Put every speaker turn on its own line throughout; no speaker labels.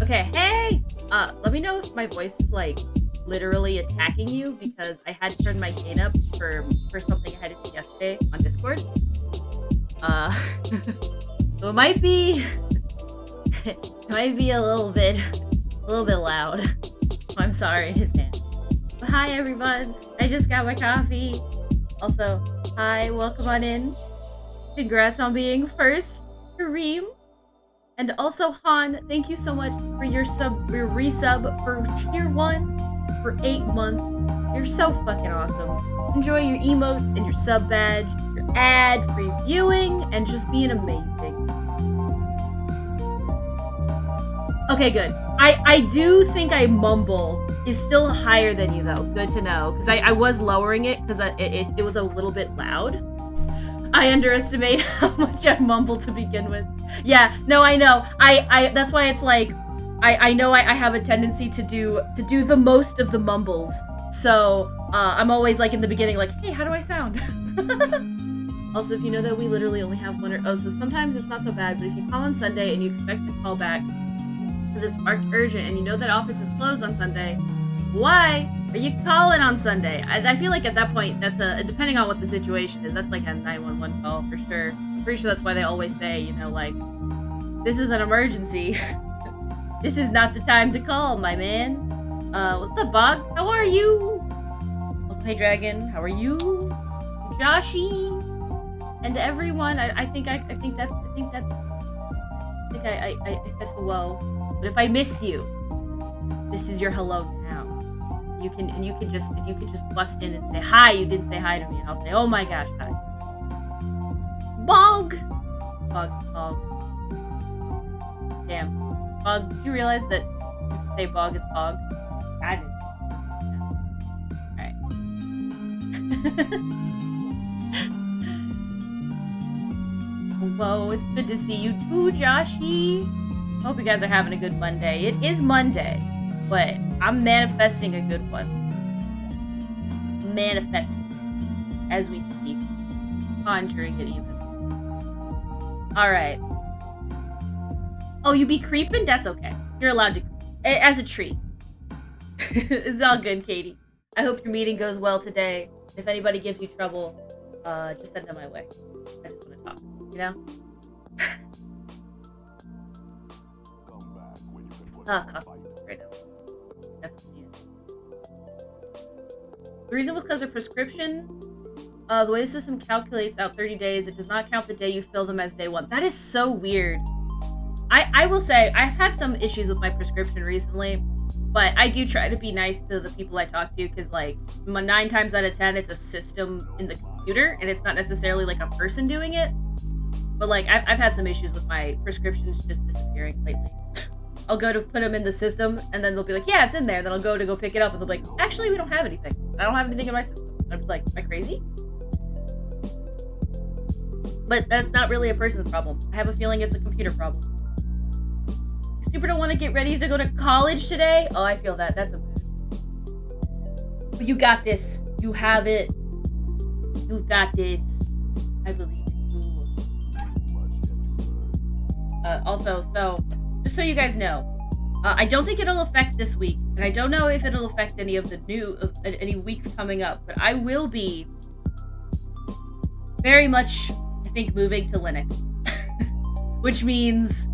Okay, hey! Let me know if my voice is, like, literally attacking you, because I had to turn my gain up for something I had to do yesterday on Discord. Uh, so it might be it might be a little bit loud. I'm sorry in advance. But hi, everyone! I just got my coffee. Also, hi, welcome on in. Congrats on being first, Kareem. And also, Han, thank you so much for your resub for tier 1 for 8 months. You're so fucking awesome. Enjoy your emotes and your sub badge, your ad-free viewing, and just being amazing. Okay, good. I do think I mumble is still higher than you, though. Good to know. Because I was lowering it because it was a little bit loud. I underestimate how much I mumble to begin with. Yeah, no, I know. I that's why it's like I know I have a tendency to do the most of the mumbles. So I'm always like in the beginning like, hey, how do I sound? Also, if you know that we literally only have so sometimes it's not so bad, but if you call on Sunday and you expect a call back because it's marked urgent and you know that office is closed on Sunday, why are you calling on Sunday? I feel like at that point, that's depending on what the situation is, that's like a 911 call for sure. Pretty sure that's why they always say, you know, like, this is an emergency. This is not the time to call, my man. What's up, Bog? How are you? Also, hey, Dragon, how are you? Joshi, and everyone. I think I said hello. But if I miss you, this is your hello now. You can just bust in and say hi. You didn't say hi to me, and I'll say, oh my gosh, hi. Bog. Damn. Bog, did you realize that you can say Bog is Bog? I didn't. Alright. Whoa, it's good to see you too, Joshi. Hope you guys are having a good Monday. It is Monday, but I'm manifesting a good one. Manifesting as we speak. Conjuring it even. Alright. Oh, you be creeping? That's okay. You're allowed to. As a treat. It's all good, Katie. I hope your meeting goes well today. If anybody gives you trouble, just send them my way. I just want to talk, you know? Coffee right now. Definitely. The reason was because of prescription. The way the system calculates out 30 days, it does not count the day you fill them as day 1. That is so weird. I will say, I've had some issues with my prescription recently, but I do try to be nice to the people I talk to, because, like, 9 times out of 10, it's a system in the computer, and it's not necessarily, like, a person doing it. But, like, I've had some issues with my prescriptions just disappearing lately. I'll go to put them in the system, and then they'll be like, yeah, it's in there. Then I'll go pick it up, and they'll be like, actually, we don't have anything. I don't have anything in my system. And I'm just like, am I crazy? But that's not really a person's problem. I have a feeling it's a computer problem. Super don't want to get ready to go to college today? Oh, I feel that. That's a mood. But you got this. You have it. You got this. I believe in you. Also, so... just so you guys know, I don't think it'll affect this week, and I don't know if it'll affect any of the any weeks coming up, but I will be very much, I think, moving to Linux. Which means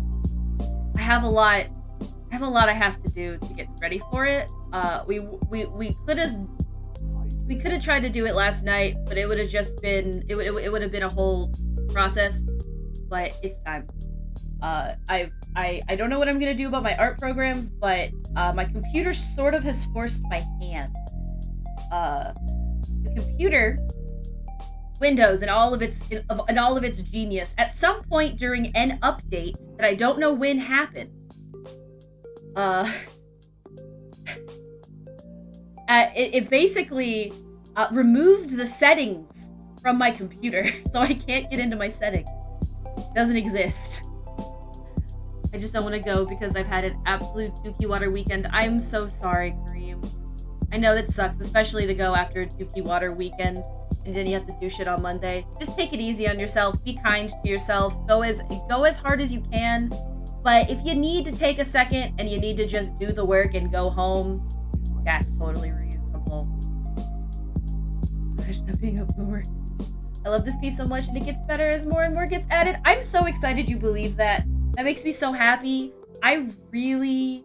I have a lot I have to do to get ready for it. We could have tried to do it last night, but it would have just been it would have been a whole process, but it's time. I don't know what I'm gonna do about my art programs, but my computer sort of has forced my hand. The computer, Windows, and all of its genius, at some point during an update that I don't know when happened, it basically removed the settings from my computer, so I can't get into my settings. It doesn't exist. I just don't want to go because I've had an absolute dookie water weekend. I'm so sorry, Kareem. I know that sucks, especially to go after a dookie water weekend and then you have to do shit on Monday. Just take it easy on yourself. Be kind to yourself. Go as hard as you can. But if you need to take a second and you need to just do the work and go home, that's totally reasonable. Gosh, not being a boomer. I love this piece so much, and it gets better as more and more gets added. I'm so excited you believe that. That makes me so happy. I really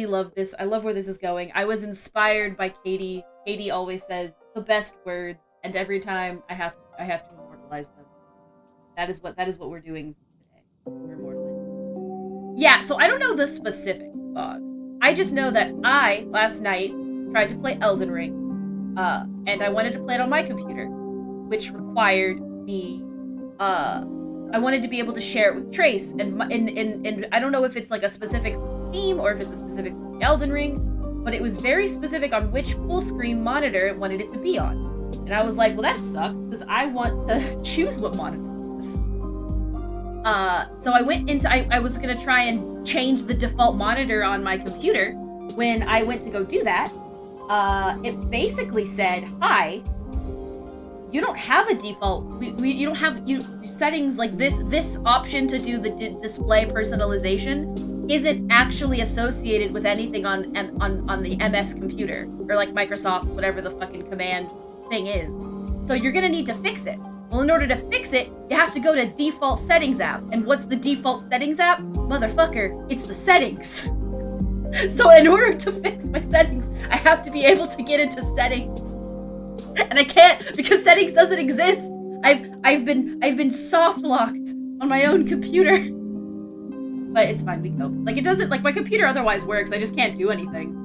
love this. I love where this is going. I was inspired by Katie. Katie always says the best words, and every time I have to immortalize them. That is what we're doing today. We're immortalizing. Yeah, so I don't know the specific bug. I just know that I last night tried to play Elden Ring, and I wanted to play it on my computer, which required me. I wanted to be able to share it with Trace, and I don't know if it's like a specific Steam or if it's a specific Elden Ring, but it was very specific on which full screen monitor it wanted it to be on. And I was like, well, that sucks, because I want to choose what monitor it is. So I went into, I was gonna try and change the default monitor on my computer. When I went to go do that, it basically said, hi, you don't have a default, you don't have settings like this option to do the display personalization isn't actually associated with anything on the MS computer, or like Microsoft, whatever the fucking command thing is. So you're gonna need to fix it. Well, in order to fix it, you have to go to default settings app. And what's the default settings app? Motherfucker, it's the settings. So in order to fix my settings, I have to be able to get into settings. And I can't, because settings doesn't exist. I've been soft locked on my own computer. But it's fine, we cope. Like, it doesn't, like, my computer otherwise works, I just can't do anything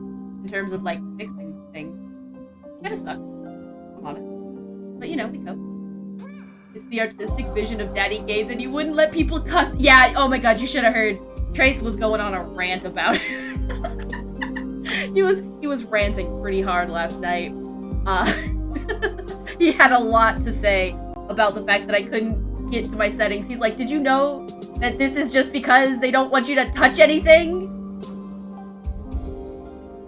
in terms of, like, fixing things. Kinda sucks, I'm honest. But, you know, we cope. It's the artistic vision of Daddy Gaze, and you wouldn't let people cuss. Yeah, oh my god, you should have heard. Trace was going on a rant about it. He was ranting pretty hard last night. He had a lot to say about the fact that I couldn't get to my settings. He's like, did you know that this is just because they don't want you to touch anything?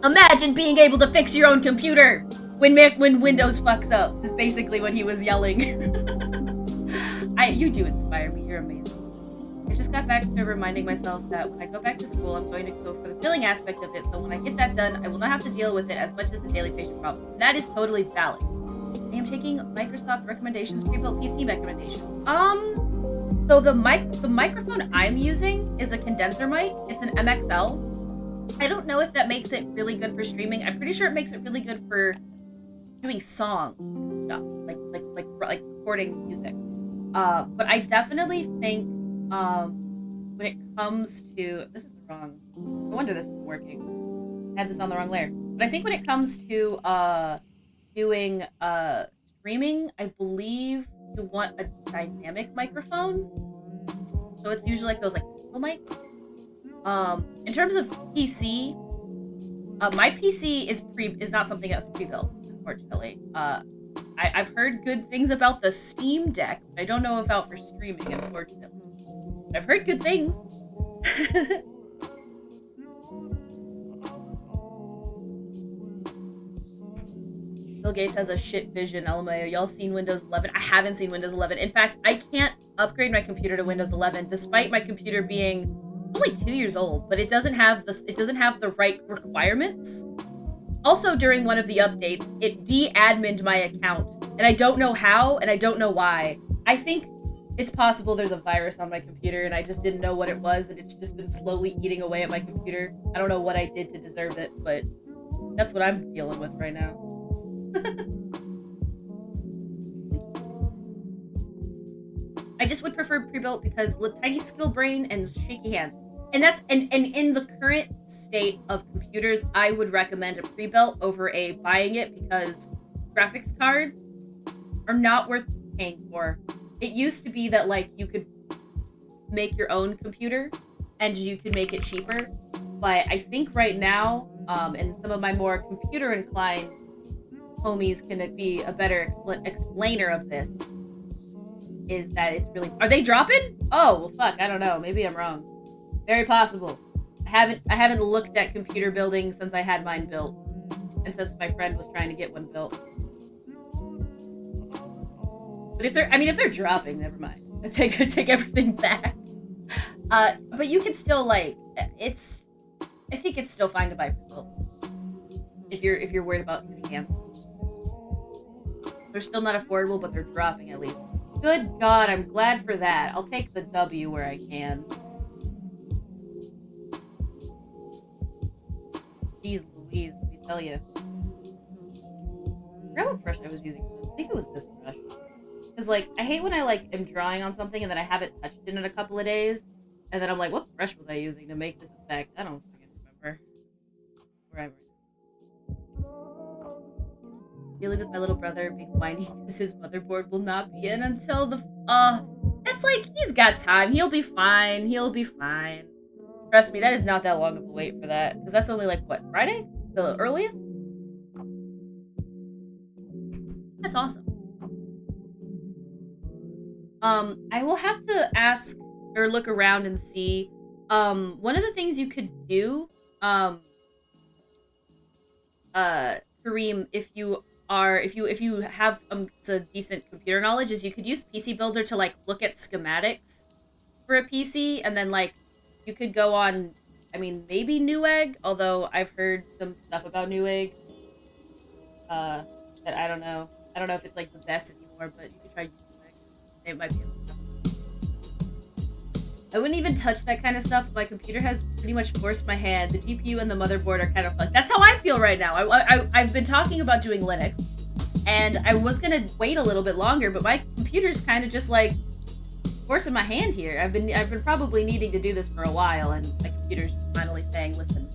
Imagine being able to fix your own computer when Windows fucks up, is basically what he was yelling. You do inspire me, you're amazing. I just got back to reminding myself that when I go back to school, I'm going to go for the billing aspect of it, so when I get that done, I will not have to deal with it as much as the daily patient problem. That is totally valid. I am taking Microsoft recommendations, pre-built PC recommendation. So the microphone I'm using is a condenser mic. It's an MXL. I don't know if that makes it really good for streaming. I'm pretty sure it makes it really good for doing song stuff, like recording music. But I definitely think when it comes to, this is wrong. No wonder this isn't working. I had this on the wrong layer. But I think when it comes to doing streaming, I believe you want a dynamic microphone. So it's usually like those like pencil mic. In terms of PC, my PC is not something that's pre-built, unfortunately. I've heard good things about the Steam Deck, but I don't know about for streaming, unfortunately. But I've heard good things. Bill Gates has a shit vision, LMAO. Y'all seen Windows 11? I haven't seen Windows 11. In fact, I can't upgrade my computer to Windows 11, despite my computer being only 2 years old, but it doesn't have the right requirements. Also, during one of the updates, it de-admined my account, and I don't know how, and I don't know why. I think it's possible there's a virus on my computer, and I just didn't know what it was, and it's just been slowly eating away at my computer. I don't know what I did to deserve it, but that's what I'm dealing with right now. I just would prefer pre-built because tiny skill brain and shaky hands. And that's and in the current state of computers, I would recommend a pre-built over a buying it, because graphics cards are not worth paying for. It used to be that like you could make your own computer and you could make it cheaper, but I think right now, and some of my more computer inclined homies can be a better explainer of this, is that it's really... Are they dropping? Oh, well, fuck, I don't know. Maybe I'm wrong. Very possible. I haven't looked at computer building since I had mine built, and since my friend was trying to get one built. But if they're dropping, never mind. I take everything back. But you can still like it's. I think it's still fine to buy pre-built if you're worried about your hands. They're still not affordable, but they're dropping at least. Good God, I'm glad for that. I'll take the W where I can. Jeez Louise, let me tell you. I forgot what brush I was using. I think it was this brush. Because, like, I hate when I, like, am drawing on something and then I haven't touched it in a couple of days. And then I'm like, what brush was I using to make this effect? I don't freaking remember. Wherever. Dealing with my little brother being whiny because his motherboard will not be in until the... It's like, he's got time. He'll be fine. He'll be fine. Trust me, that is not that long of a wait for that. Because that's only, like, what, Friday? The earliest? That's awesome. I will have to ask or look around and see. One of the things you could do, Kareem, if you have a decent computer knowledge, is you could use PC Builder to like look at schematics for a PC, and then like you could go on. I mean, maybe Newegg, although I've heard some stuff about Newegg. That I don't know. I don't know if it's like the best anymore, but you could try. It might be. I wouldn't even touch that kind of stuff. My computer has pretty much forced my hand. The GPU and the motherboard are kind of fucked. That's how I feel right now. I've been talking about doing Linux, and I was gonna wait a little bit longer, but my computer's kind of just like forcing my hand here. I've been probably needing to do this for a while, and my computer's finally saying, "Listen,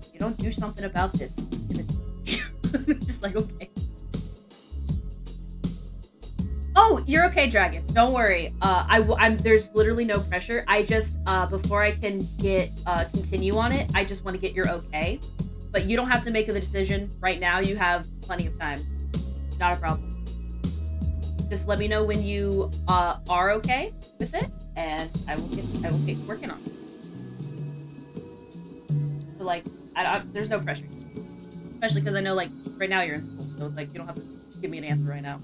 if you don't do something about this, I'm just like, okay." Oh, you're okay, Dragon. Don't worry. I'm there's literally no pressure. I just before I can get continue on it, I just want to get your okay. But you don't have to make the decision right now. You have plenty of time. Not a problem. Just let me know when you are okay with it, and I will get working on it. So like, there's no pressure, especially because I know like right now you're in school, so it's like you don't have to give me an answer right now.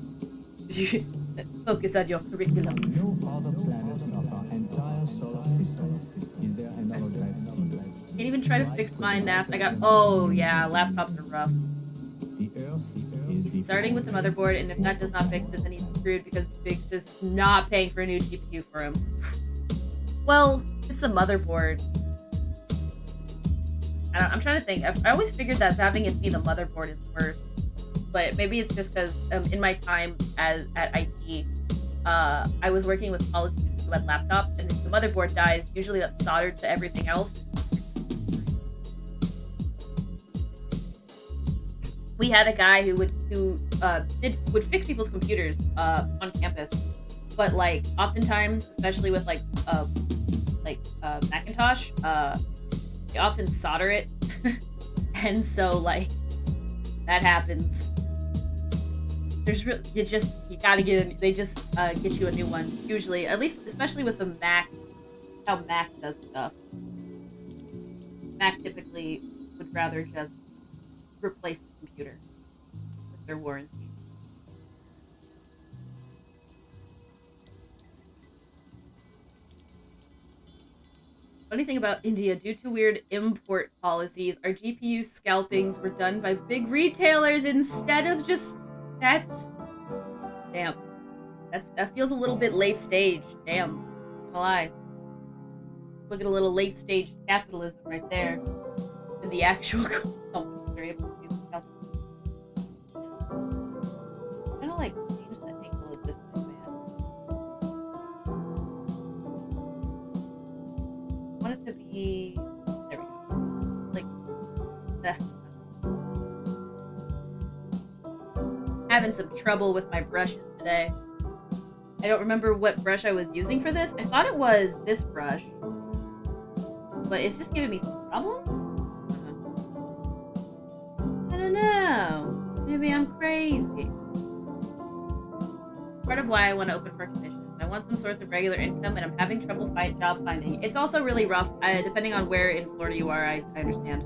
Focus on your curriculums.
No other planet of our entire solar system is there an holograph.
Can't even try to fix mine, Naft. Oh yeah, laptops are rough.
The Earth
He's starting with the motherboard, and if that does not fix it, then he's screwed because Biggs is not paying for a new GPU for him. Well, it's a motherboard. I'm trying to think. I always figured that having it be the motherboard is worse. But maybe it's just because in my time at IT, I was working with college students who had laptops, and if the motherboard dies, usually that's soldered to everything else. We had a guy who would fix people's computers on campus, but like oftentimes, especially with like Macintosh, they often solder it, and so like. That happens. You gotta they just get you a new one. Usually, at least, especially with the Mac, how Mac does stuff. Mac typically would rather just replace the computer with their warranty. Funny thing about India, due to weird import policies, our GPU scalpings were done by big retailers instead of just... Damn. That feels a little bit late stage. Damn. Not gonna lie. Look at a little late stage capitalism right there. And the actual companies are able to do the calculation. I'm gonna like change the angle of this thing, man. I want it to be... There we go. Like... Having some trouble with my brushes today. I don't remember what brush I was using for this. I thought it was this brush. But it's just giving me some trouble? I don't know. Maybe I'm crazy. Part of why I want to open for commissions. I want some source of regular income, and I'm having trouble job finding. It's also really rough, depending on where in Florida you are. I understand.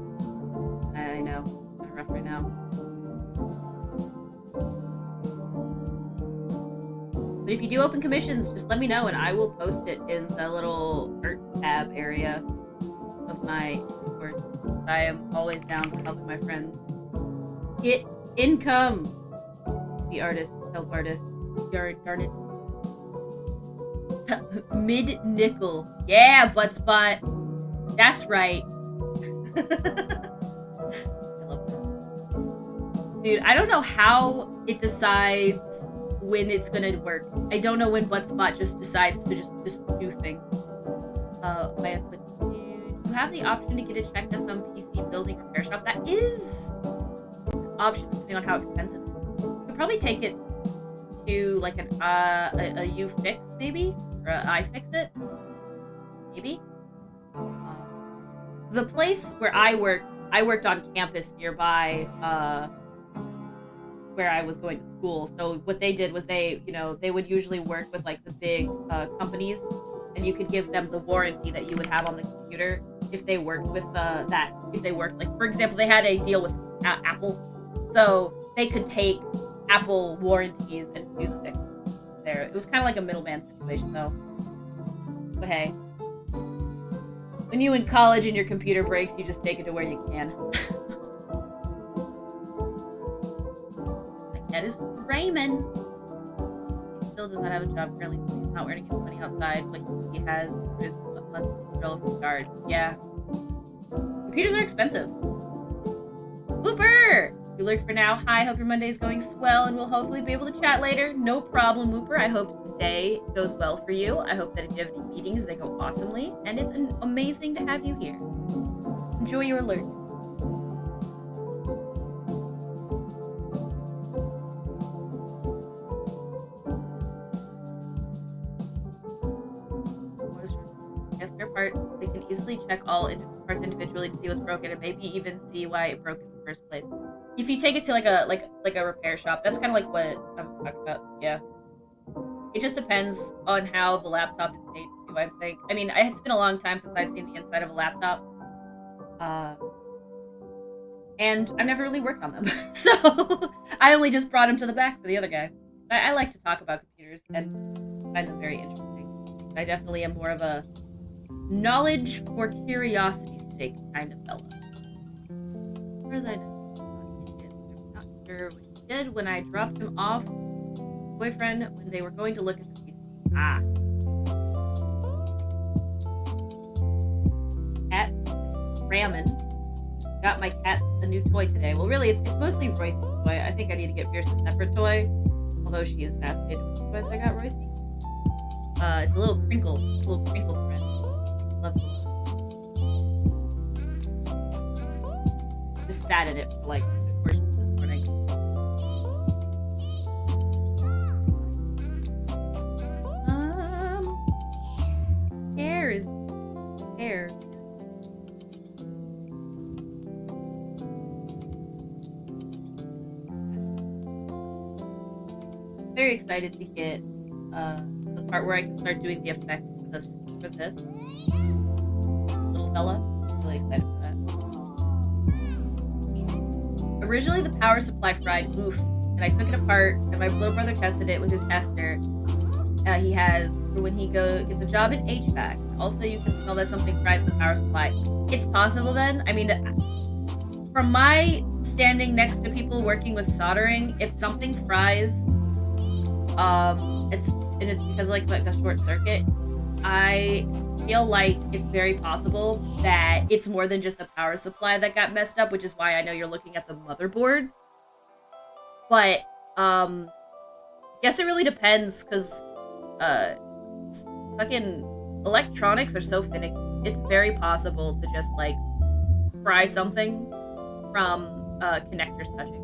I know. It's kind of rough right now. But But if you do open commissions, just let me know and I will post it in the little art tab area of my Discord. I am always down for helping my friends get income. Be artists, help artists. Darn it. Mid nickel. Yeah, butt spot. That's right. I love that. Dude, I don't know how it decides when it's gonna work. I don't know when butt spot just decides to just do things. My input. You have the option to get it checked at some PC building repair shop. That is an option depending on how expensive it is. You could probably take it to like a U-Fix maybe? Or a iFixit? Maybe? The place where I worked on campus nearby where I was going to school. So what they did was they would usually work with like the big companies, and you could give them the warranty that you would have on the computer if they worked with that. If they worked, like, for example, they had a deal with Apple, so they could take Apple warranties and do the fixes there. It was kind of like a middleman situation, though. But hey, when you in college and your computer breaks, you just take it to where you can. My cat is Raymond. He still does not have a job currently, so he's not earning any money outside, but he has his monthly relevant guard. Yeah. Computers are expensive. Whooper! You lurk for now. Hi, hope your Monday is going swell, and we'll hopefully be able to chat later. No problem, Whooper. I hope today goes well for you. I hope that if you have any meetings, they go awesomely, and it's amazing to have you here. Enjoy your alert. Yes, their parts. They can easily check all parts individually to see what's broken, and maybe even see why it broke in the first place. If you take it to like a repair shop, that's kind of like what I'm talking about. Yeah. It just depends on how the laptop is made, too, I think. I mean, it's been a long time since I've seen the inside of a laptop. And I've never really worked on them. So, I only just brought him to the back for the other guy. I like to talk about computers and find them very interesting. I definitely am more of a knowledge for curiosity's sake kind of fella. Where was I now? I'm not sure what he did when I dropped him off. Boyfriend when they were going to look at the PC. Ah. Cat Ramen. Got my cats a new toy today. Well, really, it's mostly Royce's toy. I think I need to get Fierce a separate toy. Although she is fascinated with the toy that I got Royce. It's a little crinkle friend. Love it. Just sat in it for like a portion of this morning. Hair is hair. Very excited to get the part where I can start doing the effects for this little fella. Really excited for that. Originally, the power supply fried. Oof. And I took it apart, and my little brother tested it with his tester. He has for when he gets a job in HVAC. Also, you can smell that something fried in the power supply. It's possible then. I mean, from my standing next to people working with soldering, if something fries, it's because like a short circuit. I feel like it's very possible that it's more than just the power supply that got messed up, which is why I know you're looking at the motherboard. But guess it really depends, because fucking electronics are so finicky. It's very possible to just like fry something from connectors touching.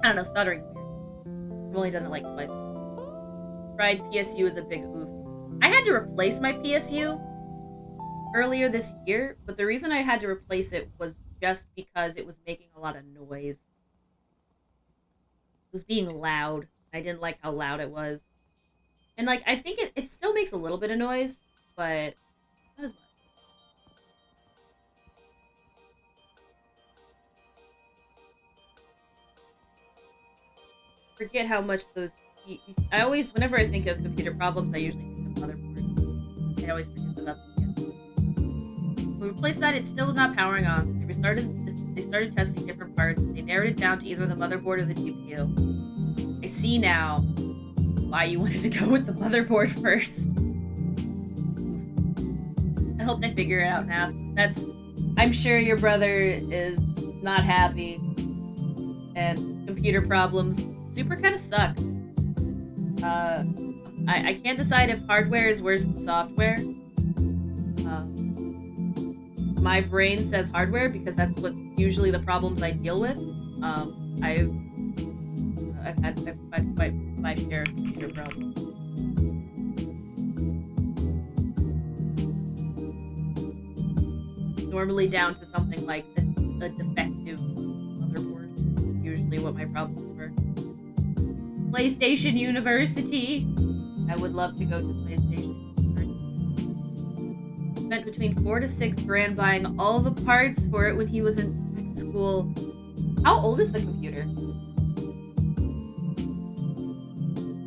I don't know, stuttering weird. I've only done it like twice. Fried PSU is a big oof. I had to replace my PSU earlier this year, but the reason I had to replace it was just because it was making a lot of noise. It was being loud. I didn't like how loud it was. And like, I think it still makes a little bit of noise, but not as much. forget how much those. I always, whenever I think of computer problems, I usually think of motherboard. I always forget about the When we replaced that, it still was not powering on. So they started testing different parts. They narrowed it down to either the motherboard or the GPU. I see now why you wanted to go with the motherboard first. I hope they figure it out now. I'm sure your brother is not happy. And computer problems super kind of suck. I can't decide if hardware is worse than software. My brain says hardware because that's what usually the problems I deal with. I've had quite my share of computer problems. Normally down to something like a defective motherboard. Usually what my problems were. PlayStation University. I would love to go to PlayStation University. Spent between $4,000 to $6,000 buying all the parts for it when he was in school. How old is the computer?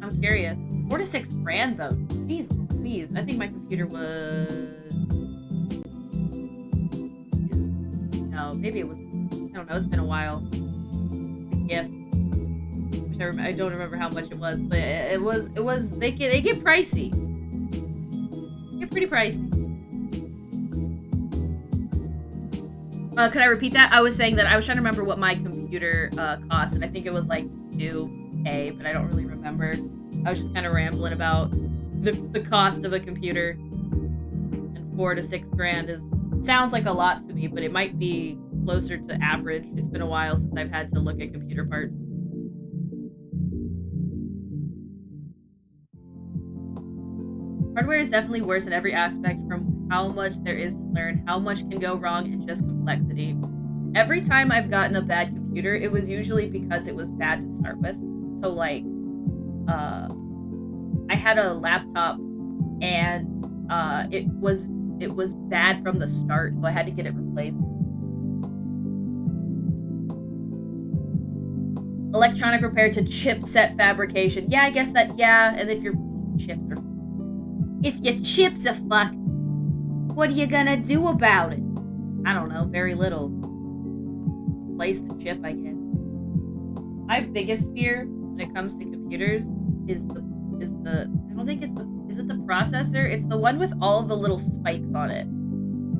I'm curious. $4,000 to $6,000 though. Jeez Louise. I think my computer was. No, maybe it was. I don't know. It's been a while. It's a gift. I don't remember how much it was, but it was. They get pricey. They get pretty pricey. Could I repeat that? I was saying that I was trying to remember what my computer cost, and I think it was like $2,000, but I don't really remember. I was just kind of rambling about the cost of a computer, and $4,000 to $6,000 sounds like a lot to me, but it might be closer to average. It's been a while since I've had to look at computer parts. Hardware is definitely worse in every aspect, from how much there is to learn, how much can go wrong, and just complexity. Every time I've gotten a bad computer, it was usually because it was bad to start with. So like, I had a laptop and it was bad from the start, so I had to get it replaced. Electronic repair to chipset fabrication. Yeah, I guess that, yeah, and if your chips are fucked, what are you gonna do about it? I don't know, very little. Replace the chip, I guess. My biggest fear when it comes to computers is the I don't think is it the processor? It's the one with all of the little spikes on it.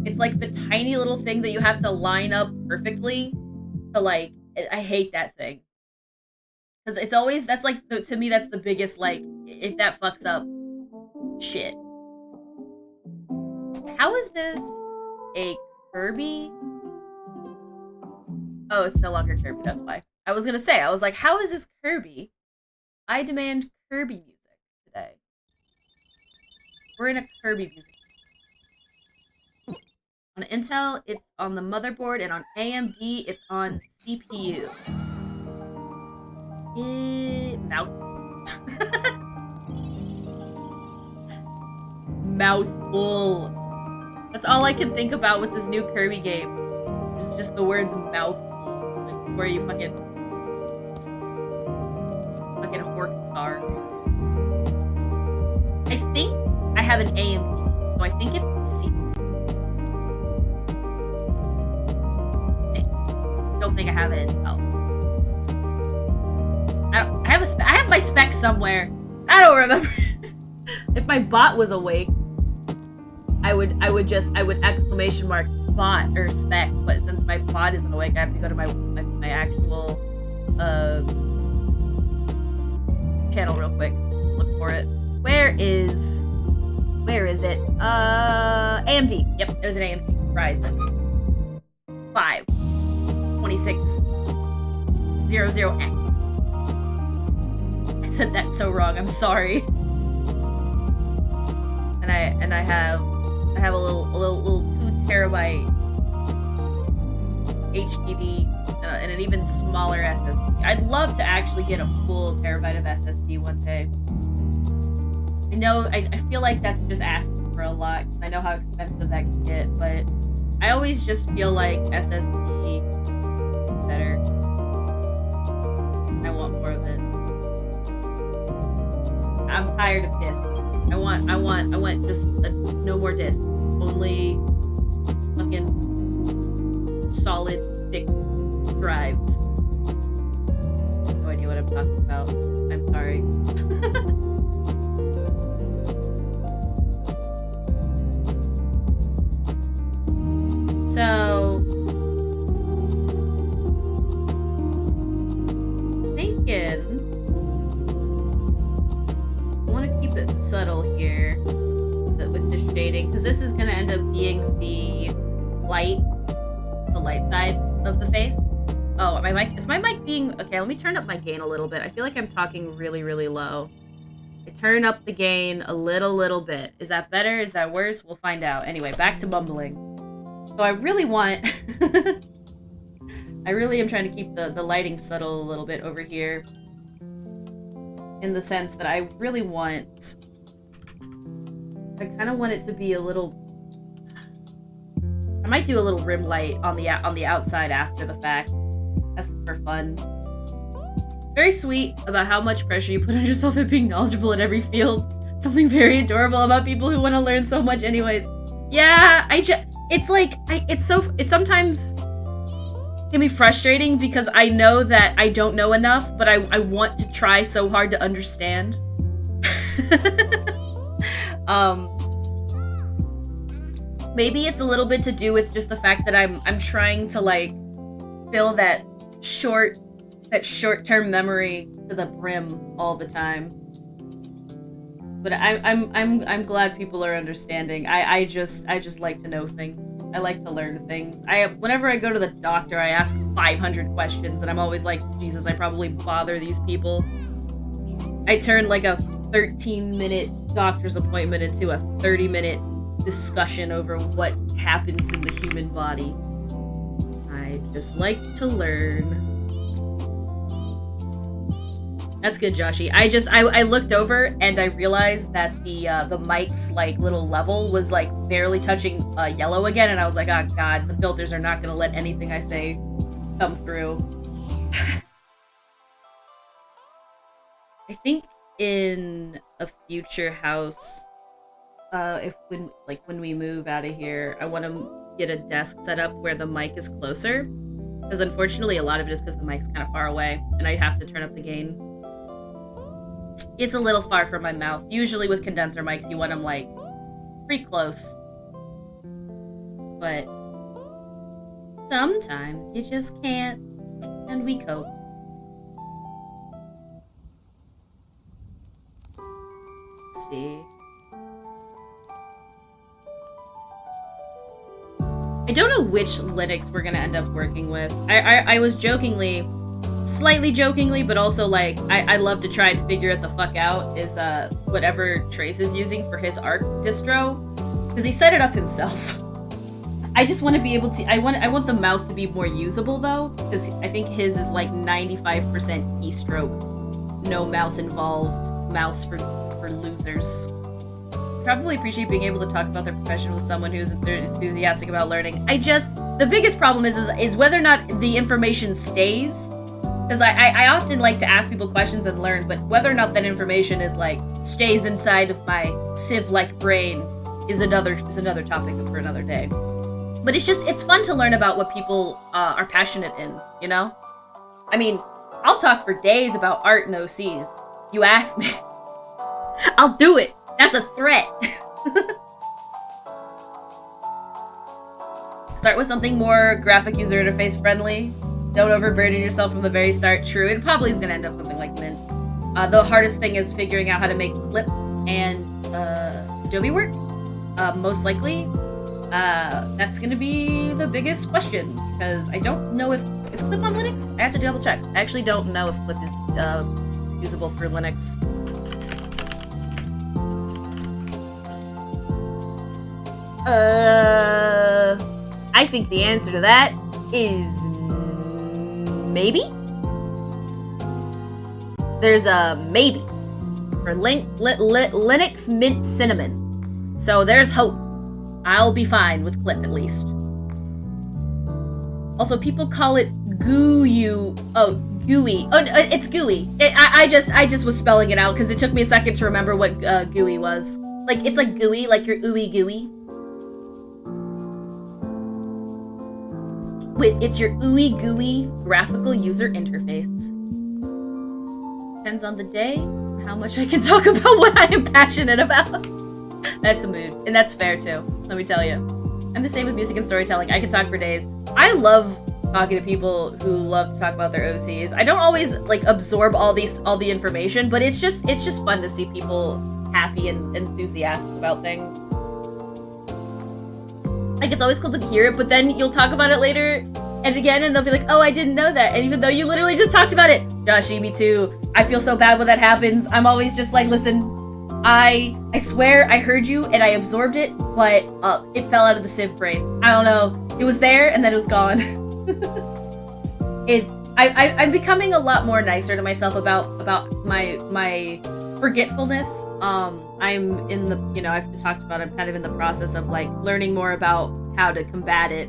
It's like the tiny little thing that you have to line up perfectly to like, I hate that thing. Cause it's always, that's like, to me that's the biggest, like, if that fucks up, shit. How is this a Kirby? Oh, it's no longer Kirby, that's why. I was gonna say, I was like, how is this Kirby? I demand Kirby music today. We're in a Kirby music. On Intel, it's on the motherboard, and on AMD, it's on CPU. Mouthful. That's all I can think about with this new Kirby game. It's just the words mouthful. Like, where you fucking hork car. I think I have an AMD, so I think it's the CPU. I don't think I have an Intel. I have my specs somewhere. I don't remember. If my bot was awake, I would exclamation mark bot or spec, but since my bot isn't awake, I have to go to my actual channel real quick. Look for it. Where is it? AMD. Yep, it was an AMD Ryzen 5 2600X. I said that so wrong. I'm sorry. And I have a little 2 terabyte HDD and an even smaller SSD. I'd love to actually get a full terabyte of SSD one day. I know I feel like that's just asking for a lot because I know how expensive that can get, but I always just feel like SSD is better. I want more of it. I'm tired of discs. I want just no more discs. Only fucking solid, thick drives. No idea what I'm talking about. I'm sorry. So, thinking, I want to keep it subtle here with the shading, because this is going to end up being the light side of the face. Oh, is my mic being, okay, let me turn up my gain a little bit. I feel like I'm talking really, really low. I turn up the gain a little bit. Is that better? Is that worse? We'll find out. Anyway, back to mumbling. So I really want... I really am trying to keep the lighting subtle a little bit over here. In the sense that I really want... I kind of want it to be a little... I might do a little rim light on the outside after the fact. That's for fun. It's very sweet about how much pressure you put on yourself at being knowledgeable in every field. Something very adorable about people who want to learn so much anyways. Yeah, it's like, it sometimes can be frustrating because I know that I don't know enough, but I want to try so hard to understand. Maybe it's a little bit to do with just the fact that I'm trying to like fill that short-term memory to the brim all the time. But I'm glad people are understanding. I just like to know things. I like to learn things. Whenever I go to the doctor, I ask 500 questions, and I'm always like, Jesus, I probably bother these people. I turn like a 13-minute doctor's appointment into a 30-minute discussion over what happens in the human body. I just like to learn. That's good, Joshy. I looked over and I realized that the mic's like little level was like barely touching yellow again, and I was like, oh god, the filters are not gonna let anything I say come through. I think in a future house, when we move out of here, I want to get a desk set up where the mic is closer, because unfortunately a lot of it is because the mic's kind of far away and I have to turn up the gain. It's a little far from my mouth. Usually with condenser mics, you want them, like, pretty close. But sometimes you just can't, and we cope. Let's see. I don't know which Linux we're gonna end up working with. I was slightly jokingly, but also like I love to try and figure it the fuck out is whatever Trace is using for his Arc distro, because he set it up himself. I just want to be able to. I want the mouse to be more usable though, because I think his is like 95% keystroke, no mouse involved, mouse for losers. Probably appreciate being able to talk about their profession with someone who's enthusiastic about learning. The biggest problem is whether or not the information stays. Because I often like to ask people questions and learn, but whether or not that information is like stays inside of my sieve-like brain is another topic for another day. But it's fun to learn about what people are passionate in, you know? I mean, I'll talk for days about art and OCs. You ask me, I'll do it. That's a threat. Start with something more graphic user interface friendly. Don't overburden yourself from the very start. True, it probably is going to end up something like Mint. The hardest thing is figuring out how to make Clip and Adobe work. Most likely, that's going to be the biggest question, because I don't know if... Is Clip on Linux? I have to double check. I actually don't know if Clip is usable through Linux. I think the answer to that is... maybe? There's a maybe for Linux Mint Cinnamon. So there's hope. I'll be fine with Clip at least. Also, people call it GUI. Oh, Gooey. Oh, it's gooey. I just was spelling it out because it took me a second to remember what gooey was. Like, it's like gooey, like your ooey gooey. It's your ooey gooey graphical user interface. Depends on the day, how much I can talk about what I am passionate about. That's a mood, and that's fair too, let me tell you. I'm the same with music and storytelling. I can talk for days. I love talking to people who love to talk about their OCs. I don't always like absorb all the information, but it's just fun to see people happy and enthusiastic about things. Like, it's always cool to hear it, but then you'll talk about it later and again, and they'll be like, oh, I didn't know that. And even though you literally just talked about it. Joshy, me too. I feel so bad when that happens. I'm always just like, listen, I swear I heard you and I absorbed it, but it fell out of the Civ brain. I don't know. It was there and then it was gone. I'm becoming a lot more nicer to myself about my forgetfulness. I'm in the, you know, I've talked about, I'm kind of in the process of like learning more about how to combat it.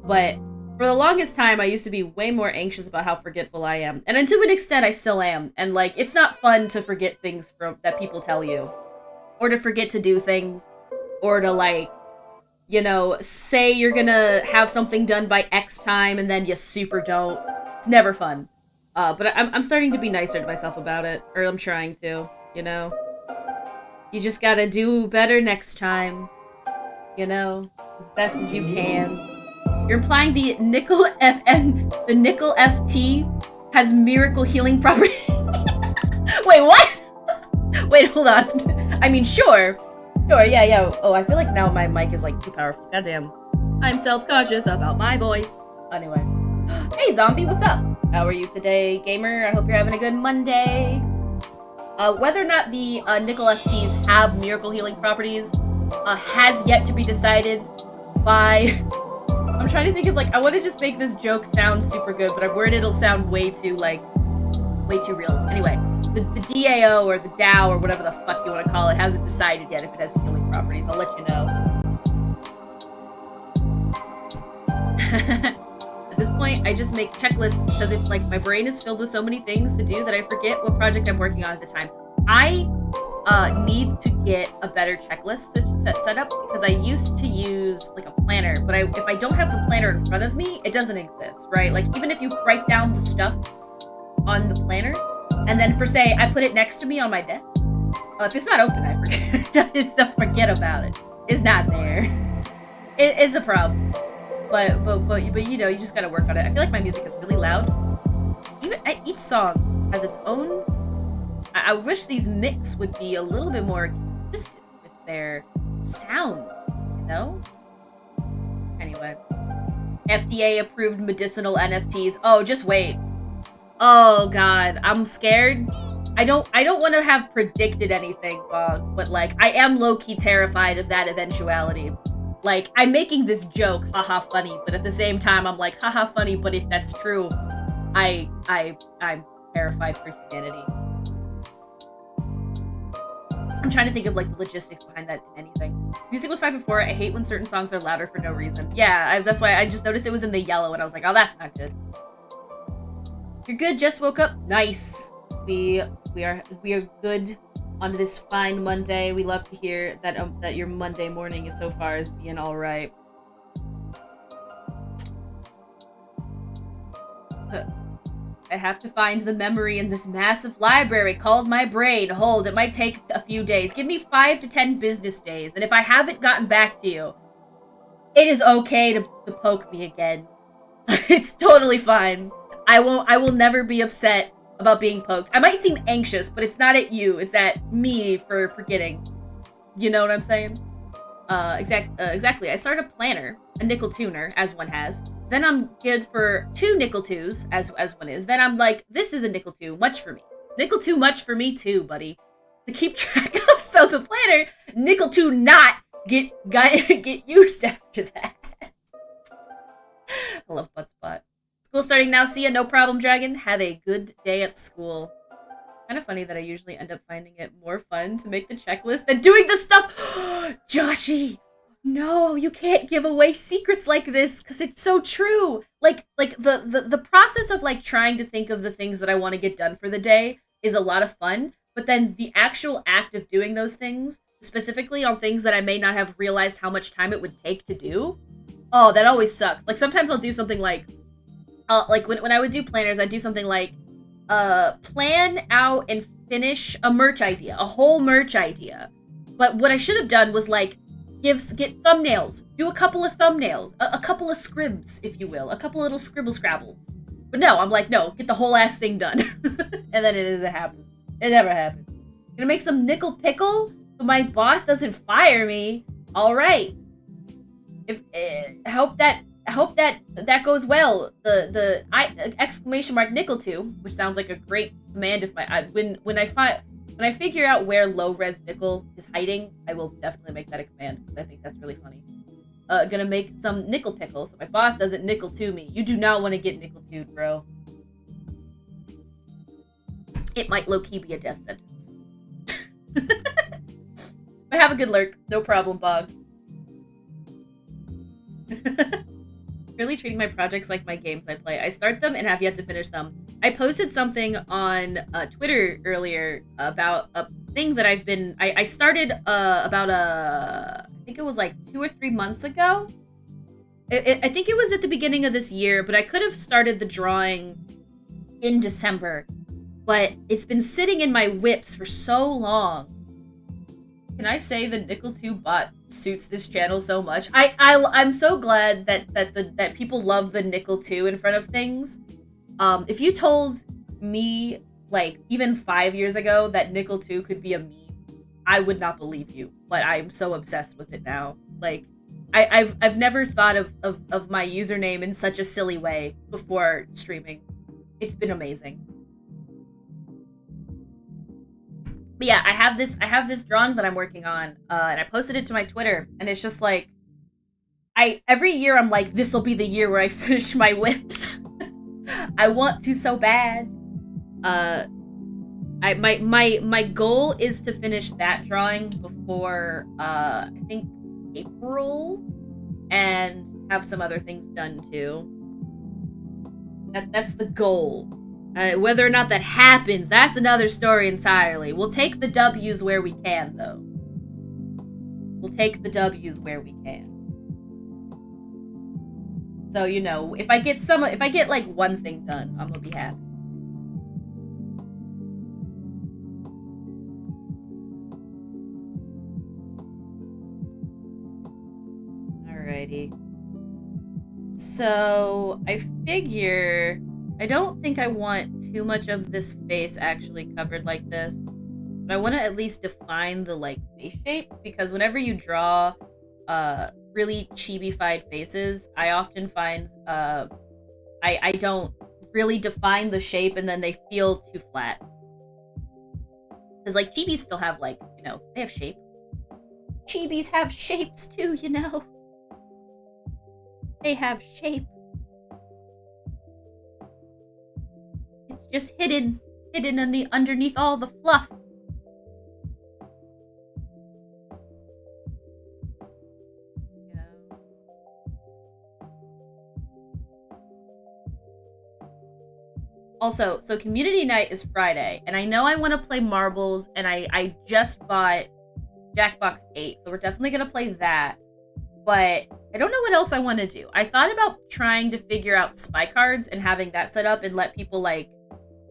But for the longest time, I used to be way more anxious about how forgetful I am. And to an extent, I still am. And like, it's not fun to forget things that people tell you. Or to forget to do things. Or to like, you know, say you're gonna have something done by X time and then you super don't. It's never fun. But I'm starting to be nicer to myself about it. Or I'm trying to, you know. You just gotta do better next time. You know, as best as you can. You're implying the nickel FT has miracle healing properties. Wait, what? Wait, hold on. I mean, sure, yeah. Oh, I feel like now my mic is like too powerful. Goddamn. I'm self-conscious about my voice. Anyway. Hey, zombie, what's up? How are you today, gamer? I hope you're having a good Monday. Whether or not the nickel FTs have miracle healing properties has yet to be decided by... I'm trying to think of, like, I want to just make this joke sound super good, but I'm worried it'll sound way too real. Anyway, the DAO or the DAO or whatever the fuck you want to call it hasn't decided yet if it has healing properties. I'll let you know. At this point, I just make checklists because if, like, my brain is filled with so many things to do that I forget what project I'm working on at the time. I need to get a better checklist set up because I used to use like a planner, but if I don't have the planner in front of me, it doesn't exist, right? Like, even if you write down the stuff on the planner and then say I put it next to me on my desk, if it's not open, I forget. Just forget about it. It's not there. It's a problem. But you know, you just gotta work on it. I feel like my music is really loud. Even each song has its own. I wish these mix would be a little bit more consistent with their sound, you know? Anyway. FDA approved medicinal NFTs. Oh, just wait. Oh god, I'm scared. I don't want to have predicted anything, Bog, but like, I am low-key terrified of that eventuality. Like, I'm making this joke, haha funny, but at the same time, I'm like, haha funny, but if that's true, I'm terrified for humanity. I'm trying to think of like the logistics behind that anything. Music was fine before. I hate when certain songs are louder for no reason. Yeah, that's why I just noticed it was in the yellow and I was like, oh, that's not good. You're good, just woke up. Nice. We are good on this fine Monday. We love to hear that that your Monday morning is so far as being all right. I have to find the memory in this massive library called my brain. Hold, it might take a few days. Give me 5 to 10 business days. And if I haven't gotten back to you, it is okay to poke me again. It's totally fine. I will never be upset about being poked. I might seem anxious, but it's not at you. It's at me for forgetting. You know what I'm saying? Exactly. I started a planner, a nickel tuner, as one has. Then I'm good for 2 nickel 2s, as one is. Then I'm like, this is a nickel 2, much for me. Nickel 2, much for me too, buddy. To keep track of, so the planner, nickel 2 not get used after that. I love Buttspot. School starting now. See ya. No problem, Dragon. Have a good day at school. Kind of funny that I usually end up finding it more fun to make the checklist than doing the stuff. Joshy, no, you can't give away secrets like this because it's so true. Like the process of like trying to think of the things that I want to get done for the day is a lot of fun, but then the actual act of doing those things, specifically on things that I may not have realized how much time it would take to do, oh, that always sucks. Like sometimes I'll do something like when I would do planners, I'd do something like plan out and finish a merch idea, a whole merch idea. But what I should have done was like get thumbnails, do a couple of thumbnails, a couple of scribs, if you will, a couple little scribble scrabbles. But no, I'm like, no, get the whole ass thing done. And then it doesn't happen. It never happens. Gonna make some nickel pickle so my boss doesn't fire me. All right. If hope that goes well. The exclamation mark nickel 2, which sounds like a great command. If when I figure out where low res nickel is hiding, I will definitely make that a command. I think that's really funny. Gonna make some nickel pickle so my boss doesn't nickel to me. You do not want to get nickel to, bro. It might low key be a death sentence. But have a good lurk. No problem, Bog. Really treating my projects like my games I play. I start them and have yet to finish them. I posted something on Twitter earlier about a thing that I started about I think it was like 2 or 3 months ago. I think it was at the beginning of this year, but I could have started the drawing in December. But it's been sitting in my whips for so long. Can I say the Nickel 2 bot suits this channel so much? I'm so glad that people love the Nickel 2 in front of things. If you told me like even 5 years ago that Nickel 2 could be a meme, I would not believe you. But I'm so obsessed with it now. Like I've never thought of my username in such a silly way before streaming. It's been amazing. But yeah, I have this drawing that I'm working on, and I posted it to my Twitter, and it's just like, every year I'm like, this will be the year where I finish my whips. I want to so bad. My goal is to finish that drawing before I think April, and have some other things done too. That's the goal. Whether or not that happens, that's another story entirely. We'll take the W's where we can, though. We'll take the W's where we can. So, you know, if I get like one thing done, I'm gonna be happy. Alrighty. So, I figure I don't think I want too much of this face actually covered like this, but I want to at least define the like face shape, because whenever you draw really chibi-fied faces, I often find I don't really define the shape and then they feel too flat. Because like chibis still have like, you know, they have shape. Chibis have shapes too, you know. They have shape. It's just hidden underneath all the fluff. Yeah. Also, so community night is Friday, and I know I want to play marbles, and I just bought Jackbox 8, so we're definitely gonna play that. But I don't know what else I want to do. I thought about trying to figure out spy cards and having that set up and let people, like,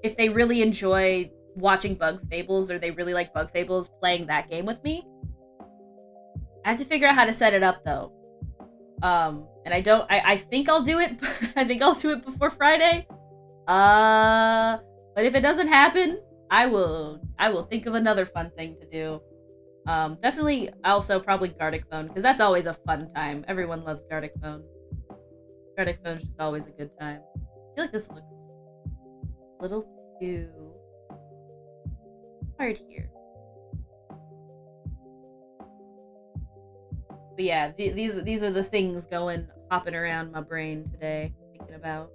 if they really enjoy watching Bug's Fables or they really like Bug Fables, playing that game with me. I have to figure out how to set it up, though. And I think I'll do it. I think I'll do it before Friday. But if it doesn't happen, I will think of another fun thing to do. Definitely also probably Gartic Phone, because that's always a fun time. Everyone loves Gartic Phone. Gartic Phone is just always a good time. I feel like this looks a little too hard here. But yeah, these are the things hopping around my brain today, thinking about.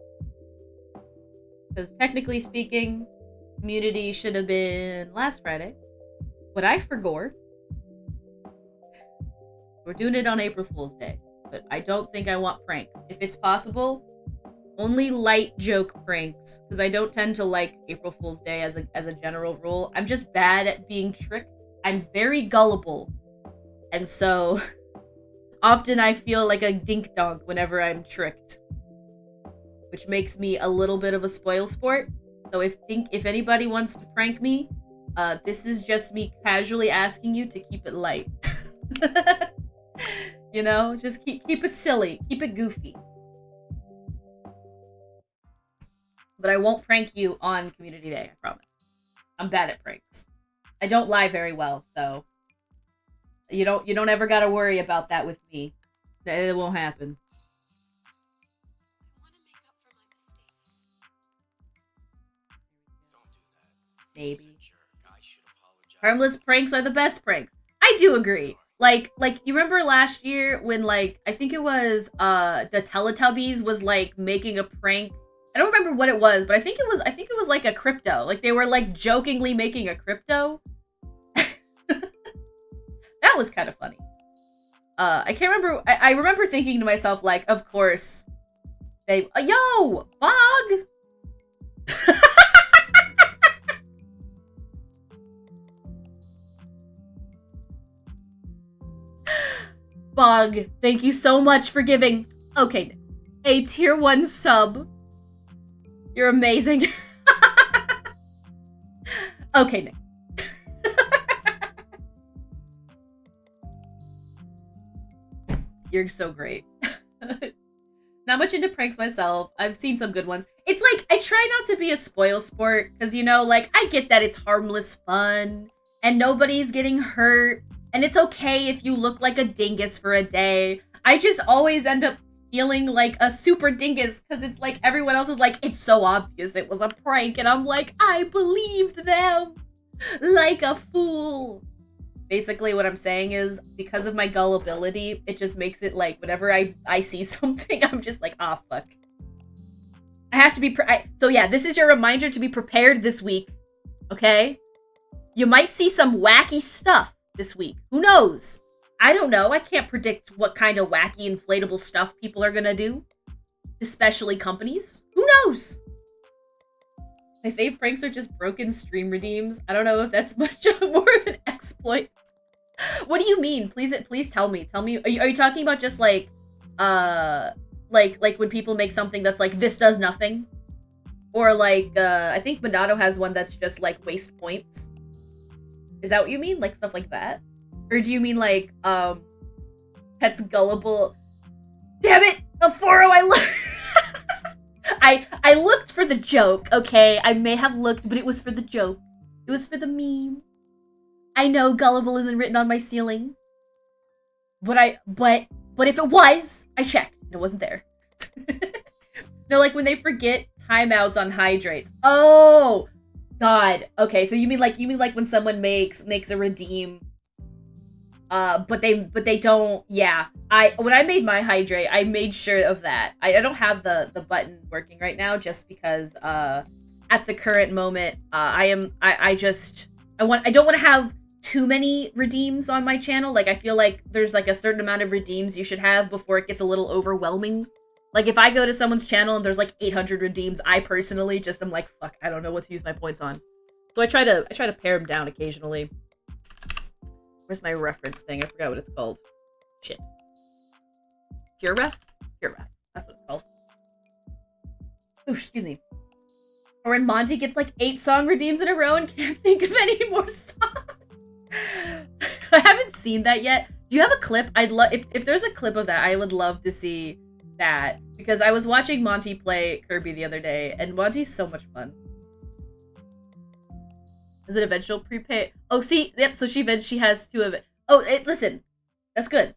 Because technically speaking, community should have been last Friday, but I forgot. We're doing it on April Fool's Day, but I don't think I want pranks. If it's possible, only light joke pranks, because I don't tend to like April Fool's Day as a general rule. I'm just bad at being tricked. I'm very gullible, and so often I feel like a dink donk whenever I'm tricked, which makes me a little bit of a spoil sport. So if anybody wants to prank me, this is just me casually asking you to keep it light. You know, just keep it silly, keep it goofy. But I won't prank you on Community Day, I promise. I'm bad at pranks. I don't lie very well, so you don't ever gotta worry about that with me. It won't happen. Maybe. Harmless pranks are the best pranks. I do agree. Like you remember last year when like I think it was the Teletubbies was like making a prank. I don't remember what it was, but I think it was like a crypto. Like they were like jokingly making a crypto. That was kind of funny. I can't remember. I remember thinking to myself like, of course, they yo Bog. Bog, thank you so much for giving. Okay, a tier 1 sub. You're amazing. Okay, Nick. You're so great. Not much into pranks myself. I've seen some good ones. It's like, I try not to be a spoil sport, because, you know, like, I get that it's harmless fun, and nobody's getting hurt, and it's okay if you look like a dingus for a day. I just always end up feeling like a super dingus, because it's like, everyone else is like, it's so obvious it was a prank, and I'm like, I believed them like a fool. Basically, what I'm saying is, because of my gullibility, it just makes it like, whenever I see something, I'm just like, ah, fuck. I have to be, so yeah, this is your reminder to be prepared this week, okay? You might see some wacky stuff this week. Who knows? I don't know. I can't predict what kind of wacky inflatable stuff people are gonna do. Especially companies. Who knows? My fave pranks are just broken stream redeems. I don't know if that's much more of an exploit. What do you mean? Please tell me. Tell me. Are you talking about just like when people make something that's like, this does nothing? Or like, I think Monado has one that's just like waste points. Is that what you mean? Like stuff like that? Or do you mean like, Pets Gullible? Damn it! Aforo, I looked for the joke, okay? I may have looked, but it was for the joke. It was for the meme. I know Gullible isn't written on my ceiling. But if it was, I checked. It wasn't there. No, like when they forget timeouts on hydrates. Oh! God. Okay, so you mean like when someone makes a redeem, but they don't. Yeah, when I made my hydrate, I made sure of that. I don't have the button working right now just because at the current moment I don't want to have too many redeems on my channel. Like I feel like there's like a certain amount of redeems you should have before it gets a little overwhelming. Like, if I go to someone's channel and there's, like, 800 redeems, I personally just am like, fuck, I don't know what to use my points on. So I try to pare them down occasionally. Where's my reference thing? I forgot what it's called. Shit. Pure Ref? Pure Ref. That's what it's called. Ooh, excuse me. Or when Monty gets, like, 8 song redeems in a row and can't think of any more songs. I haven't seen that yet. Do you have a clip? I'd love... If there's a clip of that, I would love to see... that, because I was watching Monty play Kirby the other day, and Monty's so much fun. Is it eventual prepay? Oh, see, yep. So she has 2 of it. Oh, listen, that's good.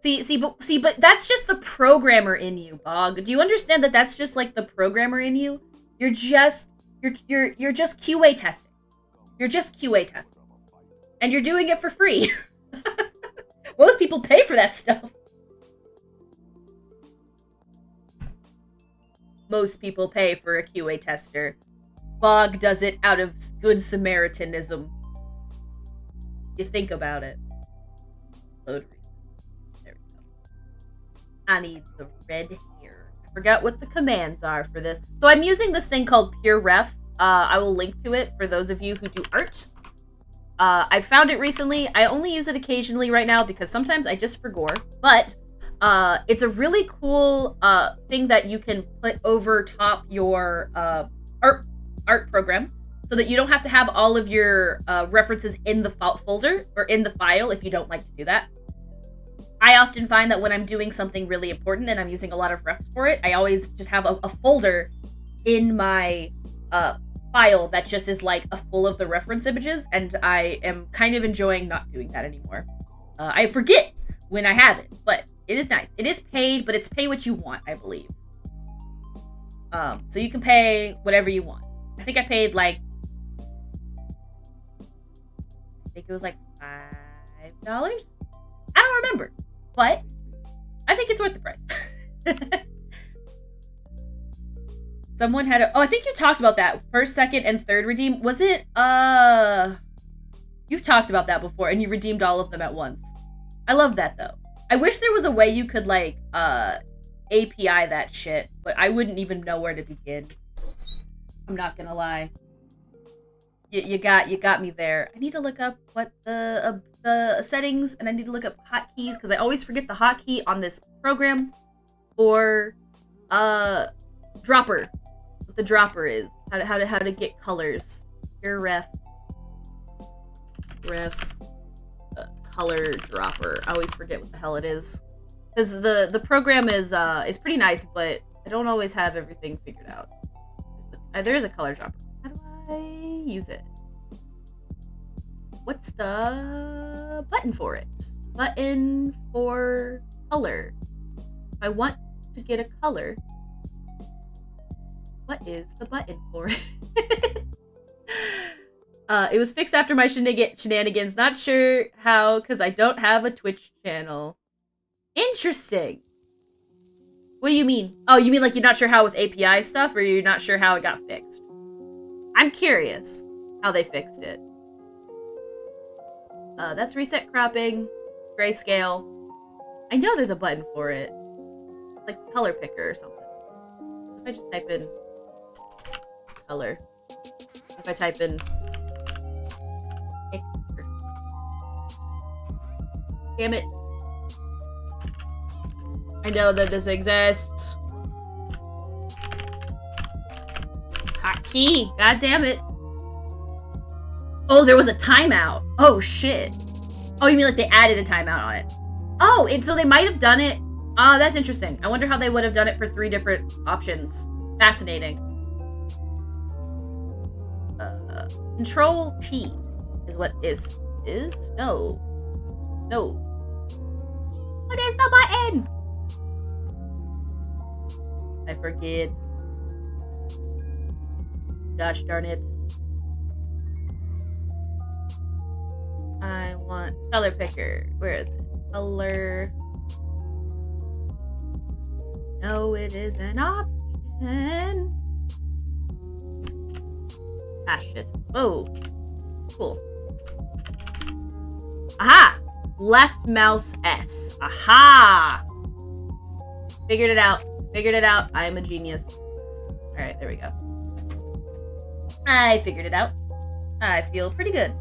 But that's just the programmer in you, Bog. Do you understand that that's just like the programmer in you? You're just QA testing. You're just QA testing, and you're doing it for free. Most people pay for that stuff. Most people pay for a QA tester. Bog does it out of good Samaritanism. You think about it. Load. I need the red hair. I forgot what the commands are for this. So I'm using this thing called Pure Ref. I will link to it for those of you who do art. I found it recently. I only use it occasionally right now because sometimes I just forgot. But it's a really cool thing that you can put over top your art program, so that you don't have to have all of your references in the folder or in the file if you don't like to do that. I often find that when I'm doing something really important and I'm using a lot of refs for it, I always just have a folder in my file that just is like full of the reference images, and I am kind of enjoying not doing that anymore. I forget when I have it, but it is nice. It is paid, but it's pay what you want, I believe. So you can pay whatever you want. I think I paid like, I think it was like $5. I don't remember, but I think it's worth the price. Someone had I think you talked about that. First, second, and third redeem. Was it, you've talked about that before, and you redeemed all of them at once. I love that, though. I wish there was a way you could, like, API that shit, but I wouldn't even know where to begin. I'm not gonna lie. You got me there. I need to look up what the settings, and I need to look up hotkeys, because I always forget the hotkey on this program, or, dropper. What the dropper is. How to get colors. Here, ref, color dropper. I always forget what the hell it is, because the program is pretty nice, but I don't always have everything figured out. There is a color dropper. How do I use it? What's the button for it? Button for color. If I want to get a color, what is the button for it? It was fixed after my shenanigans. Not sure how, because I don't have a Twitch channel. Interesting. What do you mean? Oh, you mean like you're not sure how with API stuff, or you're not sure how it got fixed? I'm curious how they fixed it. That's reset cropping, grayscale. I know there's a button for it. It's like color picker or something. If I just type in color. If I type in picker. Damn it. I know that this exists. Hotkey. God damn it. Oh, there was a timeout. Oh, shit. Oh, you mean like they added a timeout on it? Oh, so they might have done it. That's interesting. I wonder how they would have done it for 3 different options. Fascinating. Control T is what is? No. What is the button? I forget. Gosh darn it. I want color picker. Where is it? Color. No, it is an option. Ah, shit. Oh. Cool. Aha! Left mouse S. Aha! Figured it out. I am a genius. Alright, there we go. I figured it out. I feel pretty good.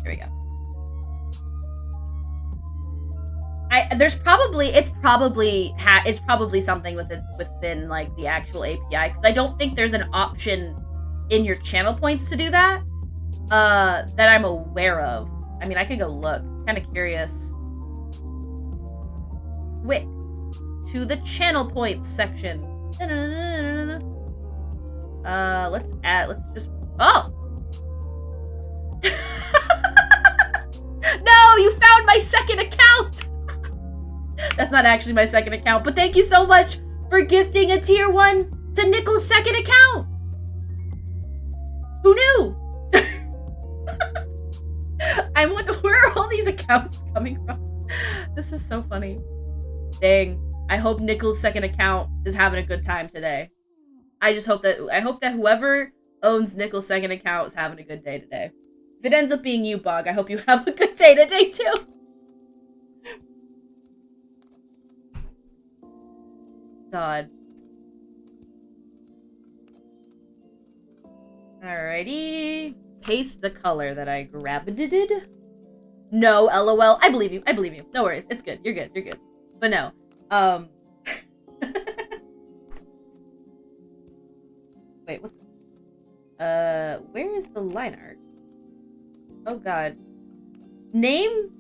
Here we go. It's probably something within like the actual API, because I don't think there's an option in your channel points to do that that I'm aware of. I mean, I could go look. Kind of curious. Quick to the channel points section. Let's just. Oh. No, you found my second account! That's not actually my second account, but thank you so much for gifting a tier 1 to Nickel's second account! Who knew? I wonder, where are all these accounts coming from? This is so funny. Dang. I hope Nickel's second account is having a good time today. I hope that whoever owns Nickel's second account is having a good day today. If it ends up being you, Bog, I hope you have a good day today, too. God. Alrighty. Paste the color that I grabbed. No, LOL. I believe you. I believe you. No worries. It's good. You're good. You're good. But no. Wait, what's... where is the line art? Oh god. Name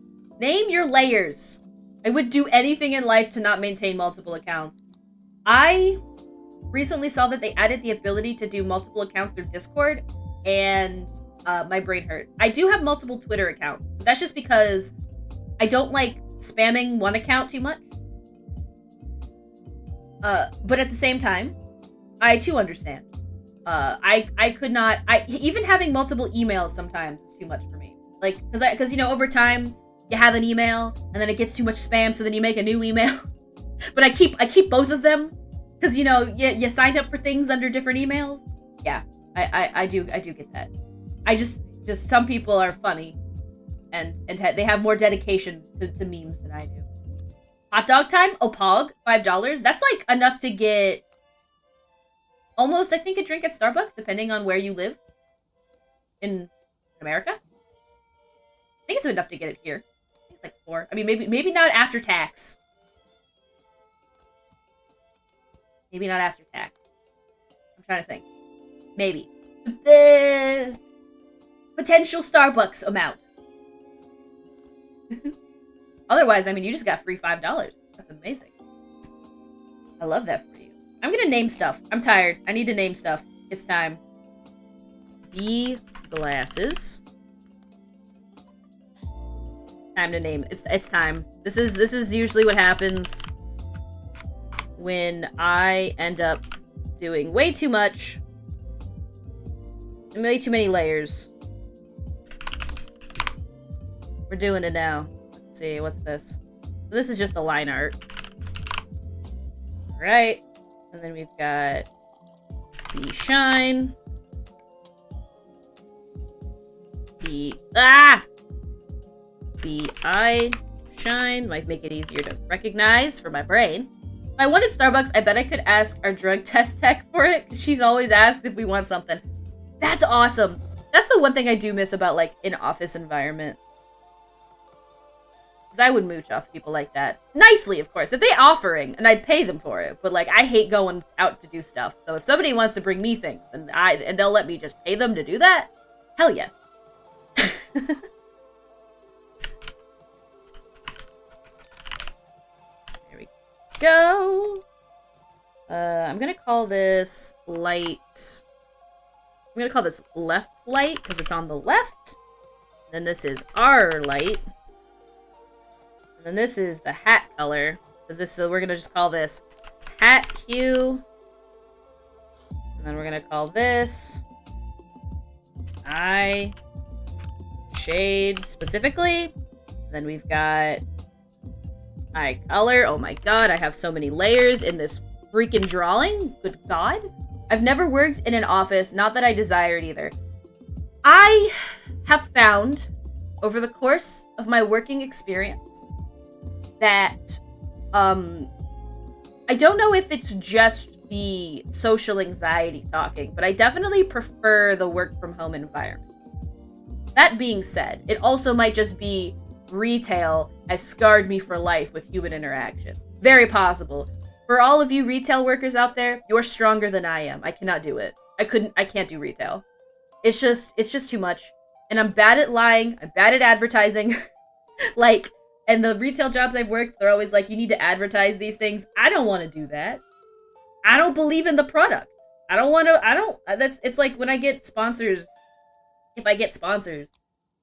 your layers. I would do anything in life to not maintain multiple accounts. I recently saw that they added the ability to do multiple accounts through Discord, and my brain hurt. I do have multiple Twitter accounts, but that's just because I don't like spamming one account too much. But at the same time, I too understand. I could not, even having multiple emails sometimes is too much for me. Like, cause you know, over time, you have an email, and then it gets too much spam, so then you make a new email. But I keep both of them, cause you know, you signed up for things under different emails. Yeah, I do get that. I just some people are funny, and they have more dedication to memes than I do. Hot dog time? Oh, Pog, $5. That's like enough to get almost, I think, a drink at Starbucks, depending on where you live in America. I think it's enough to get it here. I think it's like 4. I mean, maybe not after tax. Maybe not after tax. I'm trying to think. Maybe. The potential Starbucks amount. Otherwise, I mean, you just got free $5. That's amazing. I love that for you. I'm gonna name stuff. I'm tired. I need to name stuff. It's time. B glasses. Time to name. It's time. This is usually what happens when I end up doing way too much. Way too many layers. We're doing it now. Let's see, what's this? This is just the line art. Alright. And then we've got B shine. B eye shine. Might make it easier to recognize for my brain. If I wanted Starbucks, I bet I could ask our drug test tech for it, because she's always asked if we want something. That's awesome. That's the one thing I do miss about, like, an office environment. Because I would mooch off people like that. Nicely, of course. If they offering, and I'd pay them for it. But, like, I hate going out to do stuff. So if somebody wants to bring me things, and they'll let me just pay them to do that, hell yes. There we go. I'm gonna call this light... I'm gonna call this left light, because it's on the left. Then this is our light. And then this is the hat color. Because this, we're gonna just call this hat hue. And then we're gonna call this eye shade specifically. And then we've got eye color. Oh my god, I have so many layers in this freaking drawing. Good god. I've never worked in an office, not that I desire it either. I have found, over the course of my working experience, that, I don't know if it's just the social anxiety talking, but I definitely prefer the work from home environment. That being said, it also might just be retail has scarred me for life with human interaction. Very possible. For all of you retail workers out there, you're stronger than I am. I cannot do it. I can't do retail. It's just too much. And I'm bad at lying. I'm bad at advertising. Like, and the retail jobs I've worked, they're always like, you need to advertise these things. I don't want to do that. I don't believe in the product. It's like when I get sponsors, if I get sponsors,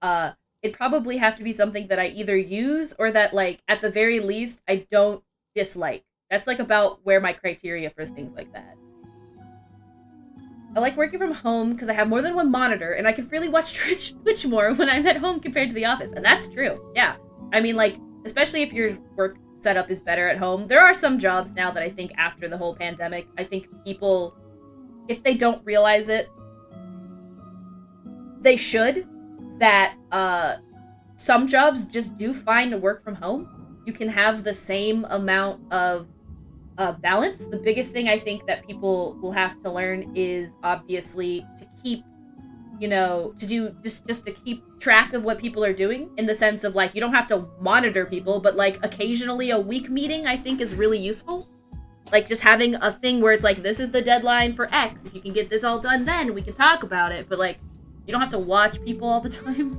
it'd probably have to be something that I either use or that, like, at the very least, I don't dislike. That's, like, about where my criteria for things like that. I like working from home because I have more than one monitor and I can freely watch Twitch more when I'm at home compared to the office. And that's true. Yeah. I mean, like, especially if your work setup is better at home. There are some jobs now that I think after the whole pandemic, I think people, if they don't realize it, they should that some jobs just do fine to work from home. You can have the same amount of balance. The biggest thing I think that people will have to learn is obviously to keep, just to keep track of what people are doing, in the sense of like, you don't have to monitor people, but like occasionally a week meeting I think is really useful. Like just having a thing where it's like, this is the deadline for X. If you can get this all done, then we can talk about it. But like, you don't have to watch people all the time.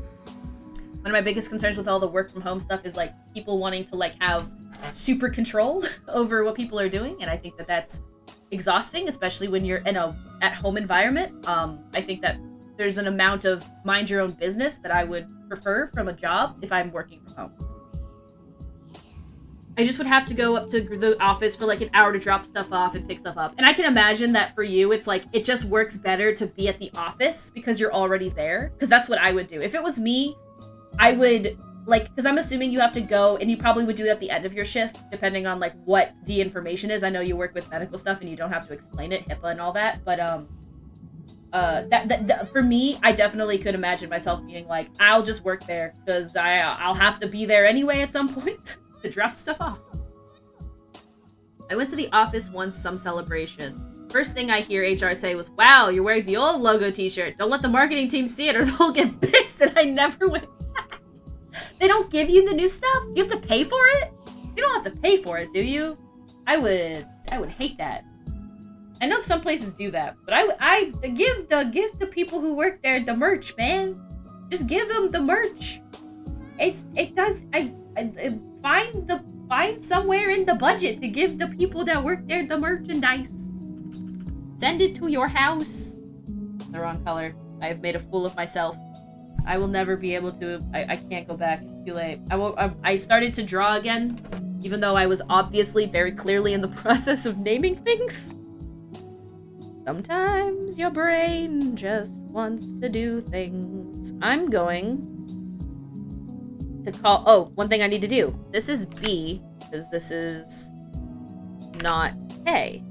One of my biggest concerns with all the work from home stuff is like people wanting to like have super control over what people are doing, and I think that that's exhausting, especially when you're in a at-home environment. I think that there's an amount of mind your own business that I would prefer from a job if I'm working from home. I just would have to go up to the office for like an hour to drop stuff off and pick stuff up. And I can imagine that for you, it's like, it just works better to be at the office because you're already there. Because that's what I would do. If it was me, I would like, because I'm assuming you have to go, and you probably would do it at the end of your shift, depending on like what the information is. I know you work with medical stuff and you don't have to explain it, HIPAA and all that, but that for me, I definitely could imagine myself being like, I'll just work there because I'll have to be there anyway at some point to drop stuff off. I went to the office once, some celebration. First thing I hear HR say was, "Wow, you're wearing the old logo t-shirt. Don't let the marketing team see it or they'll get pissed," and I never went back. They don't give you the new stuff? You have to pay for it? You don't have to pay for it, do you? I would hate that. I know some places do that, but I give the people who work there the merch, man. Just give them the merch. Find somewhere in the budget to give the people that work there the merchandise. Send it to your house. The wrong color. I have made a fool of myself. I will never be able to. I can't go back. It's too late. I started to draw again, even though I was obviously very clearly in the process of naming things. Sometimes your brain just wants to do things. I'm going to call... Oh, one thing I need to do. This is B, because this is not K.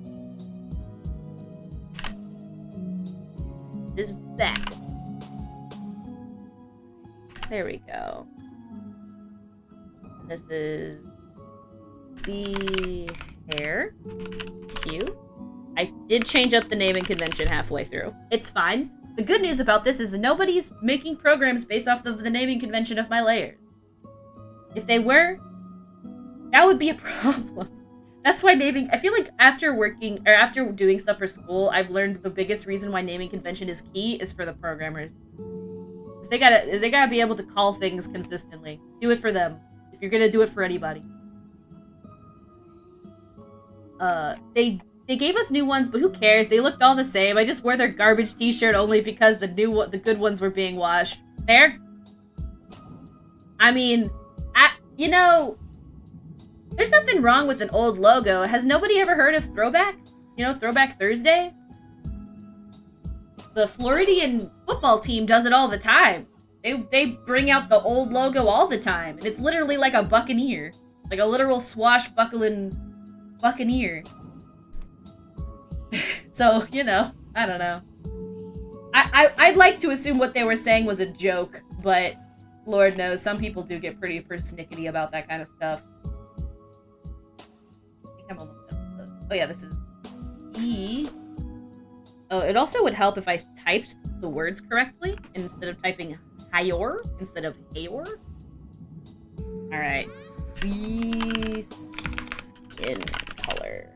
This is back. There we go. This is B hair. Q. I did change up the naming convention halfway through. It's fine. The good news about this is nobody's making programs based off of the naming convention of my layers. If they were, that would be a problem. That's why naming... I feel like after working, or after doing stuff for school, I've learned the biggest reason why naming convention is key is for the programmers. They gotta be able to call things consistently. Do it for them. If you're gonna do it for anybody. They gave us new ones, but who cares? They looked all the same. I just wore their garbage t-shirt only because the good ones were being washed. Fair? I mean, there's nothing wrong with an old logo. Has nobody ever heard of Throwback? Throwback Thursday? The Floridian football team does it all the time. They bring out the old logo all the time, and it's literally like a buccaneer. Like a literal swashbuckling buccaneer. So, I don't know. I'd like to assume what they were saying was a joke, but Lord knows, some people do get pretty persnickety about that kind of stuff. I think I'm almost done with this. Oh yeah, this is E. Oh, it also would help if I typed the words correctly instead of typing Hayor instead of Hayor. Alright. B skin color.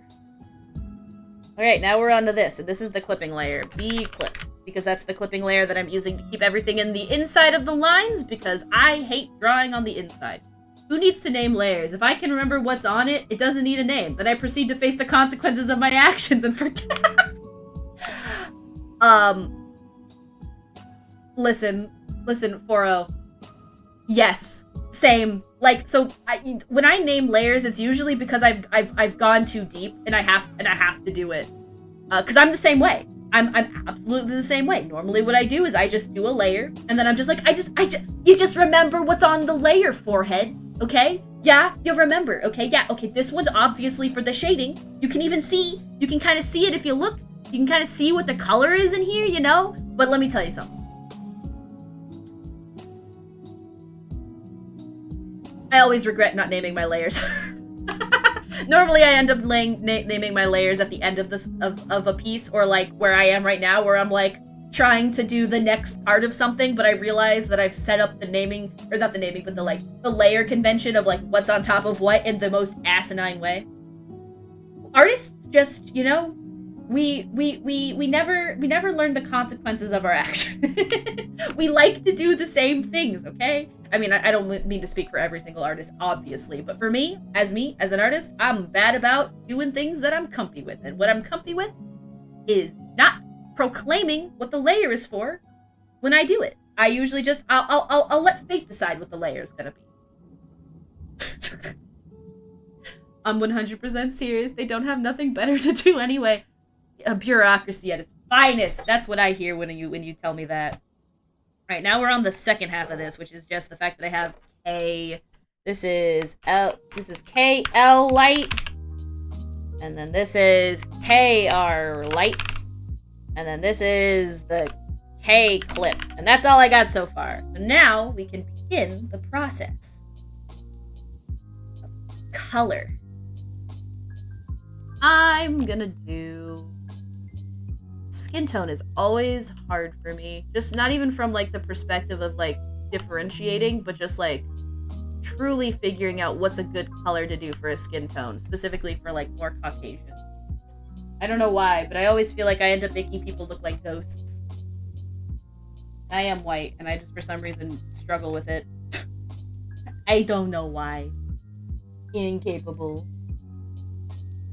Alright, now we're on to this. And this is the clipping layer. B clip. Because that's the clipping layer that I'm using to keep everything in the inside of the lines, because I hate drawing on the inside. Who needs to name layers? If I can remember what's on it, it doesn't need a name. Then I proceed to face the consequences of my actions and forget. Listen, 4-0. Yes, same. Like, so when I name layers, it's usually because I've gone too deep and I have to do it. Because I'm the same way. I'm absolutely the same way. Normally what I do is I just do a layer, and then I'm just like, you just remember what's on the layer, forehead, okay? Yeah, you remember, okay? Yeah, okay, this one's obviously for the shading. You can kind of see it if you look. You can kind of see what the color is in here, But let me tell you something. I always regret not naming my layers. Normally, I end up naming my layers at the end of this of a piece, or like where I am right now, where I'm like trying to do the next part of something, but I realize that I've set up the naming, or not the naming, but the layer convention of like what's on top of what in the most asinine way. Artists just, you know, we never learn the consequences of our actions. We like to do the same things, okay? I mean, I don't mean to speak for every single artist, obviously, but for me, as an artist, I'm bad about doing things that I'm comfy with. And what I'm comfy with is not proclaiming what the layer is for when I do it. I usually just, I'll let fate decide what the layer is gonna be. I'm 100% serious. They don't have nothing better to do anyway. A bureaucracy at its finest. That's what I hear when you tell me that. All right, now we're on the second half of this, which is just the fact that I have K. This is KL light, and then this is KR light, and then this is the K clip, and that's all I got so far. So now we can begin the process of color. I'm gonna do... Skin tone is always hard for me. Just not even from like the perspective of like differentiating, but just like truly figuring out what's a good color to do for a skin tone, specifically for like more Caucasian. I don't know why, but I always feel like I end up making people look like ghosts. I am white, and I just for some reason struggle with it. I don't know why. Incapable.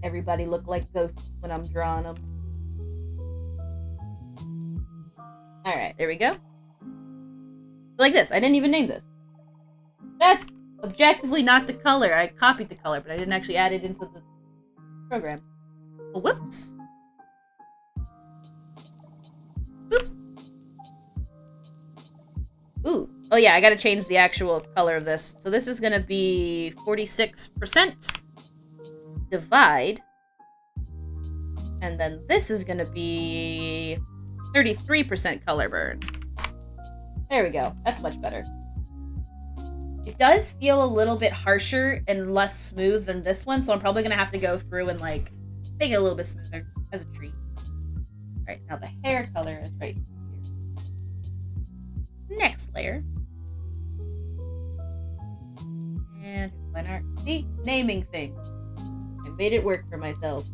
Everybody look like ghosts when I'm drawing them. Alright, there we go. Like this. I didn't even name this. That's objectively not the color. I copied the color, but I didn't actually add it into the program. Oh, whoops. Boop. Ooh. Oh yeah, I gotta change the actual color of this. So this is gonna be 46% divide. And then this is gonna be 33% color burn. There we go. That's much better. It does feel a little bit harsher and less smooth than this one, so I'm probably gonna have to go through and like make it a little bit smoother as a treat. Alright, now the hair color is right here. Next layer. And why not? See? Naming things. I made it work for myself.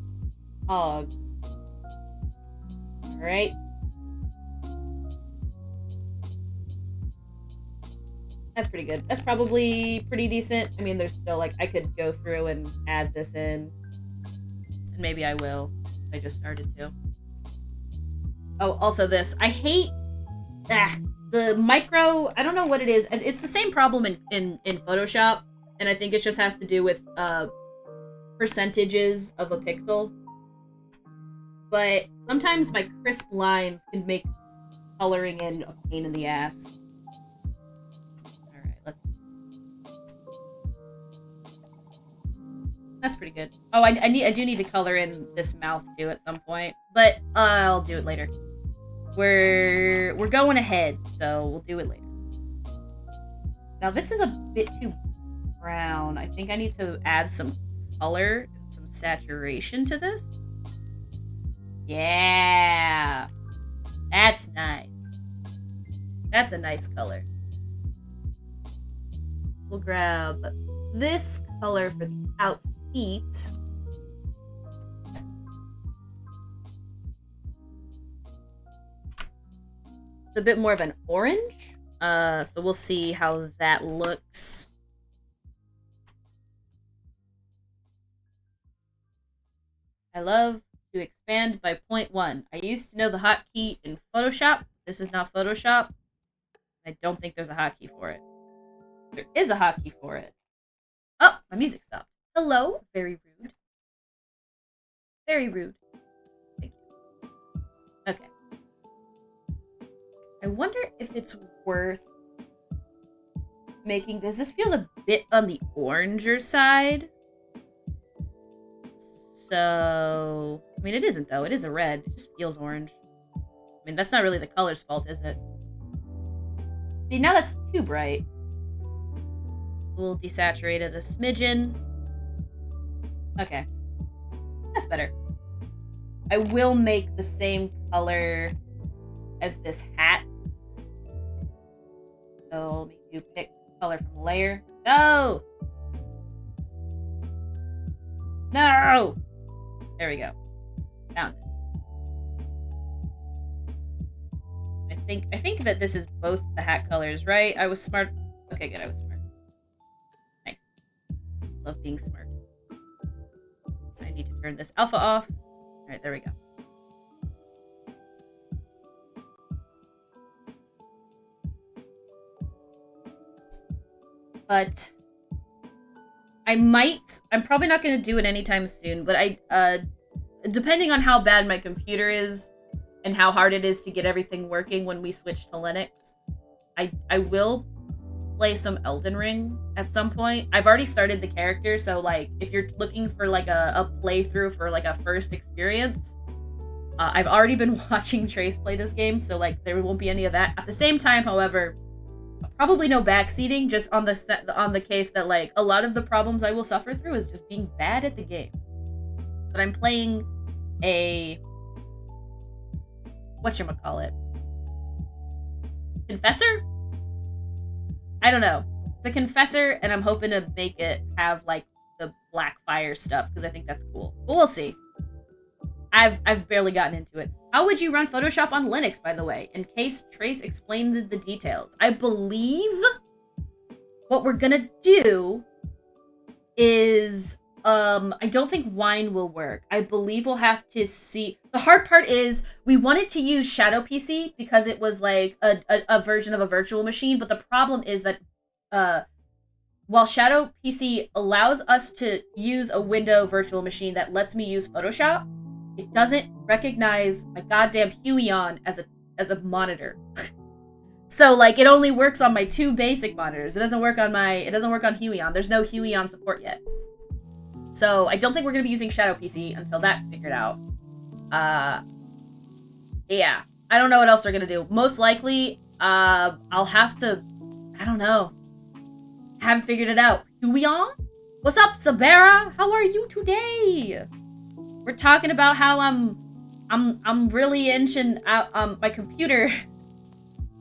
Og. Alright. That's pretty good. That's probably pretty decent. I mean, there's still, like, I could go through and add this in. And maybe I will. I just started to. Oh, also this. I hate... the micro... I don't know what it is. It's the same problem in Photoshop. And I think it just has to do with percentages of a pixel. But sometimes my crisp lines can make coloring in a pain in the ass. That's pretty good. Oh, I do need to color in this mouth too at some point, but I'll do it later. We're going ahead, so we'll do it later. Now this is a bit too brown. I think I need to add some color, some saturation to this. Yeah, that's nice. That's a nice color. We'll grab this color for the outfit. It's a bit more of an orange, so we'll see how that looks. I love to expand by 0.1. I used to know the hotkey in Photoshop. This is not Photoshop. I don't think there's a hotkey for it. There is a hotkey for it. Oh, my music stopped. Hello? Very rude. Very rude. Thank you. Okay. I wonder if it's worth making this. This feels a bit on the oranger side. So, I mean, it isn't, though. It is a red. It just feels orange. I mean, that's not really the color's fault, is it? See, now that's too bright. We'll desaturate it a smidgen. Okay. That's better. I will make the same color as this hat. So let me do pick color from layer. No! No! There we go. Found it. I think that this is both the hat colors, right? I was smart. Okay, good. I was smart. Nice. Love being smart. I need to turn this alpha off. All right, there we go. But I'm probably not going to do it anytime soon, but depending on how bad my computer is and how hard it is to get everything working when we switch to Linux, I will play some Elden Ring at some point. I've already started the character, so like if you're looking for like a playthrough for like a first experience, I've already been watching Trace play this game, so like there won't be any of that. At the same time, however, probably no backseating, just on the case that like a lot of the problems I will suffer through is just being bad at the game. But I'm playing a whatchamacallit? Confessor? I don't know. The Confessor, and I'm hoping to make it have like the black fire stuff because I think that's cool. But we'll see. I've barely gotten into it. How would you run Photoshop on Linux, by the way? In case Trace explained the details. I believe what we're gonna do is I don't think Wine will work. I believe we'll have to see. The hard part is we wanted to use Shadow PC because it was like a version of a virtual machine, but the problem is that while Shadow PC allows us to use a window virtual machine that lets me use Photoshop, it doesn't recognize my goddamn Huion as a monitor. So like it only works on my 2 basic monitors. It doesn't work on Huion. There's no Huion support yet. So I don't think we're gonna be using Shadow PC until that's figured out. Yeah. I don't know what else we're gonna do. Most likely, I'll have to, I don't know. Haven't figured it out. Huion? What's up, Sabera? How are you today? We're talking about how I'm really inching out my computer.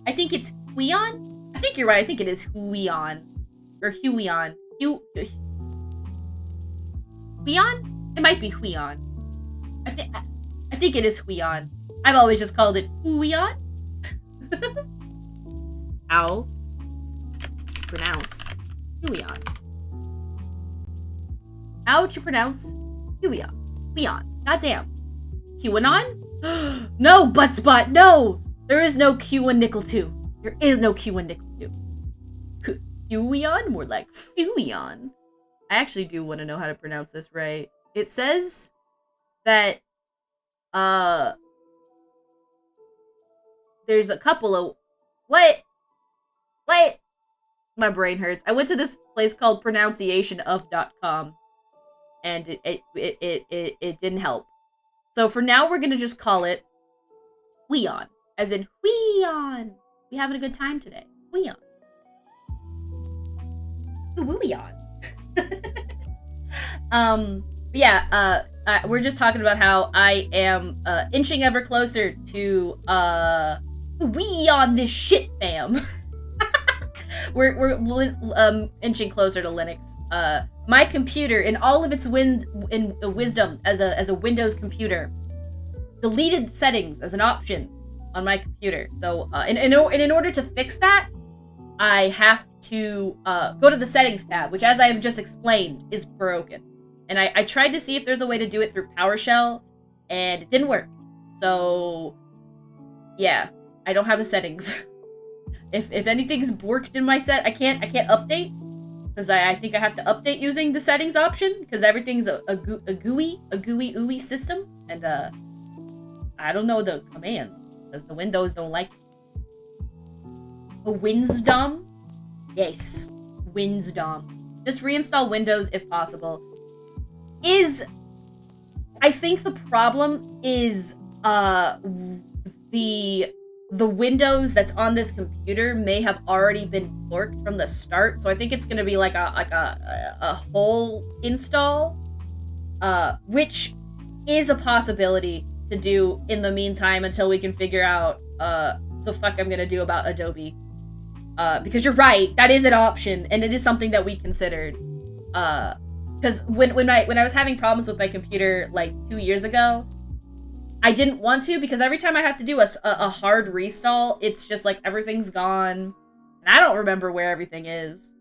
I think it's Huion? I think you're right. I think it is Huion. Or Huion. Huion? It might be Huion. I think it is Huion. I've always just called it Huion. How pronounce Huion? How to pronounce Huion? Huion. Goddamn. QAnon? No, Buttspot, no! There is no Q in Nickel 2. There is no Q in Nickel 2. Huion? More like Huion. I actually do want to know how to pronounce this right. It says that, there's a couple of... What? My brain hurts. I went to this place called pronunciationof.com. And it didn't help. So for now, we're gonna just call it Huion, as in Huion. We having a good time today. Huion. Huion. Yeah. We're just talking about how I am inching ever closer to we on this shit, fam. We're inching closer to Linux. My computer, in all of its wisdom as a Windows computer, deleted settings as an option on my computer. So, in order to fix that, I have to go to the settings tab, which, as I have just explained, is broken. And I tried to see if there's a way to do it through PowerShell, and it didn't work. So, yeah, I don't have the settings. If anything's borked in my set, I can't update. Because I think I have to update using the settings option, because everything's a GUI system, and I don't know the commands, because the Windows don't like it. A Winsdom? Yes, Winsdom. Just reinstall Windows if possible. I think the problem is the the Windows that's on this computer may have already been forked from the start. So I think it's gonna be like a whole install, which is a possibility to do in the meantime until we can figure out the fuck I'm gonna do about Adobe. Because you're right, that is an option, and it is something that we considered. Because when I was having problems with my computer like 2 years ago, I didn't want to, because every time I have to do a hard restall, it's just like everything's gone, and I don't remember where everything is.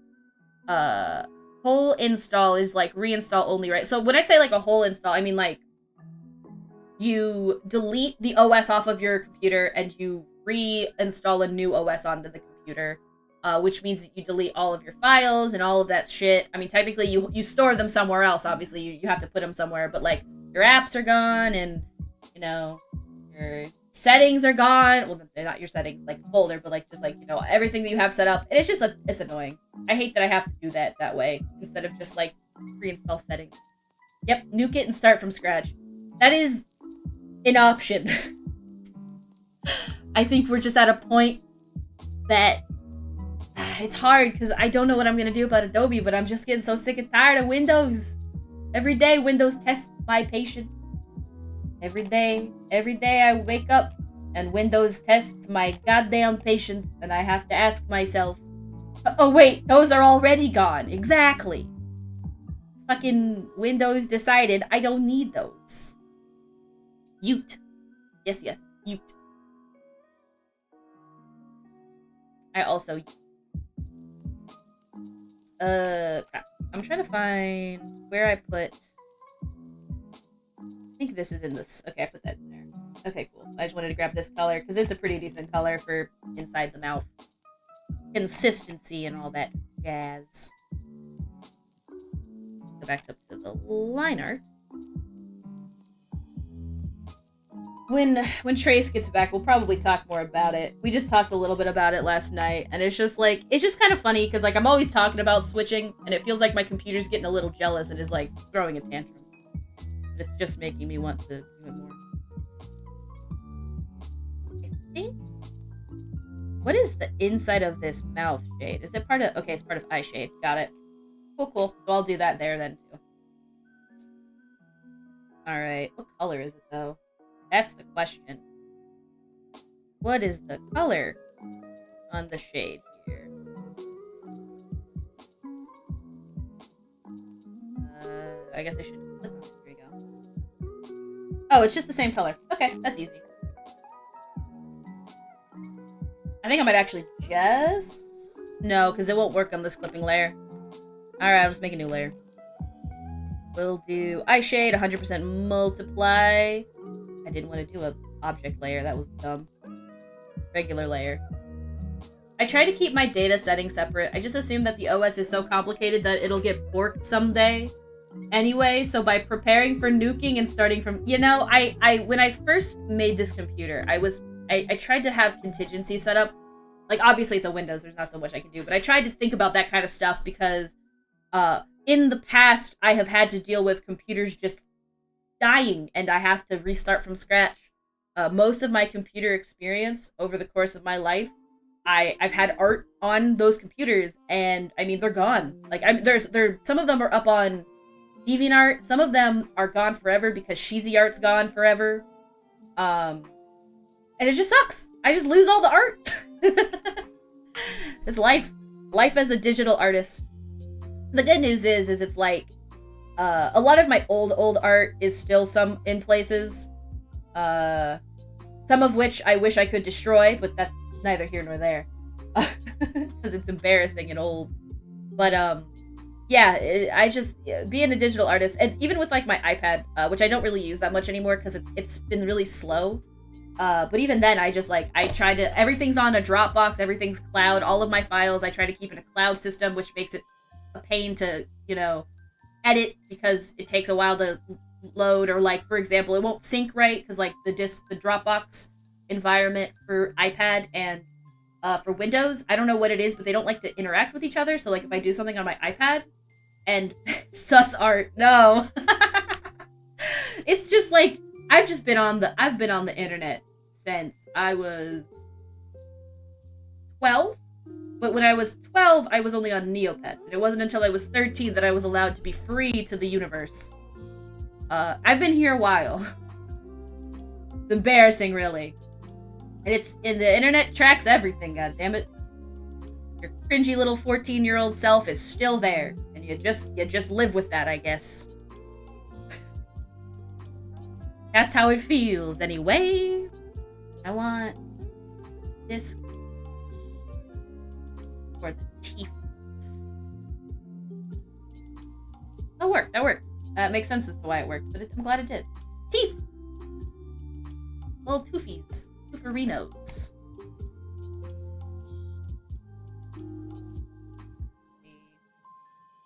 Whole install is like reinstall only, right? So when I say like a whole install, I mean like you delete the OS off of your computer and you reinstall a new OS onto the computer, which means that you delete all of your files and all of that shit. I mean, technically you store them somewhere else. Obviously, you have to put them somewhere, but like your apps are gone, and you know your settings are gone. Well, they're not your settings, like folder, but like just like, you know, everything that you have set up. And it's just it's annoying. I hate that I have to do that way instead of just like reinstall settings. Yep, nuke it and start from scratch. That is an option. I think we're just at a point that it's hard because I don't know what I'm gonna do about Adobe, but I'm just getting so sick and tired of Windows. Every day, Windows tests my patience. Every day I wake up and Windows tests my goddamn patience, and I have to ask myself, oh wait, those are already gone. Exactly. Fucking Windows decided I don't need those. Ute. Yes, Ute. I also... crap. I'm trying to find where I put... I think this is in this... Okay, I put that in there. Okay, cool. I just wanted to grab this color, because it's a pretty decent color for inside the mouth. Consistency and all that jazz. Go back up to the line art. When Trace gets back, we'll probably talk more about it. We just talked a little bit about it last night, and it's just kind of funny, because like I'm always talking about switching, and it feels like my computer's getting a little jealous and is like throwing a tantrum. But it's just making me want to do it more. I think... What is the inside of this mouth shade? Is it part of... Okay, it's part of eye shade. Got it. Cool. So I'll do that there then, too. Alright. What color is it, though? That's the question. What is the color on the shade here? I guess I should click on it. Here we go. Oh, it's just the same color. Okay, that's easy. I think I might actually just... No, because it won't work on this clipping layer. Alright, I'll just make a new layer. We'll do eye shade, 100% multiply. I didn't want to do an object layer. That was dumb. Regular layer. I try to keep my data settings separate. I just assume that the OS is so complicated that it'll get borked someday. Anyway, so by preparing for nuking and starting from... You know, when I first made this computer, I tried to have contingency set up. Like, obviously it's a Windows, there's not so much I can do, but I tried to think about that kind of stuff because in the past, I have had to deal with computers just dying, and I have to restart from scratch. Most of my computer experience over the course of my life, I've had art on those computers, and I mean, they're gone. Like, some of them are up on DeviantArt, some of them are gone forever because Sheezy Art's gone forever. And it just sucks. I just lose all the art. It's life as a digital artist. The good news is it's like, a lot of my old art is still some in places. Some of which I wish I could destroy, but that's neither here nor there. Because it's embarrassing and old. But, yeah, I just, being a digital artist, and even with like my iPad, which I don't really use that much anymore because it's been really slow. But even then, I try to, everything's on a Dropbox, everything's cloud, all of my files, I try to keep in a cloud system, which makes it a pain to, you know, edit because it takes a while to load, or like, for example, it won't sync right because like the Dropbox environment for iPad and for Windows, I don't know what it is, but they don't like to interact with each other. So like if I do something on my iPad and sus art, no. It's just like, I've been on the internet since I was 12. But when I was 12, I was only on Neopets. And it wasn't until I was 13 that I was allowed to be free to the universe. I've been here a while. It's embarrassing, really. And the internet tracks everything, goddammit. Your cringy little 14-year-old self is still there. And you just live with that, I guess. That's how it feels, anyway. I want this for the teeth. That worked. It makes sense as to why it worked, but I'm glad it did. Teeth! Little toofies. Tooferinos.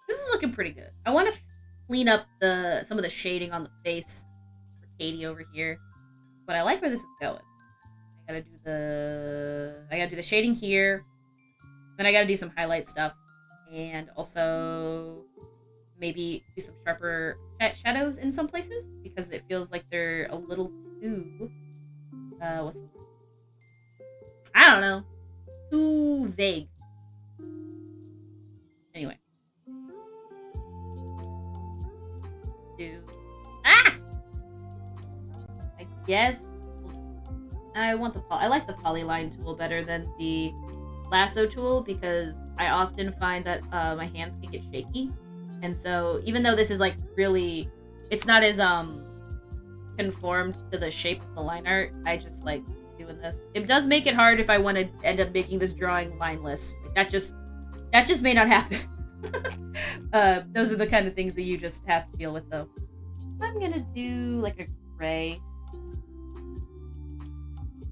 This is looking pretty good. I want to clean up some of the shading on the face for Katie over here. But I like where this is going. I gotta do the shading here. Then I gotta do some highlight stuff. And also maybe do some sharper shadows in some places. Because it feels like they're a little too... what's the word? I don't know. Too vague. Anyway. I guess I like the polyline tool better than the lasso tool because I often find that my hands can get shaky, and so even though this is like really, it's not as conformed to the shape of the line art, I just like doing this. It does make it hard if I want to end up making this drawing lineless. Like, that just may not happen. Those are the kind of things that you just have to deal with, though. I'm gonna do like a gray.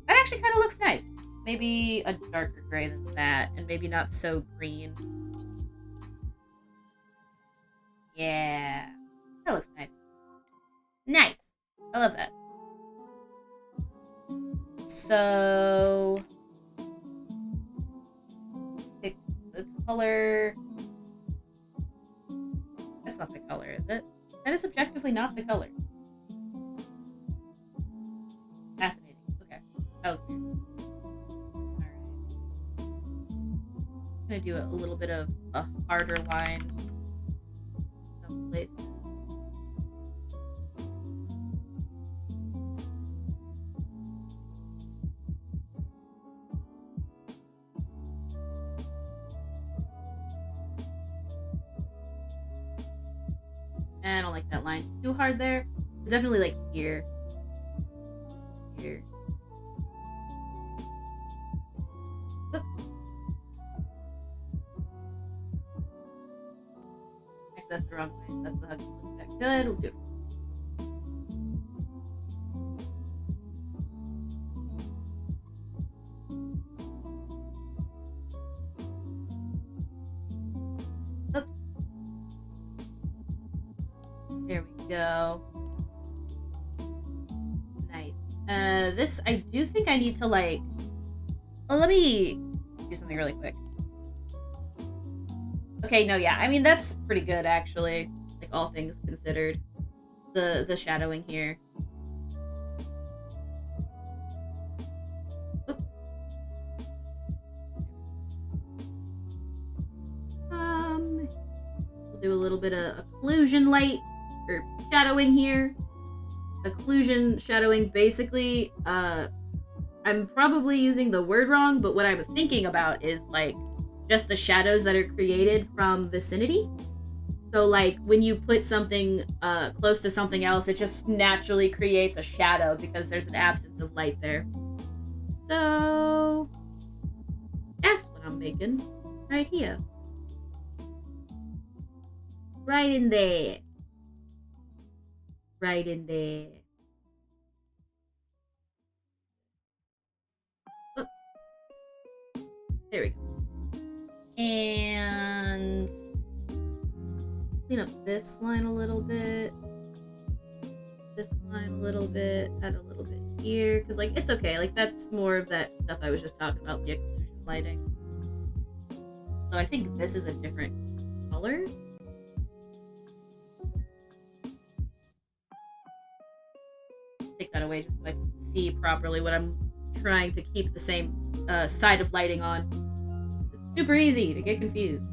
That actually kind of looks nice. Maybe a darker gray than that, and maybe not so green. Yeah, that looks nice. Nice. I love that. So, pick the color. That's not the color, is it? That is objectively not the color. Fascinating. Okay. That was weird. Alright. I'm gonna do a little bit of a harder line in some places. I don't like that line too hard there. Definitely like here. Here. Oops. Actually, that's the wrong way. That's the how you look at. Good. We'll do it. Oops. There we go. Nice. This, I do think I need to, like... Well, let me do something really quick. Okay, no, yeah. I mean, that's pretty good, actually. Like, all things considered. The shadowing here. Oops. We'll do a little bit of occlusion light, or shadowing here. Occlusion shadowing, basically, I'm probably using the word wrong, but what I'm thinking about is, like, just the shadows that are created from vicinity. So, like, when you put something close to something else, it just naturally creates a shadow because there's an absence of light there. So, that's what I'm making right here. Right in there. Right in there. Oh. There we go. And clean up this line a little bit. This line a little bit. Add a little bit here. Because, like, it's okay. Like, that's more of that stuff I was just talking about, the occlusion lighting. So I think this is a different color. Take that away just so I can see properly what I'm trying to keep the same side of lighting on. Super easy to get confused.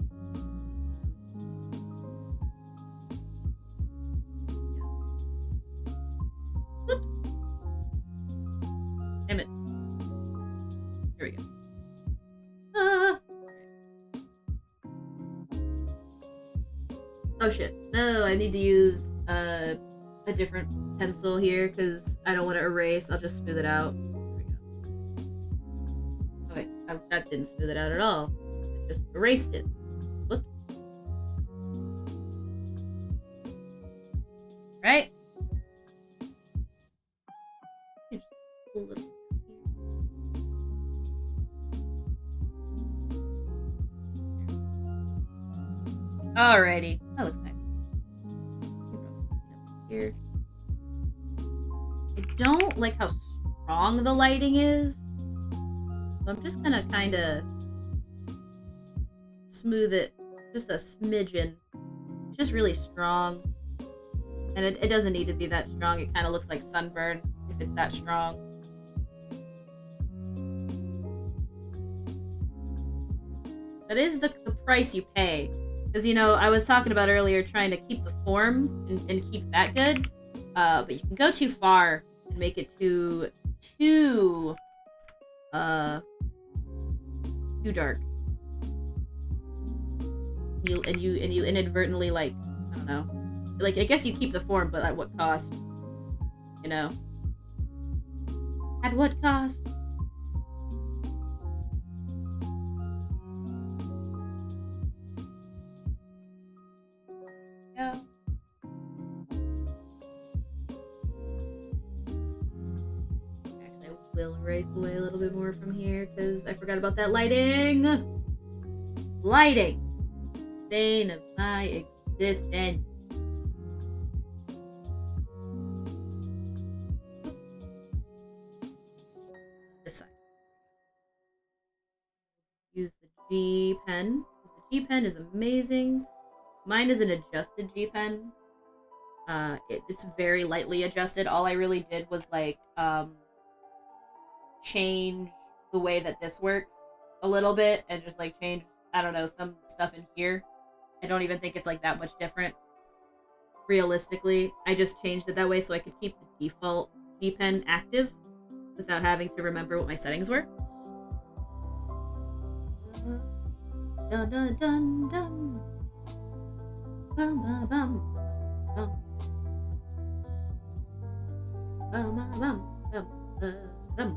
Whoops. Damn it. Here we go. Oh shit. No, I need to use a different pencil here because I don't want to erase. I'll just smooth it out. There we go. Oh wait, that didn't smooth it out at all. I just erased it. Whoops. Right? Just a little here. Alrighty, that looks nice. Here. I don't like how strong the lighting is, so I'm just gonna kind of smooth it just a smidgen. It's just really strong, and it doesn't need to be that strong. It kind of looks like sunburn if it's that strong. That is the price you pay. Because, you know, I was talking about earlier trying to keep the form and keep that good. But you can go too far and make it too dark. You inadvertently, like, I don't know. Like, I guess you keep the form, but at what cost? You know? At what cost? Yeah. Actually, I will erase away a little bit more from here because I forgot about that lighting. Lighting. Bane of my existence. This side. Use the G pen. The G pen is amazing. Mine is an adjusted G pen. It's very lightly adjusted. All I really did was like change the way that this works a little bit and just like change, I don't know, some stuff in here. I don't even think it's like that much different. Realistically, I just changed it that way so I could keep the default G pen active without having to remember what my settings were. Dun dun dun dun. Bum, bum, bum, bum. Bum, bum, bum, bum, bum.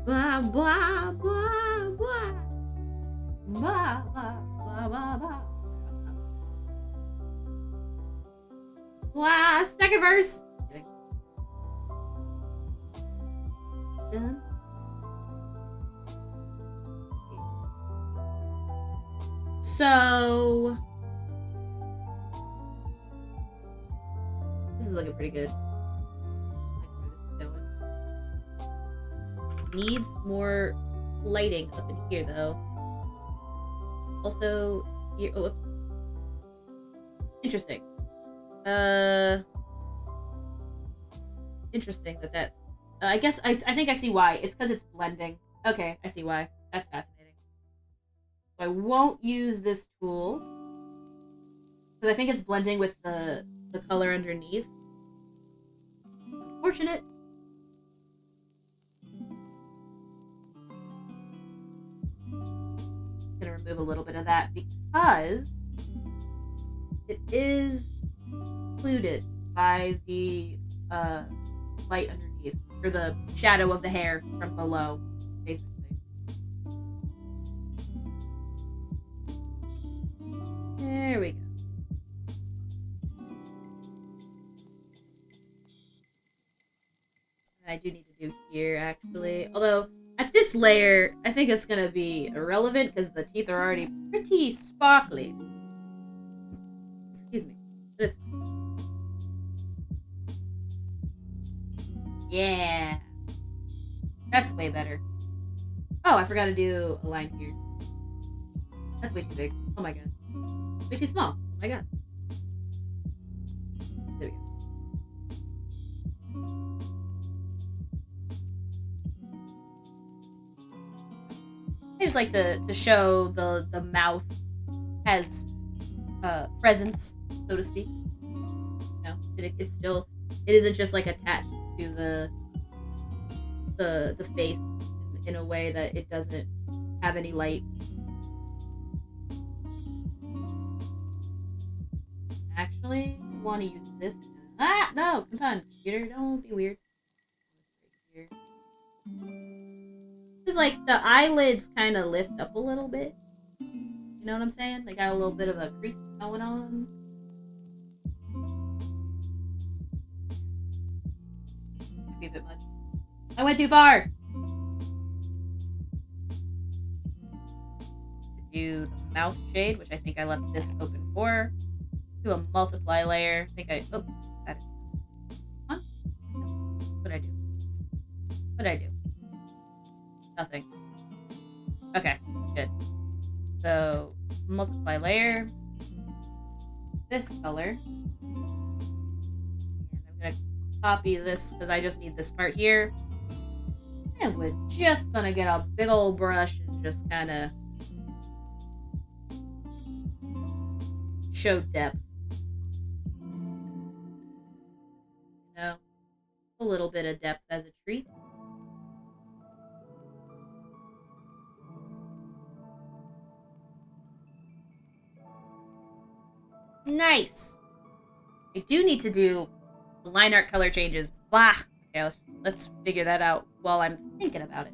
Blah, blah, blah, blah. Blah, blah, blah, blah, blah. Wow, second verse. Done. So this is looking pretty good. I like where this is going. Needs more lighting up in here though. Also here, oh whoops. Interesting. Interesting that's I guess I think I see why. It's because it's blending. Okay, I see why. That's fascinating. So I won't use this tool because I think it's blending with the color underneath. Unfortunate. I'm gonna remove a little bit of that because it is occluded by the light underneath, or the shadow of the hair from below, basically. There we go. I do need to do here, actually. Although, at this layer, I think it's gonna be irrelevant because the teeth are already pretty sparkly. Excuse me. But it's fine. Yeah. That's way better. Oh, I forgot to do a line here. That's way too big. Oh my god. Way too small. Oh my god. There we go. I just like to show the mouth has presence, so to speak. You know, it's still, it isn't just like attached to the face in a way that it doesn't have any light. Actually, I want to use this. Ah, no, come on, computer, don't be weird. Right here. It's like the eyelids kind of lift up a little bit. You know what I'm saying? They got a little bit of a crease going on. Might be a bit much. I went too far! To do the mouth shade, which I think I left this open for. Do a multiply layer. I think I... Oh, got it. Huh? What'd I do? What'd I do? Nothing. Okay, good. So, multiply layer. This color. And I'm gonna copy this because I just need this part here. And we're just gonna get a big old brush and just kind of show depth. You know, a little bit of depth as a treat. Nice. I do need to do the line art color changes. Blah. Okay, let's figure that out while I'm thinking about it.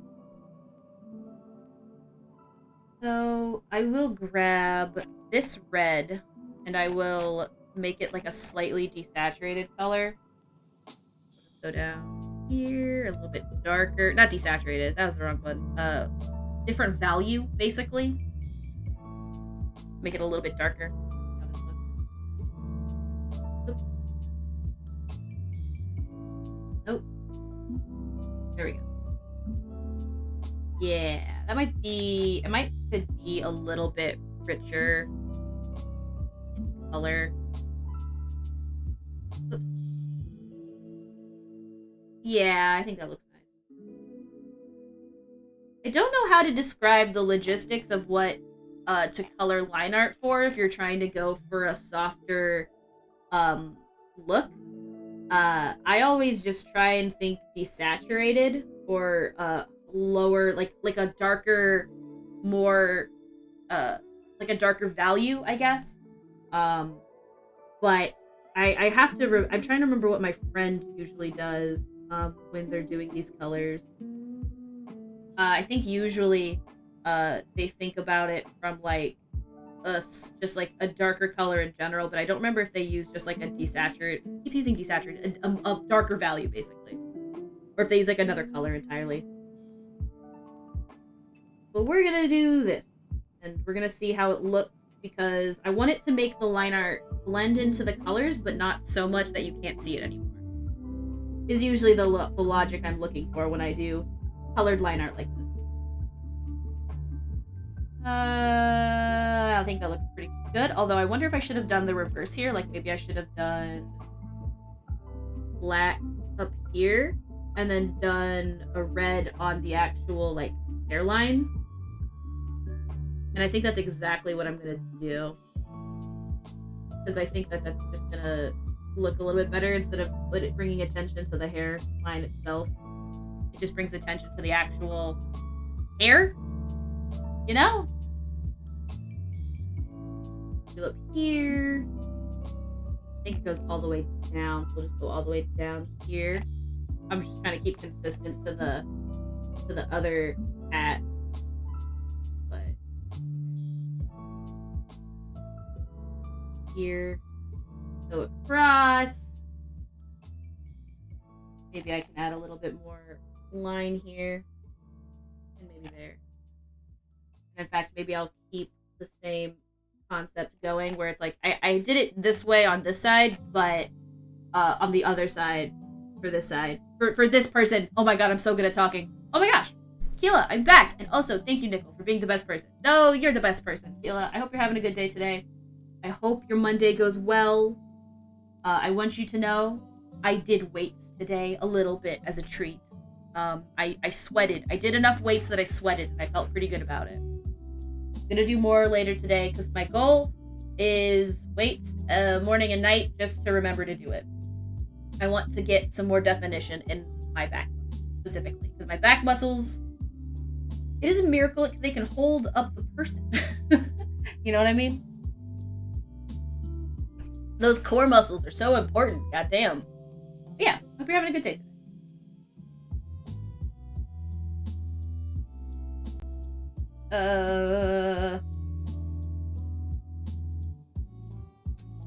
So I will grab this red and I will make it like a slightly desaturated color. Go down here, a little bit darker. Not desaturated, that was the wrong one. Different value, basically. Make it a little bit darker. Oops. Nope. There we go. Yeah, that might be, could be a little bit richer in color. Oops. Yeah, I think that looks nice. I don't know how to describe the logistics of what to color line art for if you're trying to go for a softer look. I always just try and think desaturated or lower, like a darker, more like a darker value, I guess. But I have to I'm trying to remember what my friend usually does when they're doing these colors. I think usually they think about it from like just like a darker color in general, but I don't remember if they use just like a desaturated, I keep using desaturated, a darker value basically, or if they use like another color entirely. But we're gonna do this, and we're gonna see how it looks, because I want it to make the line art blend into the colors, but not so much that you can't see it anymore. Is usually the logic I'm looking for when I do colored line art like this. I think that looks pretty good. Although I wonder if I should have done the reverse here. Like maybe I should have done black up here and then done a red on the actual like hairline. And I think that's exactly what I'm gonna do, because I think that that's just gonna look a little bit better instead of bringing attention to the hairline itself. It just brings attention to the actual hair. You know? Do up here. I think it goes all the way down, so we'll just go all the way down here. I'm just trying to keep consistent to the other hat. But here. Go across. Maybe I can add a little bit more line here. And maybe there. In fact, maybe I'll keep the same concept going, where it's like I did it this way on this side, but on the other side for this side. For this person. Oh my god, I'm so good at talking. Oh my gosh. Keela, I'm back. And also, thank you, Nickel, for being the best person. No, you're the best person. Keela, I hope you're having a good day today. I hope your Monday goes well. I want you to know I did weights today a little bit as a treat. I sweated. I did enough weights that I sweated, and I felt pretty good about it. I'm gonna do more later today, because my goal is weights morning and night, just to remember to do it. I want to get some more definition in my back specifically, because my back muscles, it is a miracle they can hold up the person. You know what I mean? Those core muscles are so important. Goddamn. But yeah, hope you're having a good day today.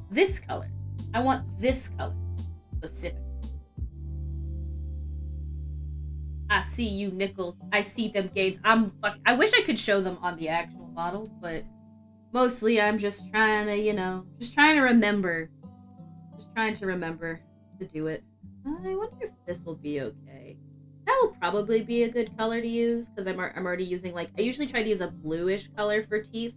This color. I want this color specific. I see you, Nickel. I see them gains. I wish I could show them on the actual model, but mostly I'm just trying to, just trying to remember. Just trying to remember to do it. I wonder if this will be okay. That will probably be a good color to use, because I'm already using, I usually try to use a bluish color for teeth.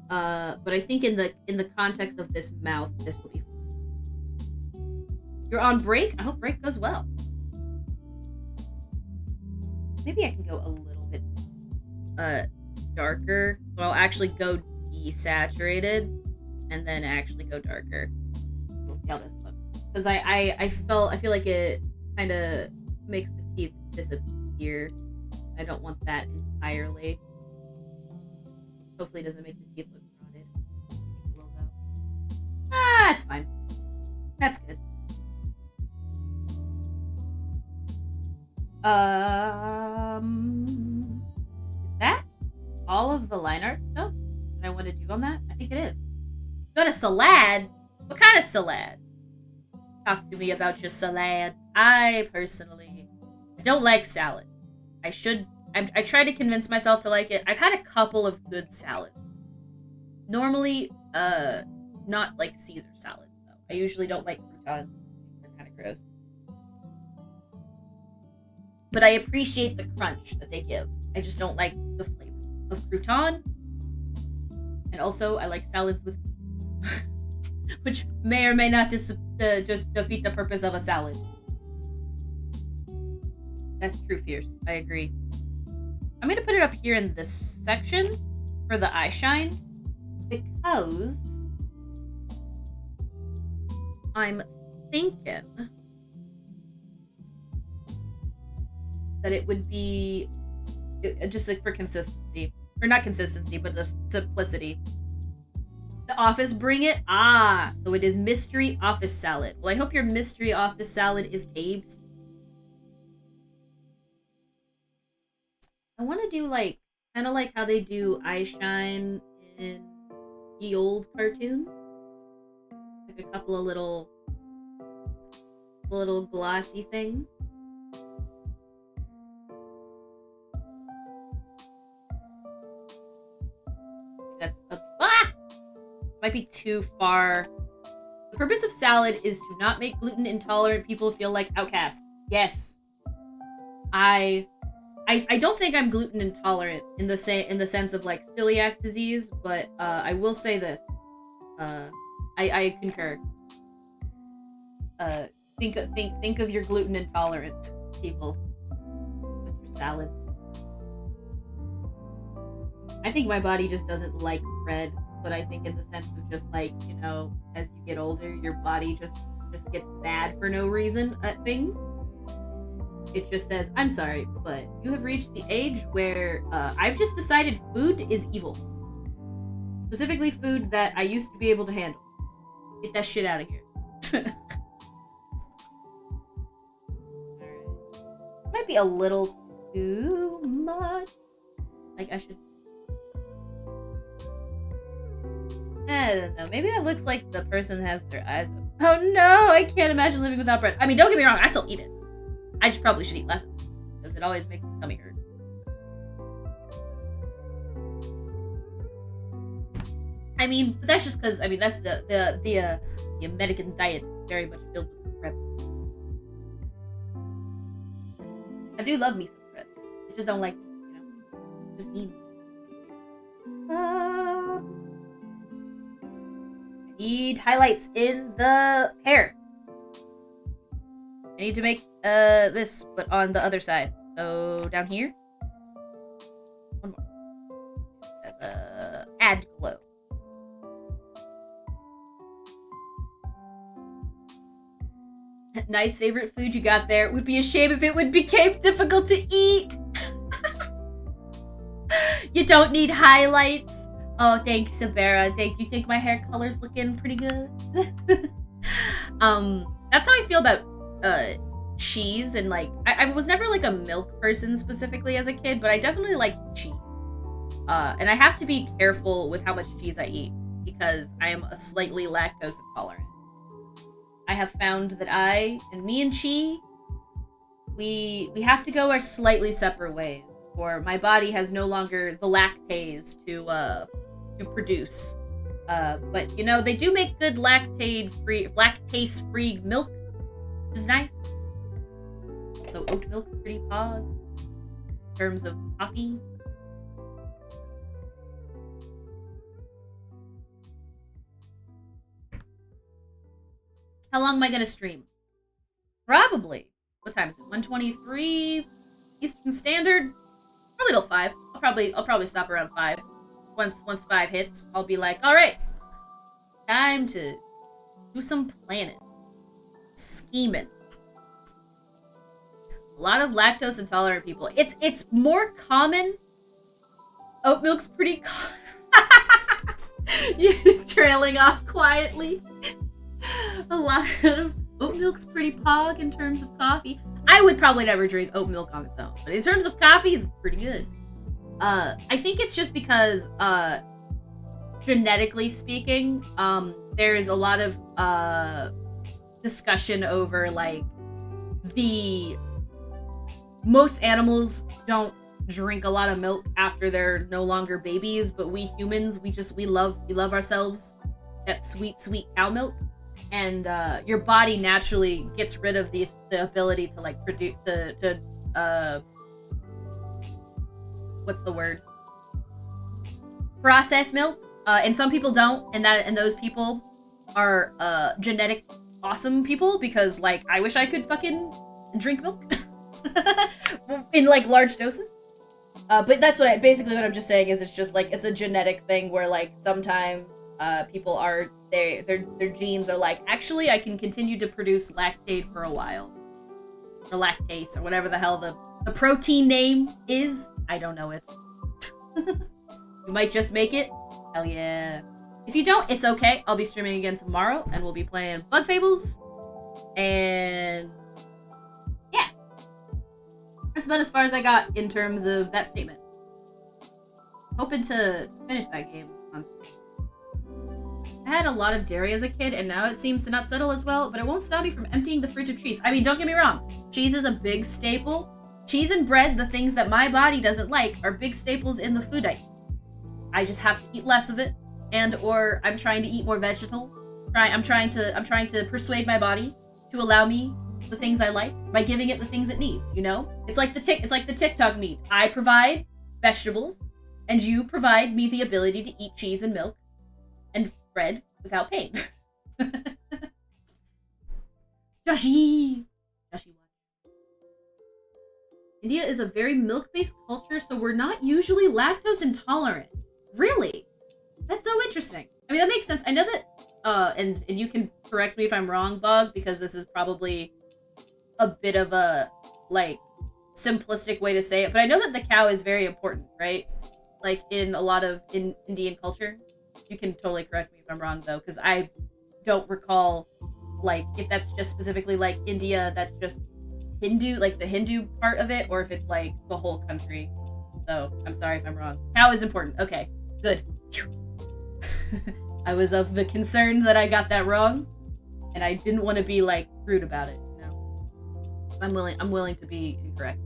But I think in the context of this mouth, this will be fine. You're on break? I hope break goes well. Maybe I can go a little bit darker. So I'll actually go desaturated and then actually go darker. We'll see how this looks. Because I feel like it kind of makes the teeth disappear. I don't want that entirely. Hopefully it doesn't make the teeth look rotted. It will though. It's fine. That's good. Is that all of the line art stuff that I want to do on that? I think it is. Got a salad? What kind of salad? Talk to me about your salad. I personally don't like salad. I try to convince myself to like it. I've had a couple of good salads. Normally, not like Caesar salads though. I usually don't like croutons. They're kind of gross. But I appreciate the crunch that they give. I just don't like the flavor of crouton. And also, I like salads with meat. Which may or may not just defeat the purpose of a salad. That's true, Fierce. I agree. I'm going to put it up here in this section for the eye shine, because I'm thinking that it would be just for consistency, or not consistency, but just simplicity. The office bring it? So it is mystery office salad. Well, I hope your mystery office salad is tasty. I want to do kind of like how they do eye shine in the old cartoons. Like a couple of little glossy things. That's might be too far. The purpose of salad is to not make gluten intolerant people feel like outcasts. Yes. I don't think I'm gluten intolerant in the sense of like celiac disease, but I will say this. I concur. Think of your gluten intolerant people with your salads. I think my body just doesn't like bread, but I think in the sense of just like, as you get older, your body just gets mad for no reason at things. It just says, I'm sorry, but you have reached the age where I've just decided food is evil. Specifically food that I used to be able to handle. Get that shit out of here. Might be a little too much. Like I should... I don't know. Maybe that looks like the person has their eyes open. Oh no, I can't imagine living without bread. I mean, don't get me wrong, I still eat it. I just probably should eat less of it, because it always makes my tummy hurt. I mean, but that's just because, that's the American diet is very much filled with bread. I do love me some bread. I just don't like it, Just me. I need highlights in the hair. I need to make this, but on the other side. So down here. One more. As a add glow. Nice favorite food you got there. Would be a shame if it would become difficult to eat. You don't need highlights. Oh, thanks, Sabera. Thank you. Think my hair color's looking pretty good? That's how I feel about cheese, and like I was never like a milk person specifically as a kid, but I definitely like cheese. And I have to be careful with how much cheese I eat because I am a slightly lactose intolerant. I have found that me and Chi, we have to go our slightly separate ways, or my body has no longer the lactase to produce. But you know, they do make good lactase-free milk, which is nice. So oat milk's pretty pog in terms of coffee. How long am I gonna stream? Probably. What time is it? 1:23 Eastern Standard. Probably till 5. I'll probably stop around 5. Once 5 hits, I'll be like, all right, time to do some planning, scheming. A lot of lactose intolerant people. It's more common. Oat milk's pretty. You trailing off quietly. A lot of oat milk's pretty pog in terms of coffee. I would probably never drink oat milk on its own, but in terms of coffee, it's pretty good. I think it's just because, genetically speaking, there's a lot of, discussion over, like, most animals don't drink a lot of milk after they're no longer babies, but we humans, we love ourselves that sweet cow milk. And your body naturally gets rid of the ability to like produce what's the word? Process milk. And some people don't, and those people are genetic awesome people because like I wish I could fucking drink milk in like large doses. But that's what I'm just saying is it's just like it's a genetic thing where like sometimes people are their genes are like, actually I can continue to produce lactate for a while. Or lactase or whatever the hell the protein name is. I don't know it. You might just make it. Hell yeah. If you don't, it's okay. I'll be streaming again tomorrow and we'll be playing Bug Fables. And yeah. That's about as far as I got in terms of that statement. Hoping to finish that game on stream. I had a lot of dairy as a kid, and now it seems to not settle as well, but it won't stop me from emptying the fridge of cheese. I mean, don't get me wrong. Cheese is a big staple. Cheese and bread, the things that my body doesn't like, are big staples in the food I eat. I just have to eat less of it, or I'm trying to eat more vegetables. I'm trying to persuade my body to allow me the things I like by giving it the things it needs, you know? It's like the TikTok meme. I provide vegetables, and you provide me the ability to eat cheese and milk and bread without pain. Joshi! India is a very milk-based culture, so we're not usually lactose intolerant. Really? That's so interesting. I mean, that makes sense. I know that, and you can correct me if I'm wrong, Bug, because this is probably a bit of a, like, simplistic way to say it, but I know that the cow is very important, right? Like, in a lot of Indian culture. You can totally correct me if I'm wrong, though, because I don't recall, like, if that's just specifically, like, India, that's just Hindu, like, the Hindu part of it, or if it's, like, the whole country. So, I'm sorry if I'm wrong. Cow is important. Okay, good. I was of the concern that I got that wrong, and I didn't want to be, like, rude about it, you know? I'm willing to be incorrect.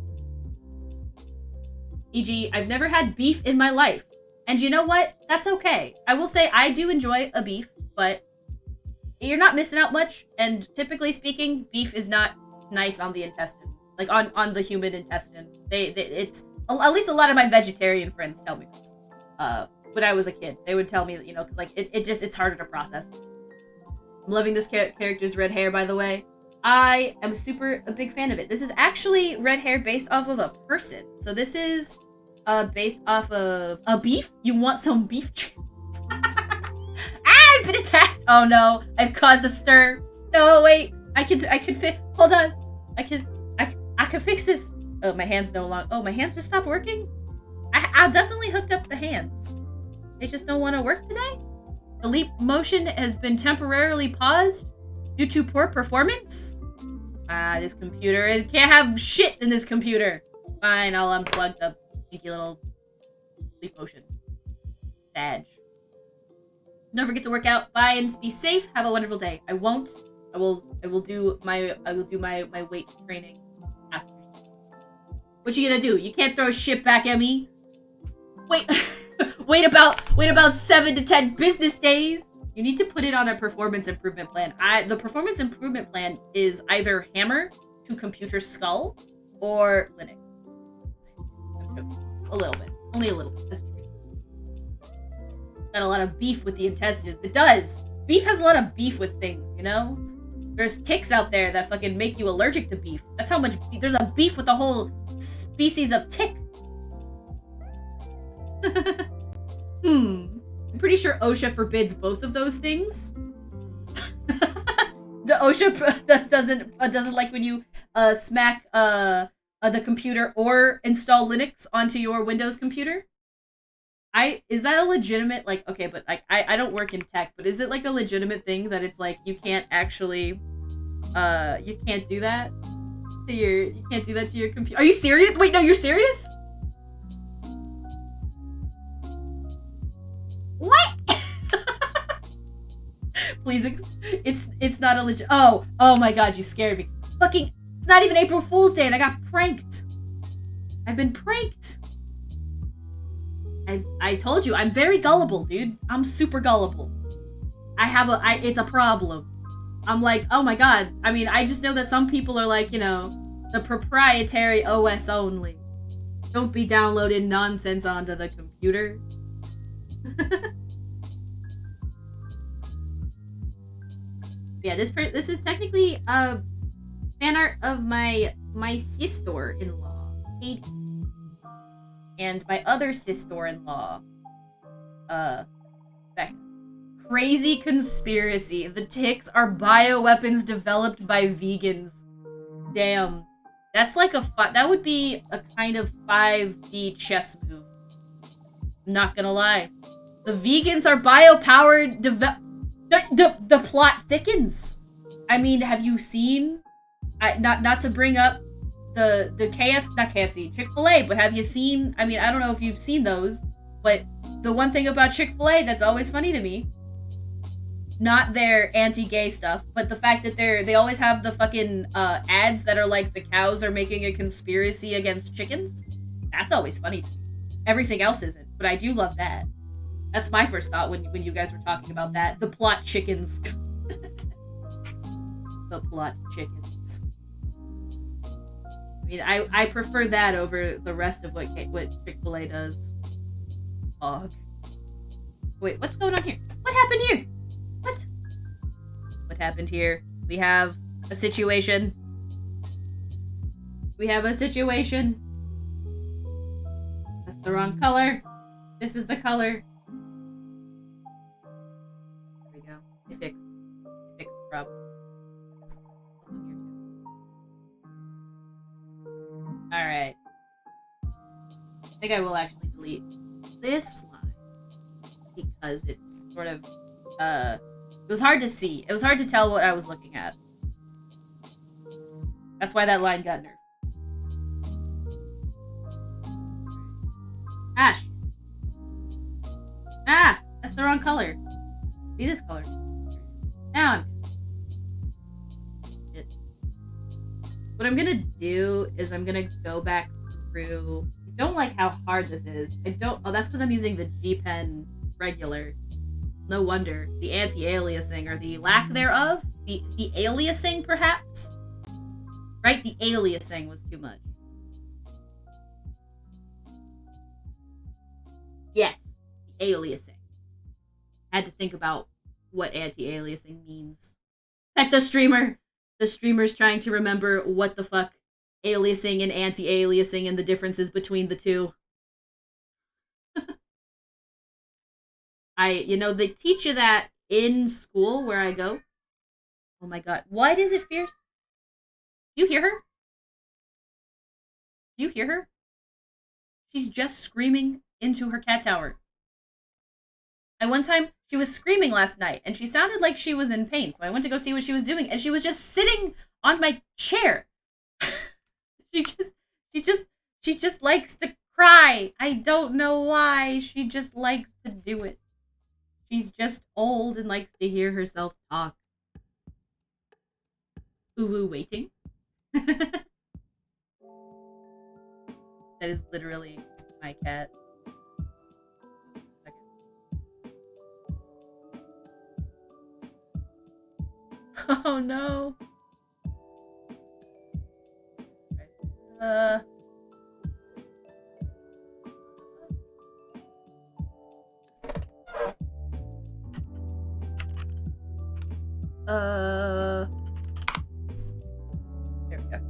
E.g., I've never had beef in my life. And you know what? That's okay. I will say I do enjoy a beef, but you're not missing out much. And typically speaking, beef is not nice on the intestine, like on the human intestine. It's at least a lot of my vegetarian friends tell me this. When I was a kid, they would tell me that, you know, because like it's harder to process. I'm loving this character's red hair, by the way. I am a big fan of it. This is actually red hair based off of a person. So this is based off of a beef. You want some beef? I've been attacked. Oh no, I've caused a stir. No, wait. I can fit. Hold on. I can fix this. Oh, my hands no longer. Oh, my hands just stopped working. I definitely hooked up the hands. They just don't want to work today. The leap motion has been temporarily paused due to poor performance. This computer can't have shit in this computer. Fine, I'll unplug the sneaky little leap motion. Badge. Don't forget to work out. Bye and be safe. Have a wonderful day. I won't. I will do my weight training after. What you gonna do? You can't throw shit back at me. Wait about 7 to 10 business days. You need to put it on a performance improvement plan. The performance improvement plan is either Hammer to Computer Skull or Linux. A little bit. Only a little bit. That's true. Got a lot of beef with the intestines. It does. Beef has a lot of beef with things, you know? There's ticks out there that fucking make you allergic to beef. That's how much there's a beef with the whole species of tick. I'm pretty sure OSHA forbids both of those things. The OSHA doesn't like when you smack the computer or install Linux onto your Windows computer. Is that a legitimate, like, okay, but like I don't work in tech, but is it like a legitimate thing that it's like you can't actually you can't do that to your computer? Are you serious? Wait, no, you're serious? What? Please, it's not a legit. Oh my god, you scared me. Fucking, it's not even April Fool's Day and I got pranked. I've been pranked. I told you, I'm very gullible, dude. I'm super gullible. It's a problem. I'm like, oh my god. I mean, I just know that some people are like, you know, the proprietary OS only. Don't be downloading nonsense onto the computer. Yeah, this is technically fan art of my sister-in-law, Katie, and my other sister-in-law, Becca. Crazy conspiracy. The ticks are bioweapons developed by vegans. Damn, that's like that would be a kind of 5D chess move. Not gonna lie. The vegans are biopowered. The plot thickens. I mean, have you seen? Not to bring up the not KFC, Chick-fil-A, but have you seen? I mean, I don't know if you've seen those, but the one thing about Chick-fil-A that's always funny to me, not their anti-gay stuff, but the fact that they always have the fucking ads that are like the cows are making a conspiracy against chickens. That's always funny to me. Everything else isn't, but I do love that. That's my first thought when you guys were talking about that. The plot chickens. The plot chickens. I mean, I prefer that over the rest of what Chick-fil-A does. Ugh. Wait, what's going on here? What happened here? What happened here? We have a situation. That's the wrong color. This is the color. There we go. It fixed the problem. Alright. I think I will actually delete this line because it's sort of it was hard to see. It was hard to tell what I was looking at. That's why that line got nerfed. Ash. Ah, that's the wrong color. See this color. Now what I'm gonna do is I'm gonna go back through. I don't like how hard this is. Oh, that's because I'm using the G Pen regular. No wonder. The anti-aliasing, or the lack thereof. The aliasing, perhaps? Right? The aliasing was too much. Yes, the aliasing. Had to think about what anti-aliasing means. Pet the streamer! the streamers trying to remember what the fuck aliasing and anti-aliasing and the differences between the two. They teach you that in school where I go. Oh my god. What is it, Fierce? Do you hear her? Do you hear her? She's just screaming into her cat tower. One time, she was screaming last night, and she sounded like she was in pain, so I went to go see what she was doing, and she was just sitting on my chair. she just likes to cry. I don't know why. She just likes to do it. She's just old and likes to hear herself talk. Ooh, waiting. That is literally my cat. Okay. Oh no. There we go.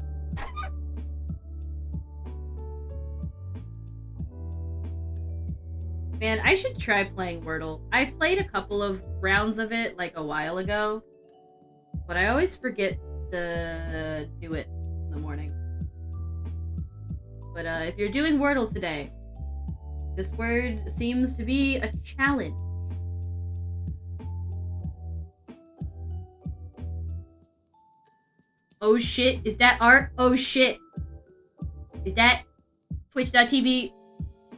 Man, I should try playing Wordle. I played a couple of rounds of it like a while ago, but I always forget to do it in the morning. But if you're doing Wordle today, this word seems to be a challenge. Oh shit, is that art? Oh shit. Is that twitch.tv /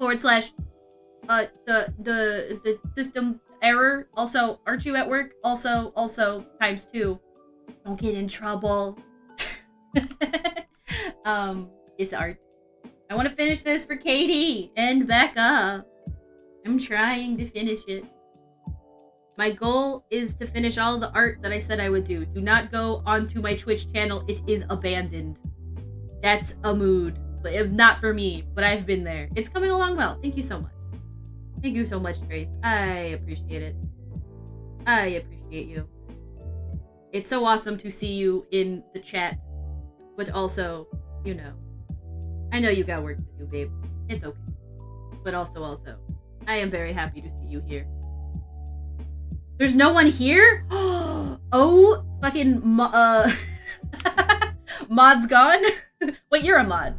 the system error? Also, aren't you at work? Also ×2. Don't get in trouble. It's art. I want to finish this for Katie and Becca. I'm trying to finish it. My goal is to finish all the art that I said I would do. Do not go onto my Twitch channel. It is abandoned. That's a mood. But if not for me, but I've been there. It's coming along well. Thank you so much. Thank you so much, Trace. I appreciate it. I appreciate you. It's so awesome to see you in the chat. But also, I know you got work to do, babe. It's okay. But also, I am very happy to see you here. There's no one here? Oh, fucking mod's gone? Wait, you're a mod.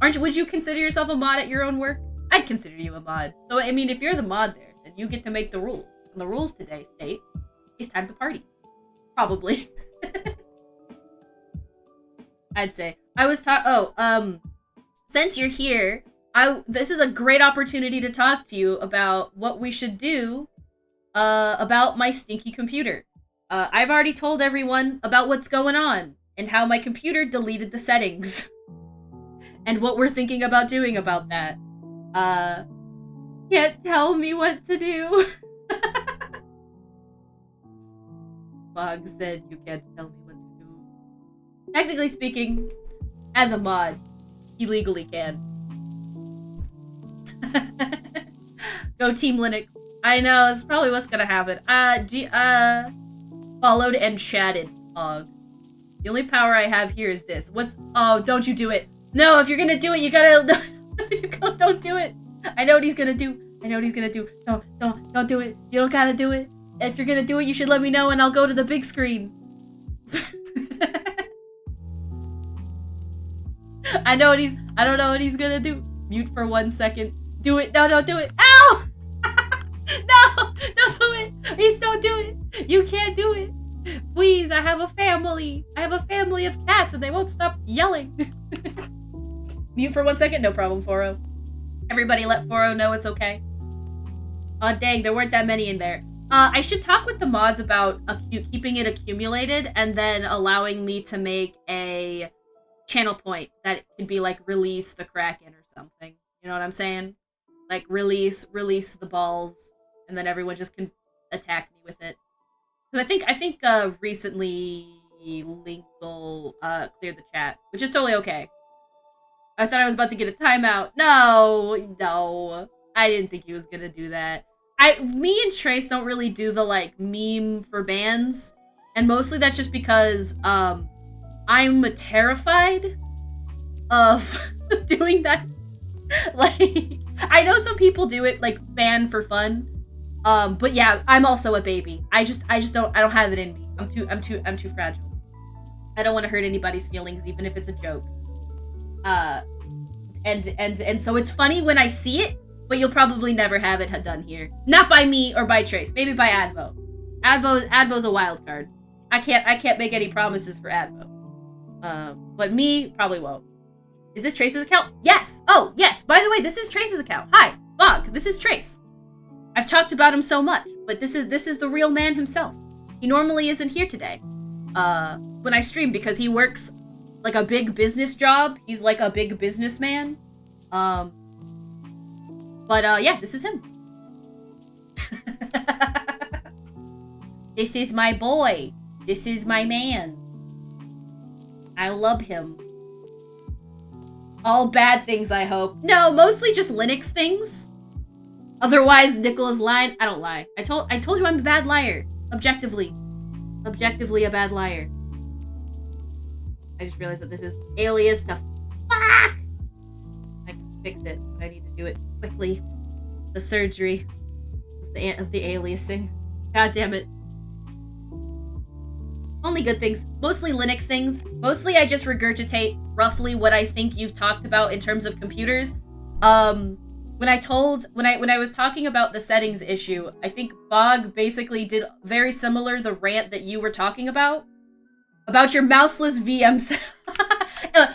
Would you consider yourself a mod at your own work? I'd consider you a mod. So, I mean, if you're the mod there, then you get to make the rules. And the rules today state, it's time to party. Probably. I'd say. Since you're here, this is a great opportunity to talk to you about what we should do about my stinky computer. I've already told everyone about what's going on and how my computer deleted the settings and what we're thinking about doing about that. Can't tell me what to do. Bog said you can't tell me what to do. Technically speaking, as a mod, he legally can. Go Team Linux. I know, that's probably what's gonna happen. Followed and chatted, Hog. The only power I have here is this. Oh, don't you do it. No, if you're gonna do it, you gotta, don't do it. I know what he's gonna do. Don't do it. You don't gotta do it. If you're gonna do it, you should let me know and I'll go to the big screen. I don't know what he's gonna do. Mute for 1 second. Do it. No, don't do it. Ow! No! Don't do it! Please don't do it! You can't do it! Please, I have a family! I have a family of cats and they won't stop yelling! Mute for 1 second? No problem, Foro. Everybody let Foro know it's okay. Aw, dang, there weren't that many in there. I should talk with the mods about keeping it accumulated and then allowing me to make a channel point that can be like release the Kraken or something. You know what I'm saying? Like release the balls, and then everyone just can attack me with it. Because I think recently Linkle cleared the chat, which is totally okay. I thought I was about to get a timeout. No, I didn't think he was gonna do that. Me and Trace don't really do the like meme for bans, and mostly that's just because I'm terrified of doing that. Like, I know some people do it like fan for fun. But yeah, I'm also a baby. I don't have it in me. I'm too fragile. I don't want to hurt anybody's feelings, even if it's a joke. And so it's funny when I see it, but you'll probably never have it done here. Not by me or by Trace. Maybe by Advo. Advo's a wild card. I can't make any promises for Advo. But me probably won't. Is this Trace's account? Yes. Oh, yes. By the way, this is Trace's account. Hi, Bog. This is Trace. I've talked about him so much, but this is the real man himself. He normally isn't here today. When I stream, because he works like a big business job. He's like a big businessman. But yeah, this is him. This is my boy. This is my man. I love him. All bad things, I hope. No, mostly just Linux things. Otherwise, Nicola's lying. I don't lie. I told you I'm a bad liar. Objectively a bad liar. I just realized that this is alias to fuck. I can fix it, but I need to do it quickly. The surgery of the aliasing. God damn it. Only good things. Mostly Linux things. Mostly I just regurgitate roughly what I think you've talked about in terms of computers. When I was talking about the settings issue, I think Bog basically did very similar the rant that you were talking about your mouseless VMs.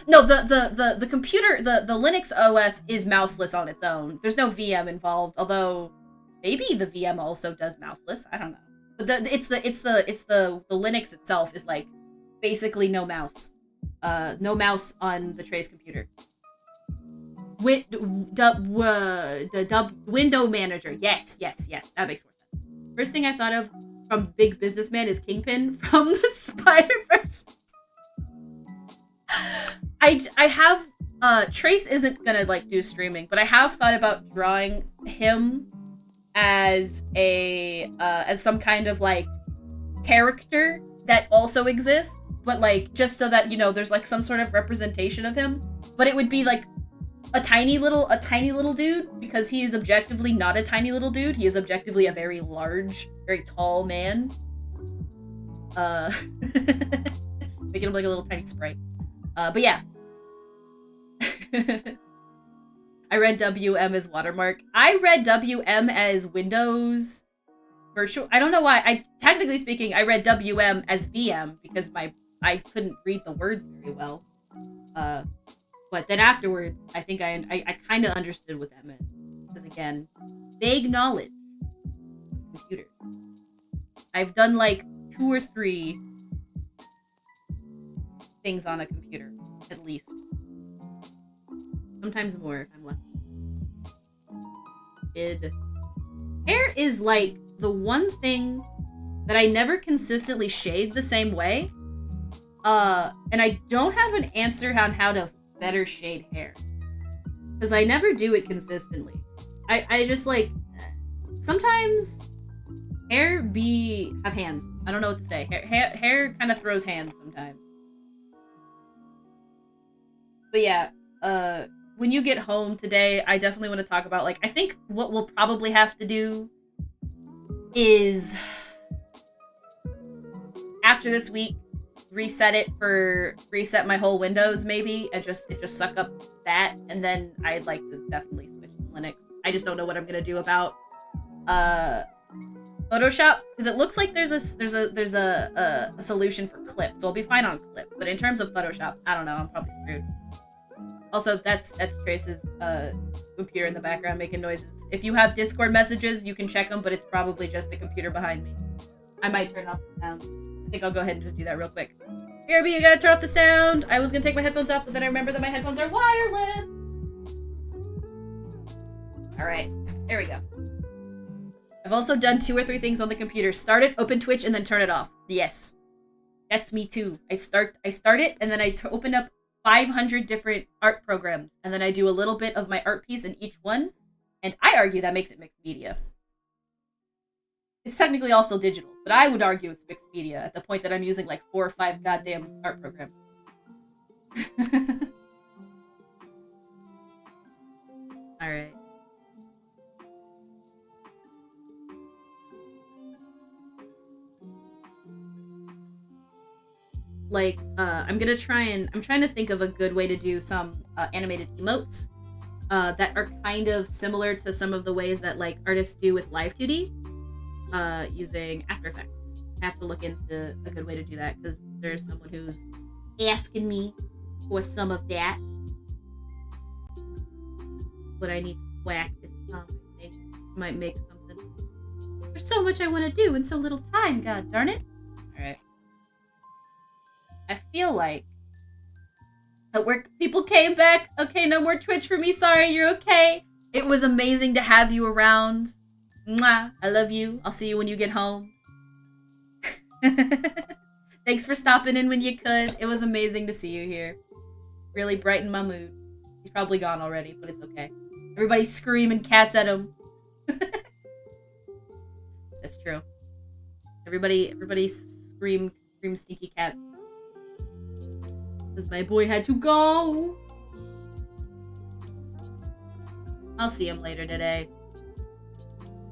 No, the computer, the Linux OS is mouseless on its own. There's no VM involved, although maybe the VM also does mouseless. I don't know. But the Linux itself is like basically no mouse. No mouse on the Trace computer. The window manager. Yes. That makes more sense. First thing I thought of from Big Businessman is Kingpin from the Spider-Verse. I have Trace isn't gonna like do streaming, but I have thought about drawing him as some kind of like character that also exists, but like just so that, you know, there's like some sort of representation of him. But it would be like a tiny little dude, because he is objectively not a tiny little dude. He is objectively a very large, very tall man. Making him like a little tiny sprite. But yeah. I read WM as watermark. I read WM as Windows virtual. I don't know why. Technically speaking, I read WM as VM because I couldn't read the words very well. But then afterwards, I think I kind of understood what that meant. Because again, vague knowledge of computers. I've done like 2 or 3 things on a computer, at least. Sometimes more if I'm lucky. Hair is like the one thing that I never consistently shade the same way. And I don't have an answer on how to better shade hair. Because I never do it consistently. I just like, sometimes hair have hands. I don't know what to say. Hair kind of throws hands sometimes. But yeah, when you get home today, I definitely want to talk about, like, I think what we'll probably have to do is, after this week, reset my whole Windows maybe, and just suck up that, and then I'd like to definitely switch to Linux. I just don't know what I'm gonna do about Photoshop, because it looks like there's a solution for Clip, so I'll be fine on Clip. But in terms of Photoshop, I don't know. I'm probably screwed. Also, that's Trace's computer in the background making noises. If you have Discord messages, you can check them, but it's probably just the computer behind me. I might turn off the sound. I think I'll go ahead and just do that real quick. BRB, I gotta turn off the sound. I was gonna take my headphones off, but then I remember that my headphones are wireless. Alright, there we go. I've also done 2 or 3 things on the computer. Start it, open Twitch, and then turn it off. Yes. That's me too. I start it, and then I open up 500 different art programs, and then I do a little bit of my art piece in each one, and I argue that makes it mixed media. It's technically also digital, but I would argue it's mixed media at the point that I'm using like 4 or 5 goddamn art programs. All right. Like, I'm trying to think of a good way to do some animated emotes that are kind of similar to some of the ways that like artists do with Live 2D using After Effects. I have to look into a good way to do that because there's someone who's asking me for some of that. But I need to practice something. Might make something. There's so much I want to do in so little time, god darn it. Alright. I feel like at work people came back. Okay, no more Twitch for me. Sorry, you're okay. It was amazing to have you around. Mwah. I love you. I'll see you when you get home. Thanks for stopping in when you could. It was amazing to see you here. Really brightened my mood. He's probably gone already, but it's okay. Everybody's screaming cats at him. That's true. Everybody scream sneaky cats. Because my boy had to go. I'll see him later today.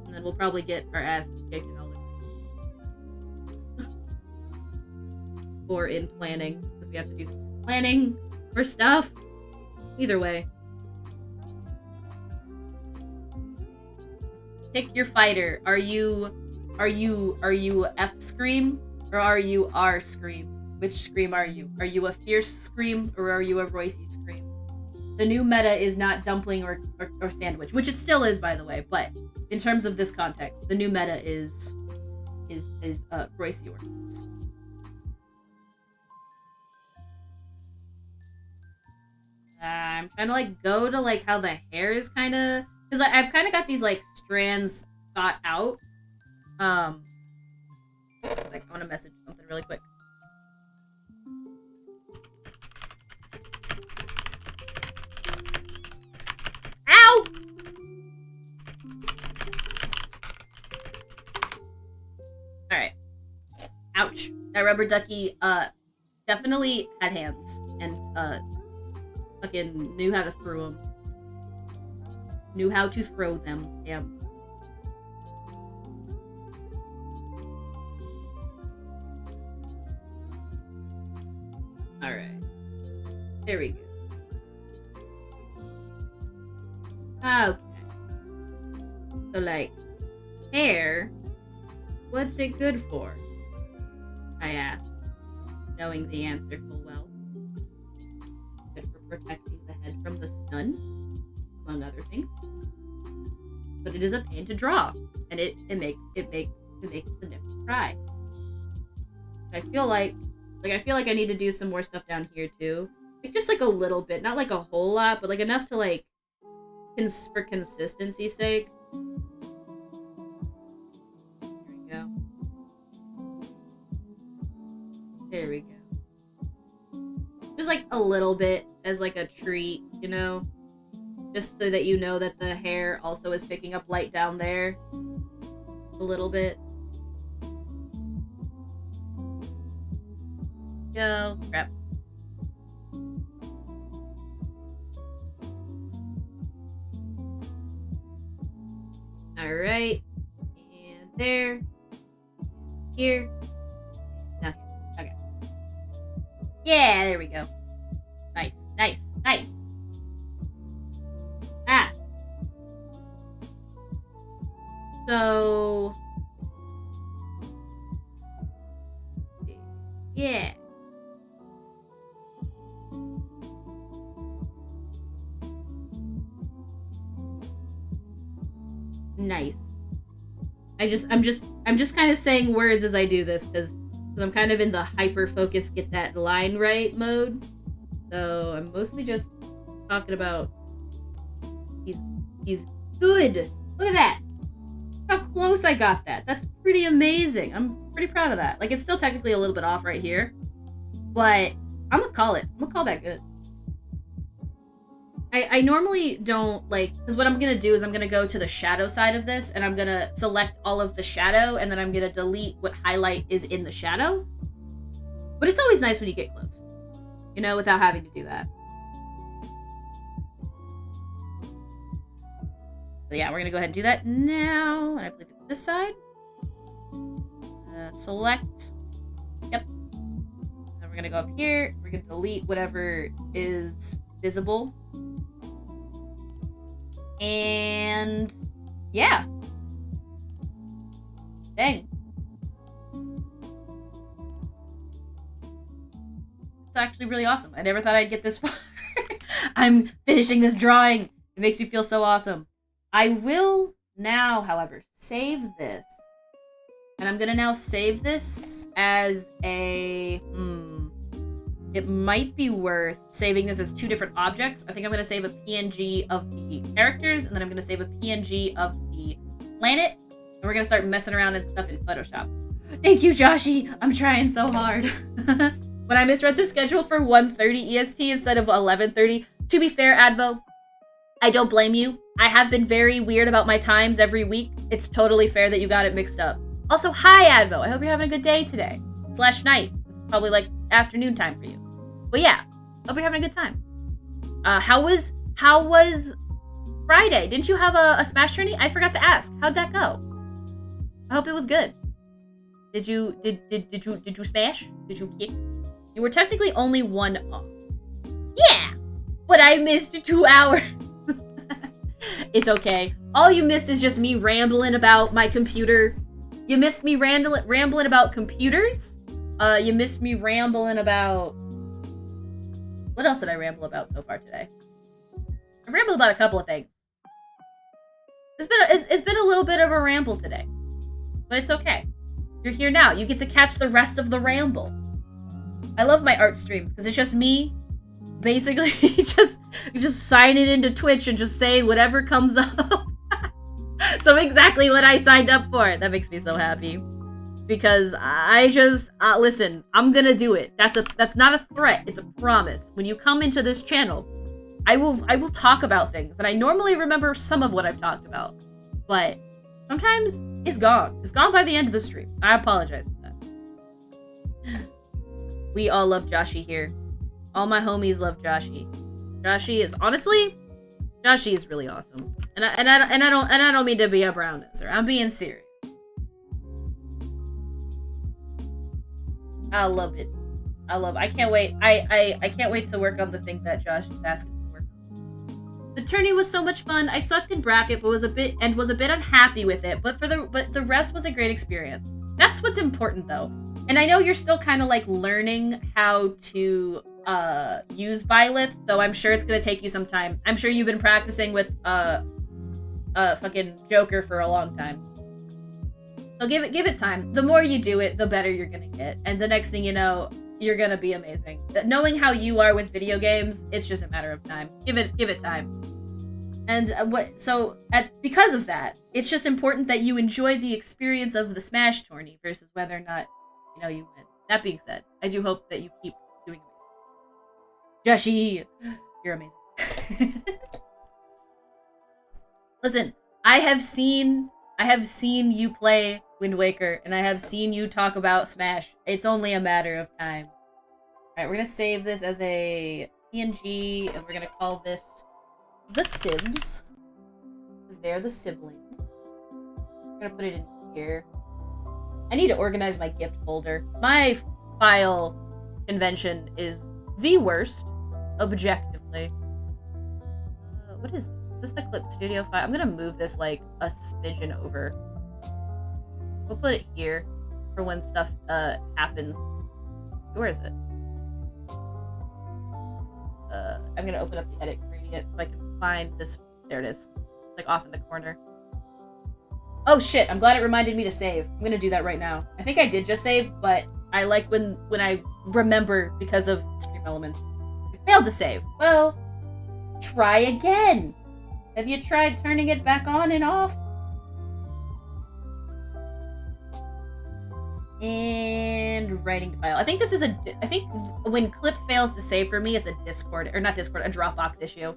And then we'll probably get our asses kicked and all that. Or in planning. Because we have to do some planning for stuff. Either way. Pick your fighter. Are you F Scream or are you R Scream? Which Scream are you? Are you a fierce Scream or are you a Roycey Scream? The new meta is not dumpling or sandwich, which it still is, by the way. But in terms of this context, the new meta is Roycey orphans. I'm trying to like go to like how the hair is kind of. Because I've kind of got these, like, strands thought out. It's like, I want to message something really quick. Ow! Alright. Ouch. That rubber ducky, definitely had hands. And, fucking knew how to throw them. Knew how to throw them. Damn. Alright. There we go. Okay. So, like, hair, what's it good for? I asked, knowing the answer full well. Good for protecting the head from the sun, among other things. But it is a pain to draw, and it makes the nipples cry. I feel like I need to do some more stuff down here too. Like just like a little bit, not like a whole lot, but like enough to like for consistency's sake. There we go. Just like a little bit as like a treat, you know? Just so that you know that the hair also is picking up light down there. A little bit. Go. Crap. Alright. And there. Here. Now here. Okay. Yeah, there we go. Nice, nice, nice. Ah. So. Yeah. Nice. I'm just kind of saying words as I do this because I'm kind of in the hyper focus, get that line right mode. So I'm mostly just talking about he's good. Look at that. How close I got that. That's pretty amazing. I'm pretty proud of that. Like it's still technically a little bit off right here, but I'm gonna call that good. I normally don't like, because what I'm gonna do is I'm gonna go to the shadow side of this and I'm gonna select all of the shadow and then I'm gonna delete what highlight is in the shadow. But it's always nice when you get close. you know, without having to do that. But yeah, we're gonna go ahead and do that now. And I believe it's this side. Select. Yep. Then we're gonna go up here. We're gonna delete whatever is visible. And yeah. Dang. It's actually really awesome. I never thought I'd get this far. I'm finishing this drawing. It makes me feel so awesome. I will now, however, save this. And I'm gonna now save this as a... It might be worth saving this as 2 different objects. I think I'm gonna save a PNG of the characters, and then I'm gonna save a PNG of the planet. And we're gonna start messing around and stuff in Photoshop. Thank you, Joshi! I'm trying so hard. When I misread the schedule for 1:30 EST instead of 11:30, to be fair, Advo, I don't blame you. I have been very weird about my times every week. It's totally fair that you got it mixed up. Also, hi, Advo. I hope you're having a good day today. / night. It's probably like afternoon time for you. But yeah, hope you're having a good time. How was Friday? Didn't you have a Smash tourney? I forgot to ask. How'd that go? I hope it was good. Did you smash? Did you kick? You were technically only 1 off. Yeah, but I missed 2 hours. It's okay. All you missed is just me rambling about my computer. You missed me rambling about computers. You missed me rambling about... What else did I ramble about so far today? I've rambled about a couple of things. It's been a little bit of a ramble today. But it's okay. You're here now. You get to catch the rest of the ramble. I love my art streams because it's just me basically just sign it into Twitch and just say whatever comes up. So exactly what I signed up for. That makes me so happy. Because I just listen, I'm gonna do it. That's not a threat, it's a promise. When you come into this channel, I will talk about things, and I normally remember some of what I've talked about. But sometimes it's gone. It's gone by the end of the stream. I apologize for that. We all love Joshi here. All my homies love Joshi. Joshi is really awesome. And I don't mean to be a brown noser. I'm being serious. I love it. I can't wait. I can't wait to work on the thing that Josh is asking me to work on. The tourney was so much fun. I sucked in bracket, but was a bit unhappy with it. But the rest was a great experience. That's what's important though. And I know you're still kind of like learning how to use Byleth, so I'm sure it's gonna take you some time. I'm sure you've been practicing with fucking Joker for a long time. So give it time. The more you do it, the better you're gonna get. And the next thing you know, you're gonna be amazing. Knowing how you are with video games, it's just a matter of time. Give it time. And because of that, it's just important that you enjoy the experience of the Smash tourney versus whether or not you win. That being said, I do hope that you keep doing amazing. Joshi, you're amazing. Listen, I have seen you play Wind Waker, and I have seen you talk about Smash. It's only a matter of time. Alright, we're gonna save this as a PNG, and we're gonna call this the Sibs. Because they're the siblings. I'm gonna put it in here. I need to organize my gift folder. My file convention is the worst, objectively. What is this? Is this the Clip Studio file? I'm gonna move this like a smidgen over. We'll put it here for when stuff happens. Where is it? I'm gonna open up the edit gradient so I can find this. There it is. It's like off in the corner. Oh shit, I'm glad it reminded me to save. I'm gonna do that right now. I think I did just save, but I like when I remember because of Stream Elements. I failed to save. Well, try again. Have you tried turning it back on and off? And writing to file. I think when Clip fails to save for me, it's a Discord, or not Discord, a Dropbox issue.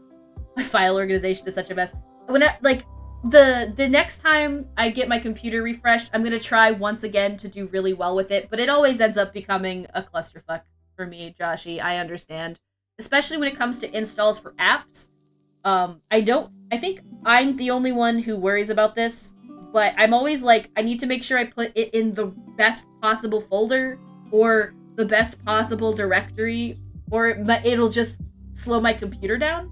My file organization is such a mess. The next time I get my computer refreshed, I'm gonna try once again to do really well with it, but it always ends up becoming a clusterfuck. for me, Joshy. I understand. Especially when it comes to installs for apps. I think I'm the only one who worries about this, but I'm always like, I need to make sure I put it in the best possible folder or the best possible directory, or it'll just slow my computer down.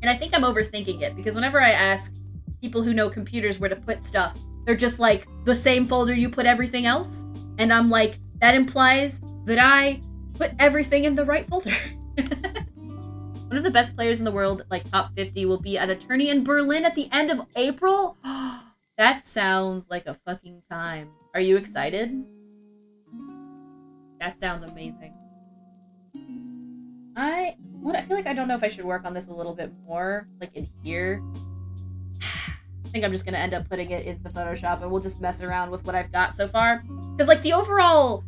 And I think I'm overthinking it, because whenever I ask people who know computers where to put stuff, they're just like, the same folder you put everything else? And I'm like, that implies that I put everything in the right folder. One of the best players in the world, like top 50, will be at a tourney in Berlin at the end of April? That sounds like a fucking time. Are you excited? That sounds amazing. I feel like I don't know if I should work on this a little bit more, like in here. I think I'm just gonna end up putting it into Photoshop and we'll just mess around with what I've got so far. Because like the overall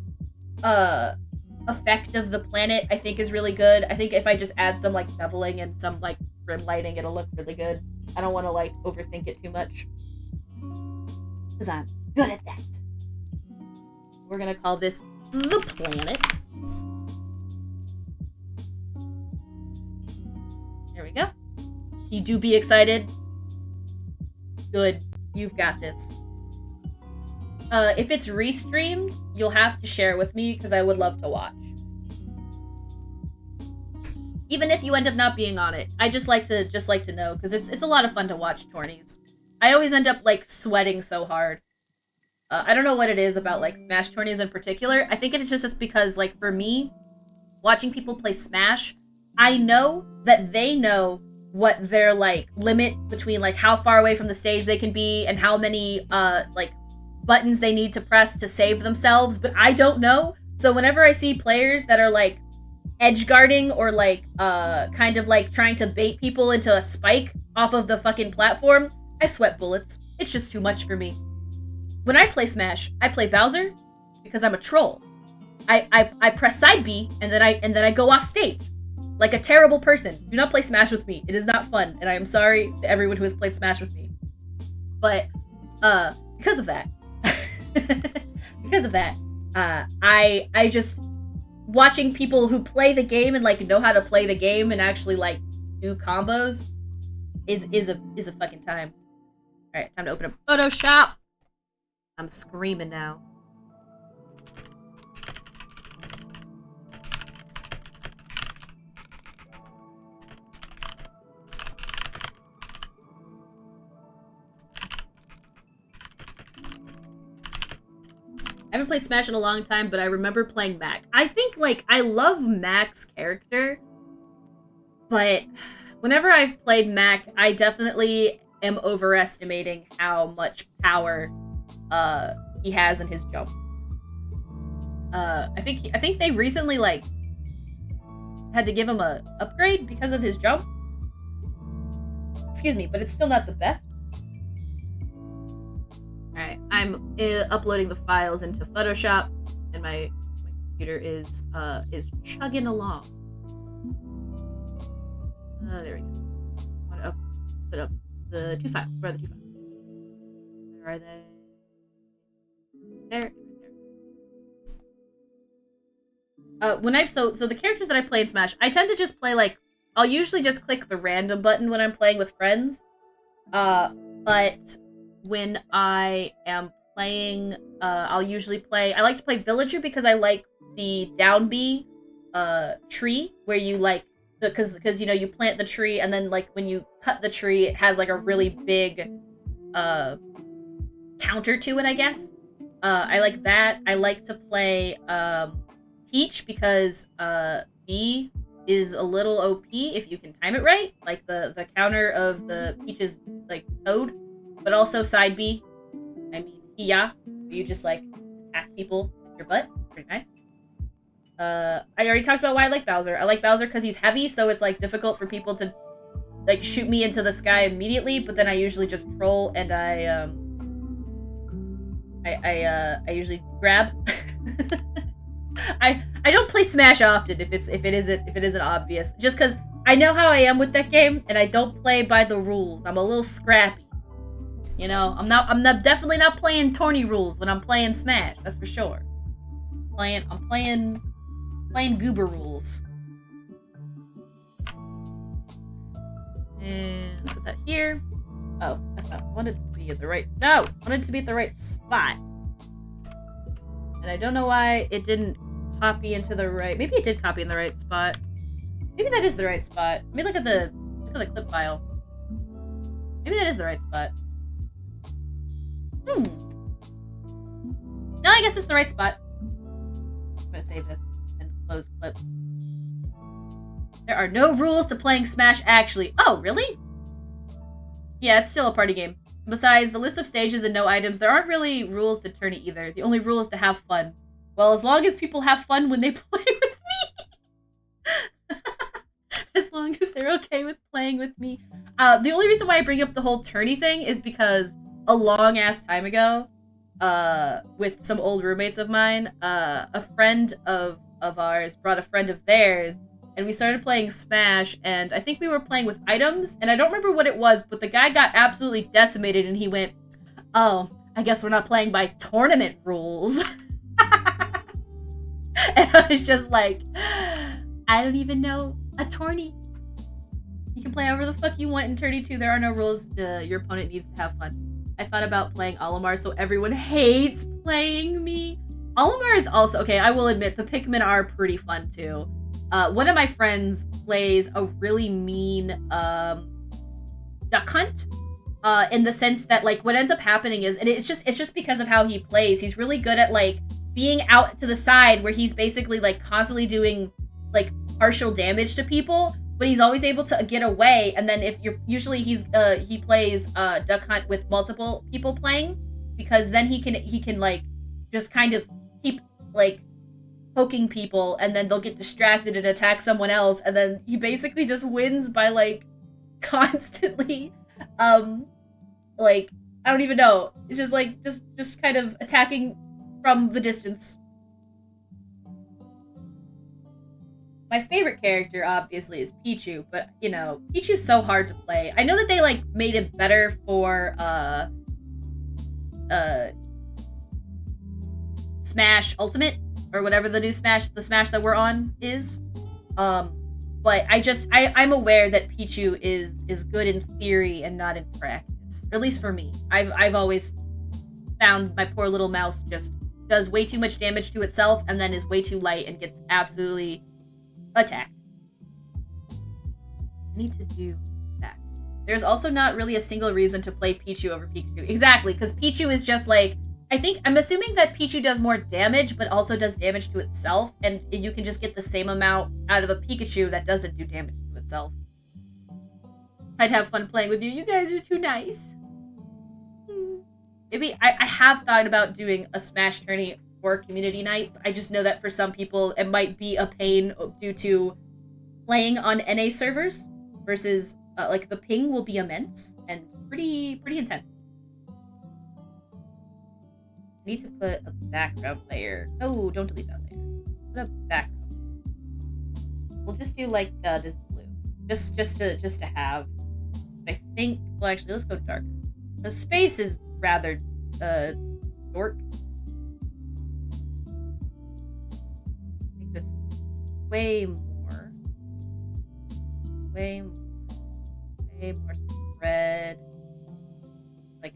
effect of the planet, I think, is really good. I think if I just add some like beveling and some like rim lighting, it'll look really good. I don't want to like overthink it too much, because I'm good at that. We're gonna call this the planet. There we go. You do be excited. Good. You've got this. If it's restreamed, you'll have to share with me, because I would love to watch. Even if you end up not being on it, I just like to know, because it's a lot of fun to watch tourneys. I always end up like sweating so hard. I don't know what it is about like Smash tourneys in particular. I think it's just because like for me, watching people play Smash, I know that they know what their like limit between like how far away from the stage they can be and how many like buttons they need to press to save themselves, but I don't know. So whenever I see players that are like edge guarding or like kind of like trying to bait people into a spike off of the fucking platform, I sweat bullets. It's just too much for me. When I play Smash, I play Bowser because I'm a troll. I press side B and then I go off stage like a terrible person. Do not play Smash with me. It is not fun, and I am sorry to everyone who has played Smash with me. But because of that, I just watching people who play the game and like know how to play the game and actually like do combos is a fucking time. All right, time to open up Photoshop. I'm screaming now. I haven't played Smash in a long time, but I remember playing Mac. I think, like, I love Mac's character, but whenever I've played Mac, I definitely am overestimating how much power he has in his jump. I think they recently, like, had to give him a upgrade because of his jump. Excuse me, but it's still not the best. Alright, I'm uploading the files into Photoshop, and my computer is chugging along. There we go. I want to put up the two files. Where are the two files? Where are they? There. So the characters that I play in Smash, I tend to just play like, I'll usually just click the random button when I'm playing with friends. But when I am playing, I'll usually play, I like to play Villager because I like the down B tree where you like, because you know, you plant the tree and then like when you cut the tree, it has like a really big counter to it, I guess. I like that. I like to play Peach because B is a little OP if you can time it right, like the counter of the Peach's like Toad. But also side B, I mean, Hiya, where you just, like, attack people with your butt. Pretty nice. I already talked about why I like Bowser. I like Bowser because he's heavy, so it's, like, difficult for people to, like, shoot me into the sky immediately, but then I usually just troll and I usually grab. I don't play Smash often if it isn't obvious, just because I know how I am with that game, and I don't play by the rules. I'm a little scrappy. You know, I'm definitely not playing tourney rules when I'm playing Smash. That's for sure. I'm playing Plain goober rules. And put that here. Oh, that's not. I wanted to be at the right. No! I wanted to be at the right spot. And I don't know why it didn't copy into the right. Maybe it did copy in the right spot. Maybe that is the right spot. Let me look at the clip file. Maybe that is the right spot. No, I guess it's the right spot. I'm gonna save this and close clip. There are no rules to playing Smash actually. Oh, really? Yeah, it's still a party game. Besides the list of stages and no items, there aren't really rules to Tourney either. The only rule is to have fun. Well, as long as people have fun when they play with me. As long as they're okay with playing with me. The only reason why I bring up the whole Tourney thing is because a long-ass time ago, with some old roommates of mine, a friend of ours brought a friend of theirs, and we started playing Smash, and I think we were playing with items, and I don't remember what it was, but the guy got absolutely decimated, and he went, "Oh, I guess we're not playing by tournament rules." And I was just like, I don't even know a tourney. You can play however the fuck you want in Tourney 2. There are no rules. Your opponent needs to have fun. I thought about playing Olimar, so everyone hates playing me. Olimar is also, okay, I will admit, the Pikmin are pretty fun too. One of my friends plays a really mean Duck Hunt, in the sense that, like, what ends up happening is, and it's just because of how he plays, he's really good at, like, being out to the side where he's basically, like, constantly doing, like, partial damage to people, but he's always able to get away, and then if you're, usually he plays Duck Hunt with multiple people playing, because then he can, like, just kind of keep, like, poking people, and then they'll get distracted and attack someone else, and then he basically just wins by, like, constantly, like, I don't even know, it's just, like, just kind of attacking from the distance. My favorite character, obviously, is Pichu, but, you know, Pichu's so hard to play. I know that they, like, made it better for, Smash Ultimate, or whatever the new Smash, the Smash that we're on is. But I'm aware that Pichu is good in theory and not in practice. Or at least for me. I've always found my poor little mouse just does way too much damage to itself and then is way too light and gets absolutely attacked. I need to do that. There's also not really a single reason to play Pichu over Pikachu. Exactly, because Pichu is just like, I'm assuming that Pichu does more damage, but also does damage to itself, and you can just get the same amount out of a Pikachu that doesn't do damage to itself. I'd have fun playing with you. You guys are too nice. Maybe I have thought about doing a Smash tourney for community nights. I just know that for some people it might be a pain due to playing on NA servers versus like the ping will be immense and pretty intense. I need to put a background layer. No, don't delete that layer. Put a background layer. We'll just do like this blue, just to have. I think. Well, actually, let's go darker. The space is rather dark. Make this way more spread. Like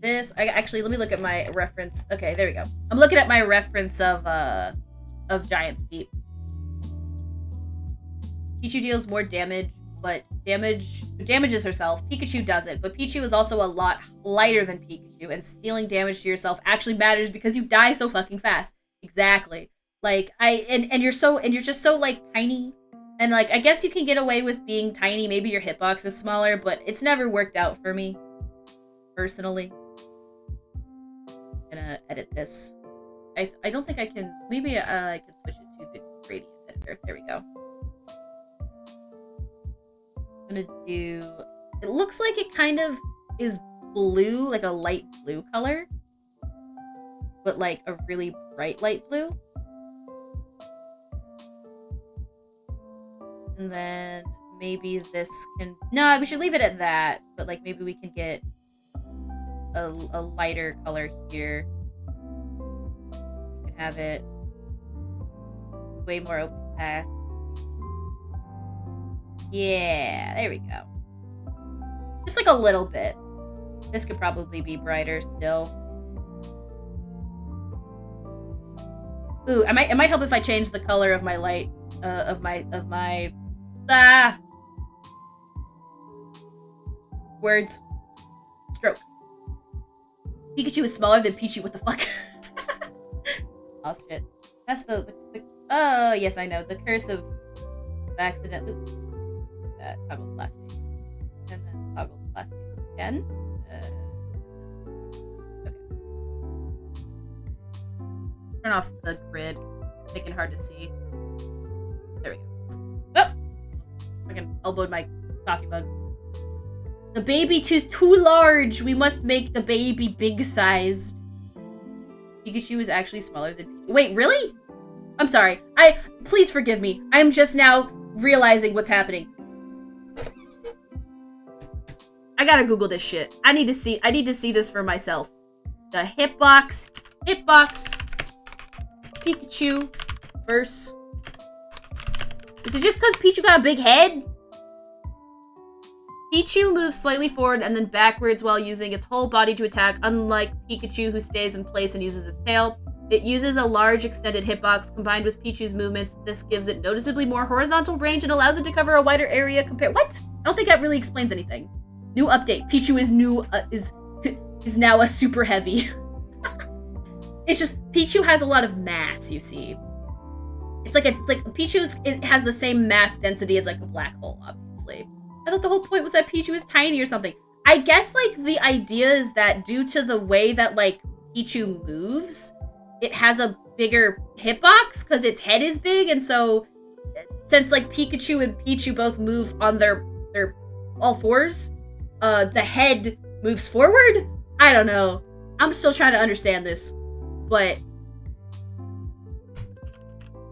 this. Actually, let me look at my reference. Okay, there we go. I'm looking at my reference of Giant's Deep. Pichu deals more damage, but damages herself. Pikachu doesn't, but Pichu is also a lot lighter than Pikachu, and stealing damage to yourself actually matters because you die so fucking fast. Exactly. Like and you're just so like tiny. And like I guess you can get away with being tiny, maybe your hitbox is smaller, but it's never worked out for me. Personally. I'm gonna edit this. I don't think I can, maybe I can switch it to the gradient editor. There we go. I'm gonna do, it looks like it kind of is blue, like a light blue color, but like a really bright light blue. And then maybe this can, no, we should leave it at that, but like maybe we can get a lighter color here. We can have it way more open pass. Yeah, there we go. Just like a little bit. This could probably be brighter still. Ooh, it might help if I change the color of my light, of my words. Stroke. Pikachu is smaller than Pichu, what the fuck? Oh shit. That's the oh yes, I know. The curse of accident. Toggle plastic. And then toggle plastic again. Okay. Turn off the grid. Make it hard to see. There we go. Oh! Fucking elbowed my coffee mug. The baby too large. We must make the baby big sized. Pikachu is actually smaller than Pichu. Wait, really? I'm sorry. Please forgive me. I am just now realizing what's happening. I gotta Google this shit. I need to see this for myself. The hitbox, Pikachu versus. Is it just because Pichu got a big head? Pichu moves slightly forward and then backwards while using its whole body to attack, unlike Pikachu, who stays in place and uses its tail. It uses a large extended hitbox. Combined with Pichu's movements, this gives it noticeably more horizontal range and allows it to cover a wider area compared— What? I don't think that really explains anything. New update. Pichu is now a super heavy. It's just, Pichu has a lot of mass, you see. It's like it has the same mass density as like a black hole, obviously. I thought the whole point was that Pichu is tiny or something. I guess, like, the idea is that due to the way that, like, Pichu moves, it has a bigger hitbox because its head is big, and so since, like, Pikachu and Pichu both move on their all fours, the head moves forward? I don't know. I'm still trying to understand this, but...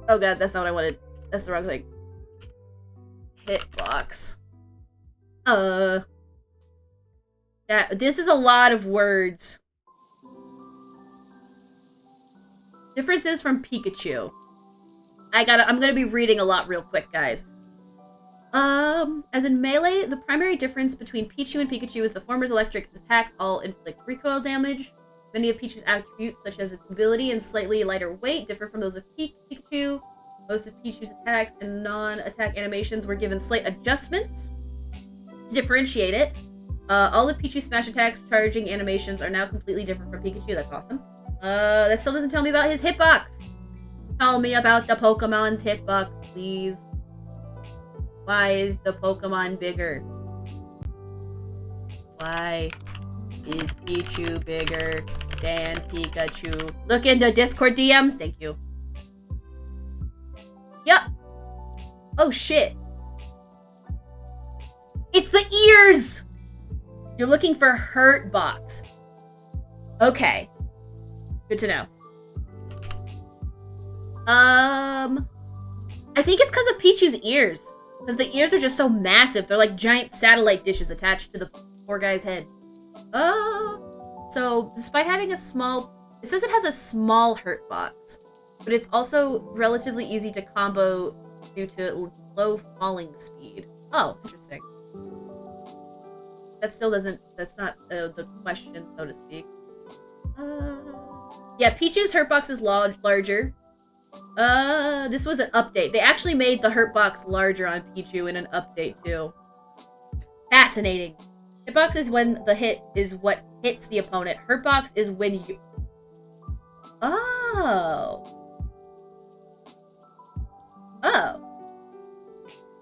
Oh god, that's not what I wanted. That's the wrong thing. Hitbox. This is a lot of words. Differences from Pikachu. I'm gonna be reading a lot real quick, guys. As in Melee, the primary difference between Pichu and Pikachu is the former's electric attacks all inflict recoil damage. Many of Pichu's attributes, such as its mobility and slightly lighter weight, differ from those of Pikachu. Most of Pichu's attacks and non-attack animations were given slight adjustments to differentiate it. All of Pichu's smash attacks, charging animations are now completely different from Pikachu. That's awesome. That still doesn't tell me about his hitbox. Tell me about the Pokemon's hitbox, please. Why is the Pokemon bigger? Why is Pichu bigger than Pikachu? Look into Discord DMs. Thank you. Yup. Oh shit. It's the ears! You're looking for Hurt Box. Okay. Good to know. I think it's because of Pichu's ears. Because the ears are just so massive. They're like giant satellite dishes attached to the poor guy's head. So, despite having a small... It says it has a small Hurt Box. But it's also relatively easy to combo due to low falling speed. Oh, interesting. That still doesn't... That's not the question, so to speak. Yeah, Pichu's Hurt Box is larger. This was an update. They actually made the Hurt Box larger on Pichu in an update, too. Fascinating. Hitbox is when the hit is what hits the opponent. Hurt Box is when you... Oh.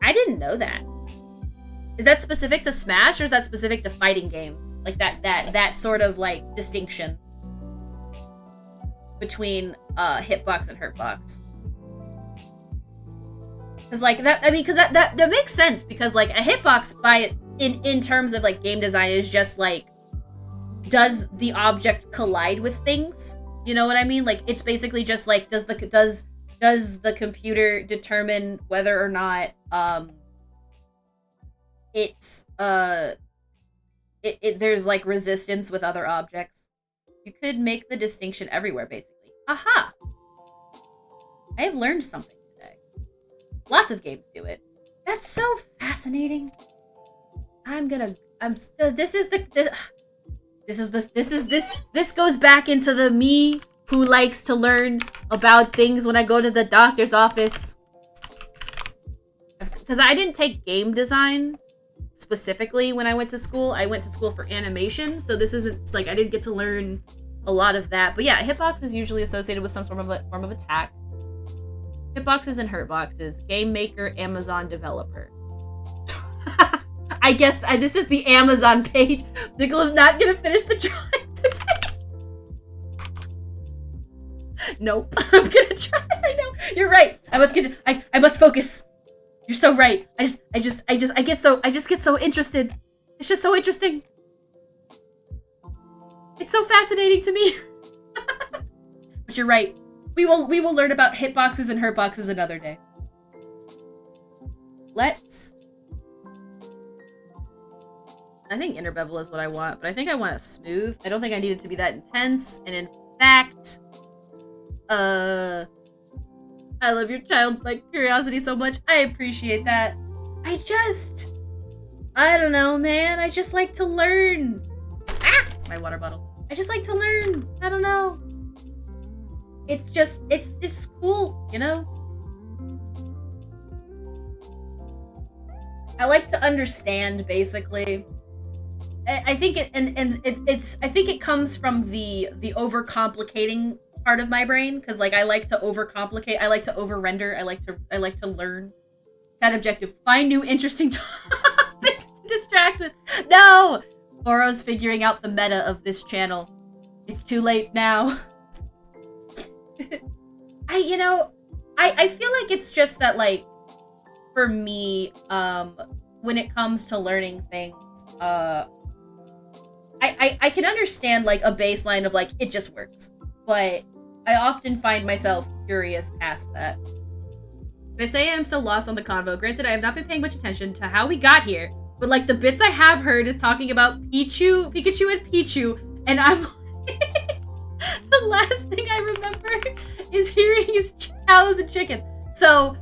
I didn't know that. Is that specific to Smash, or is that specific to fighting games? Like, that sort of, like, distinction between, Hitbox and Hurt Box. Because, like, that makes sense, because, like, a Hitbox, in terms of, like, game design, is just, like, does the object collide with things? You know what I mean? Like, it's basically just, like, does the computer determine whether or not, there's, like, resistance with other objects. You could make the distinction everywhere, basically. Aha! I have learned something today. Lots of games do it. That's so fascinating. This goes back into the me who likes to learn about things when I go to the doctor's office. Because I didn't take game design specifically when I went to school. I went to school for animation, so this isn't like I didn't get to learn a lot of that. But yeah, hitbox is usually associated with some form of attack. Hitboxes and hurtboxes. Game maker, Amazon developer. I guess this is the Amazon page. Nicola's not gonna finish the drawing today. Nope. I'm gonna try. I know. You're right. I must focus. You're so right. I just get so interested. It's just so interesting. It's so fascinating to me. But you're right. We will learn about hitboxes and hurtboxes another day. I think inner bevel is what I want, but I think I want it smooth. I don't think I need it to be that intense. And in fact, I love your childlike curiosity so much. I appreciate that. I don't know, man. I just like to learn. Ah! My water bottle. I just like to learn. I don't know. It's cool, you know? I like to understand, basically. I think it comes from the overcomplicating part of my brain, because like I like to overcomplicate, I like to over-render, I like to learn. That objective. Find new interesting topics to distract with. No! Boro's figuring out the meta of this channel. It's too late now. I feel like it's just that, like, for me, when it comes to learning things, I can understand, like, a baseline of, like, it just works. But I often find myself curious past that. But I say I'm so lost on the convo. Granted, I have not been paying much attention to how we got here, but, like, the bits I have heard is talking about Pikachu and Pichu, and I'm the last thing I remember is hearing is cows and chickens. So,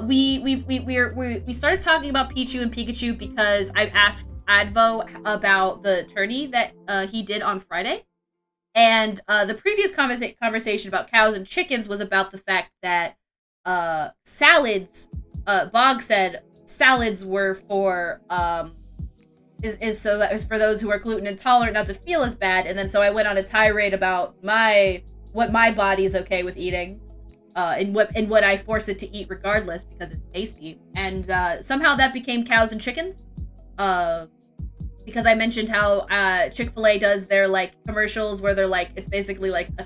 we started talking about Pichu and Pikachu because I asked Advo about the tourney that he did on Friday, and the previous conversation about cows and chickens was about the fact that salads. Bog said salads were for is for those who are gluten intolerant, not to feel as bad. And then so I went on a tirade about what my body is okay with eating, and what I force it to eat regardless because it's tasty. And somehow that became cows and chickens, because I mentioned how Chick-fil-A does their like commercials where they're like, it's basically like a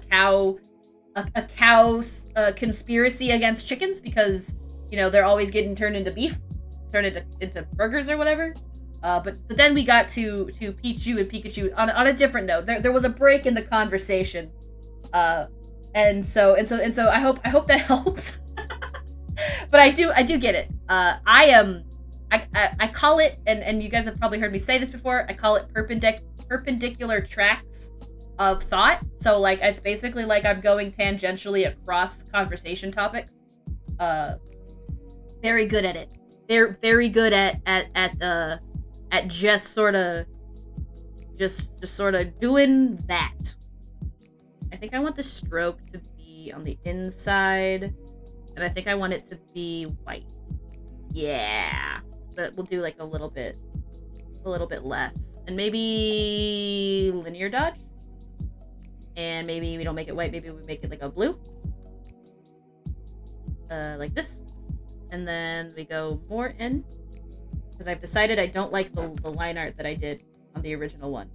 cow's conspiracy against chickens because, you know, they're always getting turned into beef, turned into burgers or whatever. But then we got to Pichu and Pikachu on a different note. There was a break in the conversation, and so I hope that helps. But I do get it. I call it, and you guys have probably heard me say this before. I call it perpendicular tracks of thought. So like it's basically like I'm going tangentially across conversation topics. Very good at it. They're very good at just sort of doing that. I think I want the stroke to be on the inside, and I think I want it to be white. Yeah, but we'll do like a little bit less, and maybe linear dodge, and maybe we don't make it white. Maybe we make it like a blue, like this, and then we go more in. Because I've decided I don't like the line art that I did on the original one.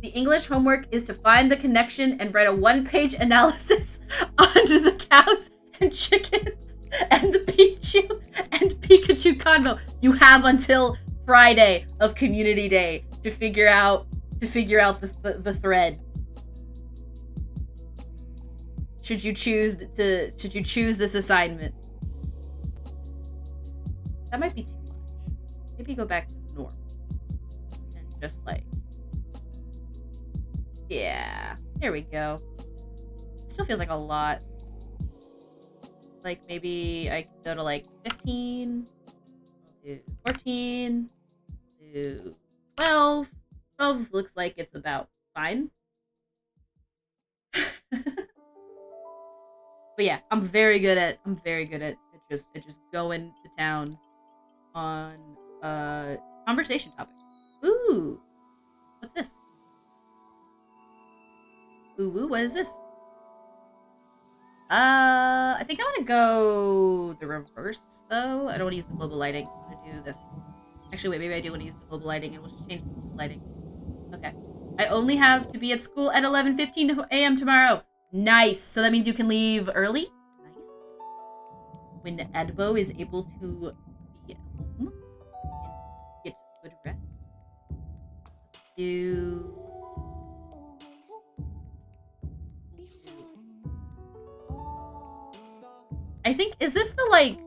The English homework is to find the connection and write a one-page analysis on the cows and chickens and the Pichu and Pikachu convo. You have until Friday of Community Day to figure out the thread. Should you choose this assignment? That might be too much. Maybe go back to normal. And just like... Yeah. There we go. Still feels like a lot. like maybe I could go to like 15, do 14, do 12. 12 looks like it's about fine. But yeah, I'm very good at just going to town on a conversation topic. Ooh, what's this? Ooh, what is this? I think I want to go the reverse though. I don't want to use the global lighting. I want to do this. Actually, wait, maybe I do want to use the global lighting, and we'll just change the global lighting. Okay. I only have to be at school at 11:15 a.m. tomorrow. Nice. So that means you can leave early. Nice. When Edbo is able to be at home and get good rest. Let's do. I think, is this the like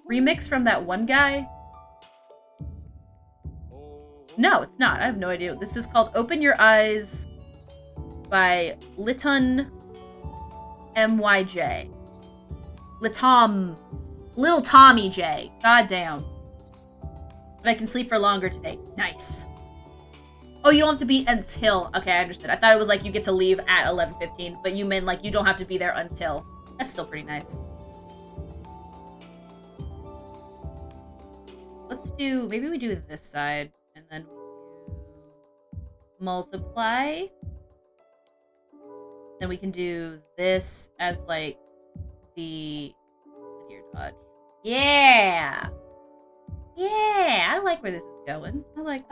remix from that one guy? No, it's not. I have no idea. This is called Open Your Eyes by Liton MYJ. Little Tommy J. Goddamn. But I can sleep for longer today. Nice. Oh, you don't have to be until. Okay, I understood. I thought it was like you get to leave at 11:15, but you meant like you don't have to be there until. That's still pretty nice. Let's do. Maybe we do this side and then we do multiply. Then we can do this as like the linear dodge. Yeah. Yeah, I like where this is going. I like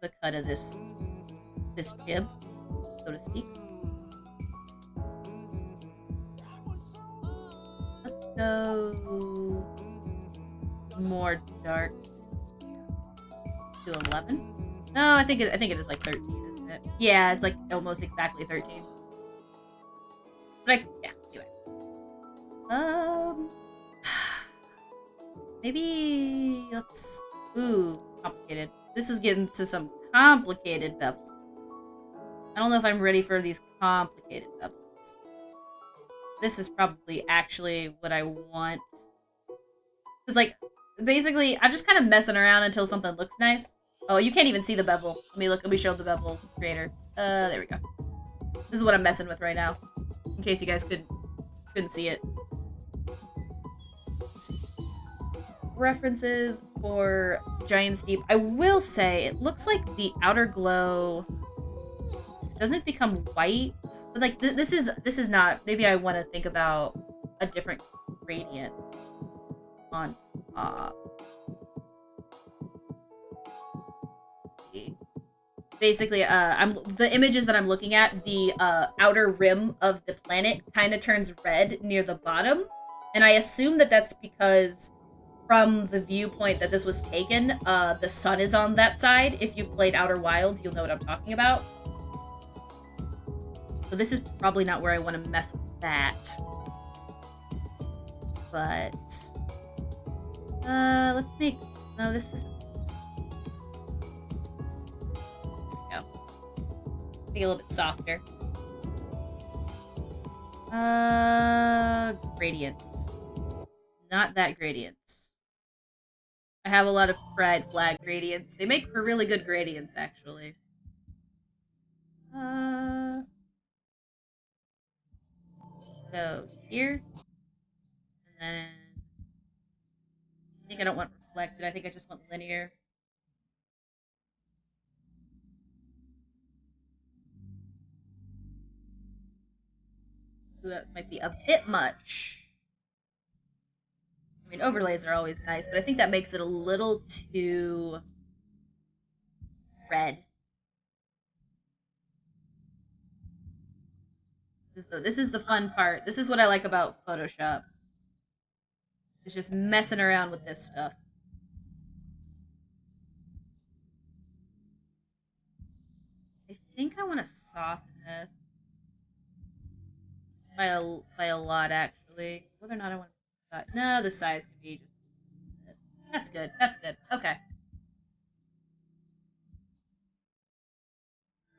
the cut of this jib, so to speak. Let's go more dark to 11. No, I think it is like 13, isn't it? Yeah, it's like almost exactly 13. But yeah, anyway. Maybe let's. Ooh, complicated. This is getting to some complicated bevels. I don't know if I'm ready for these complicated bevels. This is probably actually what I want. Because, like, basically, I'm just kind of messing around until something looks nice. Oh, you can't even see the bevel. Let me show the bevel creator. There we go. This is what I'm messing with right now. In case you guys couldn't see it. References for Giant's Deep. I will say it looks like the outer glow doesn't become white, but like this is not. Maybe I want to think about a different gradient on top. Let's see. Basically, the images that I'm looking at, the outer rim of the planet kind of turns red near the bottom, and I assume that that's because from the viewpoint that this was taken, the sun is on that side. If you've played Outer Wilds, you'll know what I'm talking about. So this is probably not where I want to mess with that. But let's make this is. There we go. Make it a little bit softer. Gradients. Not that gradient. I have a lot of pride flag gradients. They make for really good gradients, actually. So here, and then I think I don't want reflected. I think I just want linear. So that might be a bit much. I mean, overlays are always nice, but I think that makes it a little too red. This is the fun part. This is what I like about Photoshop. It's just messing around with this stuff. I think I want to soften this by a lot, actually. Whether or not I want to. No, the size can be just. That's good. That's good. Okay.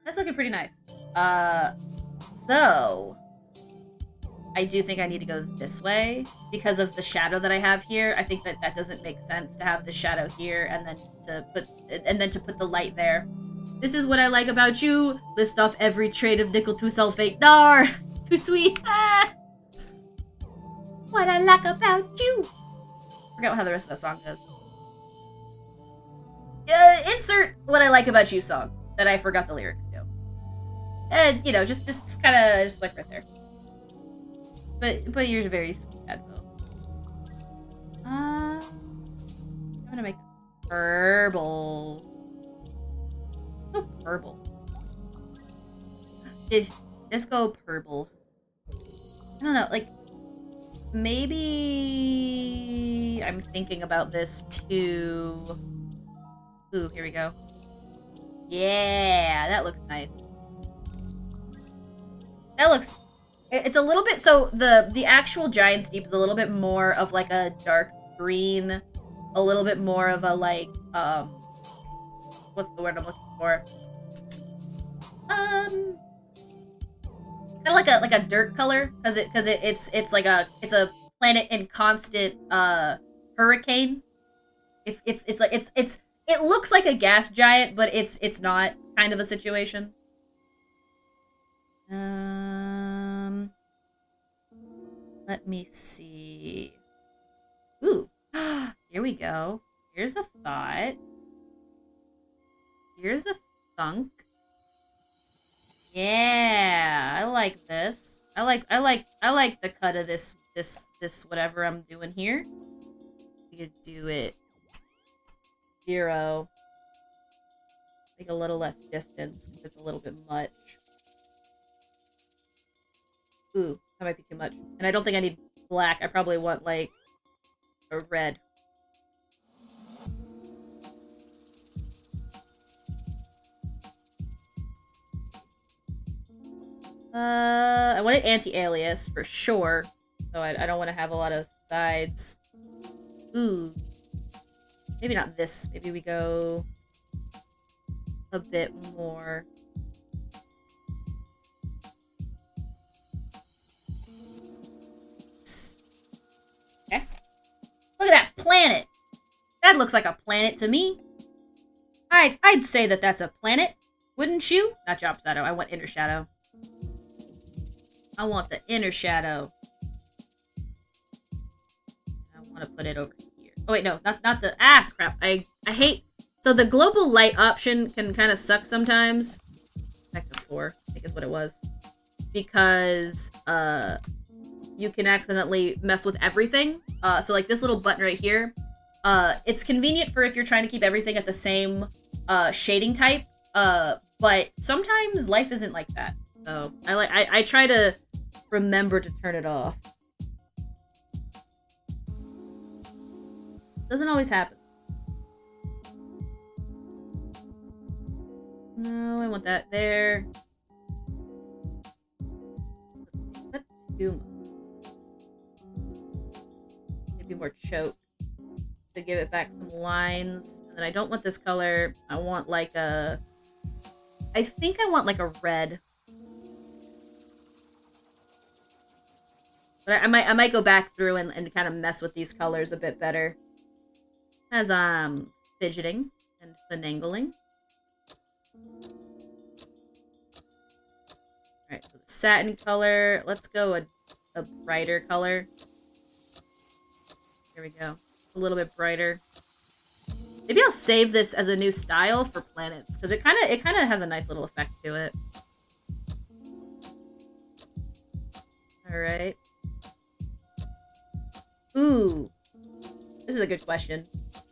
That's looking pretty nice. So I do think I need to go this way because of the shadow that I have here. I think that doesn't make sense to have the shadow here and then to put the light there. This is what I like about you. List off every trait of nickel 2 sulfate. Nar! Too sweet. Ah! What I like about you. Forget how the rest of that song goes. Insert what I like about you song that I forgot the lyrics to. And you know, just kind of just like right there. But you're very sweet, Advo. I'm gonna make this purple. Let's go purple. Let's go purple. I don't know, like maybe I'm thinking about this too. Ooh, here we go. Yeah, that looks nice. That looks. It's a little bit. So the actual Giant Steep is a little bit more of like a dark green, a little bit more of a like what's the word I'm looking for? Kind of like a dirt color because it's like it's a planet in constant hurricane. It looks like a gas giant, but it's not kind of a situation. Let me see. Ooh, here we go. Here's a thought. Here's a thunk. Yeah, I like this. I like the cut of this whatever I'm doing here. We could do it 0. Make a little less distance. It's a little bit much. Ooh, that might be too much. And I don't think I need black. I probably want, like, a red. I want an anti-alias for sure. So I don't want to have a lot of sides. Ooh. Maybe not this. Maybe we go a bit more. Okay. Look at that planet. That looks like a planet to me. I'd say that that's a planet. Wouldn't you? Not Job Shadow. I want Inner Shadow. I want the Inner Shadow. I want to put it over here. Oh wait, no, not the crap. I hate. So the global light option can kind of suck sometimes. Back to 4, I think is what it was. Because you can accidentally mess with everything. So like this little button right here, it's convenient for if you're trying to keep everything at the same shading type. But sometimes life isn't like that. So I try to remember to turn it off. Doesn't always happen. No, I want that there. That's too much. Maybe more choke to give it back some lines. And then I don't want this color. I want like a. I think I want like a red. But I might go back through and kind of mess with these colors a bit better. As I'm fidgeting and finagling. Alright, so the satin color. Let's go a brighter color. Here we go. A little bit brighter. Maybe I'll save this as a new style for planets, because it kinda has a nice little effect to it. Alright. Ooh. This is a good question.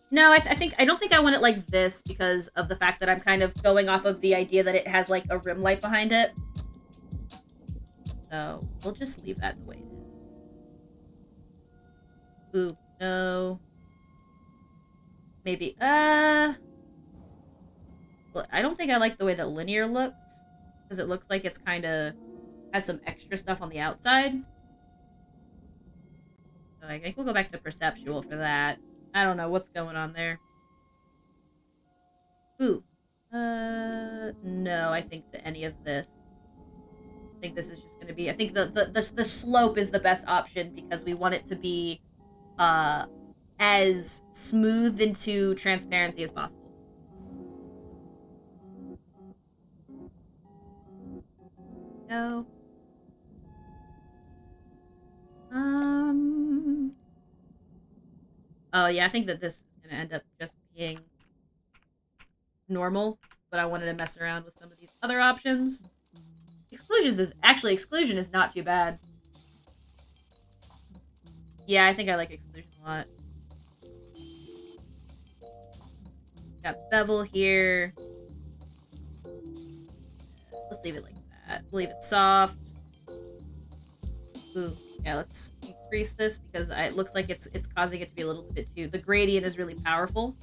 No, I don't think I want it like this because of the fact that I'm kind of going off of the idea that it has like a rim light behind it. So we'll just leave that the way it is. Ooh, no. Maybe, well, I don't think I like the way that linear looks, because it looks like it's kind of has some extra stuff on the outside. So I think we'll go back to perceptual for that. I don't know what's going on there. Ooh. No, I think to any of this. I think this is just going to be, I think the slope is the best option because we want it to be as smooth into transparency as possible. No. Oh yeah, I think that this is going to end up just being normal, but I wanted to mess around with some of these other options. Exclusion is not too bad. Yeah, I think I like exclusion a lot. Got bevel here. Let's leave it like that. We'll leave it soft. Ooh, yeah, let's increase this because it looks like it's causing it to be a little bit too. The gradient is really powerful.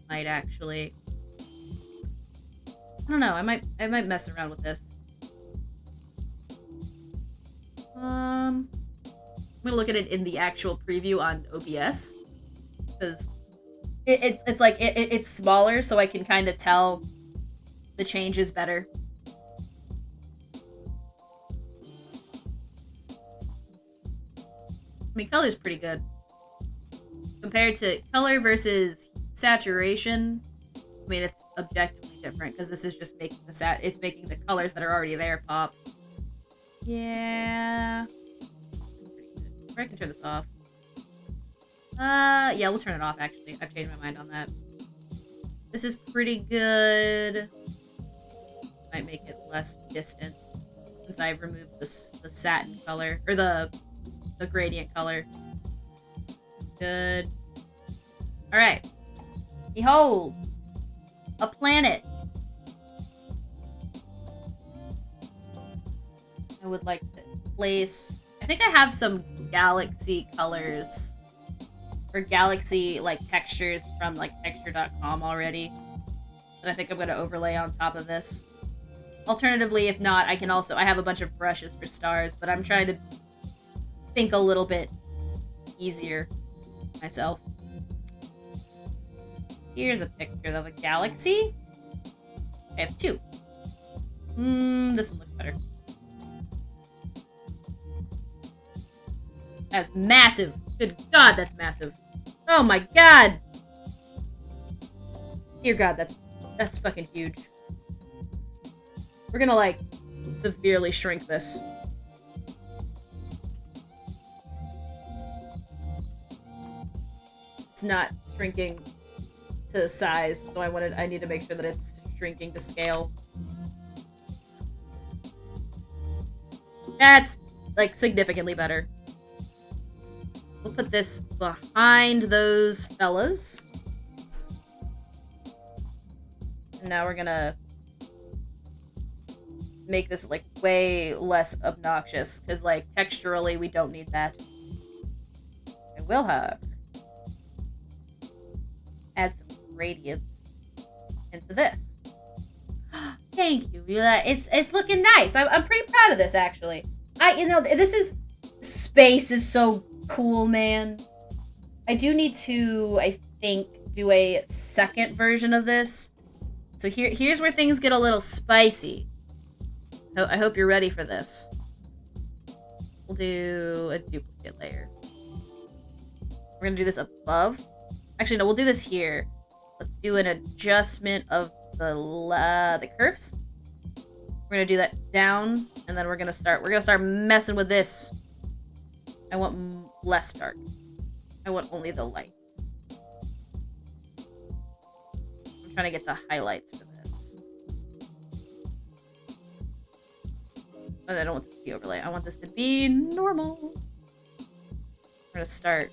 Might actually. I don't know. I might mess around with this. I'm gonna look at it in the actual preview on OBS because it's like it's smaller, so I can kind of tell the changes better. I mean, color's pretty good compared to color versus saturation. I mean, it's objectively different because this is just making it's making the colors that are already there pop. Yeah. Or I can turn this off. Yeah, we'll turn it off, actually. I've changed my mind on that. This is pretty good. Might make it less distant since I've removed the satin color, or the gradient color. Good. Alright. Behold! A planet! I would like to place... I think I have some galaxy colors or galaxy like textures from like texture.com already that I think I'm going to overlay on top of this. Alternatively, if not, I have a bunch of brushes for stars, but I'm trying to think a little bit easier myself. Here's a picture of a galaxy. I have two. This one looks better. That's massive. Good God, that's massive. Oh my God. Dear God, that's fucking huge. We're gonna, like, severely shrink this. It's not shrinking to size, so I need to make sure that it's shrinking to scale. That's, like, significantly better. We'll put this behind those fellas. And now we're gonna make this, like, way less obnoxious, because, like, texturally, we don't need that. I will, however, add some gradients into this. Thank you. It's looking nice. I'm pretty proud of this, actually. Space is so cool, man. I do need to, I think, do a second version of this. So here's where things get a little spicy. I hope you're ready for this. We'll do a duplicate layer. We're gonna do this above. Actually, no, we'll do this here. Let's do an adjustment of the curves. We're gonna do that down, and then we're gonna start messing with this. I want less dark. I want only the light. I'm trying to get the highlights for this. But I don't want this to be overlay. I want this to be normal. We're gonna start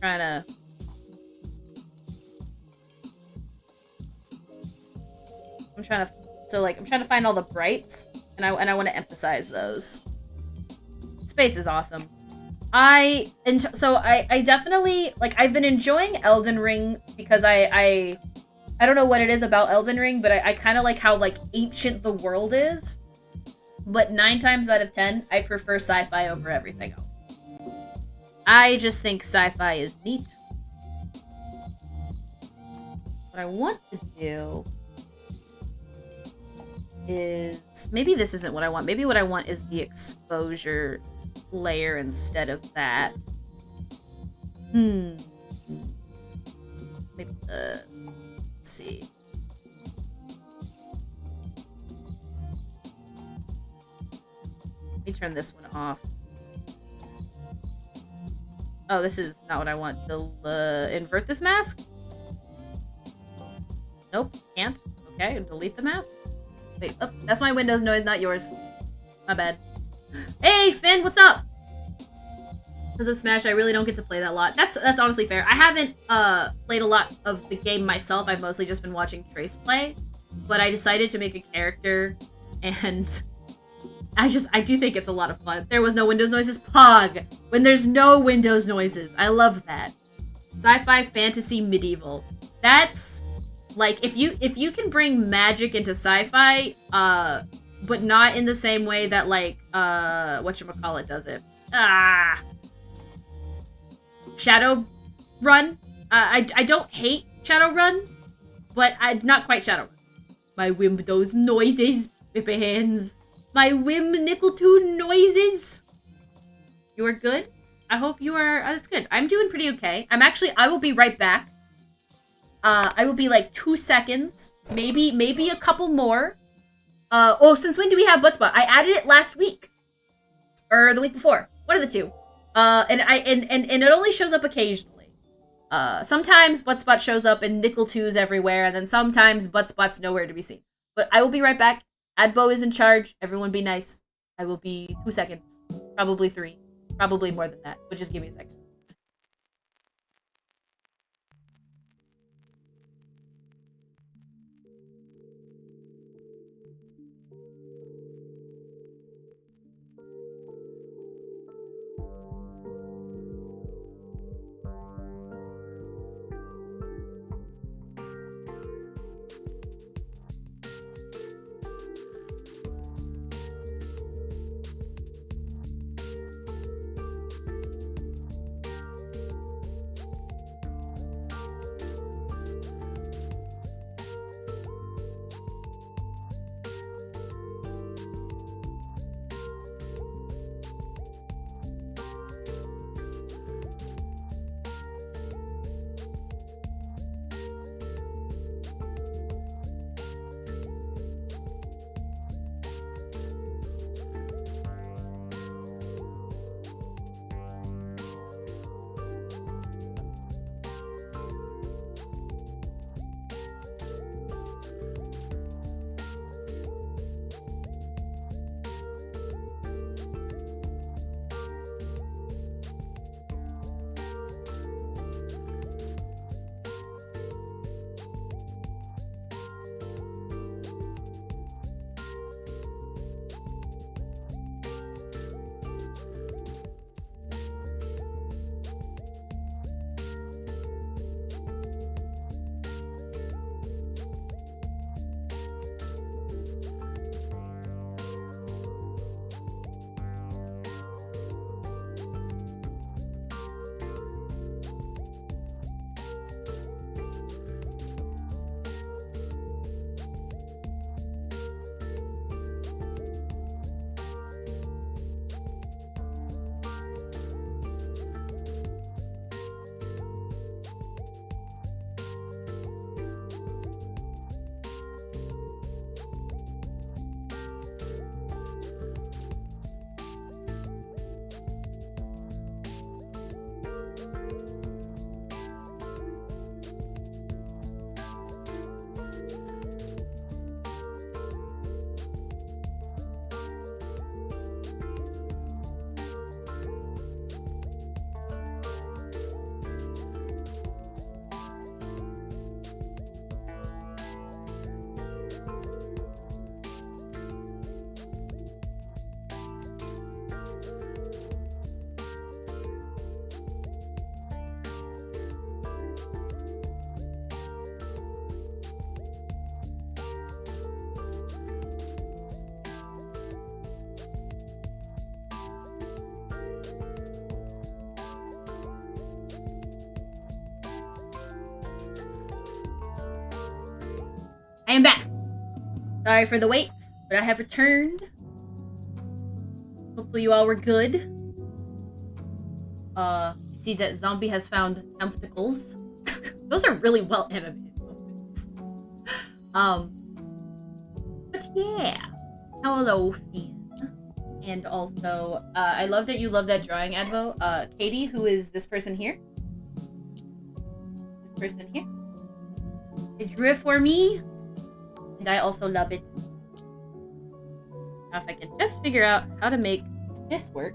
trying to... I'm trying to find all the brights, and I want to emphasize those. Space is awesome. I definitely, like, I've been enjoying Elden Ring because I don't know what it is about Elden Ring, but I kind of like how, like, ancient the world is. But 9 times out of 10, I prefer sci-fi over everything else. I just think sci-fi is neat. What I want to do is... Maybe this isn't what I want. Maybe what I want is the exposure layer instead of that. Maybe, let's see. Let me turn this one off. Oh, this is not what I want. Invert this mask? Nope, can't. Okay, delete the mask. Wait, oh, that's my Windows noise, not yours. My bad. Hey, Finn, what's up? Because of Smash, I really don't get to play that a lot. That's honestly fair. I haven't played a lot of the game myself. I've mostly just been watching Trace play. But I decided to make a character, and I do think it's a lot of fun. There was no Windows noises. Pog! When there's no Windows noises. I love that. Sci-fi, fantasy, medieval. That's... Like, if you can bring magic into sci-fi, but not in the same way that, like, whatchamacallit does it. Shadowrun? I don't hate Shadowrun, but not quite Shadowrun. My Windows noises, Pippa hands. My Nickeltoon noises. You are good? I hope you are, that's good. I'm doing pretty okay. I will be right back. I will be like 2 seconds, maybe a couple more. Since when do we have Buttspot? I added it last week, or the week before. One of the two. And it only shows up occasionally. Sometimes Buttspot shows up in Nickel2s everywhere, and then sometimes Buttspot's nowhere to be seen. But I will be right back. Adbo is in charge. Everyone be nice. I will be 2 seconds, probably 3, probably more than that. But just give me a second. I am back. Sorry for the wait. But I have returned. Hopefully you all were good. See that Zombie has found tentacles. Those are really well animated. But yeah. Hello, Finn. And also, I love that you love that drawing, Advo. Katie, who is this person here? This person here. They drew it for me. And I also love it. Now if I can just figure out how to make this work.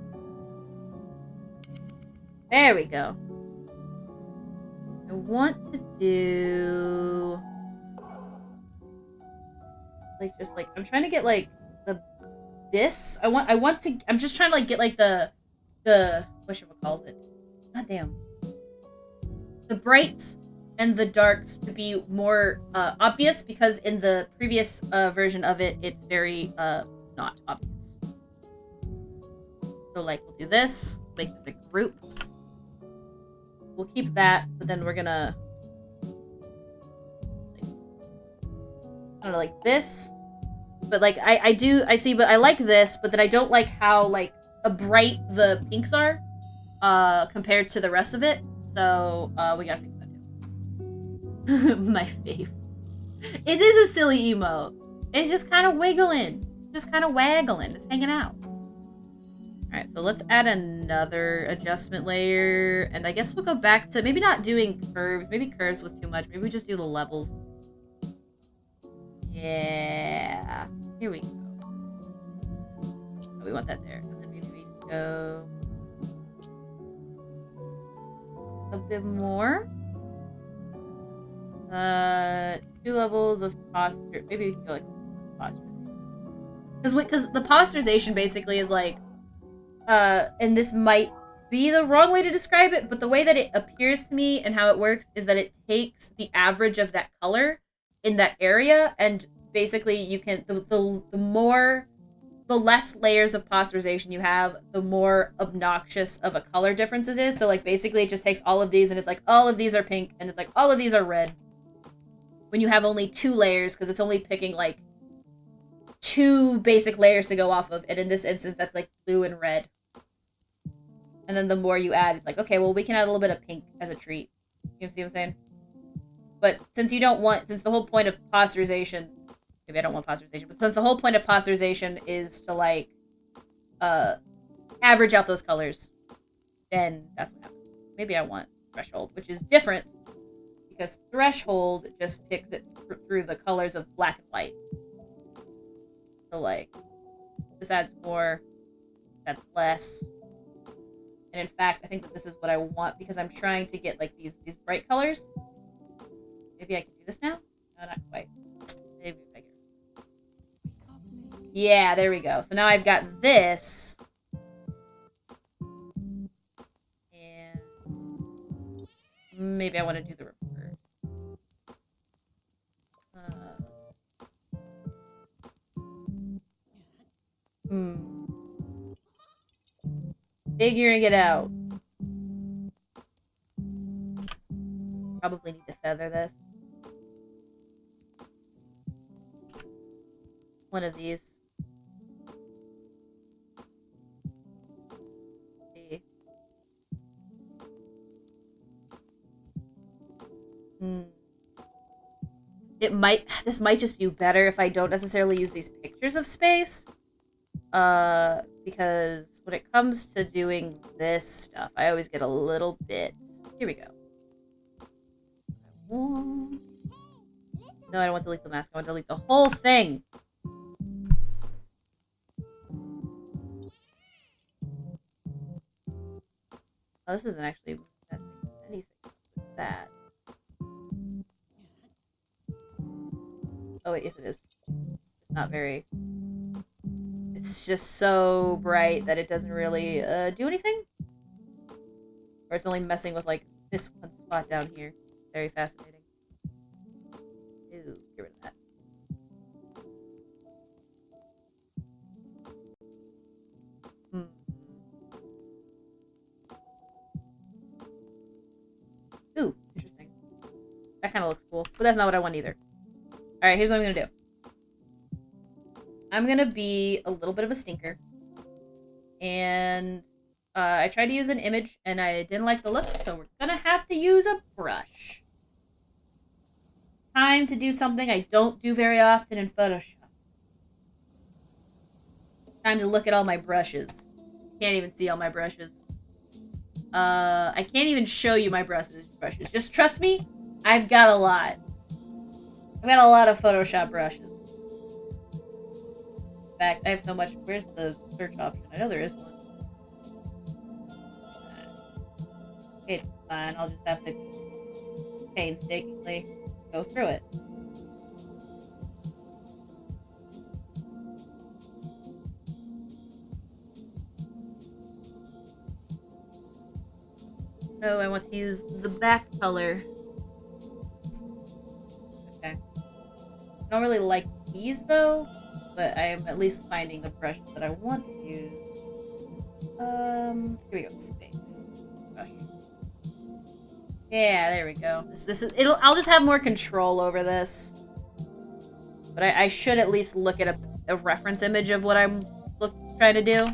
There we go. I want to do... like, just like... I'm trying to get, like, this. I'm just trying to, like, get, like, the... whatchamacalls it? God damn. The brights and the darks to be more, obvious, because in the previous, version of it, it's very, not obvious. So, like, we'll do this. Make this a group. We'll keep that, but then we're gonna... like, I don't know, like this. But, like, I see, but I like this, but then I don't like how, like, bright the pinks are, compared to the rest of it. So, we gotta fix that too. My fave. It is a silly emote. It's just kind of wiggling. Just kind of waggling. Just hanging out. Alright, so let's add another adjustment layer. And I guess we'll go back to maybe not doing curves. Maybe curves was too much. Maybe we just do the levels. Yeah. Here we go. Oh, we want that there. And then maybe we go a bit more. 2 levels of posture. Maybe we can go like posturization. Because the posturization basically is like, and this might be the wrong way to describe it, but the way that it appears to me and how it works is that it takes the average of that color in that area, and basically you can the less layers of posturization you have, the more obnoxious of a color difference it is. So like basically it just takes all of these and it's like all of these are pink and it's like all of these are red. When you have only 2 layers, because it's only picking like 2 basic layers to go off of, and in this instance that's like blue and red. And then the more you add, it's like, okay, well, we can add a little bit of pink as a treat. You see what I'm saying? But since you don't want, since the whole point of posturization, maybe I don't want posturization, but since the whole point of posturization is to, like, average out those colors, then that's what happens. Maybe I want threshold, which is different, because threshold just picks it through the colors of black and white. So, like, this adds more, that's less. And in fact, I think that this is what I want because I'm trying to get like these bright colors. Maybe I can do this now? No, not quite. Maybe if I get... yeah, there we go. So now I've got this. And maybe I want to do the reverse. Figuring it out. Probably need to feather this. One of these. Let's see. This might just be better if I don't necessarily use these pictures of space. Because when it comes to doing this stuff, I always get a little bit... here we go. No, I don't want to delete the mask. I want to delete the whole thing. Oh, this isn't actually messing anything with that. Oh, wait, yes it is. It's not very... it's just so bright that it doesn't really do anything. Or it's only messing with, like, this one spot down here. Very fascinating. Ew, get rid of that. Ooh, interesting. That kind of looks cool. But that's not what I want either. Alright, here's what I'm gonna do. I'm gonna be a little bit of a stinker. And I tried to use an image and I didn't like the look, so we're gonna have to use a brush. Time to do something I don't do very often in Photoshop. Time to look at all my brushes. Can't even see all my brushes. I can't even show you my brushes. Just trust me, I've got a lot. I've got a lot of Photoshop brushes. In fact, I have so much. Where's the search option? I know there is one. It's fine. I'll just have to painstakingly go through it. Oh, I want to use the back color. Okay. I don't really like these though, but I am at least finding the brushes that I want to use. Here we go. Space brush. Yeah, there we go. This is it'll. I'll just have more control over this. But I should at least look at a reference image of what I'm trying to do.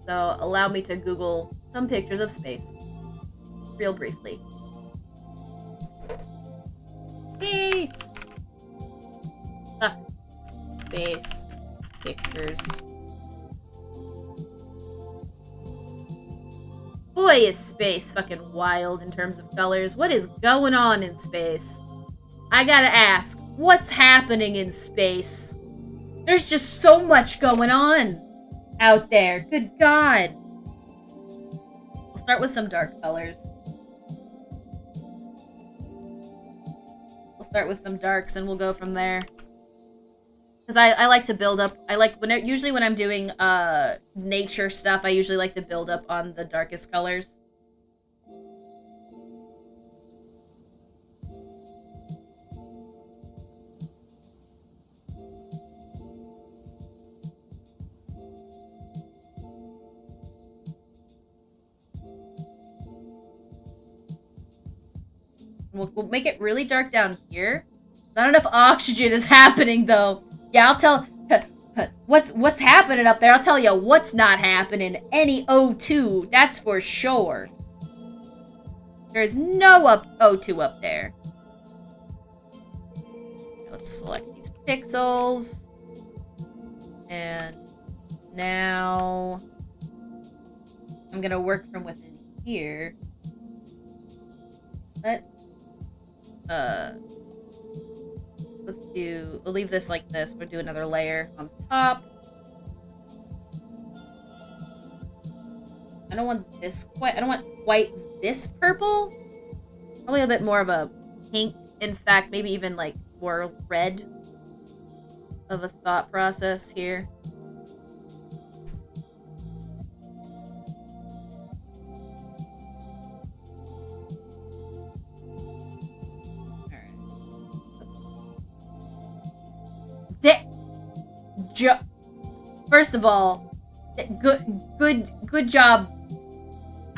So allow me to Google some pictures of space. Real briefly. Space! Ah. Space. Pictures. Boy, is space fucking wild in terms of colors. What is going on in space? I gotta ask, what's happening in space? There's just so much going on out there. Good God. We'll start with some dark colors. We'll start with some darks and we'll go from there. Because I like to build up. Usually when I'm doing nature stuff, I usually like to build up on the darkest colors. We'll make it really dark down here. Not enough oxygen is happening, though. Yeah, I'll tell... What's happening up there? I'll tell you what's not happening. Any O2, that's for sure. There's no O2 up there. Let's select these pixels. And now... I'm gonna work from within here. We'll leave this like this. We'll do another layer on top. I don't want quite this purple. Probably a bit more of a pink. In fact, maybe even like more red of a thought process here. First of all, good job.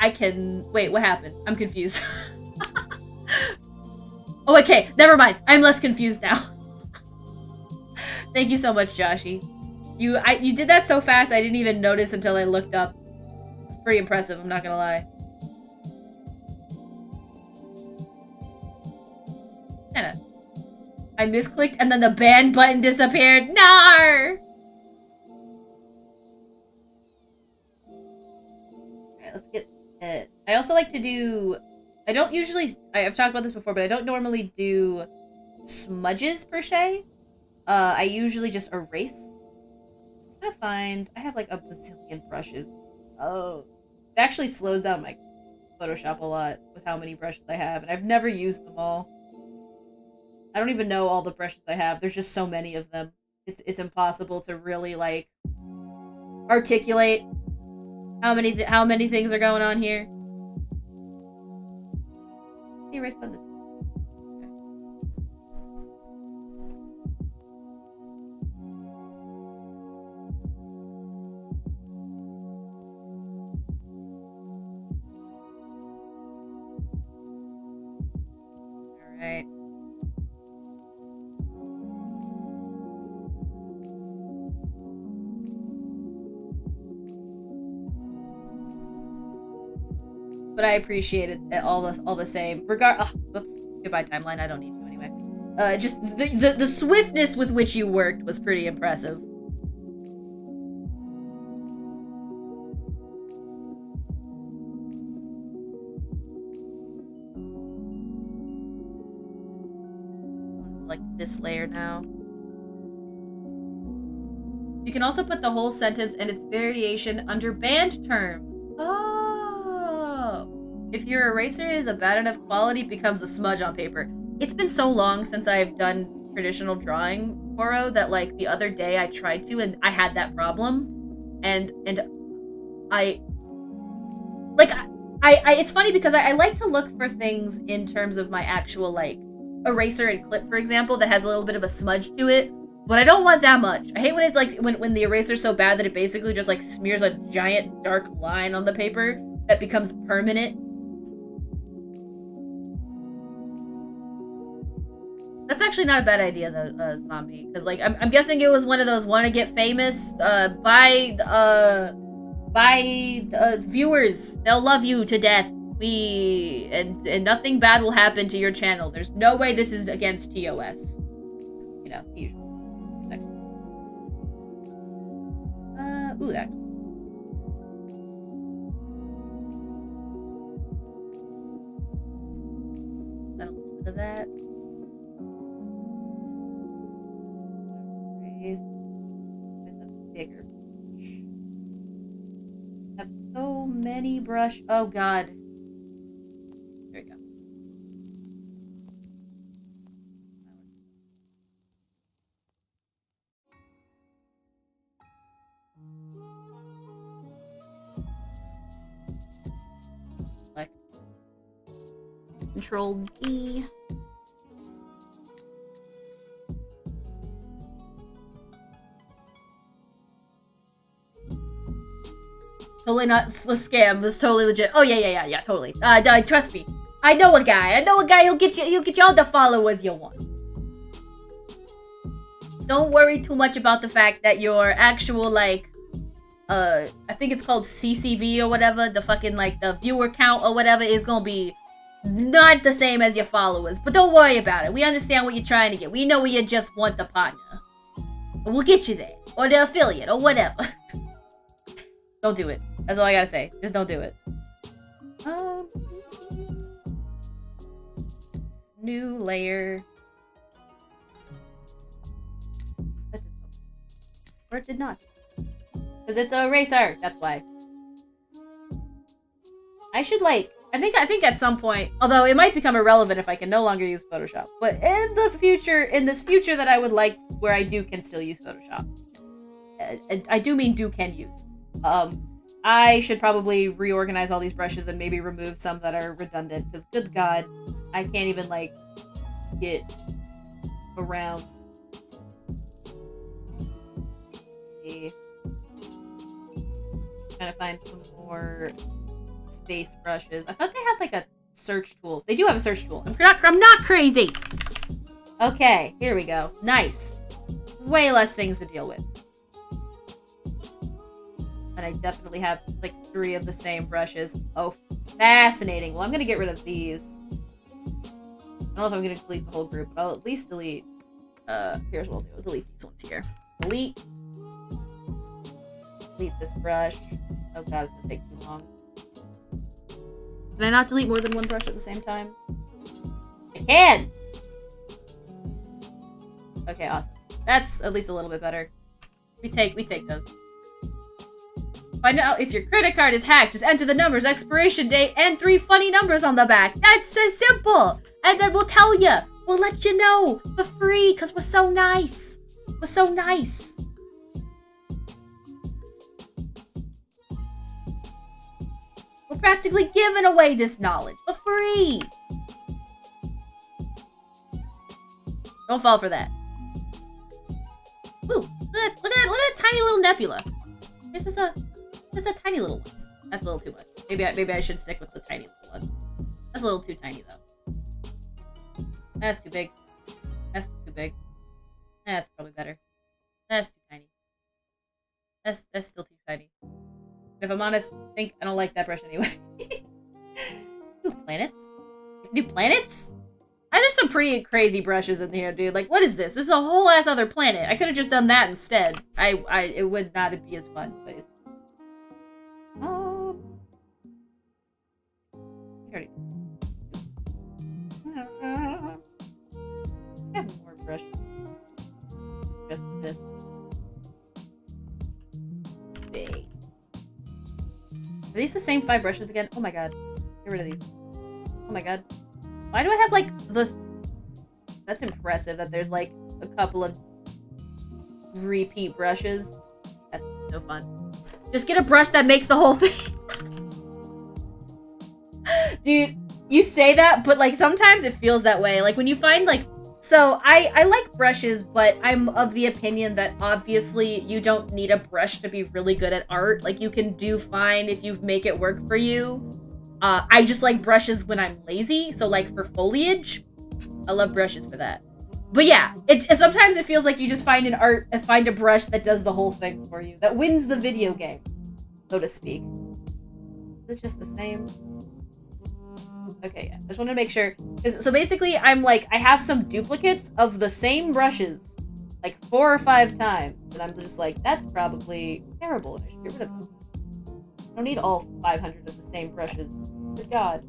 Wait, what happened? I'm confused. Oh, okay, never mind. I'm less confused now. Thank you so much, Joshy. You did that so fast I didn't even notice until I looked up. It's pretty impressive, I'm not gonna lie. Kinda. I misclicked and then the ban button disappeared. Nar! Alright, let's get it. I also like to do... I've talked about this before, but I don't normally do smudges per se. I usually just erase. I'm trying to find... I have like a bazillion brushes. Oh. It actually slows down my Photoshop a lot with how many brushes I have, and I've never used them all. I don't even know all the brushes I have. There's just so many of them. It's impossible to really like articulate how many things are going on here. Erase button. All right. but I appreciate it all the same. Whoops. Goodbye, timeline. I don't need you anyway. Just the swiftness with which you worked was pretty impressive. Like this layer now. You can also put the whole sentence and its variation under band terms. Oh. If your eraser is a bad enough quality, it becomes a smudge on paper. It's been so long since I've done traditional drawing, Boro, that like the other day I tried to and I had that problem. And I like I it's funny because I like to look for things in terms of my actual like eraser and clip, for example, that has a little bit of a smudge to it. But I don't want that much. I hate when it's like when the eraser's so bad that it basically just like smears a giant dark line on the paper that becomes permanent. That's actually not a bad idea though, Zombie, because like I'm guessing it was one of those want to get famous by viewers. They'll love you to death. And nothing bad will happen to your channel. There's no way this is against TOS. You know, usually. Ooh, that. A little bit of that. Raise with a bigger brush. I have so many brush. Oh god. There we go. Select Control B. Totally not a scam. It was totally legit. Oh yeah, totally. Trust me. I know a guy. He'll get you all the followers you want. Don't worry too much about the fact that your actual like I think it's called CCV or whatever, the fucking like the viewer count or whatever is gonna be not the same as your followers. But don't worry about it. We understand what you're trying to get. We know you just want the partner. We'll get you there. Or the affiliate or whatever. Don't do it. That's all I gotta say. Just don't do it. New layer. Or it did not. Because it's a eraser. That's why. I should like. I think at some point, although it might become irrelevant if I can no longer use Photoshop. But in this future that I would like, where I can still use Photoshop. I do mean can use. I should probably reorganize all these brushes and maybe remove some that are redundant, because good god, I can't even, like, get around. Let's see. Trying to find some more space brushes. I thought they had, like, a search tool. They do have a search tool. I'm not crazy! Okay, here we go. Nice. Way less things to deal with. And I definitely have, like, 3 of the same brushes. Oh, fascinating. Well, I'm gonna get rid of these. I don't know if I'm gonna delete the whole group, but I'll at least delete... here's what we'll do. We'll delete these ones here. Delete. Delete this brush. Oh god, it's gonna take too long. Can I not delete more than one brush at the same time? I can! Okay, awesome. That's at least a little bit better. We take those. Find out if your credit card is hacked. Just enter the numbers, expiration date, and 3 funny numbers on the back. That's so simple. And then we'll tell you. We'll let you know for free because we're so nice. We're so nice. We're practically giving away this knowledge for free. Don't fall for that. Ooh, look at that tiny little nebula. It's just a tiny little one. That's a little too much. Maybe I should stick with the tiny little one. That's a little too tiny though. That's too big. That's too big. That's probably better. That's too tiny. That's still too tiny. If I'm honest, I think I don't like that brush anyway. planets? I can do planets? There's some pretty crazy brushes in here, dude. Like, what is this? This is a whole ass other planet. I could have just done that instead. It would not be as fun, but it's... I have more brushes. Just this. Big. Are these the same 5 brushes again? Oh my god. Get rid of these. Oh my god. Why do I have, like, the... That's impressive that there's, like, a couple of repeat brushes. That's no fun. Just get a brush that makes the whole thing. Dude, you say that, but, like, sometimes it feels that way. Like, when you find, like... So, I like brushes, but I'm of the opinion that, obviously, you don't need a brush to be really good at art. Like, you can do fine if you make it work for you. I just like brushes when I'm lazy, so like for foliage, I love brushes for that. But yeah, it sometimes it feels like you just find a brush that does the whole thing for you, that wins the video game, so to speak. Is it just the same? Okay, yeah, just want to make sure. So basically, I'm like, I have some duplicates of the same brushes, like 4 or 5 times, and I'm just like, that's probably terrible, and I should get rid of them. I don't need all 500 of the same brushes. Good God.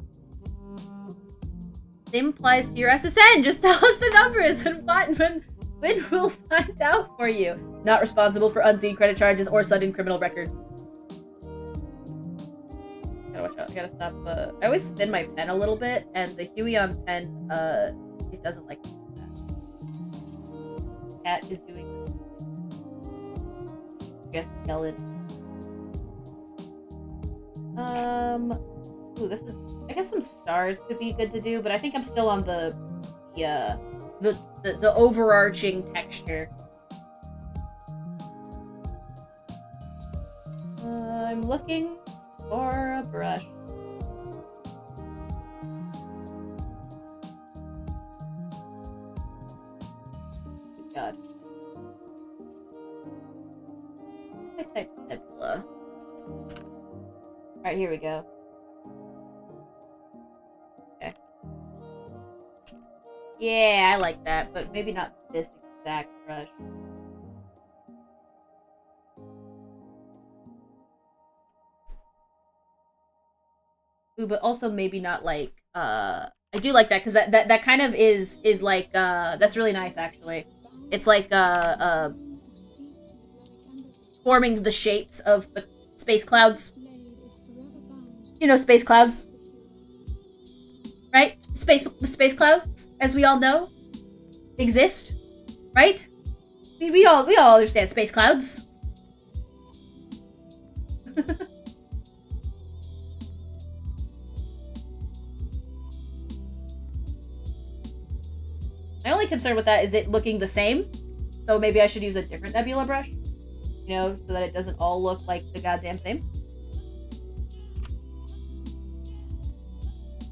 Same applies to your SSN. Just tell us the numbers and when we'll find out for you. Not responsible for unseen credit charges or sudden criminal record. Gotta watch out. I gotta stop. I always spin my pen a little bit, and the Huion pen, it doesn't like that. Cat is doing this. I guess Ellen. Ooh, this is... I guess some stars could be good to do, but I think I'm still on the overarching texture. I'm looking for a brush. Good God. I type Nebula. Alright, here we go. Okay. Yeah, I like that, but maybe not this exact brush. Ooh, but also maybe not like, I do like that, because that kind of is like, that's really nice, actually. It's like, forming the shapes of the space clouds. You know, space clouds. Right? Space clouds, as we all know, exist. Right? We all understand space clouds. My only concern with that is it looking the same. So maybe I should use a different Nebula brush. You know, so that it doesn't all look like the goddamn same.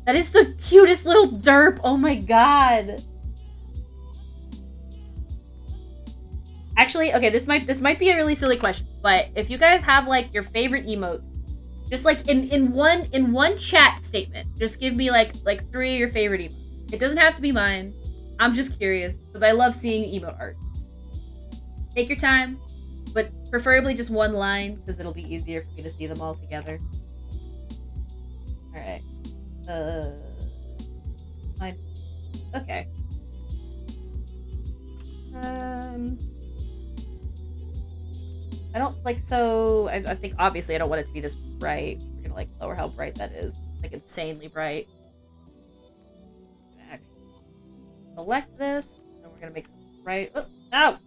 That is the cutest little derp. Oh my god. Actually, okay, this might be a really silly question, but if you guys have like your favorite emotes, just like in one chat statement, just give me like 3 of your favorite emotes. It doesn't have to be mine. I'm just curious because I love seeing emote art. Take your time, but preferably just one line because it'll be easier for me to see them all together. All right. Fine. Okay. I don't like, so I think obviously I don't want it to be this bright. We're gonna like lower how bright that is. Like insanely bright. Select this, and we're gonna make some bright. Oh, ow!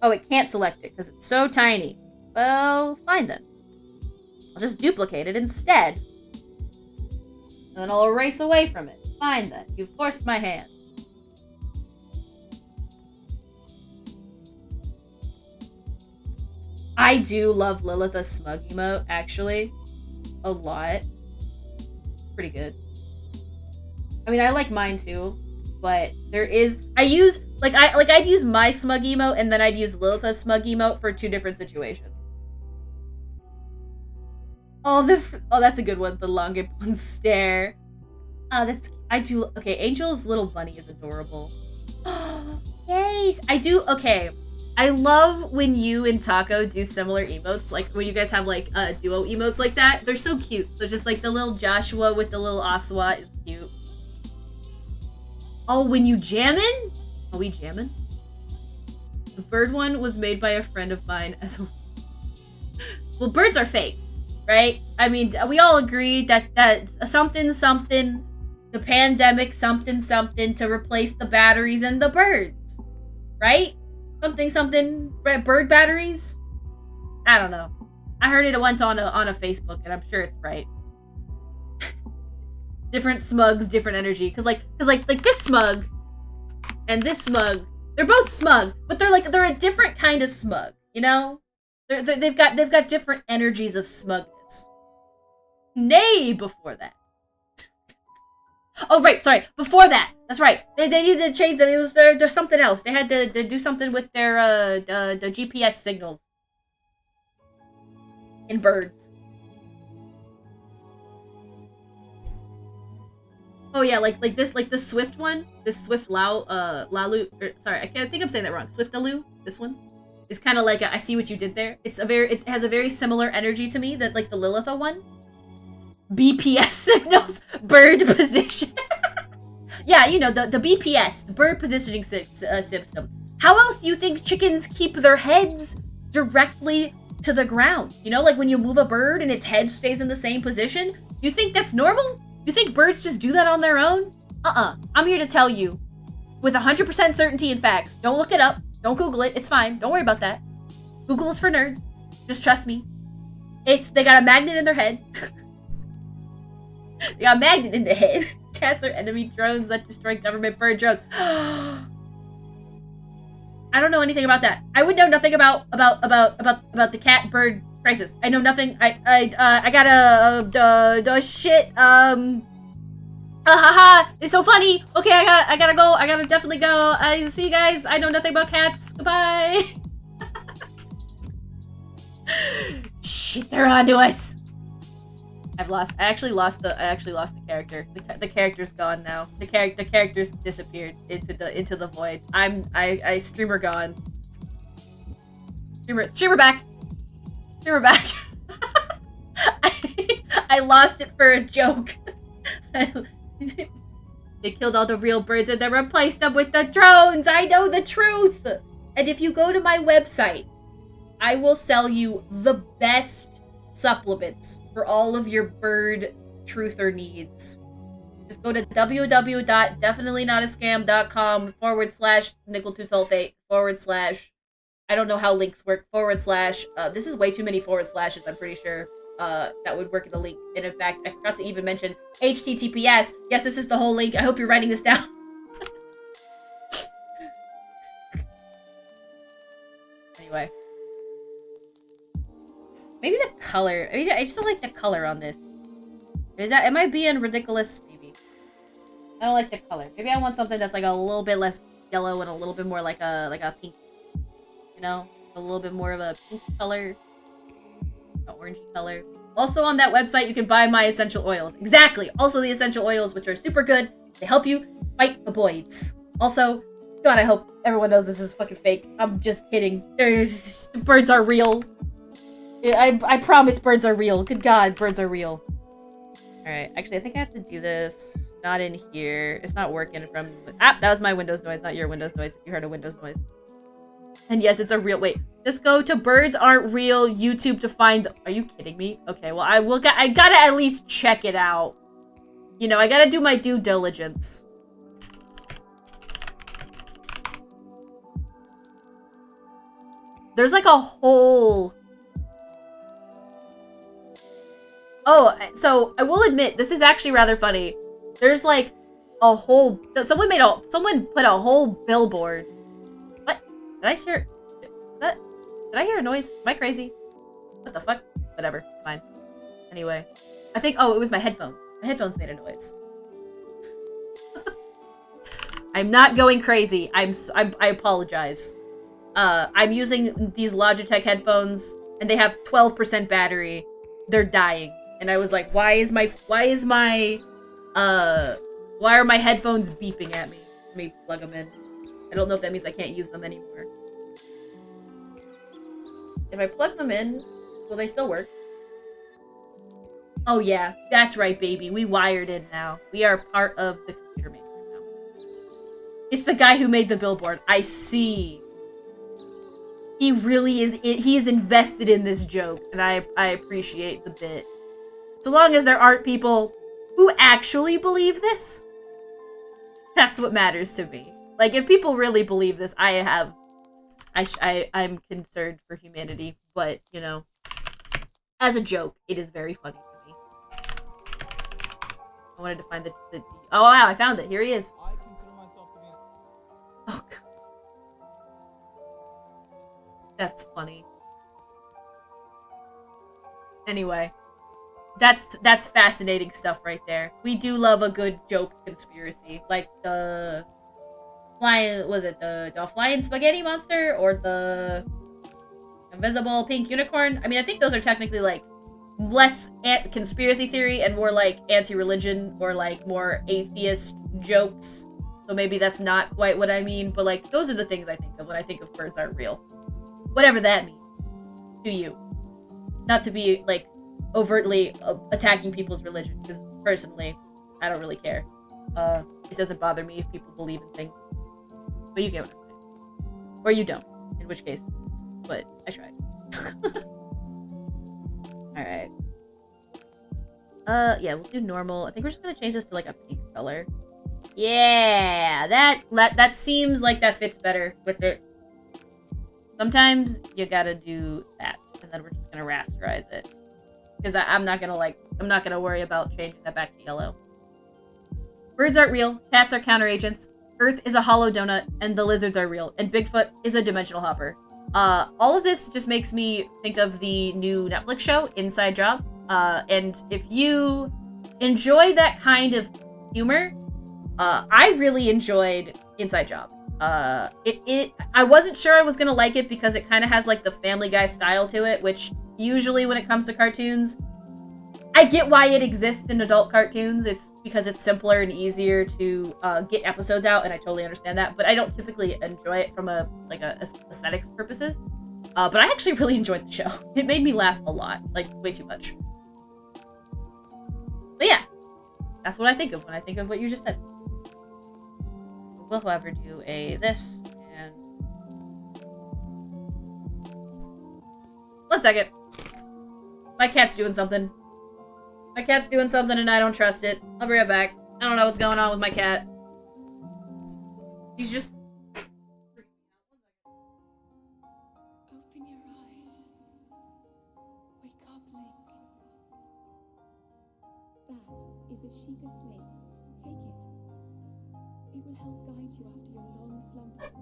Oh, it can't select it because it's so tiny. Well, fine then. I'll just duplicate it instead. And then I'll erase away from it. Fine then. You've forced my hand. I do love Lilith's smug emote, actually. A lot. Pretty good. I mean, I like mine too. But there is... I'd use my smug emote and then I'd use Lilith's smug emote for 2 different situations. Oh, that's a good one. The Longibon stare. That's I do. Okay, Angel's little bunny is adorable. Yes, I do. Okay, I love when you and Taco do similar emotes. Like when you guys have like duo emotes like that. They're so cute. So just like the little Joshua with the little Aswa is cute. Oh, when you jammin'? Are we jammin'? The bird one was made by a friend of mine as a. Well, birds are fake, right? I mean, we all agree that something something, the pandemic something something to replace the batteries and the birds, right? Something something bird batteries. I don't know. I heard it once on a Facebook, and I'm sure it's right. Different smugs, different energy. Cause like this smug and this smug, they're both smug, but they're a different kind of smug. You know, they've got different energies of smugness. Nay, before that. Oh right, sorry. Before that, that's right. They needed to change it. It was there's something else. They had to do something with their the GPS signals in birds. Oh yeah, like the Swift one, this Swift Lalu. Sorry, I think I'm saying that wrong. Swiftaloo. This one is kind of like I see what you did there. It has a very similar energy to me that like the Lilitha one. BPS signals, bird position. Yeah, you know, the BPS, the bird positioning system. How else do you think chickens keep their heads directly to the ground? You know, like when you move a bird and its head stays in the same position? You think that's normal? You think birds just do that on their own? I'm here to tell you with 100% certainty and facts. Don't look it up. Don't Google it. It's fine. Don't worry about that. Google is for nerds. Just trust me. They got a magnet in their head. They got a magnet in the head. Cats are enemy drones that destroy government bird drones. I don't know anything about that. I would know nothing about the cat bird crisis. I know nothing. I gotta shit. It's so funny. Okay, I gotta go. I gotta definitely go. I see you guys. I know nothing about cats. Goodbye. Shit, they're onto us. I actually lost the character. The character's gone now. The character's disappeared into the void. I streamer gone. Streamer back. Streamer back. I lost it for a joke. They killed all the real birds and then replaced them with the drones. I know the truth. And if you go to my website, I will sell you the best supplements for all of your bird truther needs. Just go to www.definitelynotascam.com/nickel2sulfate/ I don't know how links work / this is way too many forward slashes, I'm pretty sure. That would work in a link. And in fact, I forgot to even mention HTTPS. Yes, this is the whole link. I hope you're writing this down. Anyway. Maybe the color. I mean, I just don't like the color on this. Am I being ridiculous? Maybe. I don't like the color. Maybe I want something that's like a little bit less yellow and a little bit more like a pink. You know? A little bit more of a pink color. An orangey color. Also on that website, you can buy my essential oils. Exactly! Also the essential oils, which are super good. They help you fight the voids. Also, God, I hope everyone knows this is fucking fake. I'm just kidding. The birds are real. I promise birds are real. Good God, birds are real. Alright, actually, I think I have to do this. Not in here. It's not working from... that was my Windows noise, not your Windows noise. If you heard a Windows noise. And yes, it's a real... Wait, just go to Birds Aren't Real YouTube to find... Are you kidding me? Okay, well, I gotta at least check it out. You know, I gotta do my due diligence. There's like a whole... Oh, so I will admit, this is actually rather funny. There's like a whole... Someone put a whole billboard. What? Did I hear... Did I hear a noise? Am I crazy? What the fuck? Whatever, it's fine. Anyway. I think... Oh, it was my headphones. My headphones made a noise. I'm not going crazy. I apologize. I'm using these Logitech headphones, and they have 12% battery. They're dying. And I was like, why is my Why are my headphones beeping at me? Let me plug them in. I don't know if that means I can't use them anymore. If I plug them in, will they still work? Oh yeah, that's right, baby. We wired in now. We are part of the computer matrix now. It's the guy who made the billboard. I see. He really is. He is invested in this joke, and I appreciate the bit. So long as there aren't people who actually believe this, that's what matters to me. Like, if people really believe this, I'm concerned for humanity. But, you know, as a joke, it is very funny to me. I wanted to find the oh wow, I found it. Here he is.
I consider myself to be
Oh god. That's funny. Anyway. That's fascinating stuff right there. We do love a good joke conspiracy. Like the flying, was it the flying spaghetti monster or the invisible pink unicorn? I mean, I think those are technically like less conspiracy theory and more like anti-religion or like more atheist jokes. So maybe that's not quite what I mean, but like those are the things I think of when I think of birds aren't real. Whatever that means to you. Not to be like overtly attacking people's religion, because personally, I don't really care. It doesn't bother me if people believe in things. But you get what I'm saying. Or you don't, in which case, but I tried. Alright. Yeah, we'll do normal. I think we're just gonna change this to like a pink color. Yeah, that seems like that fits better with it. Sometimes you gotta do that, and then we're just gonna rasterize it. Because I'm not gonna worry about changing that back to yellow. Birds aren't real, cats are counteragents, Earth is a hollow donut, and the lizards are real, and Bigfoot is a dimensional hopper. All of this just makes me think of the new Netflix show, Inside Job. And if you enjoy that kind of humor, I really enjoyed Inside Job. I wasn't sure I was gonna like it because it kind of has like the Family Guy style to it, which usually when it comes to cartoons, I get why it exists in adult cartoons. It's because it's simpler and easier to get episodes out, and I totally understand that. But I don't typically enjoy it from a aesthetics purposes. But I actually really enjoyed the show. It made me laugh a lot, like way too much. But yeah, that's what I think of when I think of what you just said. We'll, however, do this and 1 second. My cat's doing something. My cat's doing something and I don't trust it. I'll be right back. I don't know what's going on with my cat. She's just...
Open your eyes. Wake up, Link. That is a Sheikah slate. Take it. It will help guide you after your long slumber.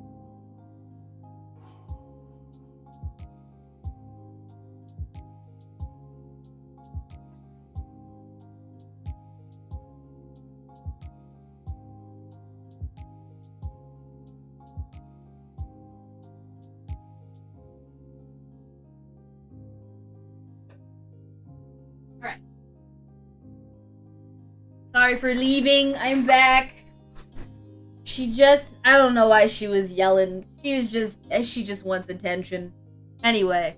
Alright. Sorry for leaving. I'm back. She just... I don't know why she was yelling. She just wants attention. Anyway.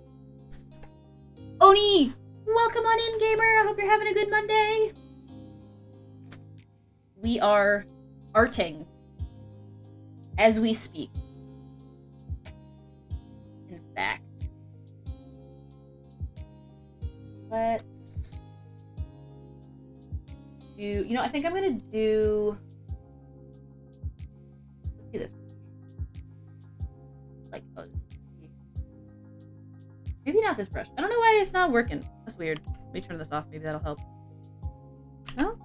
Oni! Welcome on in, gamer! I hope you're having a good Monday! We are arting as we speak. In fact. Let's do... You know, I think I'm gonna do... Let's do this. Like, oh, this... Maybe not this brush. I don't know why it's not working. That's weird. Let me turn this off. Maybe that'll help. No?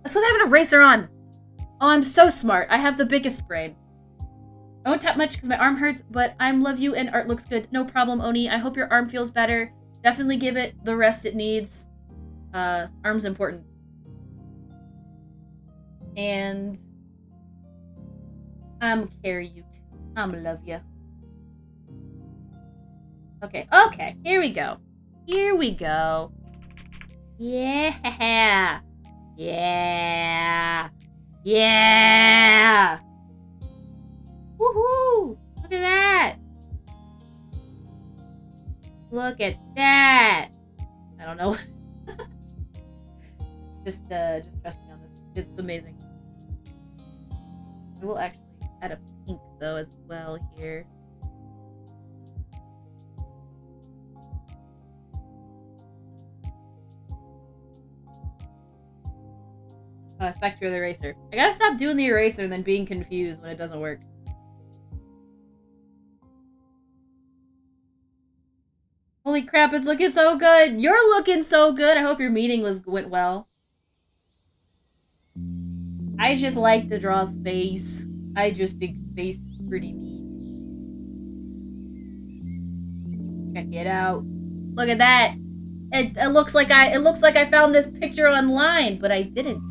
That's because I have an eraser on! Oh, I'm so smart. I have the biggest brain. I won't tap much because my arm hurts, but I love you and art looks good. No problem, Oni. I hope your arm feels better. Definitely give it the rest it needs. Arm's important. And... I'm carry you too. I'm love you. Okay, here we go. Here we go. Yeah! Yeah! Yeah! Woohoo! Look at that! Look at that! I don't know. just trust me on this. It's amazing. I will actually add a pink though as well here. Oh, it's back to the eraser. I gotta stop doing the eraser and then being confused when it doesn't work. Holy crap, it's looking so good! You're looking so good! I hope your meeting went well. I just like to draw space. I just think space is pretty neat. Check it out. Look at that! It looks like I found this picture online, but I didn't.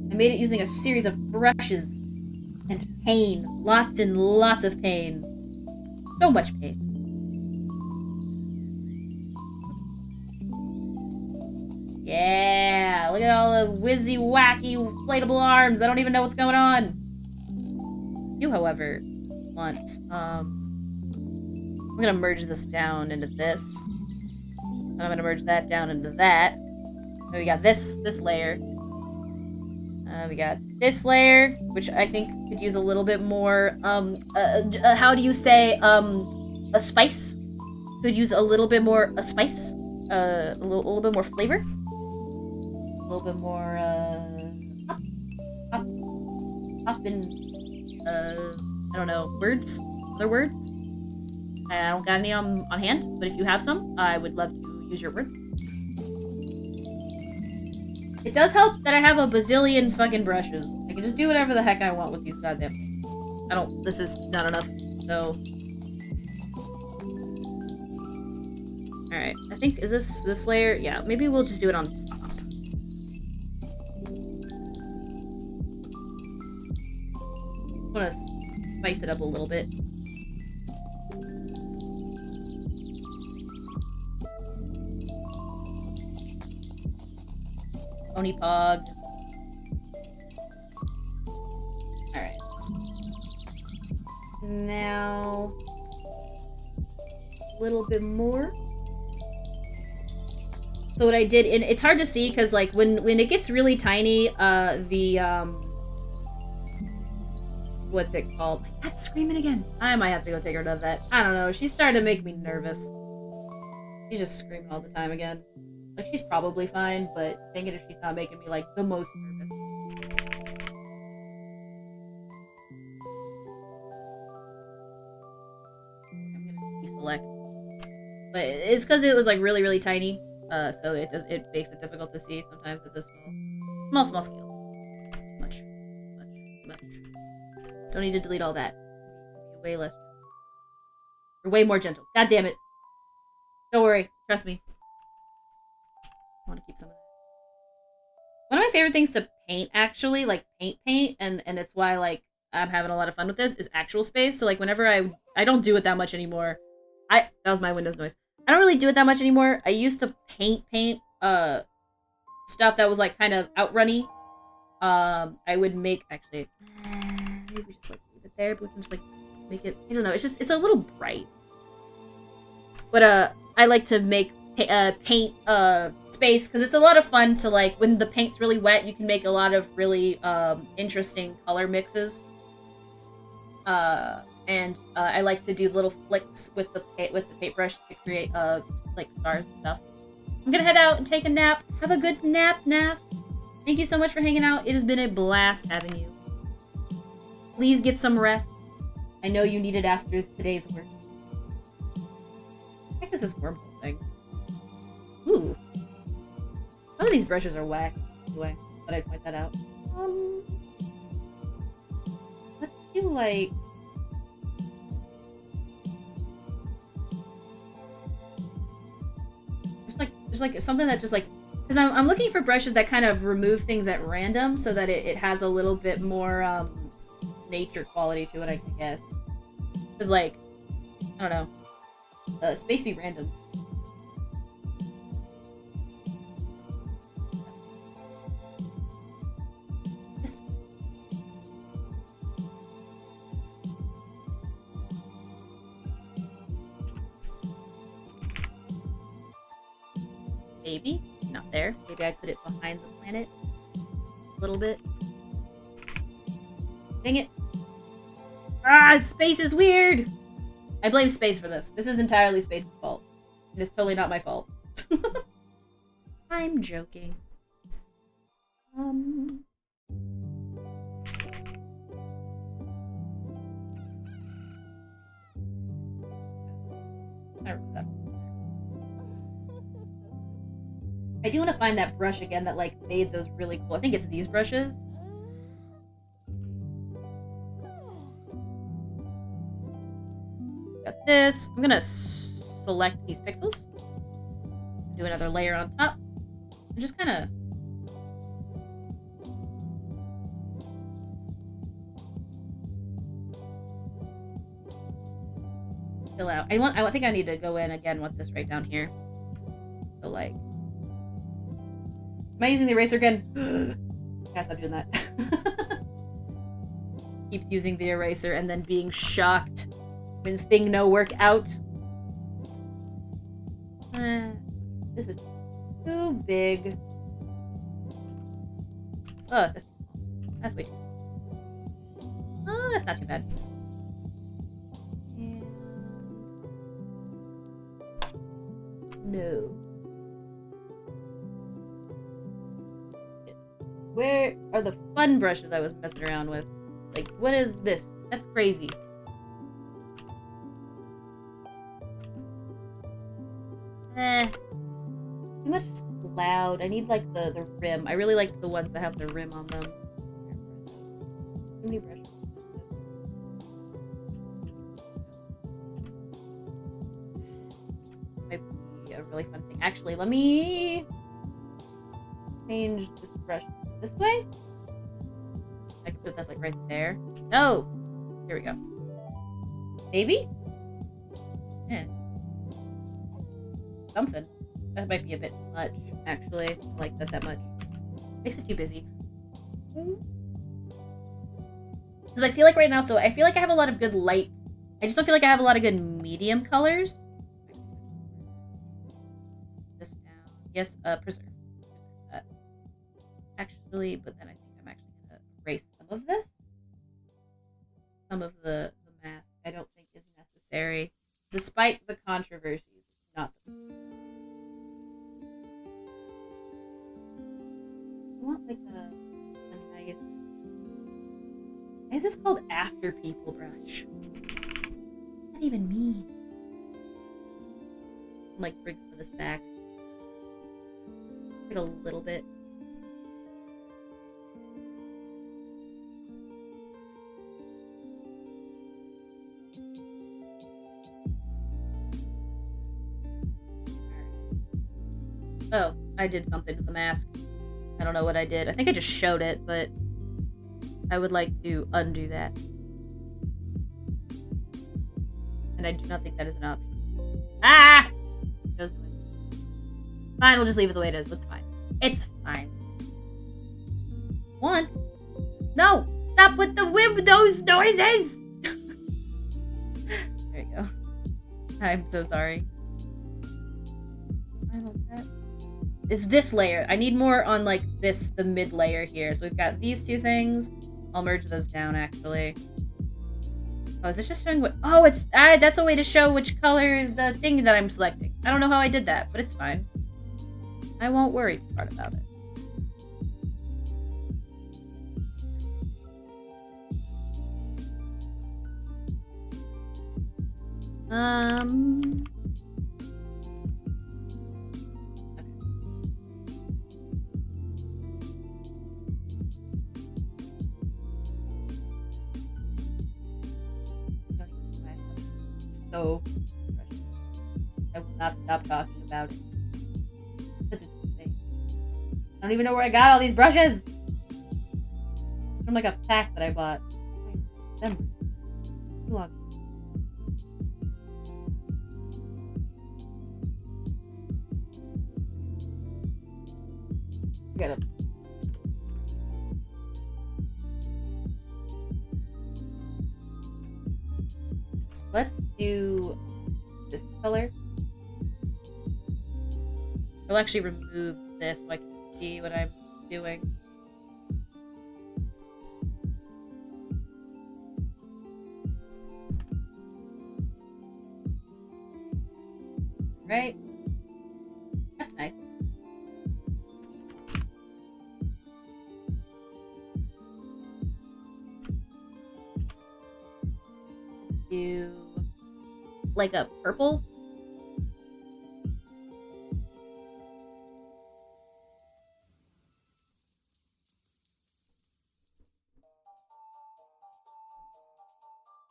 I made it using a series of brushes and pain. Lots and lots of pain. So much pain. Yeah, look at all the whizzy wacky inflatable arms. I don't even know what's going on. You, however, want I'm gonna merge this down into this. And I'm gonna merge that down into that. And we got this layer. We got this layer, which I think could use a little bit more, how do you say, a spice? Could use a little bit more, a spice? A little bit more flavor? A little bit more, hop in, I don't know, words? Other words? I don't got any on hand, but if you have some, I would love to use your words. It does help that I have a bazillion fucking brushes. I can just do whatever the heck I want with these goddamn things. This is not enough, so. Alright, I think, is this layer? Yeah, maybe we'll just do it on top. I want to spice it up a little bit. Pony Pog. Alright. Now a little bit more. So what I did, and it's hard to see because like when it gets really tiny, what's it called? My cat's screaming again. I might have to go take her to the vet. I don't know. She's starting to make me nervous. She's just screaming all the time again. Like, she's probably fine, but dang it if she's not making me, like, the most nervous. I'm gonna deselect. But it's because it was, like, really, really tiny. So it makes it difficult to see sometimes at this small scale. Much. Don't need to delete all that. Way less. Or way more gentle. God damn it. Don't worry. Trust me. I want to keep some of that. One of my favorite things to paint, actually, like paint, and it's why like I'm having a lot of fun with this, is actual space. So like whenever I don't do it that much anymore. That was my Windows noise. I don't really do it that much anymore. I used to paint stuff that was like kind of outrunny. I would make actually maybe we just like leave it there, but we can just like make it. I don't know. It's a little bright. But I like to make paint space because it's a lot of fun to like when the paint's really wet. You can make a lot of really interesting color mixes. And I like to do little flicks with the paintbrush to create like stars and stuff. I'm gonna head out and take a nap. Have a good nap, Naf. Thank you so much for hanging out. It has been a blast having you. Please get some rest. I know you need it after today's work. What the heck is this wormhole thing? Ooh. Some of these brushes are whack. Anyway, but I'd point that out. Let's do like. There's like something that just like, because I'm looking for brushes that kind of remove things at random so that it has a little bit more nature quality to it, I guess. Because like, I don't know, space be random. Maybe. Not there. Maybe I put it behind the planet. A little bit. Dang it. Ah, space is weird! I blame space for this. This is entirely space's fault. It is totally not my fault. I'm joking. I do want to find that brush again that like made those really cool. I think it's these brushes. Got this. I'm gonna select these pixels. Do another layer on top. And just kind of fill out. I think I need to go in again with this right down here. So like, am I using the eraser again? Gotta stop doing that. Keeps using the eraser and then being shocked when thing no work out. This is too big. Oh, that's way too small. Oh, that's not too bad. And no. Where are the fun brushes I was messing around with? Like, what is this? That's crazy. Too much loud. I need like the rim. I really like the ones that have the rim on them. Too many brushes. Might be a really fun thing. Actually, let me change this brush this way. I can put this like right there. No! Here we go. Maybe? Yeah. Something. That might be a bit much, actually. I like that much. Makes it too busy. Because I feel like right now, so I feel like I have a lot of good light. I just don't feel like I have a lot of good medium colors. This down. Yes, preserve. That. Actually, but then I think I'm actually going to erase some of this. Some of the mask I don't think is necessary. Despite the controversies, it's not the I want like a nice. Why is this called After People brush? What does that even mean? Like bring some of this back. Like a little bit. Oh, I did something to the mask. I don't know what I did. I think I just showed it, but I would like to undo that. And I do not think that is an option. Ah! Fine, we'll just leave it the way it is. It's fine. It's fine. Once. No! Stop with those noises! There you go. I'm so sorry. I hope that. Is this layer. I need more on like this, the mid layer here. So we've got these two things. I'll merge those down actually. Oh, is this just showing what? Oh, it's that's a way to show which color is the thing that I'm selecting. I don't know how I did that, but it's fine. I won't worry too hard about it. So I will not stop talking about it. Because it's insane. I don't even know where I got all these brushes. It's from like a pack that I bought. December. Too long. Get it. Let's do this color. I'll actually remove this so I can see what I'm doing. Right? That's nice. Do like a purple.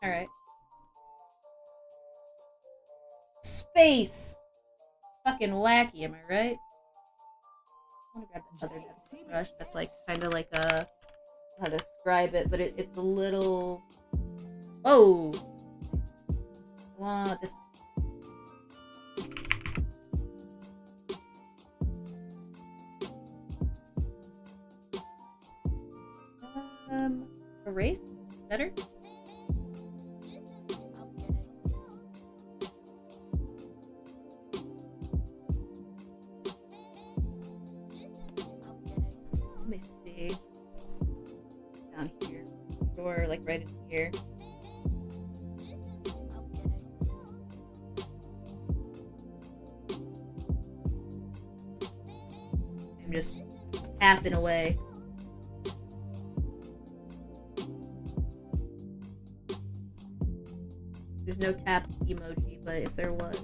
All right. Space. Fucking wacky, am I right? I want to grab the other brush that's like kind of like a, how to describe it, but it's a little. Oh. This. Erase? Better? Let me see. Down here. Or like right in here. I'm just tapping away. There's no tap emoji, but if there was.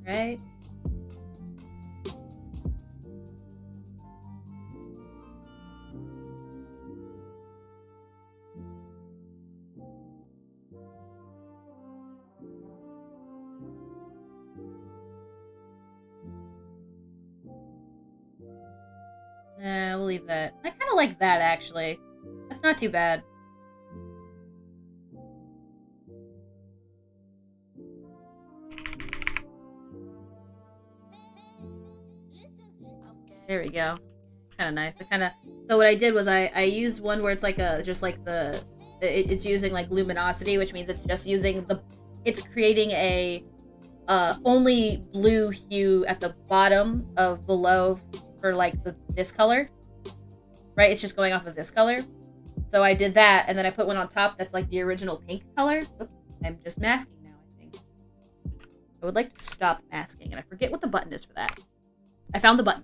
Right? Nah, we'll leave that. I kind of like that, actually. That's not too bad. There we go. Kind of nice. So what I did was I used one where it's like just like it's using like luminosity, which means it's just using it's creating a only blue hue at the bottom of below for like this color, right? It's just going off of this color. So I did that, and then I put one on top that's like the original pink color. Oops, I'm just masking now, I think. I would like to stop masking, and I forget what the button is for that. I found the button.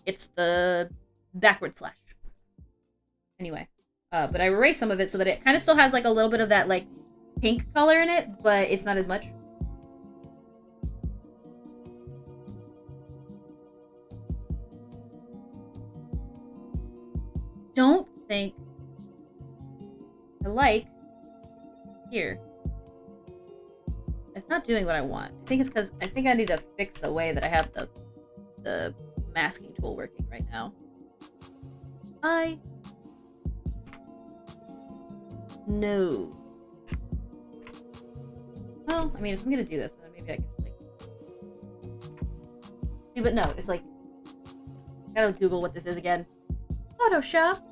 It's the backward slash. Anyway, but I erased some of it so that it kind of still has like a little bit of that like pink color in it, but it's not as much. Don't think I like here. It's not doing what I want. I think it's because I think I need to fix the way that I have the masking tool working right now. No. Well, I mean, if I'm gonna do this, then maybe I can just like. See, but no, it's like. I gotta Google what this is again. Photoshop.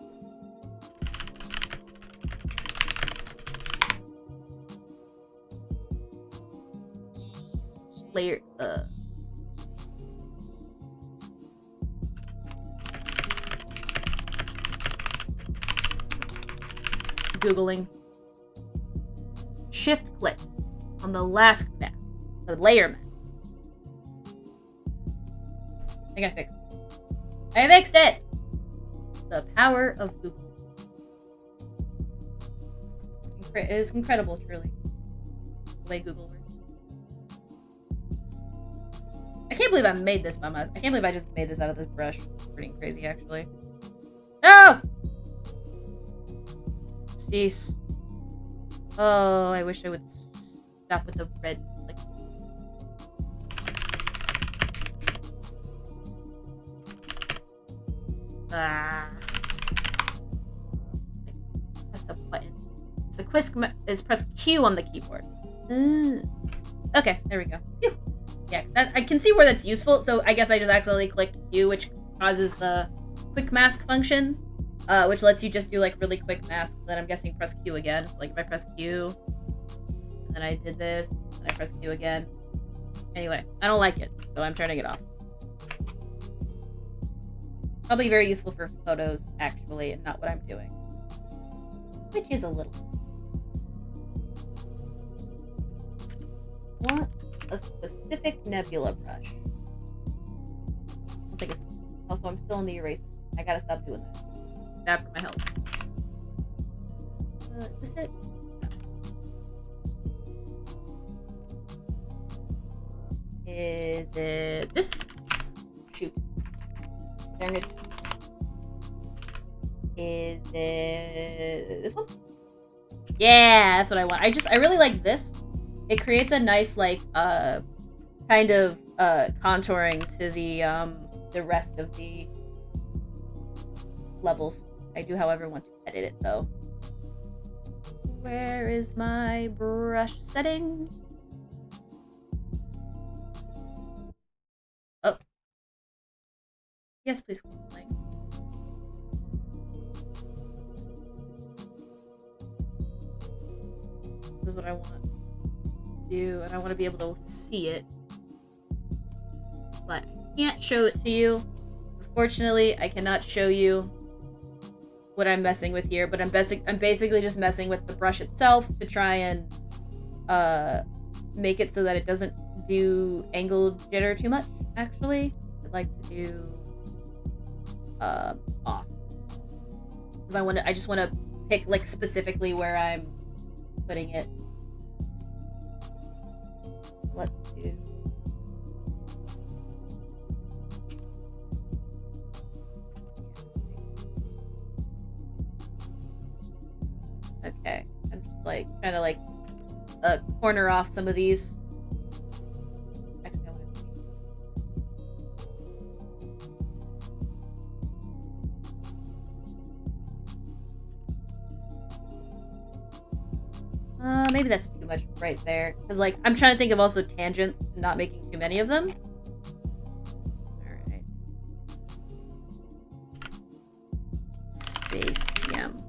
Layer. Googling. Shift click on the last mask, the layer mask. I think I fixed it. I fixed it! The power of Google. It is incredible, truly. The way Google works. I can't believe I made this by myself. I can't believe I just made this out of this brush. It's pretty crazy, actually. No! Jeez. Oh, I wish I would stop with the red. Like. Press the button. The quiz is press Q on the keyboard. Okay, there we go. Phew. Yeah, I can see where that's useful. So I guess I just accidentally clicked Q, which causes the quick mask function, which lets you just do like really quick masks. Then I'm guessing press Q again. So, like if I press Q, and then I did this, and I press Q again. Anyway, I don't like it, so I'm turning it off. Probably very useful for photos, actually, and not what I'm doing. Which is a little... Want a specific nebula brush. I don't think it's... Also, I'm still in the eraser. I gotta stop doing that. Bad for my health. Is this it? Is it this? Shoot. Dang it. Is it this one? Yeah, that's what I want. I really like this. It creates a nice, like, kind of, contouring to the rest of the levels. I do, however, want to edit it, though. Where is my brush setting? Oh. Yes, please. This is what I want to do, and I want to be able to see it. But I can't show it to you. Unfortunately, I cannot show you what I'm messing with here, but I'm basically just messing with the brush itself to try and make it so that it doesn't do angle jitter too much, actually. I'd like to do off. Because I just want to pick like specifically where I'm putting it. Let's do... Okay, I'm just like trying to like corner off some of these. Actually, I want to... maybe that's too much right there. Because, like, I'm trying to think of also tangents and not making too many of them. Alright. Space TM.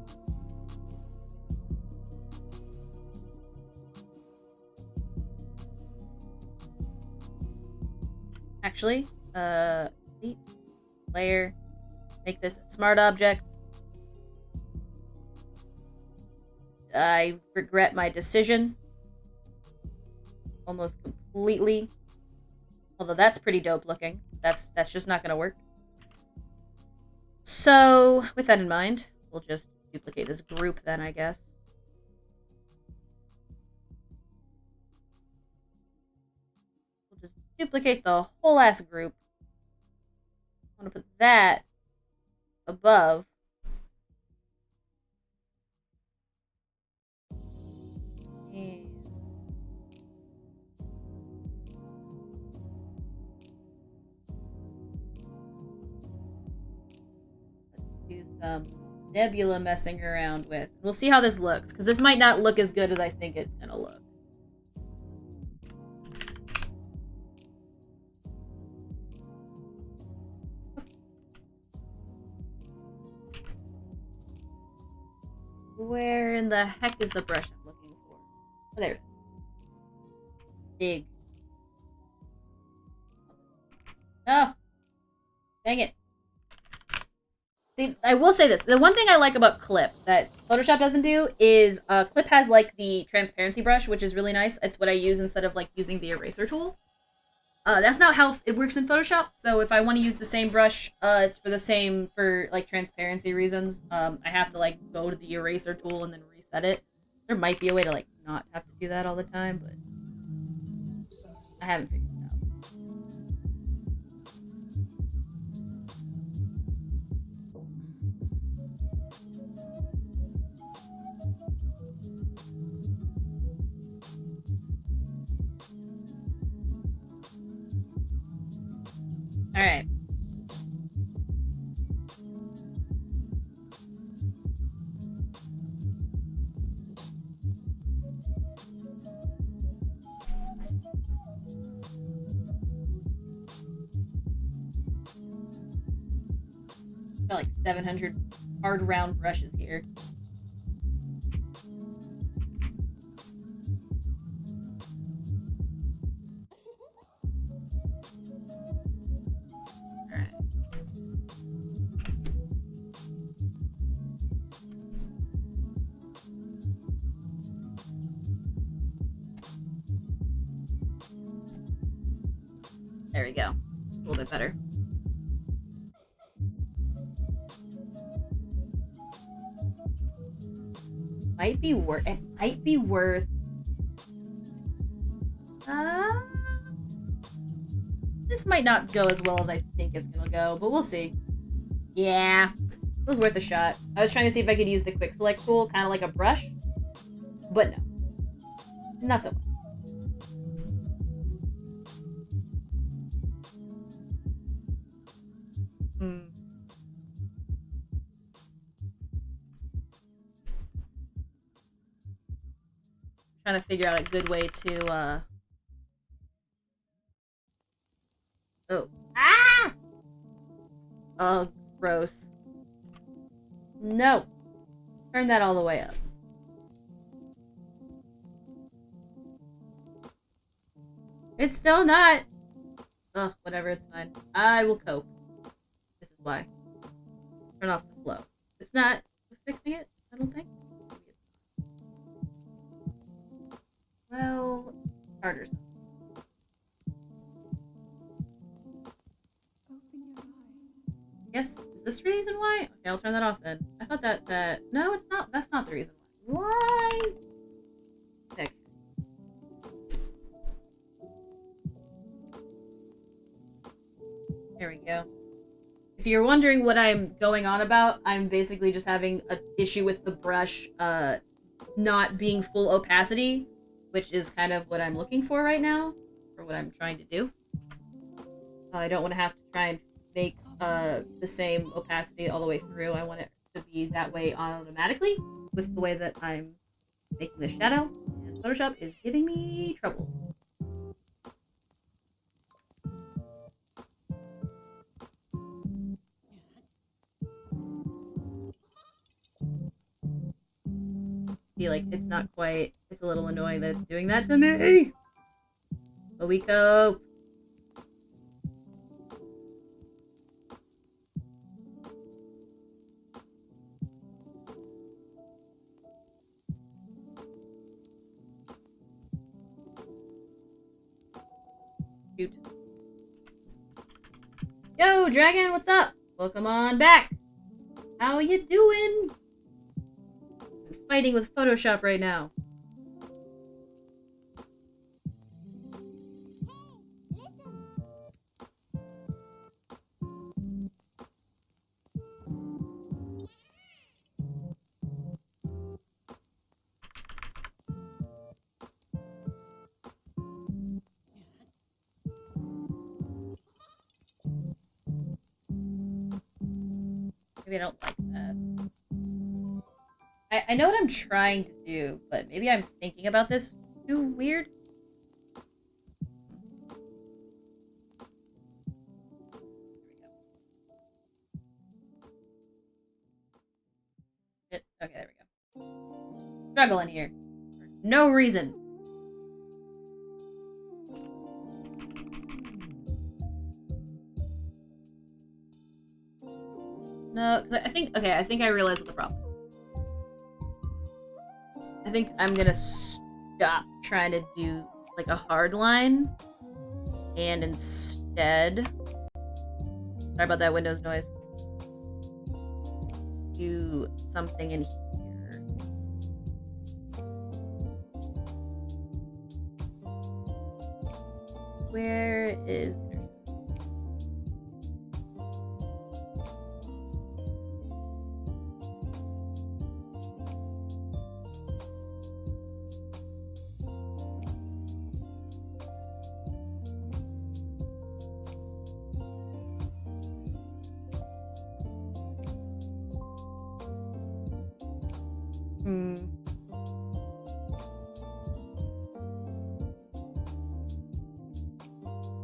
Actually, delete, layer, make this a smart object. I regret my decision. Almost completely. Although that's pretty dope looking. That's just not gonna work. So, with that in mind, we'll just duplicate this group then, I guess. We'll just duplicate the whole ass group. I want to put that above. And let's do some nebula messing around with. We'll see how this looks, because this might not look as good as I think it's gonna look. Where in the heck is the brush I'm looking for? Oh, there it is. Big. Oh. Dang it. See, I will say this. The one thing I like about Clip that Photoshop doesn't do is Clip has like the transparency brush, which is really nice. It's what I use instead of like using the eraser tool. That's not how it works in Photoshop. So if I want to use the same brush, it's for like transparency reasons. I have to like go to the eraser tool and then reset it. There might be a way to like not have to do that all the time, but I haven't figured it out. All right. Got like 700 hard round brushes here. Alright. There we go. A little bit better. Might be worth. It might be worth. This might not go as well as I think it's gonna go, but we'll see. Yeah, it was worth a shot. I was trying to see if I could use the quick select tool, kind of like a brush, but no, not so much. Trying to figure out a good way to oh. Ah! Oh, gross. No. Turn that all the way up. It's still not. Ugh, whatever, it's fine. I will cope. This is why. Turn off the flow. It's not fixing it, I don't think. Well, harder.
Open your eyes.
Yes, is this the reason why? Okay, I'll turn that off then. I thought that no, it's not. That's not the reason why. Why? Okay. There we go. If you're wondering what I'm going on about, I'm basically just having an issue with the brush not being full opacity, which is kind of what I'm looking for right now, or what I'm trying to do. I don't want to have to try and make the same opacity all the way through. I want it to be that way automatically with the way that I'm making the shadow, and Photoshop is giving me trouble. Feel like it's not quite. It's a little annoying that it's doing that to me. But we cope. Shoot. Yo, Dragon, what's up? Welcome on back. How you doing? I'm fighting with Photoshop right now. Maybe I don't like that. I know what I'm trying to do, but maybe I'm thinking about this too weird. Okay, there we go. Struggling here. For no reason. No, because I think I realized what the problem is. I think I'm gonna stop trying to do like a hard line and instead, sorry about that Windows noise, do something in here. Where is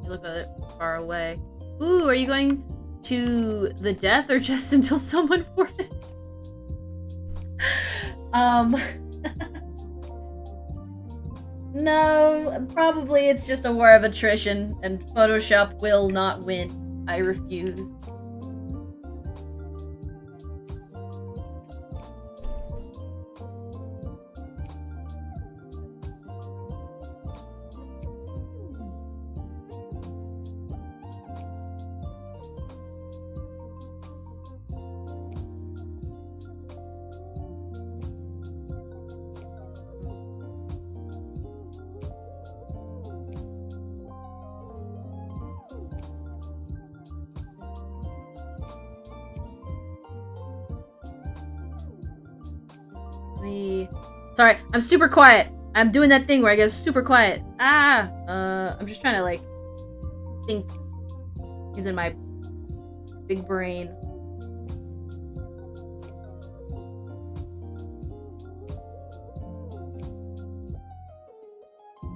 look at it far away. Ooh, are you going to the death or just until someone forfeits? No, probably it's just a war of attrition, and Photoshop will not win. I refuse. Sorry, I'm super quiet. I'm doing that thing where I get super quiet. I'm just trying to, like, think. Using my big brain.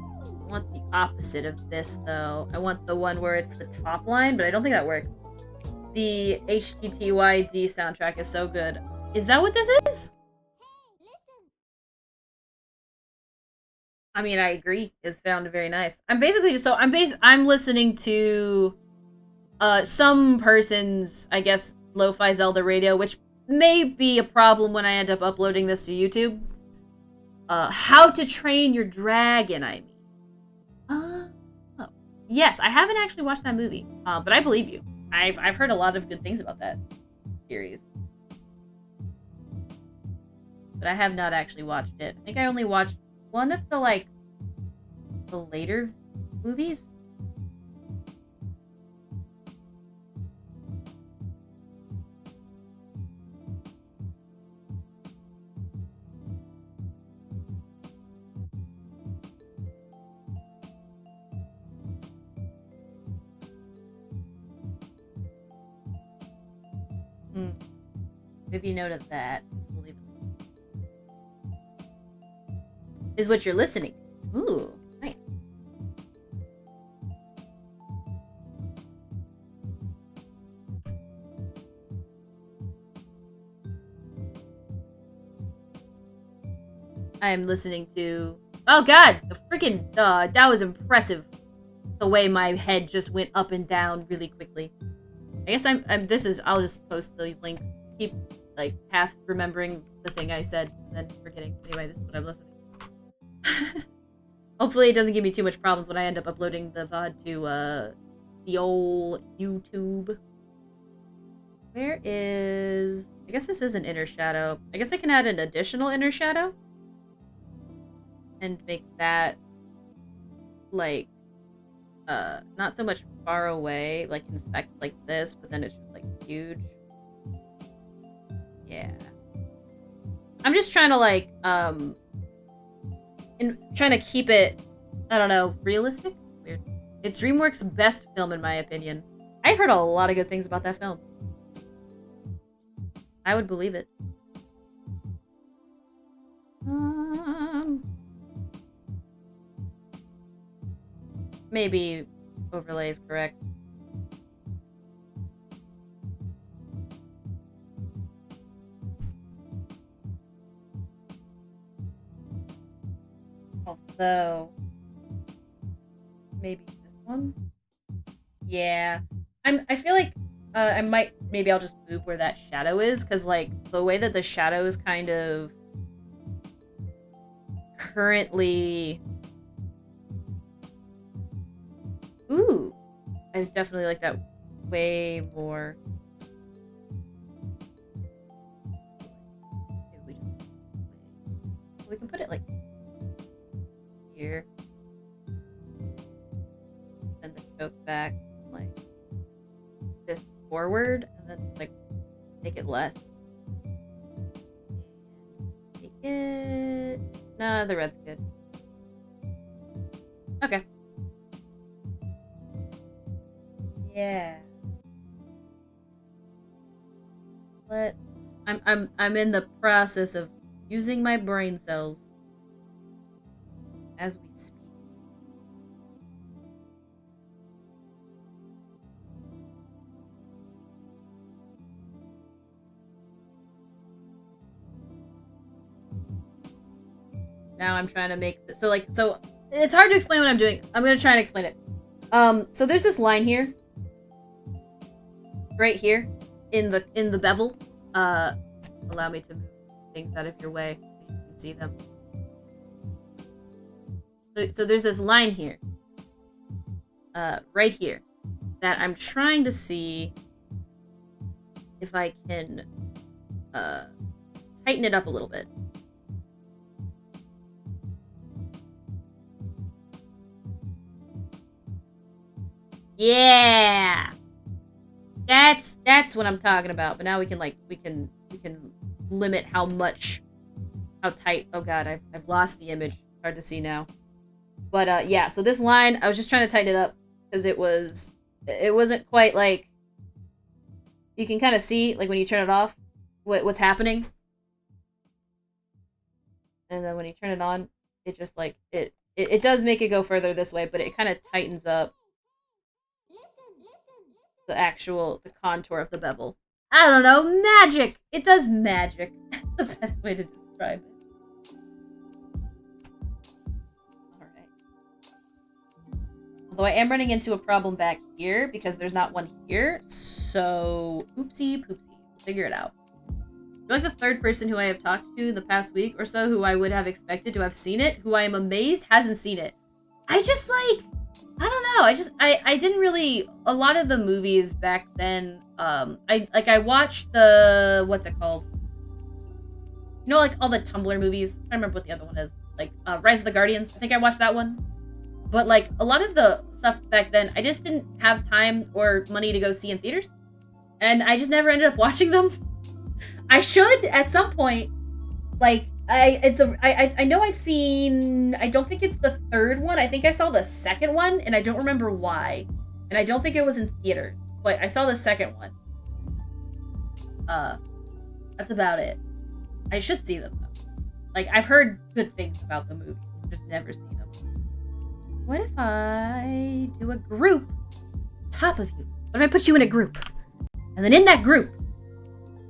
I want the opposite of this, though. I want the one where it's the top line, but I don't think that works. The HTTYD soundtrack is so good. Is that what this is? I mean, I agree. It's found very nice. I'm basically just I'm listening to some person's, I guess, lo-fi Zelda radio, which may be a problem when I end up uploading this to YouTube. How to Train Your Dragon, I mean. Oh. Yes, I haven't actually watched that movie, but I believe you. I've heard a lot of good things about that series. But I have not actually watched it. I think I only watched one of the, like, the later movies. Maybe note of that. We'll leave it. Is what you're listening to. Ooh, nice. I am listening to... Oh god! The freaking... that was impressive. The way my head just went up and down really quickly. I guess I'll just post the link. Keep, like, half remembering the thing I said and then forgetting. Anyway, this is what I'm listening to. Hopefully it doesn't give me too much problems when I end up uploading the VOD to, the old YouTube. Where is... I guess this is an inner shadow. I guess I can add an additional inner shadow. And make that, like, not so much far away, like, inspect like this, but then it's just, like, huge. Yeah. I'm just trying to, like, trying to keep it, I don't know, realistic? Weird. It's DreamWorks' best film, in my opinion. I've heard a lot of good things about that film. I would believe it. Maybe overlay is correct. Although, maybe this one? Yeah. I feel like maybe I'll just move where that shadow is, because, like, the way that the shadow is kind of currently... Ooh! I definitely like that way more. We can put it, like, here. And the choke back, like, this forward, and then, like, make it less. Make it... Nah, the red's good. Okay. Yeah. I'm in the process of using my brain cells as we speak. Now I'm trying to make this, so it's hard to explain what I'm doing. I'm gonna try and explain it. So there's this line here, right here, in the bevel. Allow me to move things out of your way so you can see them. So there's this line here, right here, that I'm trying to see if I can tighten it up a little bit. Yeah, that's what I'm talking about. But now we can limit how tight. Oh god, I've lost the image. Hard to see now. But yeah, so this line, I was just trying to tighten it up because it wasn't quite like, you can kind of see like when you turn it off what's happening, and then when you turn it on, it just like it does make it go further this way, but it kind of tightens up the contour of the bevel. I don't know, magic! It does magic. That's the best way to describe it. Alright. Although I am running into a problem back here because there's not one here, so oopsie poopsie. We'll figure it out. You're like the third person who I have talked to in the past week or so who I would have expected to have seen it, who I am amazed hasn't seen it. I just like, I don't know. I didn't really, a lot of the movies back then, I watched the, what's it called? You know, like all the Tumblr movies? I don't remember what the other one is. Like, Rise of the Guardians. I think I watched that one. But like, a lot of the stuff back then, I just didn't have time or money to go see in theaters. And I just never ended up watching them. I should at some point. Like, I know I've seen, I don't think it's the third one. I think I saw the second one, and I don't remember why. And I don't think it was in theaters, but I saw the second one. That's about it. I should see them though. Like, I've heard good things about the movie, just never seen them. What if I do a group on top of you? What if I put you in a group? And then in that group,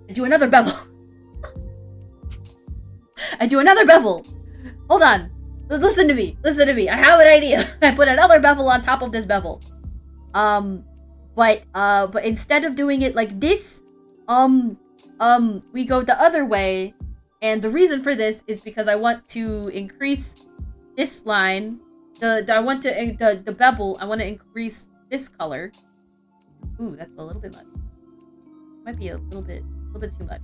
I do another bevel. I do another bevel. Hold on. Listen to me. Listen to me. I have an idea. I put another bevel on top of this bevel. But instead of doing it like this, we go the other way. And the reason for this is because I want to increase this line. The bevel, I want to increase this color. Ooh, that's a little bit much. Might be a little bit too much.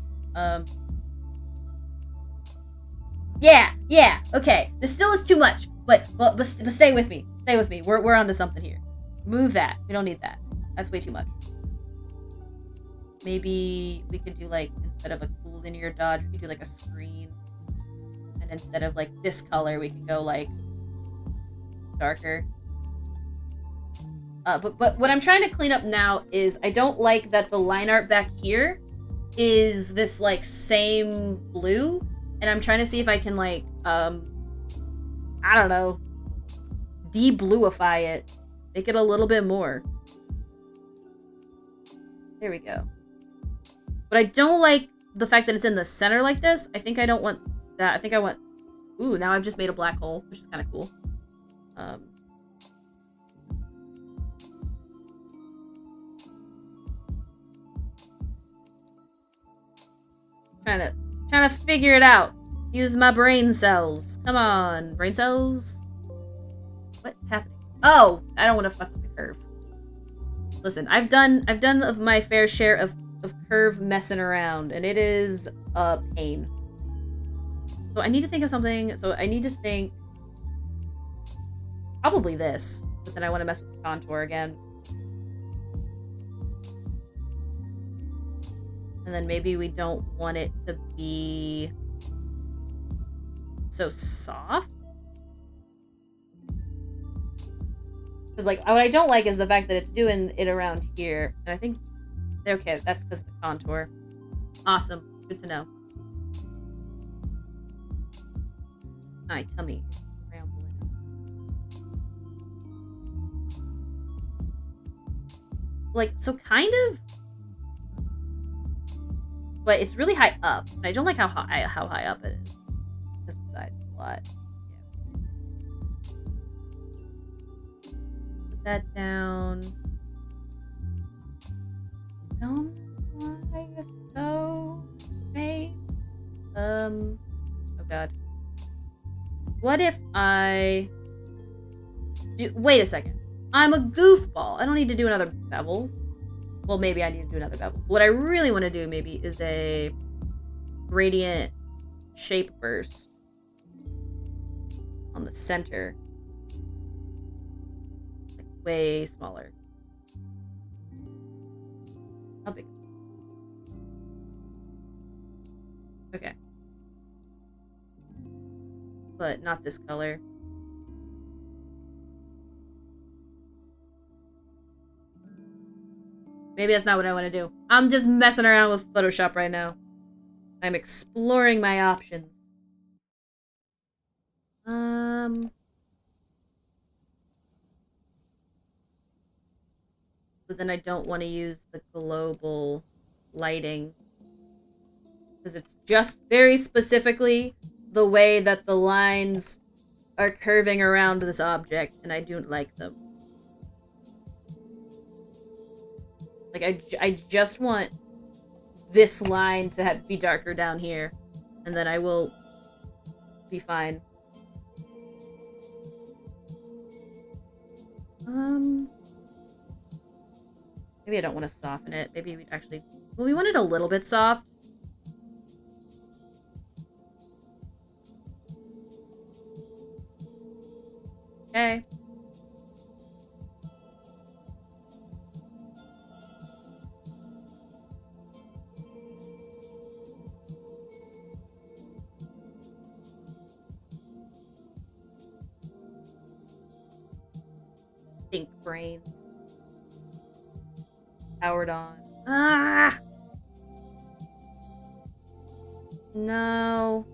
Yeah, okay. This still is too much, but stay with me. Stay with me. We're onto something here. Move that. We don't need that. That's way too much. Maybe we could do like, instead of a linear dodge, we could do like a screen. And instead of like this color, we could go like darker. But what I'm trying to clean up now is I don't like that the line art back here is this like same blue. And I'm trying to see if I can like, I don't know, de-bluify it. Make it a little bit more. There we go. But I don't like the fact that it's in the center like this. I think I don't want that. I think I want... Ooh, now I've just made a black hole, which is kind of cool. Trying to figure it out. Use my brain cells. Come on, brain cells. What's happening? Oh, I don't want to fuck with the curve. Listen, I've done of my fair share of curve messing around, and it is a pain. So I need to think of something. So I need to think probably this, but then I want to mess with the contour again. And then maybe we don't want it to be so soft. Because, like, what I don't like is the fact that it's doing it around here. And I think, okay, that's because of the contour. Awesome. Good to know. My tummy is rambling. Like, so kind of... But it's really high up. And I don't like how high up it is. That's the size a lot. that down. Don't why you're so safe. Oh god. What if I do, wait a second. I'm a goofball. I don't need to do another bevel. Well, maybe I need to do another bevel. What I really want to do maybe is a gradient shape burst on the center. Like way smaller. How big? Okay. But not this color. Maybe that's not what I want to do. I'm just messing around with Photoshop right now. I'm exploring my options. But then I don't want to use the global lighting. Because it's just very specifically the way that the lines are curving around this object, and I don't like them. Like, I just want this line to be darker down here, and then I will be fine. Maybe I don't want to soften it. Maybe we actually... Well, we want it a little bit soft. Okay. Think brains. Powered on. Ah! No.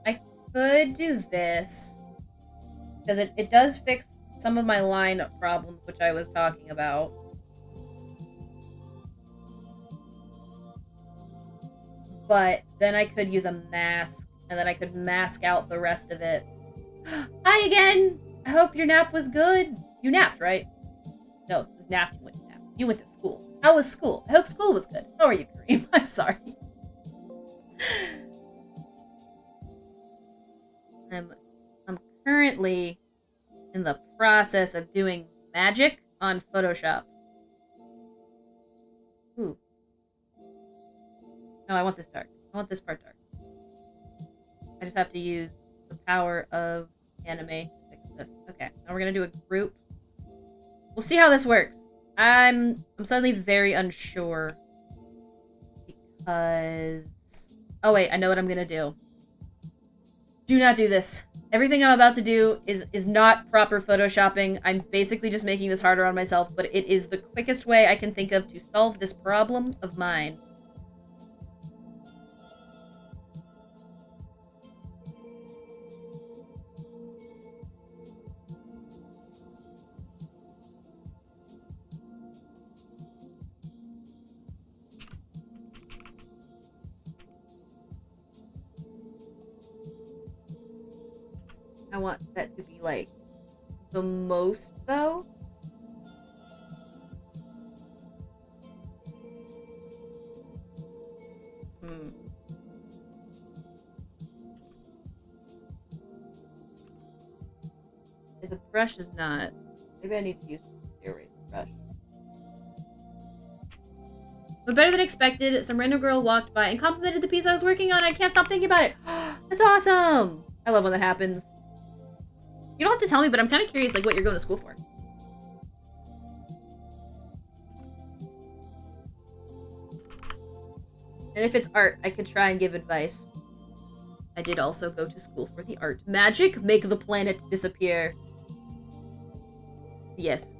I could do this. Because it does fix some of my line problems, which I was talking about. But then I could use a mask, and then I could mask out the rest of it. Hi again! I hope your nap was good. You napped, right? No, it was napped. You went to nap. You went to school. How was school? I hope school was good. How are you, Kareem? I'm sorry. I'm currently in the process of doing magic on Photoshop. Ooh. No, I want this dark. I want this part dark. I just have to use the power of anime to fix this. Okay, now we're gonna do a group. We'll see how this works. I'm suddenly very unsure because... Oh wait, I know what I'm gonna do. Do not do this. Everything I'm about to do is not proper photoshopping. I'm basically just making this harder on myself, but it is the quickest way I can think of to solve this problem of mine. I want that to be, like, the most, though. The brush is not... Maybe I need to use the eraser brush. But better than expected, some random girl walked by and complimented the piece I was working on. I can't stop thinking about it. That's awesome! I love when that happens. You don't have to tell me, but I'm kind of curious, like, what you're going to school for. And if it's art, I could try and give advice. I did also go to school for the art. Magic? Make the planet disappear. Yes.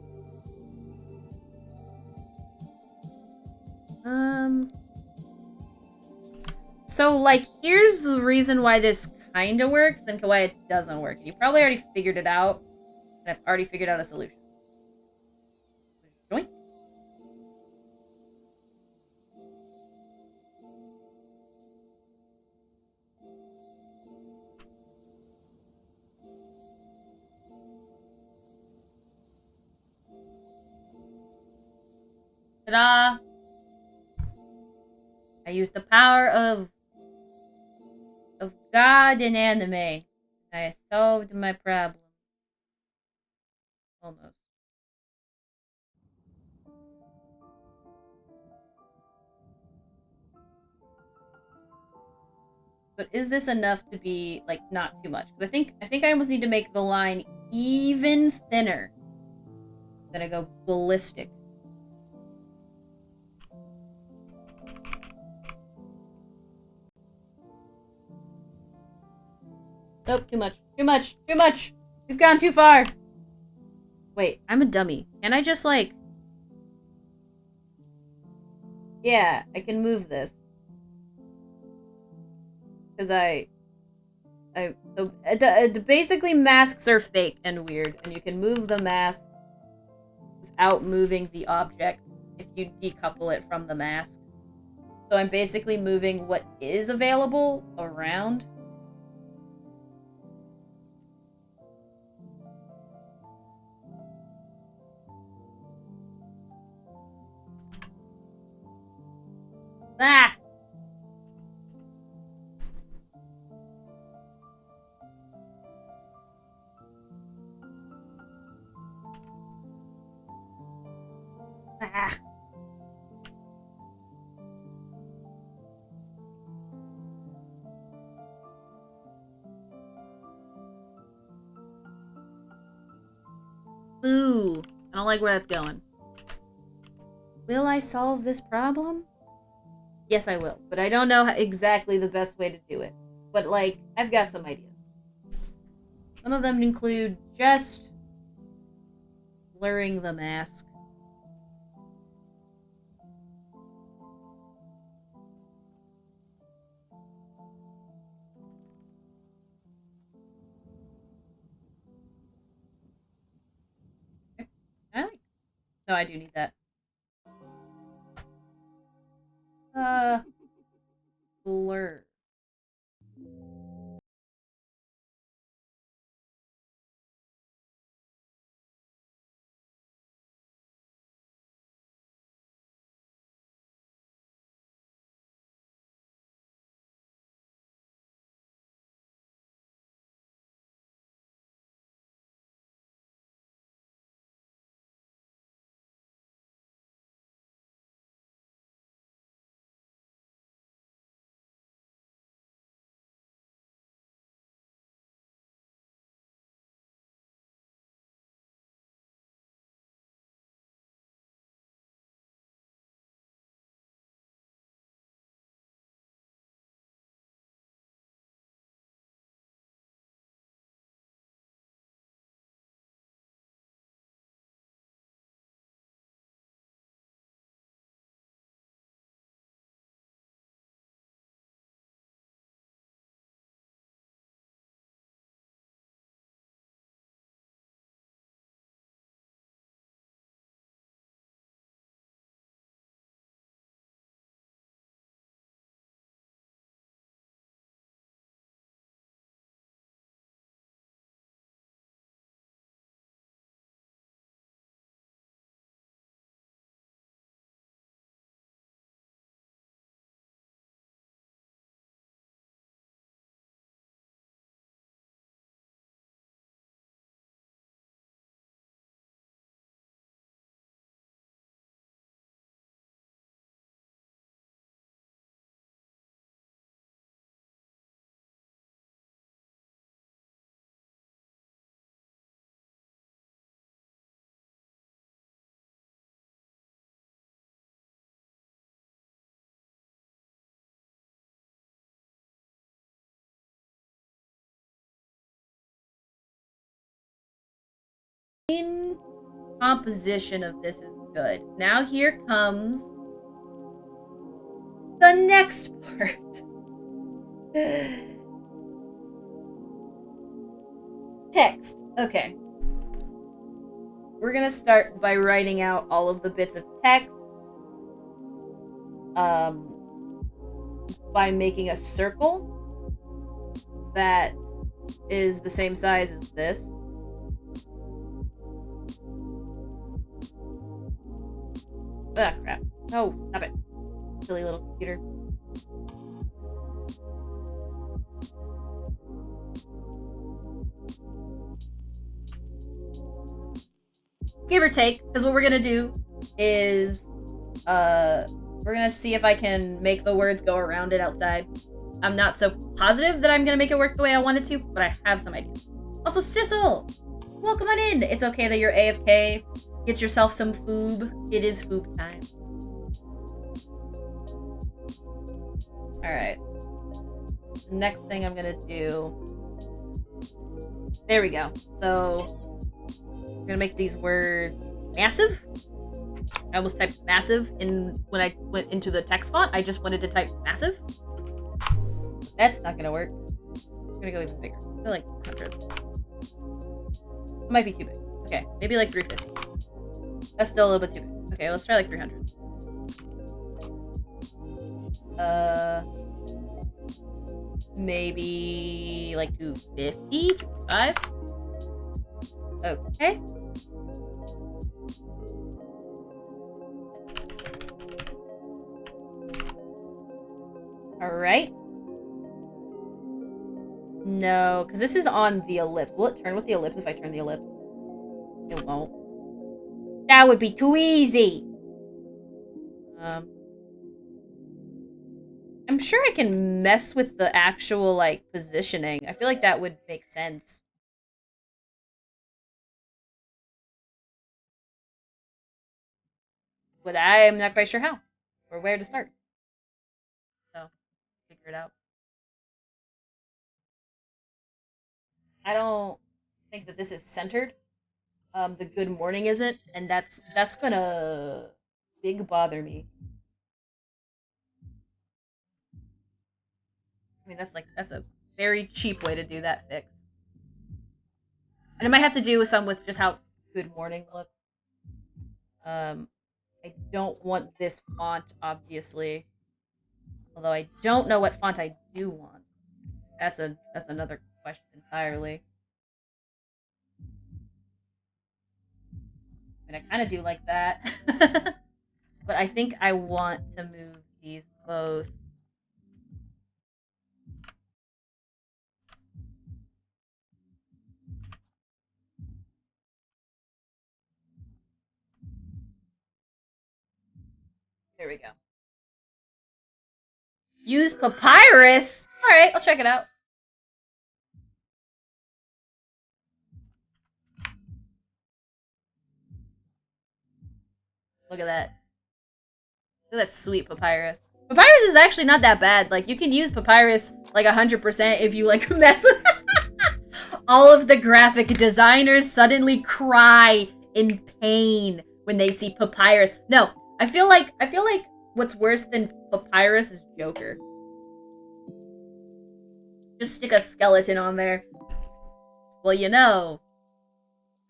So, like, here's the reason why this kind of works and why it doesn't work. You probably already figured it out, and I've already figured out a solution. Joink. Ta-da! I used the power of God in anime. I solved my problem. Almost. But is this enough to be, like, not too much? Because I think I almost need to make the line even thinner. I'm gonna go ballistic. Nope, too much. Too much. Too much! We've gone too far! Wait, I'm a dummy. Can I just, like... Yeah, I can move this. Because basically masks are fake and weird, and you can move the mask without moving the object if you decouple it from the mask. So I'm basically moving what is available around. Ah! Ah! Ooh, I don't like where that's going. Will I solve this problem? Yes, I will, but I don't know exactly the best way to do it. But, like, I've got some ideas. Some of them include just blurring the mask. No, I do need that. Blur. Main composition of this is good. Now here comes the next part. Text. Okay. We're gonna start by writing out all of the bits of text. By making a circle that is the same size as this. Ah, crap. No, stop it. Silly little computer. Give or take, because what we're gonna do is, we're gonna see if I can make the words go around it outside. I'm not so positive that I'm gonna make it work the way I want it to, but I have some ideas. Also, Sissel! Welcome on in! It's okay that you're AFK. Get yourself some foob. It is foob time. Alright. The next thing I'm gonna do... There we go. So, we're gonna make these words massive. I almost typed massive when I went into the text font. I just wanted to type massive. That's not gonna work. I'm gonna go even bigger. I feel like 100. It might be too big. Okay, maybe like 350. That's still a little bit too big. Okay, let's try like 300. Maybe like 250, 255. Okay. Alright. No, because this is on the ellipse. Will it turn with the ellipse if I turn the ellipse? It won't. That would be too easy! I'm sure I can mess with the actual, like, positioning. I feel like that would make sense. But I am not quite sure how. Or where to start. So, figure it out. I don't think that this is centered. The good morning isn't, and that's gonna big bother me. I mean, that's a very cheap way to do that fix. And it might have to do with just how good morning looks. I don't want this font, obviously. Although I don't know what font I do want. That's another question entirely. I mean, I kind of do like that. But I think I want to move these both. There we go. Use papyrus? Alright, I'll check it out. Look at that. Look at that sweet papyrus. Papyrus is actually not that bad. Like, you can use papyrus, like, 100% if you, like, mess with all of the graphic designers suddenly cry in pain when they see papyrus. No, I feel like what's worse than papyrus is Joker. Just stick a skeleton on there. Well, you know,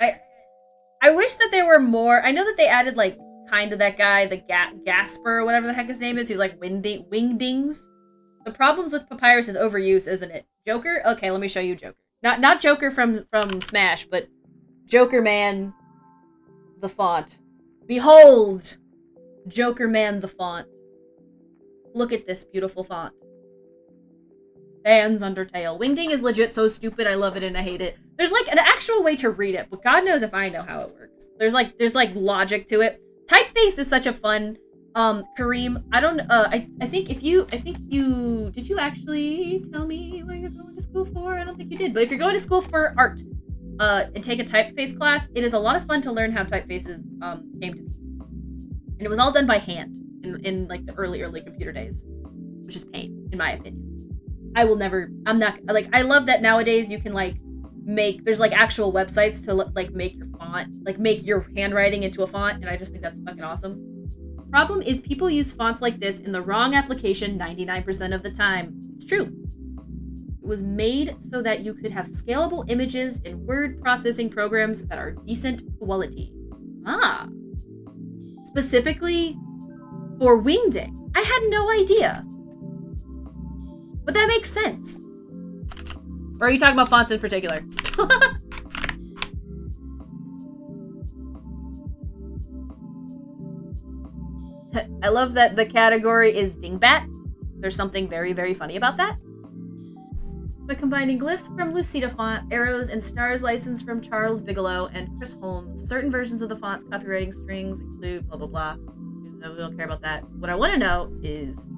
I wish that there were more. I know that they added, like, kind of that guy, the Gasper, or whatever the heck his name is. He was like Wingdings. The problems with papyrus is overuse, isn't it? Joker? Okay, let me show you Joker. Not Joker from Smash, but Joker Man, the font. Behold, Joker Man, the font. Look at this beautiful font. Sans Undertale. Wingding is legit so stupid. I love it and I hate it. There's like an actual way to read it, but God knows if I know how it works. There's like logic to it. Typeface is such a fun. Kareem, I don't. I think did you actually tell me what you're going to school for? I don't think you did. But if you're going to school for art, and take a typeface class, it is a lot of fun to learn how typefaces came to be. And it was all done by hand in like the early computer days, which is pain in my opinion. I love that nowadays you can like there's like actual websites to like make your font, like make your handwriting into a font, and I just think that's fucking awesome. Problem is people use fonts like this in the wrong application 99% of the time. It's true. It was made so that you could have scalable images in word processing programs that are decent quality. Specifically for Wingding. I had no idea. But that makes sense. Or are you talking about fonts in particular? I love that the category is dingbat. There's something very, very funny about that. By combining glyphs from Lucida font, arrows, and stars licensed from Charles Bigelow and Chris Holmes, certain versions of the font's copywriting strings include blah blah blah. No, we don't care about that. What I want to know is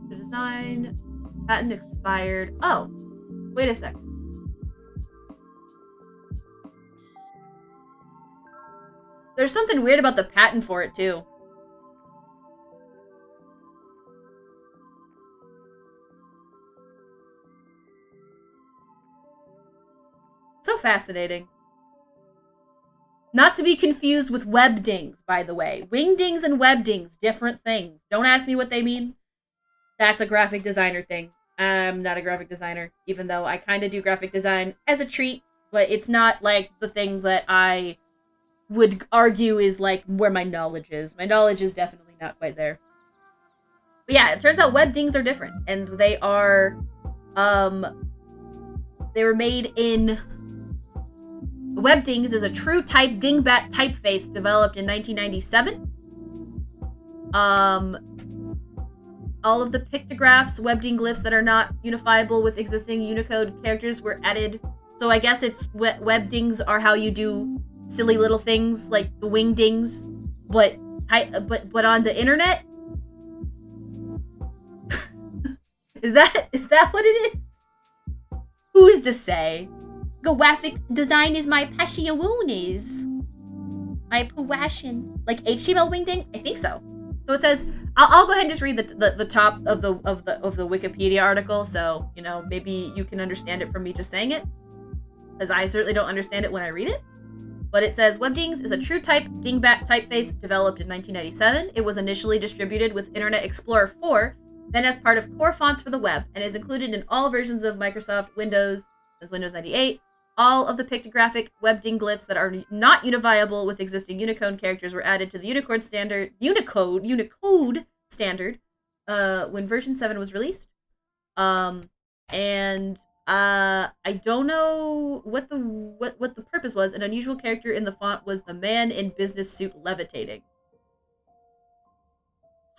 the design, patent expired. Oh, wait a second. There's something weird about the patent for it too. So fascinating. Not to be confused with webdings, by the way. Wingdings and webdings, different things. Don't ask me what they mean. That's a graphic designer thing. I'm not a graphic designer, even though I kind of do graphic design as a treat, but it's not like the thing that I would argue is like where my knowledge is. My knowledge is definitely not quite there. But yeah, it turns out webdings are different, and they are, they were made in... Webdings is a true type dingbat typeface developed in 1997. All of the pictographs, webding glyphs that are not unifiable with existing Unicode characters were added. So I guess it's webdings are how you do silly little things like the wingdings, but on the internet. Is that what it is? Who's to say? Graphic design is my passion is. My passion. Like HTML wingding? I think so. So it says, I'll go ahead and just read the top of the Wikipedia article, so you know maybe you can understand it from me just saying it, because I certainly don't understand it when I read it. But it says Webdings is a true type dingbat typeface developed in 1997. It was initially distributed with Internet Explorer 4, then as part of core fonts for the web, and is included in all versions of Microsoft Windows since Windows 98. All of the pictographic webding glyphs that are not unifiable with existing Unicode characters were added to the Unicode standard when version 7 was released. I don't know what the purpose was. An unusual character in the font was the man in business suit levitating.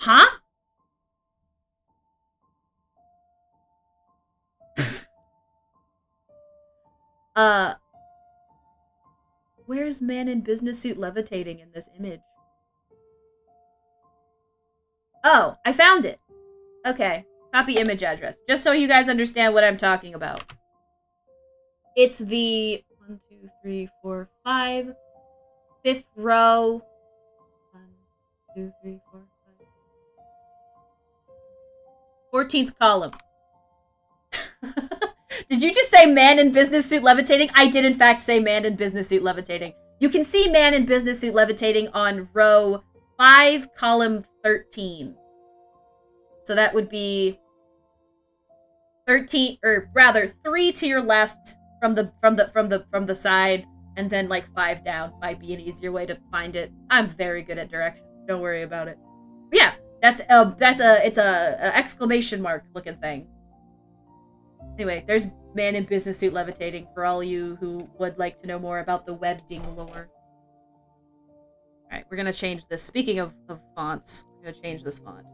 Huh? Where's man in business suit levitating in this image? Oh, I found it. Okay, copy image address. Just so you guys understand what I'm talking about. It's the 1, 2, 3, 4, 5, 5th row. 1, 2, 3, 4, 5. 14th column. Did you just say man in business suit levitating? I did in fact say man in business suit levitating. You can see man in business suit levitating on row 5, column 13. So that would be 13, or rather 3 to your left from the side, and then like 5 down might be an easier way to find it. I'm very good at directions. Don't worry about it. But yeah, it's a exclamation mark looking thing. Anyway, there's man in business suit levitating for all you who would like to know more about the webding lore. Alright, we're gonna change this. Speaking of fonts, we're gonna change this font.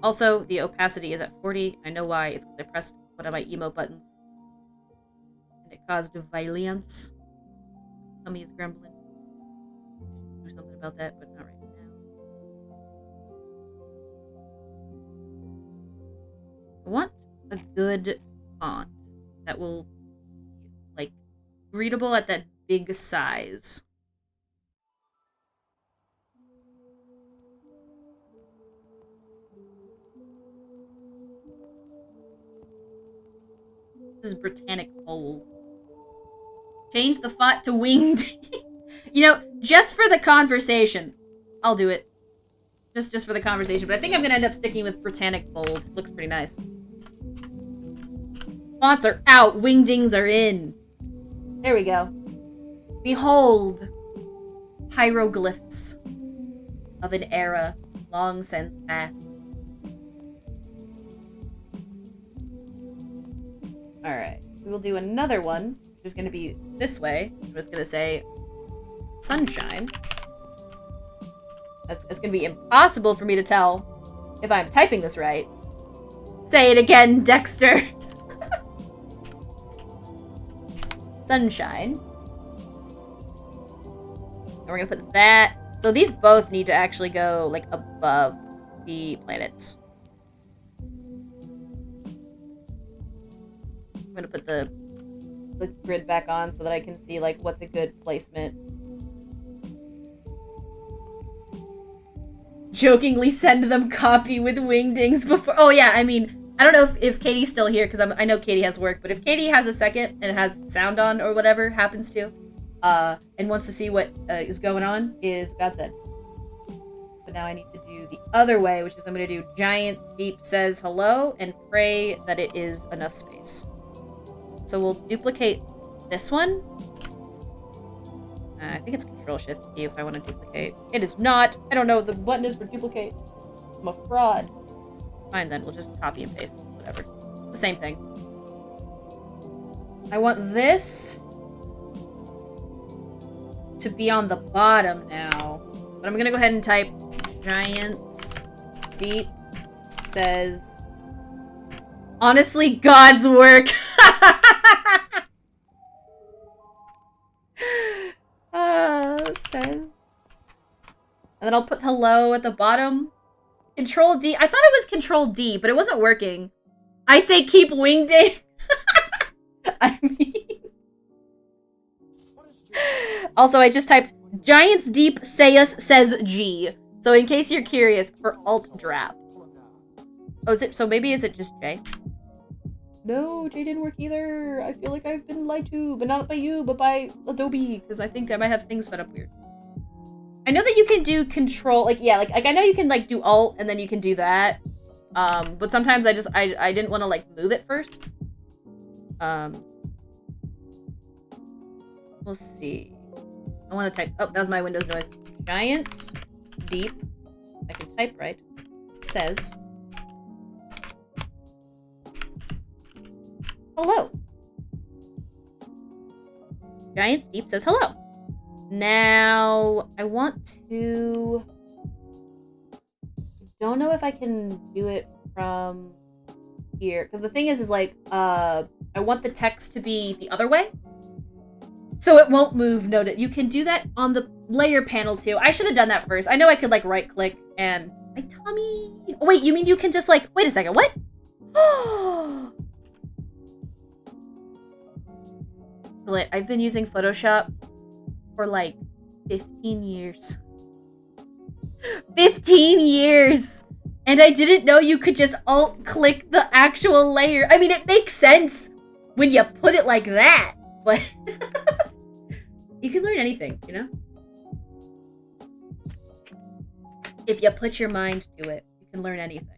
Also, the opacity is at 40. I know why. It's because I pressed one of my emo buttons. And it caused violence. Tummy's grumbling. Do something about that, but not right now. I want a good font that will like readable at that big size. This is Britannic bold. Change the font to winged. You know, just for the conversation, I'll do it. Just for the conversation, but I think I'm gonna end up sticking with Britannic bold. It looks pretty nice. Fonts are out, wingdings are in. There we go. Behold, hieroglyphs of an era long since past. Alright, we will do another one, which is going to be this way. I'm just going to say sunshine. It's gonna be impossible for me to tell if I'm typing this right. Say it again, Dexter. Sunshine. And we're gonna put that. So these both need to actually go like above the planets. I'm gonna put the grid back on so that I can see like what's a good placement. Jokingly send them copy with wingdings before. Oh yeah, I mean, I don't know if Katie's still here because I know Katie has work, but if Katie has a second and has sound on or whatever happens to, and wants to see what is going on, is godsend. But now I need to do the other way, which is I'm gonna do Giant Deep says hello and pray that it is enough space. So we'll duplicate this one. I think it's Control-Shift-P if I want to duplicate. It is not. I don't know what the button is for duplicate. I'm a fraud. Fine then, we'll just copy and paste. Whatever. It's the same thing. I want this to be on the bottom now. But I'm going to go ahead and type Giant Deep says... Honestly, God's work. Says. And then I'll put hello at the bottom. Control D. I thought it was Control D, but it wasn't working. I say keep wingding. I mean. Also, I just typed Giants Deep says G. So in case you're curious, for Alt Drap. Oh, is it? So maybe is it just J? No, J didn't work either. I feel like I've been lied to, but not by you, but by Adobe, because I think I might have things set up weird. I know that you can do Control, like I know you can like do Alt and then you can do that. But sometimes I didn't want to like move it first. We'll see. I want to type. Oh, that was my Windows noise. Giants Deep. I can type right. Says. Hello. Giants Deep says hello. Now, I want to... Don't know if I can do it from here. Because the thing is like, I want the text to be the other way. So it won't move. Noted. You can do that on the layer panel too. I should have done that first. I know I could like right click and... My tummy! Oh, wait, you mean you can just like... Wait a second, what? I've been using Photoshop for like 15 years. 15 years! And I didn't know you could just alt-click the actual layer. I mean, it makes sense when you put it like that, but... You can learn anything, you know? If you put your mind to it, you can learn anything.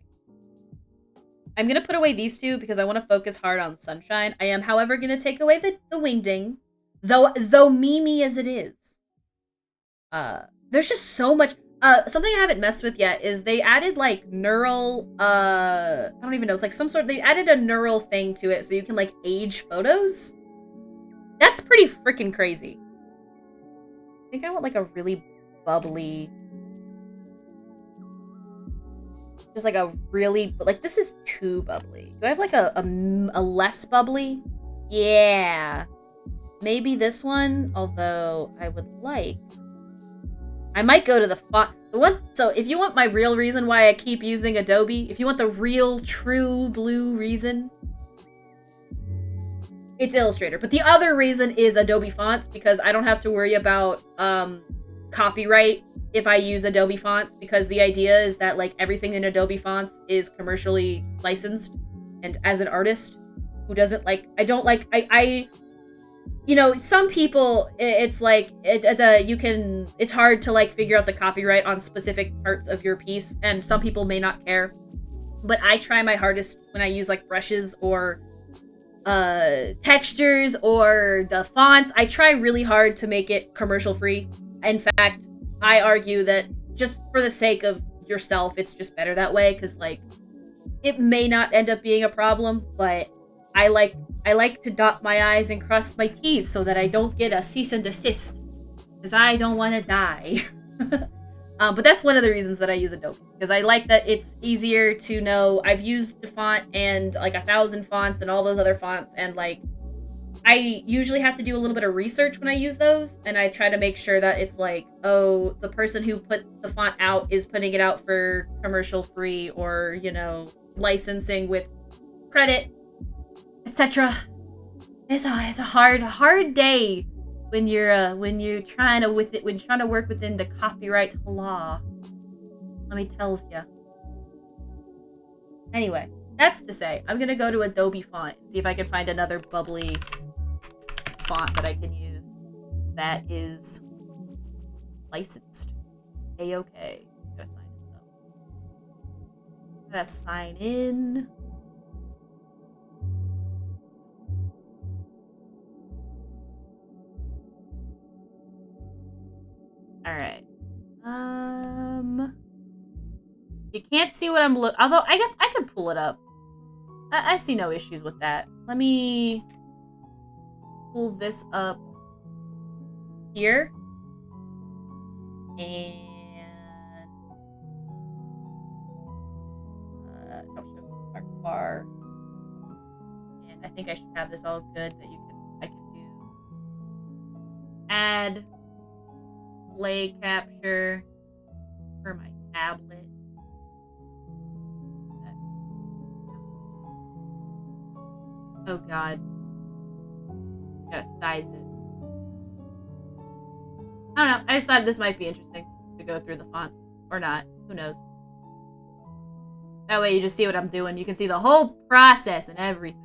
I'm going to put away these two because I want to focus hard on Sunshine. I am, however, going to take away the wingding. Though Mimi as it is. There's just so much... something I haven't messed with yet is they added, like, neural... I don't even know. It's like some sort... They added a neural thing to it so you can, like, age photos. That's pretty freaking crazy. I think I want, like, a really bubbly... Just like a really, like this is too bubbly. Do I have like a less bubbly? Yeah. Maybe this one, although I would like. I might go to the font. So if you want my real reason why I keep using Adobe, if you want the real true blue reason, it's Illustrator. But the other reason is Adobe Fonts because I don't have to worry about copyright if I use Adobe Fonts, because the idea is that like everything in Adobe Fonts is commercially licensed, and as an artist who doesn't like, you know, some people it's like it's hard to like figure out the copyright on specific parts of your piece, and some people may not care, but I try my hardest when I use like brushes or textures or the fonts. I try really hard to make it commercial free. In fact, I argue that just for the sake of yourself, it's just better that way, because like it may not end up being a problem, but I like to dot my I's and cross my T's so that I don't get a cease and desist, because I don't want to die. But that's one of the reasons that I use Adobe, because I like that it's easier to know. I've used DaFont and like 1,000 fonts and all those other fonts, and like I usually have to do a little bit of research when I use those, and I try to make sure that it's like, oh, the person who put the font out is putting it out for commercial free, or, you know, licensing with credit, etc. It's a hard day when you're trying to work within the copyright law. Let me tells ya. Anyway, that's to say, I'm gonna go to Adobe Font and see if I can find another bubbly font that I can use that is licensed. A-okay. Gotta sign in though. Gotta sign in. Alright. You can't see what I'm although I guess I could pull it up. I see no issues with that. Let me pull this up here. And bar. And I think I should have this all good that I can do add display capture for my tablet. Oh god. Gotta size it. I don't know. I just thought this might be interesting to go through the fonts. Or not. Who knows? That way you just see what I'm doing. You can see the whole process and everything.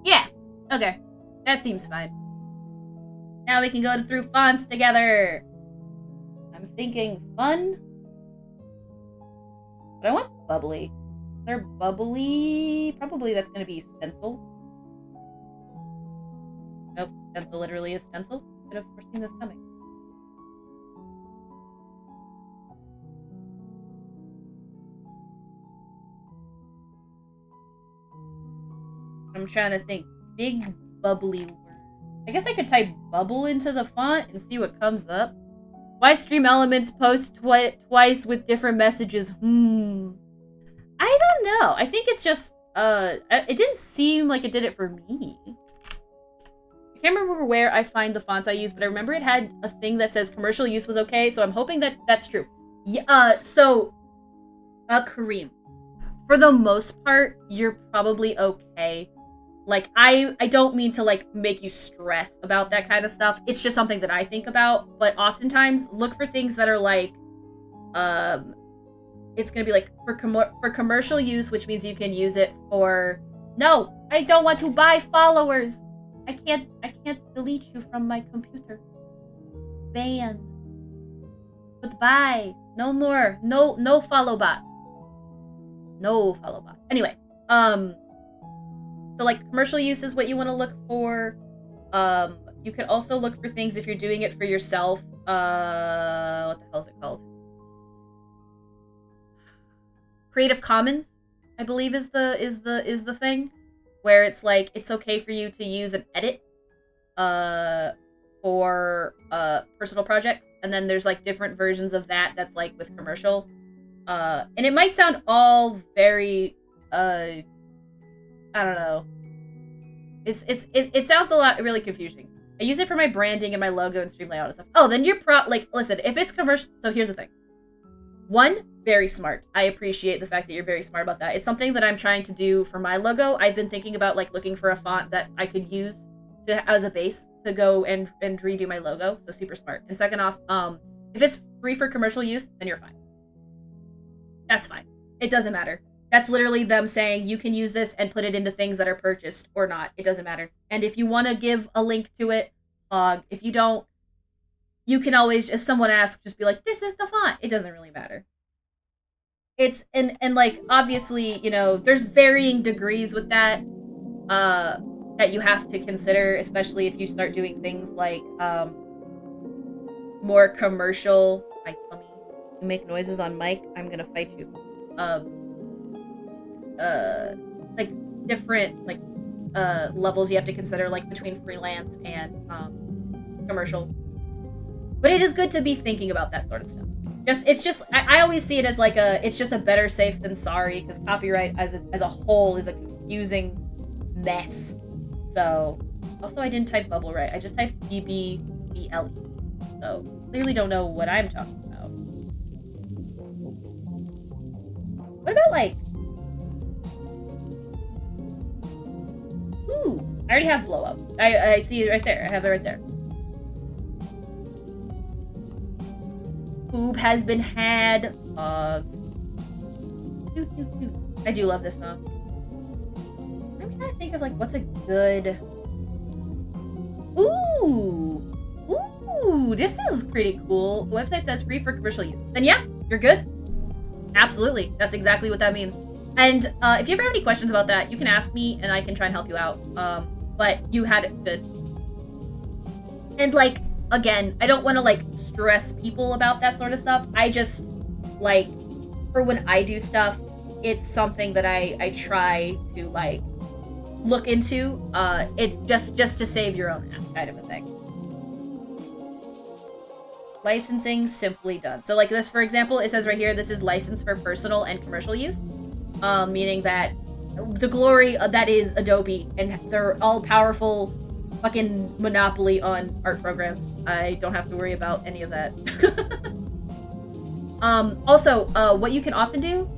Yeah. Okay. That seems fine. Now we can go through fonts together. I'm thinking fun. But I want bubbly. Is there bubbly? Probably that's going to be stencil. Nope. Stencil literally is stencil. Could have foreseen this coming. I'm trying to think. Big bubbly word. I guess I could type bubble into the font and see what comes up. Why Stream Elements post twice with different messages? I don't know. I think it's just, it didn't seem like it did it for me. I can't remember where I find the fonts I use, but I remember it had a thing that says commercial use was okay, so I'm hoping that that's true. Yeah, Kareem, for the most part, you're probably okay. Like, I don't mean to, like, make you stress about that kind of stuff. It's just something that I think about. But oftentimes, look for things that are, like, it's gonna be, like, for commercial use, which means you can use it for... No! I don't want to buy followers! I can't delete you from my computer. Ban. Goodbye. No more. No follow bot. No follow bot. Anyway, so, like, commercial use is what you want to look for. You can also look for things if you're doing it for yourself. What the hell is it called? Creative Commons, I believe is the thing, where it's like it's okay for you to use an edit for personal projects, and then there's like different versions of that that's like with commercial. And it might sound all very I don't know. It sounds a lot really confusing. I use it for my branding and my logo and stream layout and stuff. Oh, then you're listen, if it's commercial, so here's the thing. One, very smart. I appreciate the fact that you're very smart about that. It's something that I'm trying to do for my logo. I've been thinking about like looking for a font that I could use as a base to go and redo my logo. So super smart. And second off, if it's free for commercial use, then you're fine. That's fine. It doesn't matter. That's literally them saying you can use this and put it into things that are purchased or not. It doesn't matter. And if you want to give a link to it, if you don't, you can always, if someone asks, just be like, this is the font. It doesn't really matter. It's, and like, obviously, you know, there's varying degrees with that, that you have to consider, especially if you start doing things like, more commercial. My tummy. You make noises on mic, I'm gonna fight you. like different like levels you have to consider, like between freelance and commercial. But it is good to be thinking about that sort of stuff. I always see it as like it's just a better safe than sorry, because copyright as a whole is a confusing mess. So, also I didn't type bubble right. I just typed BBBLE. So, clearly don't know what I'm talking about. What about like... Ooh, I already have blow up. I see it right there. I have it right there. Oob has been had. I do love this song. I'm trying to think of like what's a good... Ooh! Ooh, this is pretty cool. The website says free for commercial use. Then yeah, you're good. Absolutely. That's exactly what that means. And if you ever have any questions about that, you can ask me and I can try and help you out. But you had it good. And like, again, I don't want to like stress people about that sort of stuff. I just like, for when I do stuff, it's something that I try to like look into. It just to save your own ass kind of a thing. Licensing simply done. So like this, for example, it says right here, this is licensed for personal and commercial use. Meaning that the glory that is Adobe and their all-powerful fucking monopoly on art programs. I don't have to worry about any of that. Also, what you can often do,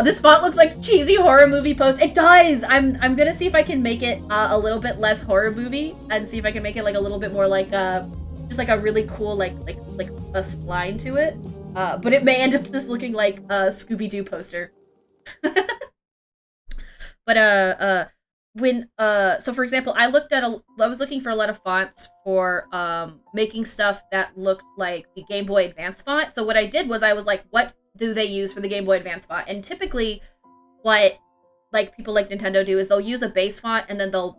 this font looks like cheesy horror movie post. It does! I'm gonna see if I can make it a little bit less horror movie and see if I can make it like a little bit more like just like a really cool like a spline to it. But it may end up just looking like a Scooby-Doo poster. But so for example, I was looking for a lot of fonts for making stuff that looked like the Game Boy Advance font. So what I did was I was like, what do they use for the Game Boy Advance font? And typically what like people like Nintendo do is they'll use a base font and then they'll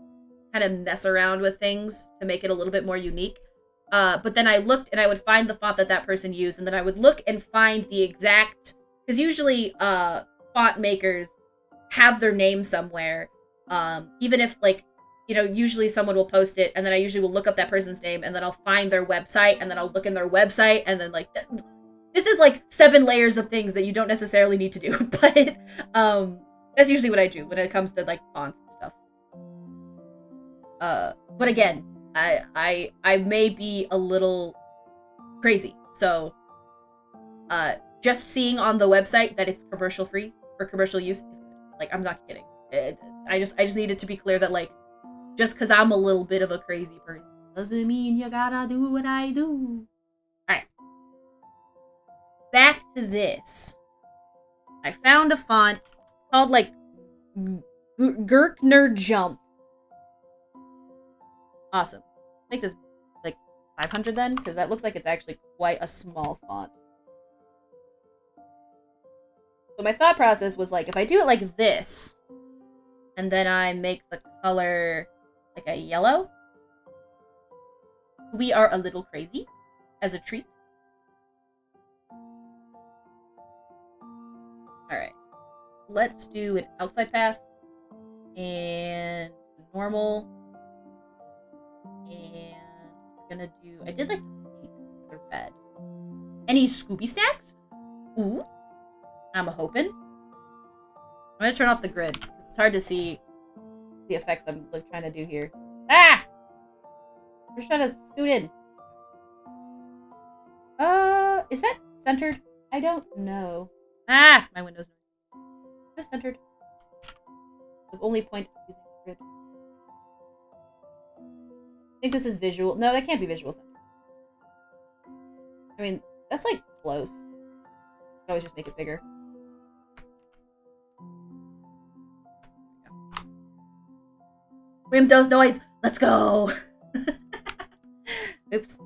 kind of mess around with things to make it a little bit more unique. But then I looked and I would find the font that person used, and then I would look and find the exact, because usually font makers have their name somewhere, even if like, you know, usually someone will post it and then I usually will look up that person's name and then I'll find their website and then I'll look in their website and then like this is like 7 layers of things that you don't necessarily need to do, but that's usually what I do when it comes to like fonts and stuff. But again, I may be a little crazy, so just seeing on the website that it's commercial free for commercial use is good. Like, I'm not kidding. I just needed to be clear that like, just because I'm a little bit of a crazy person doesn't mean you gotta do what I do. Alright. Back to this. I found a font called like Gerkner Jump. Awesome. Make this like 500 then, because that looks like it's actually quite a small font. So my thought process was like, if I do it like this, and then I make the color like a yellow, we are a little crazy as a treat. Alright. Let's do an outside path and normal. And we're gonna do, I did like the red. Any Scooby snacks? Ooh. I'm hoping. I'm gonna turn off the grid, because it's hard to see the effects I'm like trying to do here. Ah! I'm just trying to scoot in. Is that centered? I don't know. Ah! My window's not. Is this centered? I've only pointed using the grid. I think this is visual. No, that can't be visual center. I mean, that's like close. I could always just make it bigger. Windows noise! Let's go! Oops.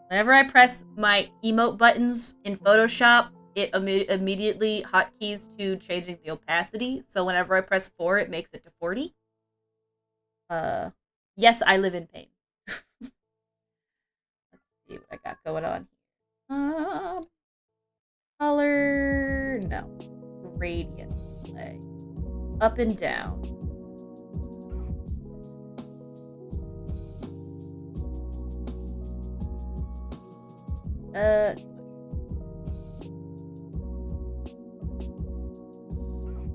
Whenever I press my emote buttons in Photoshop, it immediately hotkeys to changing the opacity. So whenever I press 4, it makes it to 40. Yes, I live in pain. Let's see what I got going on. Color... No. Gradient play. up and down.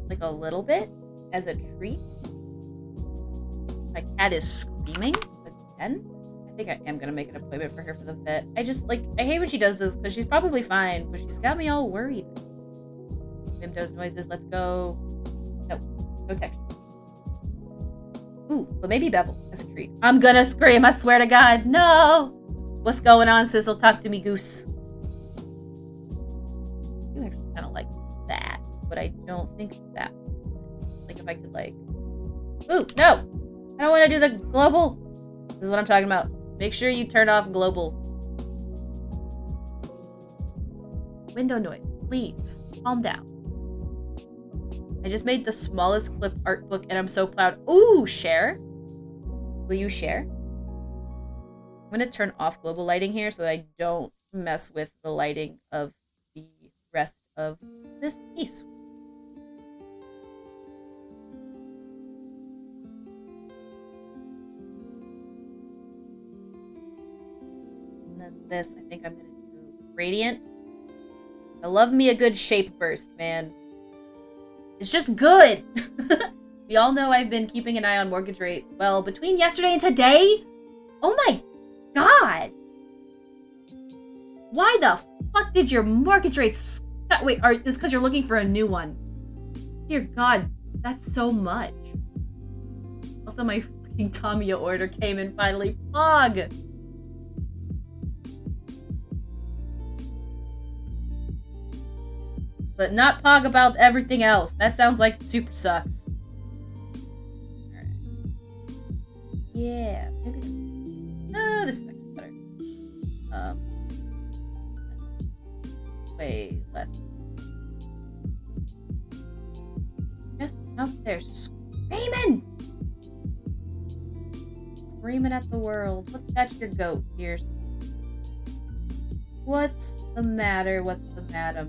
Like a little bit as a treat. My cat is screaming again. I think I am gonna make an appointment for her for the vet. I hate when she does this because she's probably fine, but she's got me all worried. Windows noises, let's go. No, go text. Ooh, but maybe Bevel as a treat. I'm gonna scream, I swear to God, no! What's going on, Sizzle? Talk to me, goose. I actually kind of like that, but I don't think that. Like if I could like, ooh, no! I don't want to do the global. This is what I'm talking about. Make sure you turn off global. Window noise, please. Calm down. I just made the smallest clip art book and I'm so proud. Ooh, share? Will you share? I'm gonna turn off global lighting here so that I don't mess with the lighting of the rest of this piece. And then this, I think I'm gonna do gradient. I love me a good shape burst, man. It's just good. We all know I've been keeping an eye on mortgage rates. Well, between yesterday and today? Oh my God. Why the fuck did your mortgage rates... Wait, is because you're looking for a new one. Dear God, that's so much. Also, my fucking Tamiya order came in finally. Pog! But not Pog about everything else. That sounds like it super sucks. Alright. Yeah, maybe. No, this is actually better. Way less. Just out there screaming! Screaming at the world. What's that your goat here? What's the matter? What's the matter?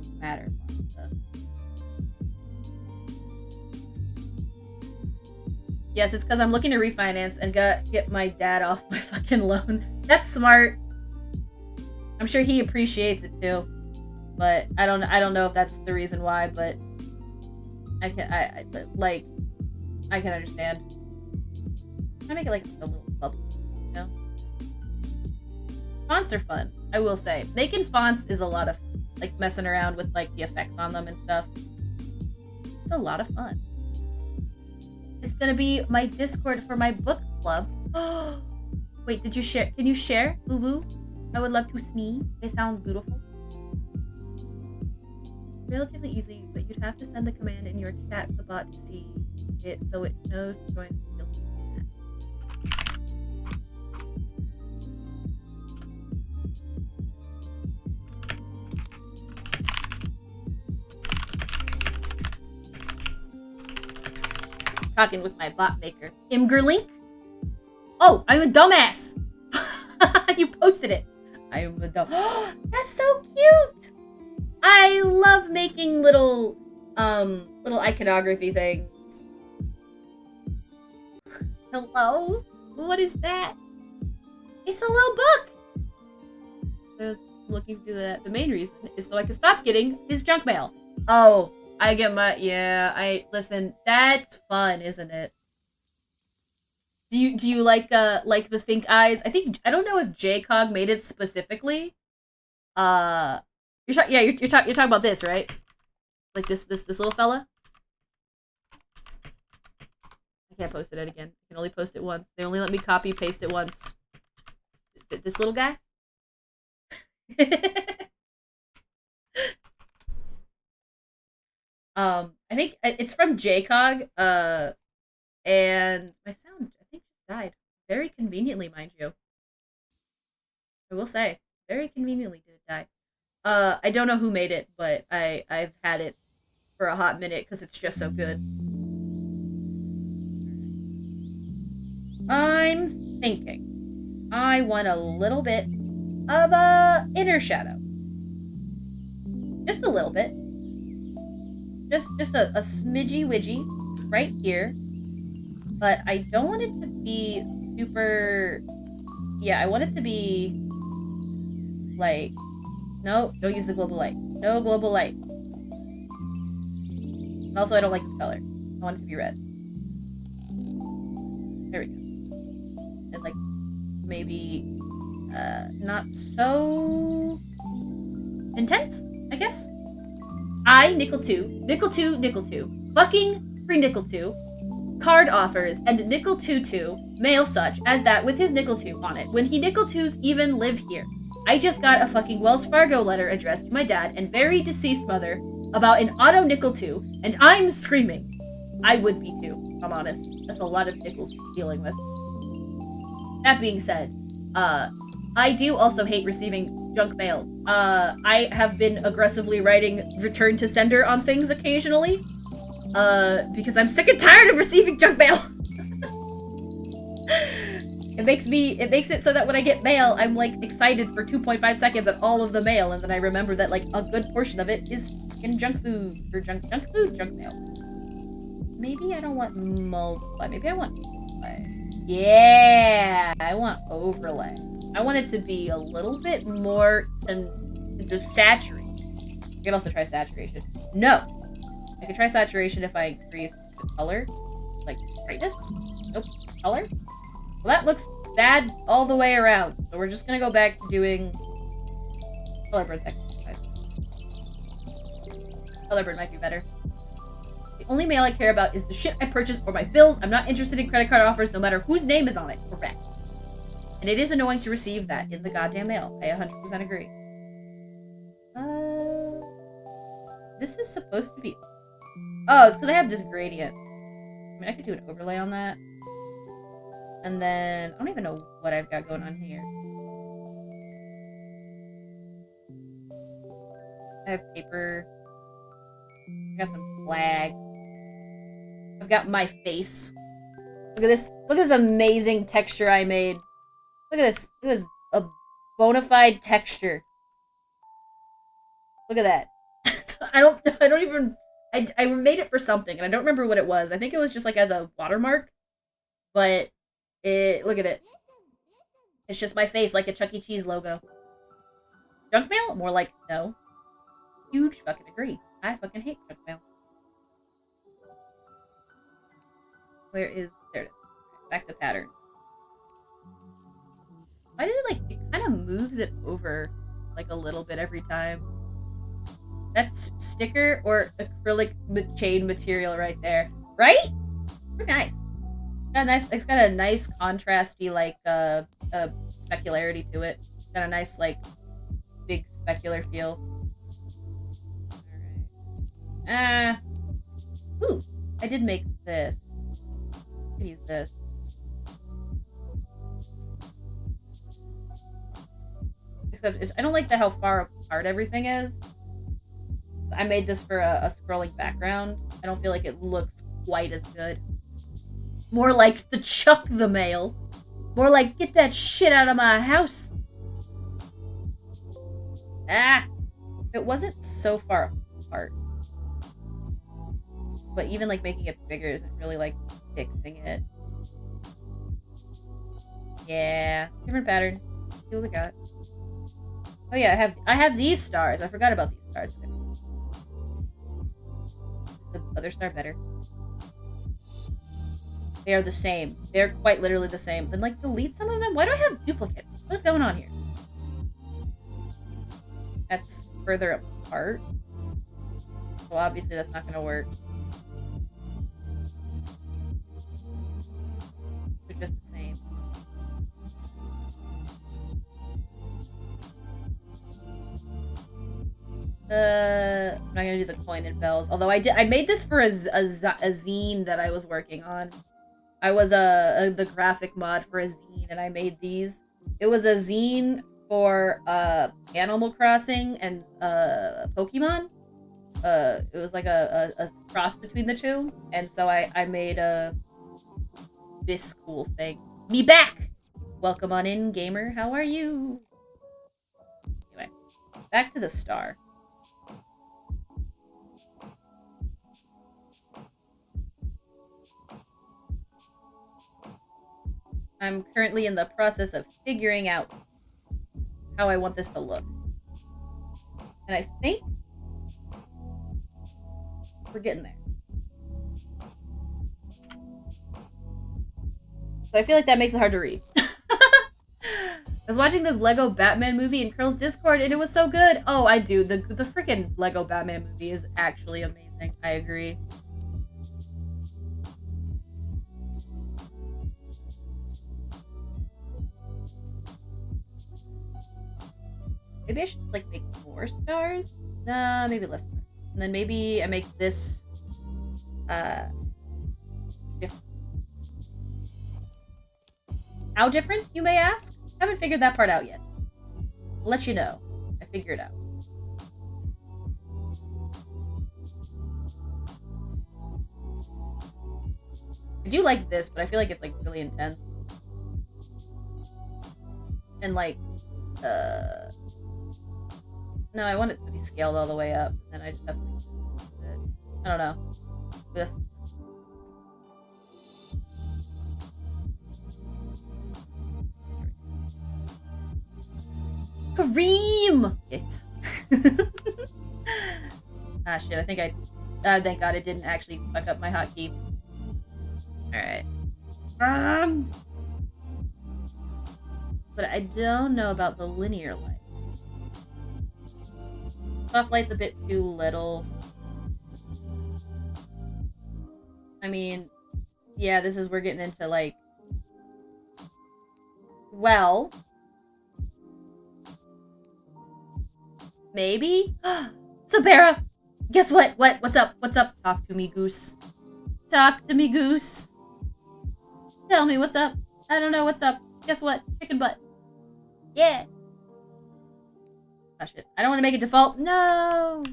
Yes, it's because I'm looking to refinance and get my dad off my fucking loan. That's smart. I'm sure he appreciates it too, but I don't know if that's the reason why. But I can understand. I make it like a little bubble, you know. Fonts are fun, I will say. Making fonts is a lot of fun. Like messing around with like the effects on them and stuff. It's a lot of fun. It's gonna be my Discord for my book club. Wait, did you share? Can you share, Boo Boo? I would love to see. It sounds beautiful. Relatively easy, but you'd have to send the command in your chat for the bot to see it so it knows to join the skill. Talking with my bot maker. Imgerlink? Oh, I'm a dumbass! You posted it. I am a dumb. That's so cute! I love making little iconography things. Hello? What is that? It's a little book! I was looking through that. The main reason is so I can stop getting his junk mail. Oh. I get my, listen, that's fun, isn't it? Do you like the Think Eyes? I don't know if JCog made it specifically. You're talking about this, right? Like this little fella? I can't post it again. I can only post it once. They only let me copy paste it once. This little guy? I think it's from JCog, and my sound, I think, just died. Very conveniently, mind you. I will say, very conveniently did it die. I don't know who made it, but I've had it for a hot minute, because it's just so good. I'm thinking I want a little bit of a inner shadow. Just a little bit. Just a smidgy widgy. right here. But I don't want it to be super... Yeah, I want it to be... like... No, don't use the global light. No global light. And also, I don't like this color. I want it to be red. There we go. And, like, maybe... not so... intense, I guess? Nickel 2, Nickel 2, Nickel 2. Fucking free Nickel 2. Card offers, and Nickel 2 mail such as that with his Nickel 2 on it, when he Nickel 2s even live here. I just got a fucking Wells Fargo letter addressed to my dad and very deceased mother about an auto Nickel 2, and I'm screaming. I would be too, if I'm honest. That's a lot of nickels dealing with. That being said, I do also hate receiving junk mail. I have been aggressively writing return to sender on things occasionally. Because I'm sick and tired of receiving junk mail. It makes it so that when I get mail, I'm like excited for 2.5 seconds at all of the mail, and then I remember that like a good portion of it is fucking junk food or junk mail. Maybe I don't want multiply. Maybe I want overlay. Yeah, I want overlay. I want it to be a little bit more just saturated. I can also try saturation. No. I could try saturation if I increase the color. Like, brightness? Nope. Color? Well, that looks bad all the way around. So we're just gonna go back to doing... Color burn exercise. Color burn might be better. The only mail I care about is the shit I purchase or my bills. I'm not interested in credit card offers no matter whose name is on it. Correct. And it is annoying to receive that in the goddamn mail. I 100% agree. This is supposed to be... Oh, it's because I have this gradient. I mean, I could do an overlay on that. And then... I don't even know what I've got going on here. I have paper. I got some flags. I've got my face. Look at this. Look at this amazing texture I made. Look at this. Look at this. A bona fide texture. Look at that. I don't even... I made it for something, and I don't remember what it was. I think it was just, like, as a watermark. But, look at it. It's just my face, like a Chuck E. Cheese logo. Junk mail? More like, no. Huge fucking agree. I fucking hate junk mail. Where is... There it is. Back to patterns. Why does it, like... It kind of moves it over, like, a little bit every time. That's sticker or acrylic chain material right there. Right? Pretty nice. It's got a nice contrasty, like, specularity to it. It's got a nice, like, big specular feel. Alright. Ooh, I did make this. I could use this. Except, I don't like how far apart everything is. I made this for a scrolling background. I don't feel like it looks quite as good. More like the chuck the mail. More like get that shit out of my house. Ah! It wasn't so far apart. But even like making it bigger isn't really like fixing it. Yeah. Different pattern. See what we got. Oh yeah, I have these stars. I forgot about these stars. The other star better. They are the same. They're quite literally the same. Then, like, delete some of them? Why do I have duplicates? What is going on here? That's further apart. So obviously that's not gonna work. They're just the same. I'm not gonna do the coin and bells. Although I made this for a zine that I was working on. I was the graphic mod for a zine, and I made these. It was a zine for Animal Crossing and Pokemon. It was like a cross between the two, and so I made this cool thing. Me back! Welcome on in, gamer. How are you? Anyway, back to the star. I'm currently in the process of figuring out how I want this to look. And I think we're getting there. But I feel like that makes it hard to read. I was watching the Lego Batman movie in Curl's Discord and it was so good. Oh, I do. The freaking Lego Batman movie is actually amazing. I agree. Maybe I should like make more stars? Nah, maybe less stars. And then maybe I make this different. How different, you may ask? Haven't figured that part out yet. I'll let you know. I figure it out. I do like this, but I feel like it's like really intense. And like, no, I want it to be scaled all the way up, and I just have to. I don't know. This. Kareem! Yes. Ah, shit, I think thank God it didn't actually fuck up my hotkey. Alright. But I don't know about the linear light. Soft light's a bit too little. I mean, yeah, we're getting into like... Well... Maybe? Sabera! Guess what? What's up? What's up? Talk to me, Goose. Talk to me, Goose. Tell me what's up. I don't know what's up. Guess what? Chicken butt. Yeah. Oh shit. I don't want to make it default. No!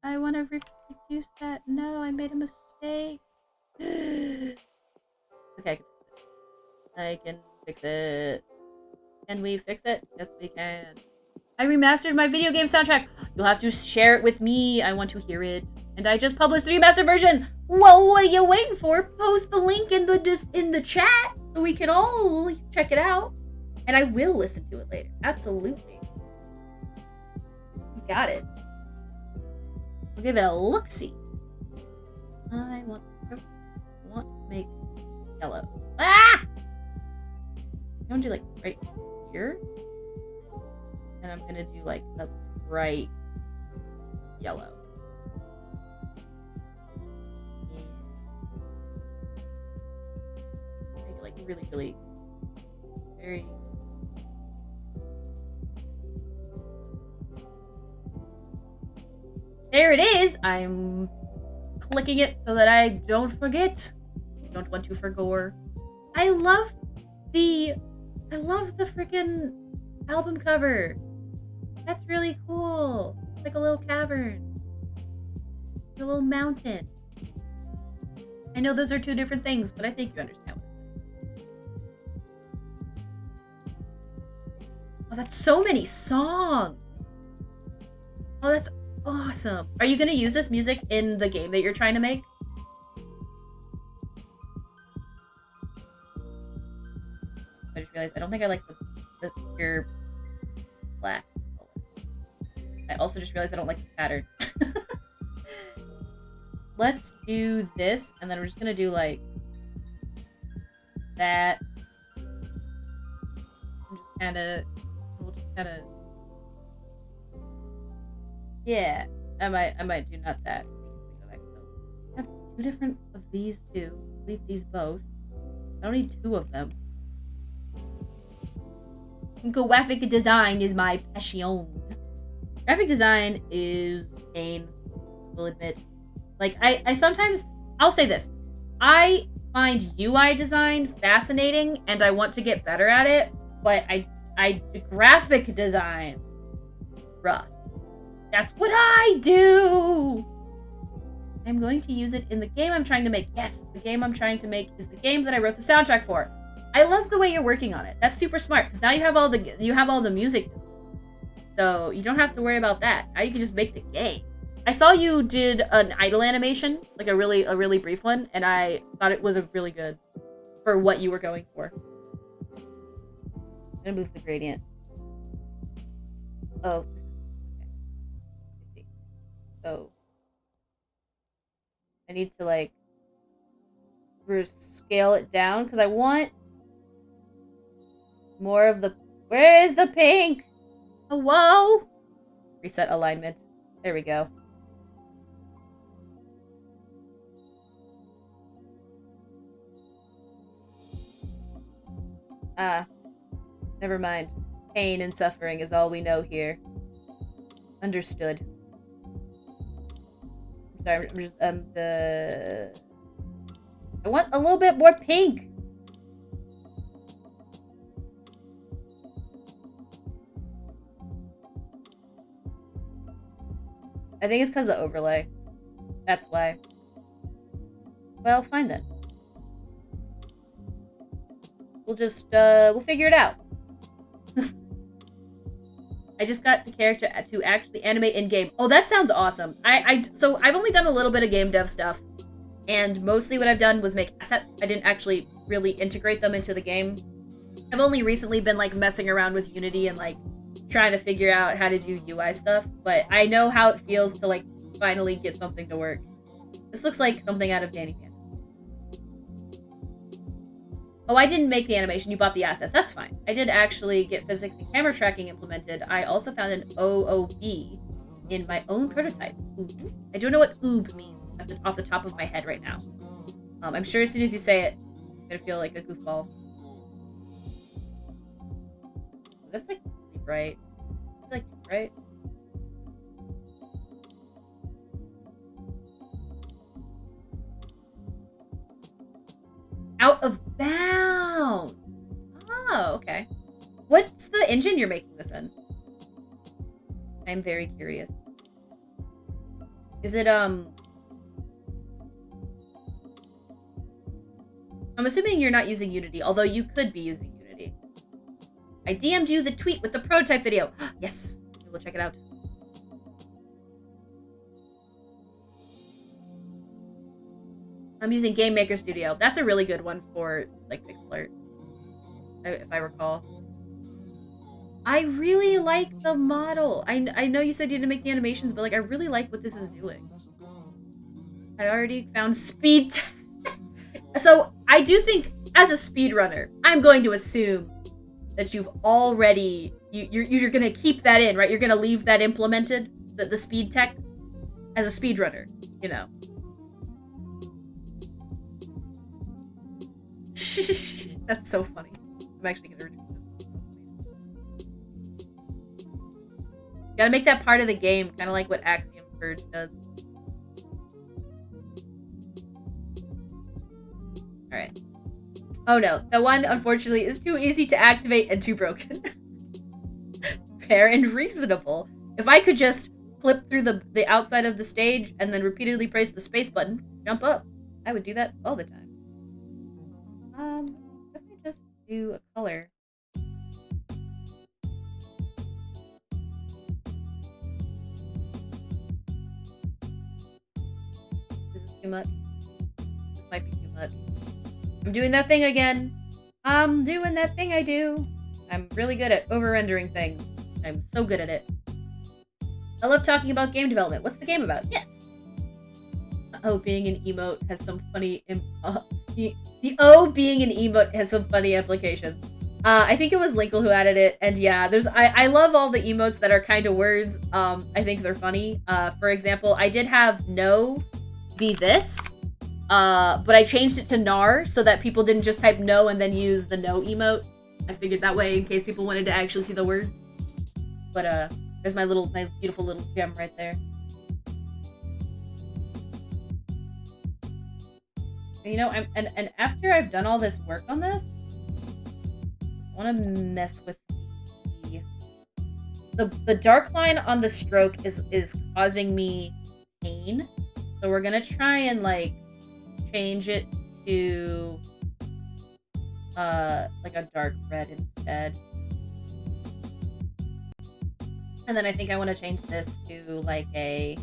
I want to reduce that. No, I made a mistake. Okay, I can fix it. Can we fix it? Yes, we can. I remastered my video game soundtrack. You'll have to share it with me. I want to hear it. And I just published the remastered version. Well, what are you waiting for? Post the link in the chat so we can all check it out. And I will listen to it later. Absolutely. You got it. We'll give it a look-see. I want to make yellow. Ah! I'm gonna do like right here. And I'm gonna do like a bright yellow. And make it like really, really very. There it is! I'm clicking it so that I don't forget. I don't want to forgore. I love the freaking album cover. That's really cool. It's like a little cavern. A little mountain. I know those are two different things, but I think you understand. Oh, that's so many songs. Oh, that's awesome. Are you gonna use this music in the game that you're trying to make? I just realized I don't think I like the pure black color. I also just realized I don't like this pattern. Let's do this, and then we're just gonna do like that. We'll just kind of, yeah. I might do not that. I have two different of these two. Delete these both. I don't need two of them. Graphic design is my passion. Graphic design is pain, will admit. Like, I sometimes, I'll say this. I find UI design fascinating and I want to get better at it, but graphic design, rough. That's what I do! I'm going to use it in the game I'm trying to make. Yes, the game I'm trying to make is the game that I wrote the soundtrack for. I love the way you're working on it. That's super smart, because now you have all the music. So you don't have to worry about that. Now you can just make the game. I saw you did an idle animation, like a really brief one, and I thought it was a really good for what you were going for. I'm gonna move the gradient. Oh, this is okay. I see. So I need to like scale it down because I want more of the. Where is the pink? Oh, whoa! Reset alignment. There we go. Ah, never mind. Pain and suffering is all we know here. Understood. I'm sorry, I'm just, I want a little bit more pink! I think it's because of the overlay. That's why. Well, fine then. We'll just, we'll figure it out. I just got the character to actually animate in-game. Oh, that sounds awesome. So I've only done a little bit of game dev stuff, and mostly what I've done was make assets. I didn't actually really integrate them into the game. I've only recently been, like, messing around with Unity and, like, trying to figure out how to do UI stuff, but I know how it feels to, like, finally get something to work. This looks like something out of Danny Phantom. Oh, I didn't make the animation, you bought the assets. That's fine. I did actually get physics and camera tracking implemented. I also found an OOB in my own prototype. Oob. I don't know what oob means off the top of my head right now. I'm sure as soon as you say it, I'm gonna feel like a goofball. That's like pretty bright. It's like too bright. Out of bounds. Oh, okay. What's the engine you're making this in? I'm very curious. Is it, I'm assuming you're not using Unity, although you could be using Unity. I DM'd you the tweet with the prototype video. Yes, we'll check it out. I'm using Game Maker Studio. That's a really good one for, like, pixel art, if I recall. I really like the model. I know you said you didn't make the animations, but, like, I really like what this is doing. I already found speed. So, I do think, as a speedrunner, I'm going to assume that you've already... You're going to keep that in, right? You're going to leave that implemented, the speed tech, as a speedrunner, you know. That's so funny. I'm actually gonna retweet this. So gotta make that part of the game, kind of like what Axiom Verge does. Alright. Oh no, that one, unfortunately, is too easy to activate and too broken. Fair and reasonable. If I could just flip through the outside of the stage and then repeatedly press the space button, jump up, I would do that all the time. Let me just do a color. Is this too much? This might be too much. I'm doing that thing again. I'm doing that thing I do. I'm really good at over-rendering things. I'm so good at it. I love talking about game development. What's the game about? Yes. Oh, being an emote has some funny... the O being an emote has some funny implications. I think it was Linkle who added it, and yeah, I love all the emotes that are kind of words. I think they're funny. For example, I did have no be this, but I changed it to nar so that people didn't just type no and then use the no emote. I figured that way in case people wanted to actually see the words. But there's my beautiful little gem right there. You know, and after I've done all this work on this, I want to mess with the dark line on the stroke is causing me pain. So we're gonna try and like change it to like a dark red instead. And then I think I want to change this to like a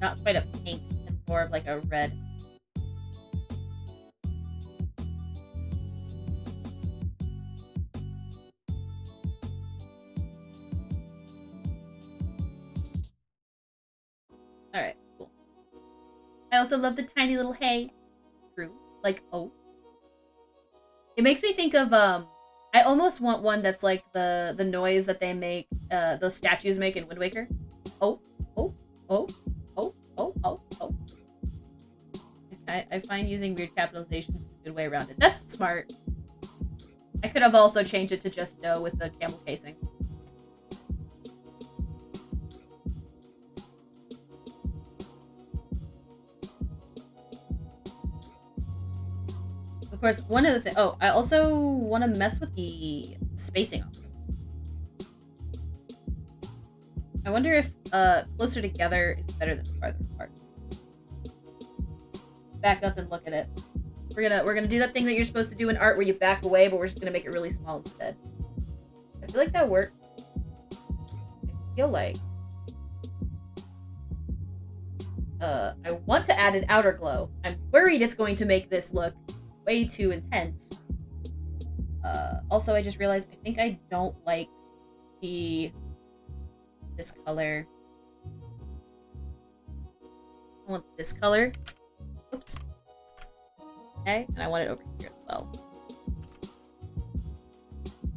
not quite a pink and more of like a red. Alright, cool. I also love the tiny little hay. True. Like, oh. It makes me think of, I almost want one that's like the noise that they make, those statues make in Wind Waker. Oh, oh, oh, oh, oh, oh, oh. I find using weird capitalizations is a good way around it. That's smart. I could have also changed it to just no with the camel casing. Of course, one of the things... Oh, I also want to mess with the spacing on this. I wonder if closer together is better than farther apart. Back up and look at it. We're gonna do that thing that you're supposed to do in art where you back away, but we're just gonna make it really small instead. I feel like that worked. I feel like I want to add an outer glow. I'm worried it's going to make this look way too intense. Also, I just realized I think I don't like this color. I want this color. Oops. Okay, and I want it over here as well.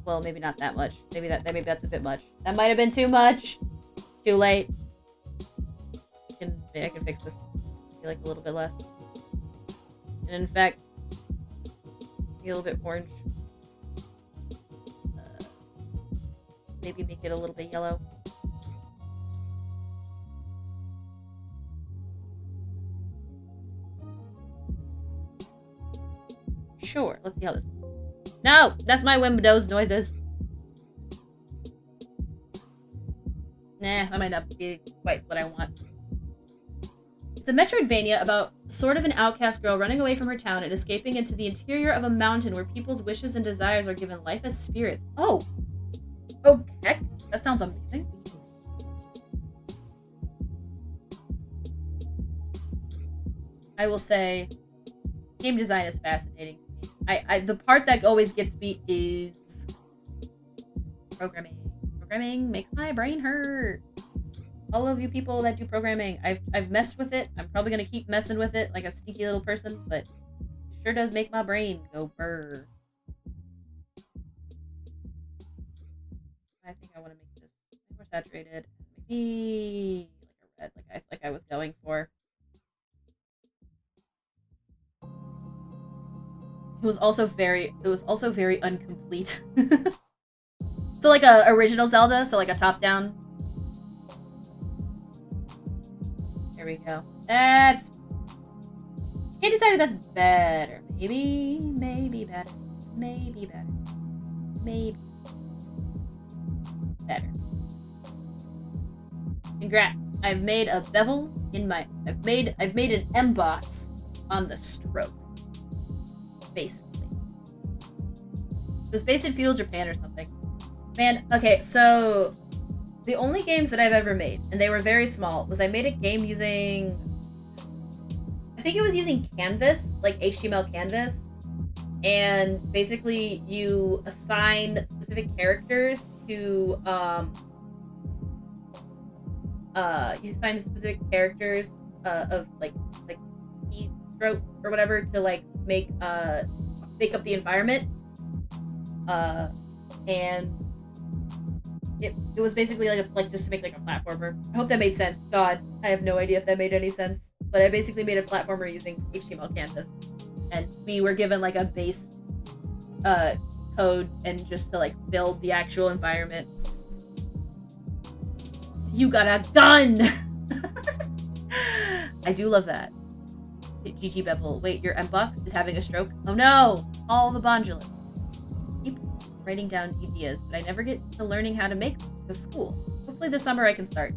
Well, maybe not that much. Maybe that's a bit much. That might have been too much. Too late. Maybe I can fix this. Maybe like a little bit less. And in fact, maybe a little bit orange. Maybe make it a little bit yellow. Sure, let's see how this looks. No! That's my Windows noises. Nah, that might not be quite what I want. It's a Metroidvania about sort of an outcast girl running away from her town and escaping into the interior of a mountain where people's wishes and desires are given life as spirits. Oh! Oh, heck. That sounds amazing. I will say, game design is fascinating to me. The part that always gets me is programming. Programming makes my brain hurt. All of you people that do programming, I've messed with it. I'm probably gonna keep messing with it like a sneaky little person, but it sure does make my brain go burr. I think I want to make this more saturated. Maybe like a red, like I was going for. It was also very incomplete. So like a original Zelda, so like a top down. There we go. That's... Can't decide if that's better. Maybe better. Maybe better. Maybe better. Congrats. I've made a bevel in my... I've made an emboss on the stroke. Basically. It was based in feudal Japan or something. Man, okay, so... The only games that I've ever made, and they were very small, was I made a game using... I think it was using Canvas, like HTML Canvas. And basically, you assign specific characters to, you assign specific characters, of, like heat stroke or whatever to, like, make up the environment. And... It was basically like just to make like a platformer. I hope that made sense. God, I have no idea if that made any sense. But I basically made a platformer using HTML Canvas. And we were given like a base code and just to like build the actual environment. You got a gun! I do love that. GG Bevel. Wait, your Mbox is having a stroke? Oh no! All the Bondulin. Keep writing down ideas, but I never get to learning how to make the school. Hopefully this summer I can start.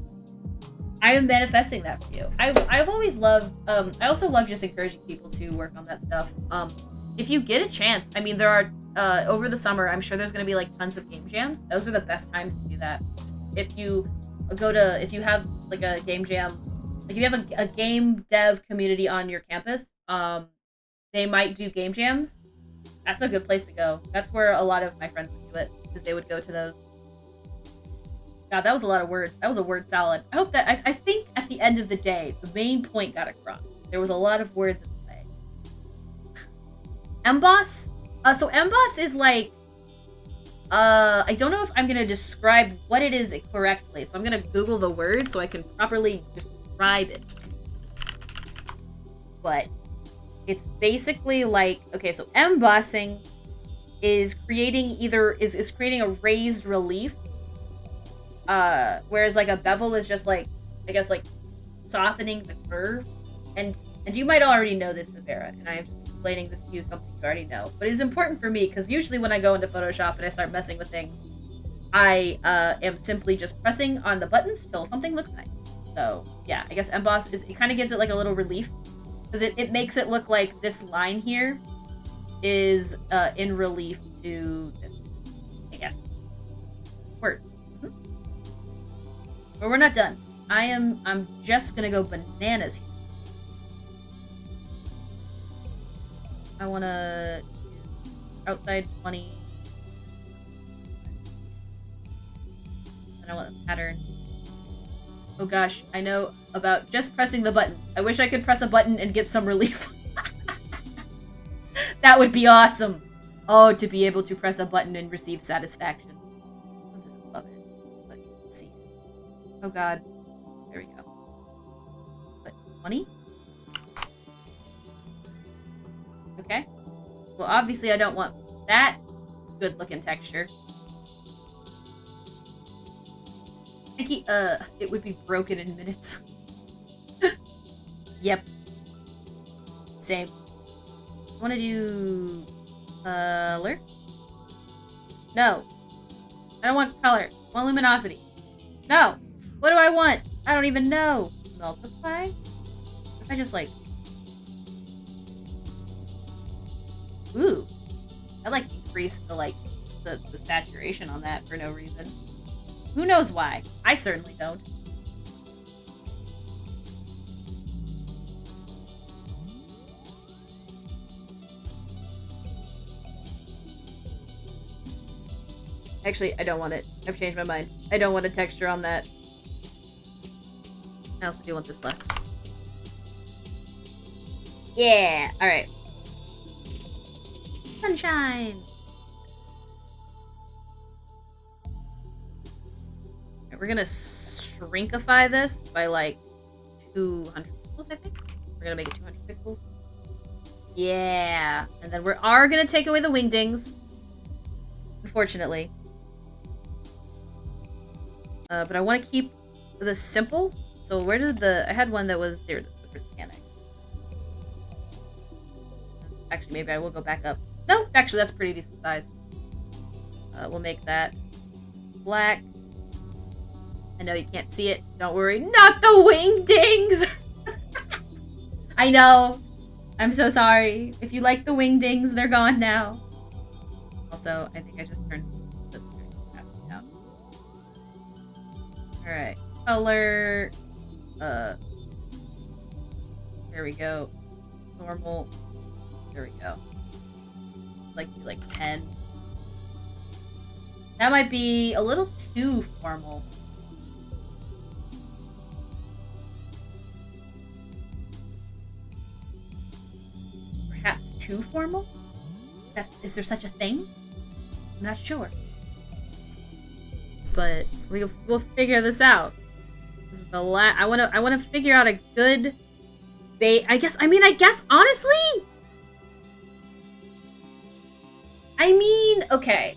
I am manifesting that for you. I've always loved, I also love just encouraging people to work on that stuff. If you get a chance, I mean, there are, over the summer, I'm sure there's going to be like tons of game jams. Those are the best times to do that. If you have like a game jam, like if you have a game dev community on your campus, they might do game jams. That's a good place to go. That's where a lot of my friends would do it, because they would go to those. God, that was a lot of words. That was a word salad. I hope that I think at the end of the day, the main point got across. There was a lot of words in play. Emboss? So emboss is like I don't know if I'm gonna describe what it is correctly, so I'm gonna Google the word so I can properly describe it. But it's basically like, okay, so embossing is creating is creating a raised relief. Whereas like a bevel is just like, I guess like softening the curve. And you might already know this, Savera, and I am just explaining this to you something you already know. But it's important for me because usually when I go into Photoshop and I start messing with things, I am simply just pressing on the buttons till something looks nice. So yeah, I guess emboss is, it kind of gives it like a little relief because it makes it look like this line here is in relief to this, I guess, word. But we're not done. I'm just gonna go bananas here. I wanna outside 20. And I want a pattern. Oh gosh, I know about just pressing the button. I wish I could press a button and get some relief. That would be awesome. Oh, to be able to press a button and receive satisfaction. I love it, but you can see it. Oh god. There we go. What, 20? Okay. Well, obviously I don't want that good looking texture. I think it would be broken in minutes. Yep. Same. I want to do color. No. I don't want color. I want luminosity. No. What do I want? I don't even know. Multiply? If I just like... Ooh. I like increased the the saturation on that for no reason. Who knows why? I certainly don't. Actually, I don't want it. I've changed my mind. I don't want a texture on that. I also do want this less. Yeah! Alright. Sunshine! Right, we're gonna shrinkify this by like 200 pixels, I think. We're gonna make it 200 pixels. Yeah! And then we are gonna take away the wingdings. Unfortunately. But I want to keep this simple. So where did I had one that was, there it is, the scanning. Actually, maybe I will go back up. No, actually, that's pretty decent size. We'll make that black. I know you can't see it. Don't worry. Not the wingdings! I know. I'm so sorry. If you like the wingdings, they're gone now. Also, I think I just turned the capacity down. Alright. Color. There we go. Normal. There we go. Like 10. That might be a little too formal. Perhaps too formal? Is there such a thing? I'm not sure. But we'll figure this out. This is the I wanna figure out a good bait. I guess honestly. Okay.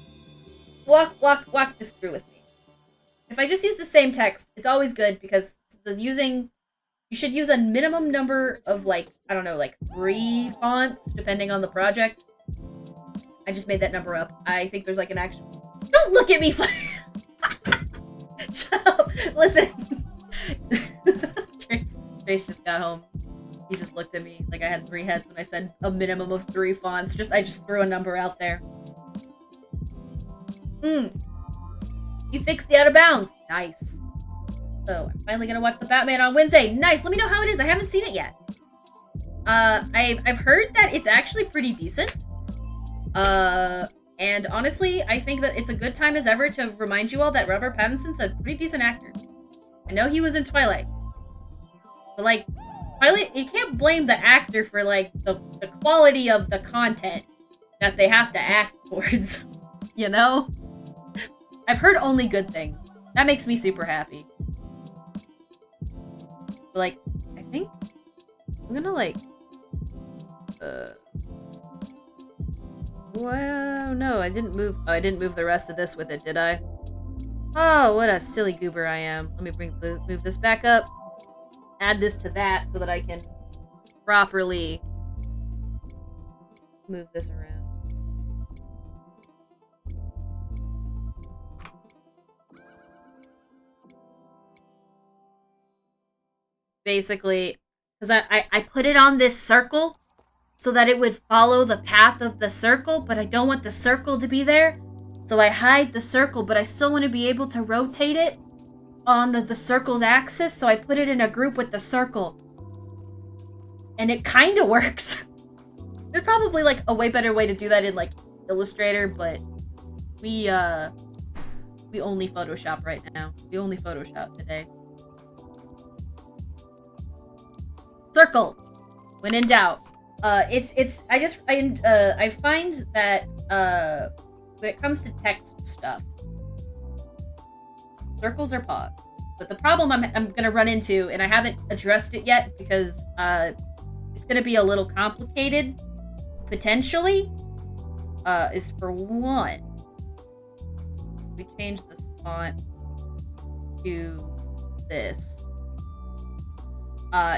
Walk this through with me. If I just use the same text, it's always good because you should use a minimum number of I don't know, 3 fonts depending on the project. I just made that number up. I think there's an actual... Don't look at me! Shut up! Listen! Trace just got home. He just looked at me like I had 3 heads when I said a minimum of 3 fonts. I just threw a number out there. You fixed the out of bounds. Nice. So, I'm finally gonna watch the Batman on Wednesday. Nice! Let me know how it is. I haven't seen it yet. I've heard that it's actually pretty decent. And honestly, I think that it's a good time as ever to remind you all that Robert Pattinson's a pretty decent actor. I know he was in Twilight. But, like, Twilight, you can't blame the actor for, like, the quality of the content that they have to act towards. You know? I've heard only good things. That makes me super happy. But, like, I think I'm gonna, like, well, no, I didn't move. Oh, I didn't move the rest of this with it, did I? Oh, what a silly goober I am. Let me move this back up. Add this to that so that I can properly move this around. Basically, because I put it on this circle so that it would follow the path of the circle, but I don't want the circle to be there. So I hide the circle, but I still want to be able to rotate it on the circle's axis, so I put it in a group with the circle. And it kind of works. There's probably, like, a way better way to do that in, like, Illustrator, but we only Photoshop right now. We only Photoshop today. Circle. When in doubt. I find that, when it comes to text stuff, circles are pog. But the problem I'm gonna run into, and I haven't addressed it yet because, it's gonna be a little complicated, potentially, is for one, we change the font to this.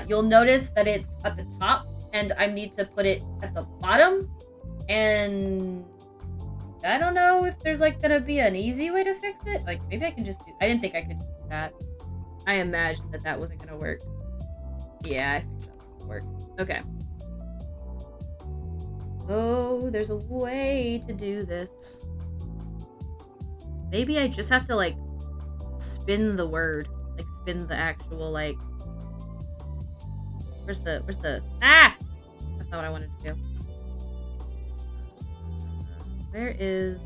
You'll notice that it's at the top, and I need to put it at the bottom, and I don't know if there's, like, gonna be an easy way to fix it. Like, maybe I can just do... I didn't think I could do that. I imagined that wasn't gonna work. Yeah, I think that would work. Okay. Oh, there's a way to do this. Maybe I just have to, like, spin the word. Like, spin the actual, like... Where's the... Ah! That's not what I wanted to do. Where is...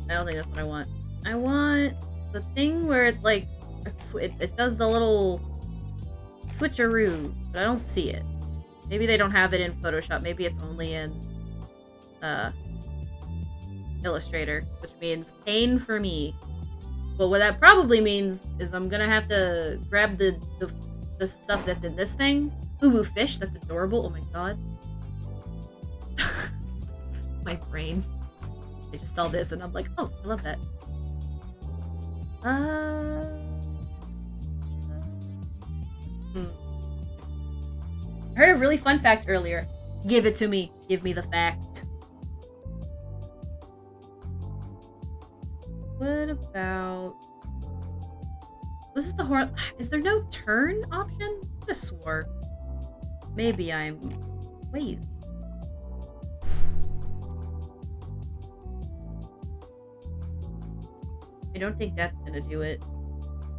I don't think that's what I want. I want the thing where it, like, it does the little switcheroo, but I don't see it. Maybe they don't have it in Photoshop. Maybe it's only in Illustrator, which means pain for me. But what that probably means is I'm gonna have to grab the stuff that's in this thing. Boo fish, that's adorable. Oh my god. My brain. I just saw this and I'm like, oh, I love that. I heard a really fun fact earlier. Give it to me. Give me the fact. What about... This is the horn... Is there no turn option? I could have swore. Maybe I'm lazy. I don't think that's gonna do it.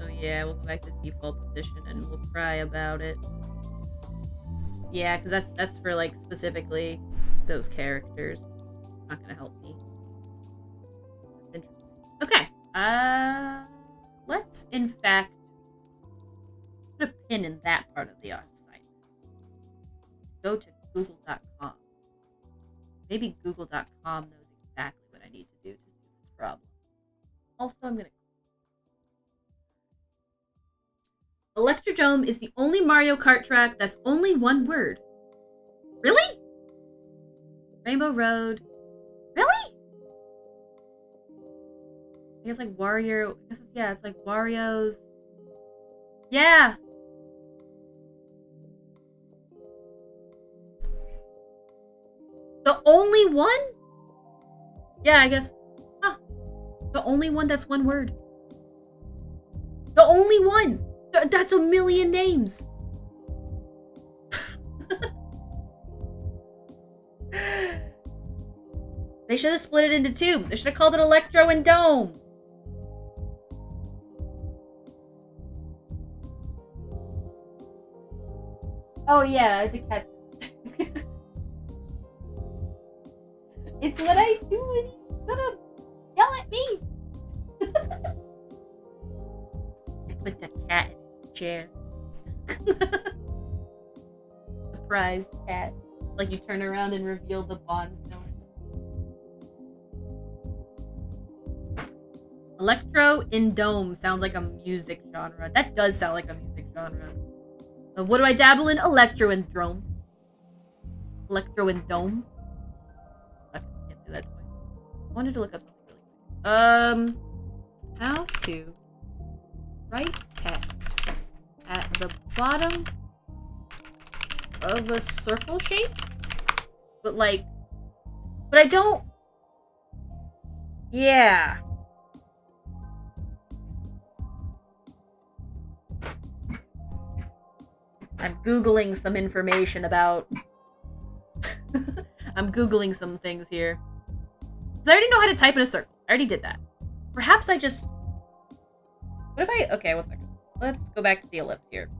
So yeah, we'll go back to default position and we'll cry about it. Yeah, because that's for, like, specifically those characters. Not gonna help me. That's interesting. Okay. Let's in fact put a pin in that part of the assignment. Go to google.com. Maybe google.com knows exactly what I need to do to solve this problem. Also, I'm gonna... Electrodrome is the only Mario Kart track that's only one word. Really? Rainbow Road. Really? I guess, like, Wario... I guess yeah, it's like Wario's... Yeah! The only one? Yeah, I guess... Huh. The only one that's one word. The only one! That's a million names! They should have split it into two. They should have called it Electro and Dome. Oh yeah, the cat. It's what I do and he's gonna yell at me. I put the cat in the chair. Surprise cat. Like you turn around and reveal the Bond stone. Electro in Dome sounds like a music genre. That does sound like a music genre. What do I dabble in? Electro and Drome. Electro and Dome. I can't say that twice. I wanted to look up something really quick. How to write text at the bottom of a circle shape? But I don't... Yeah. I'm Googling some information about... I'm Googling some things here. Because I already know how to type in a circle. I already did that. Perhaps I just... What if I... Okay, 1 second. Let's go back to the ellipse here.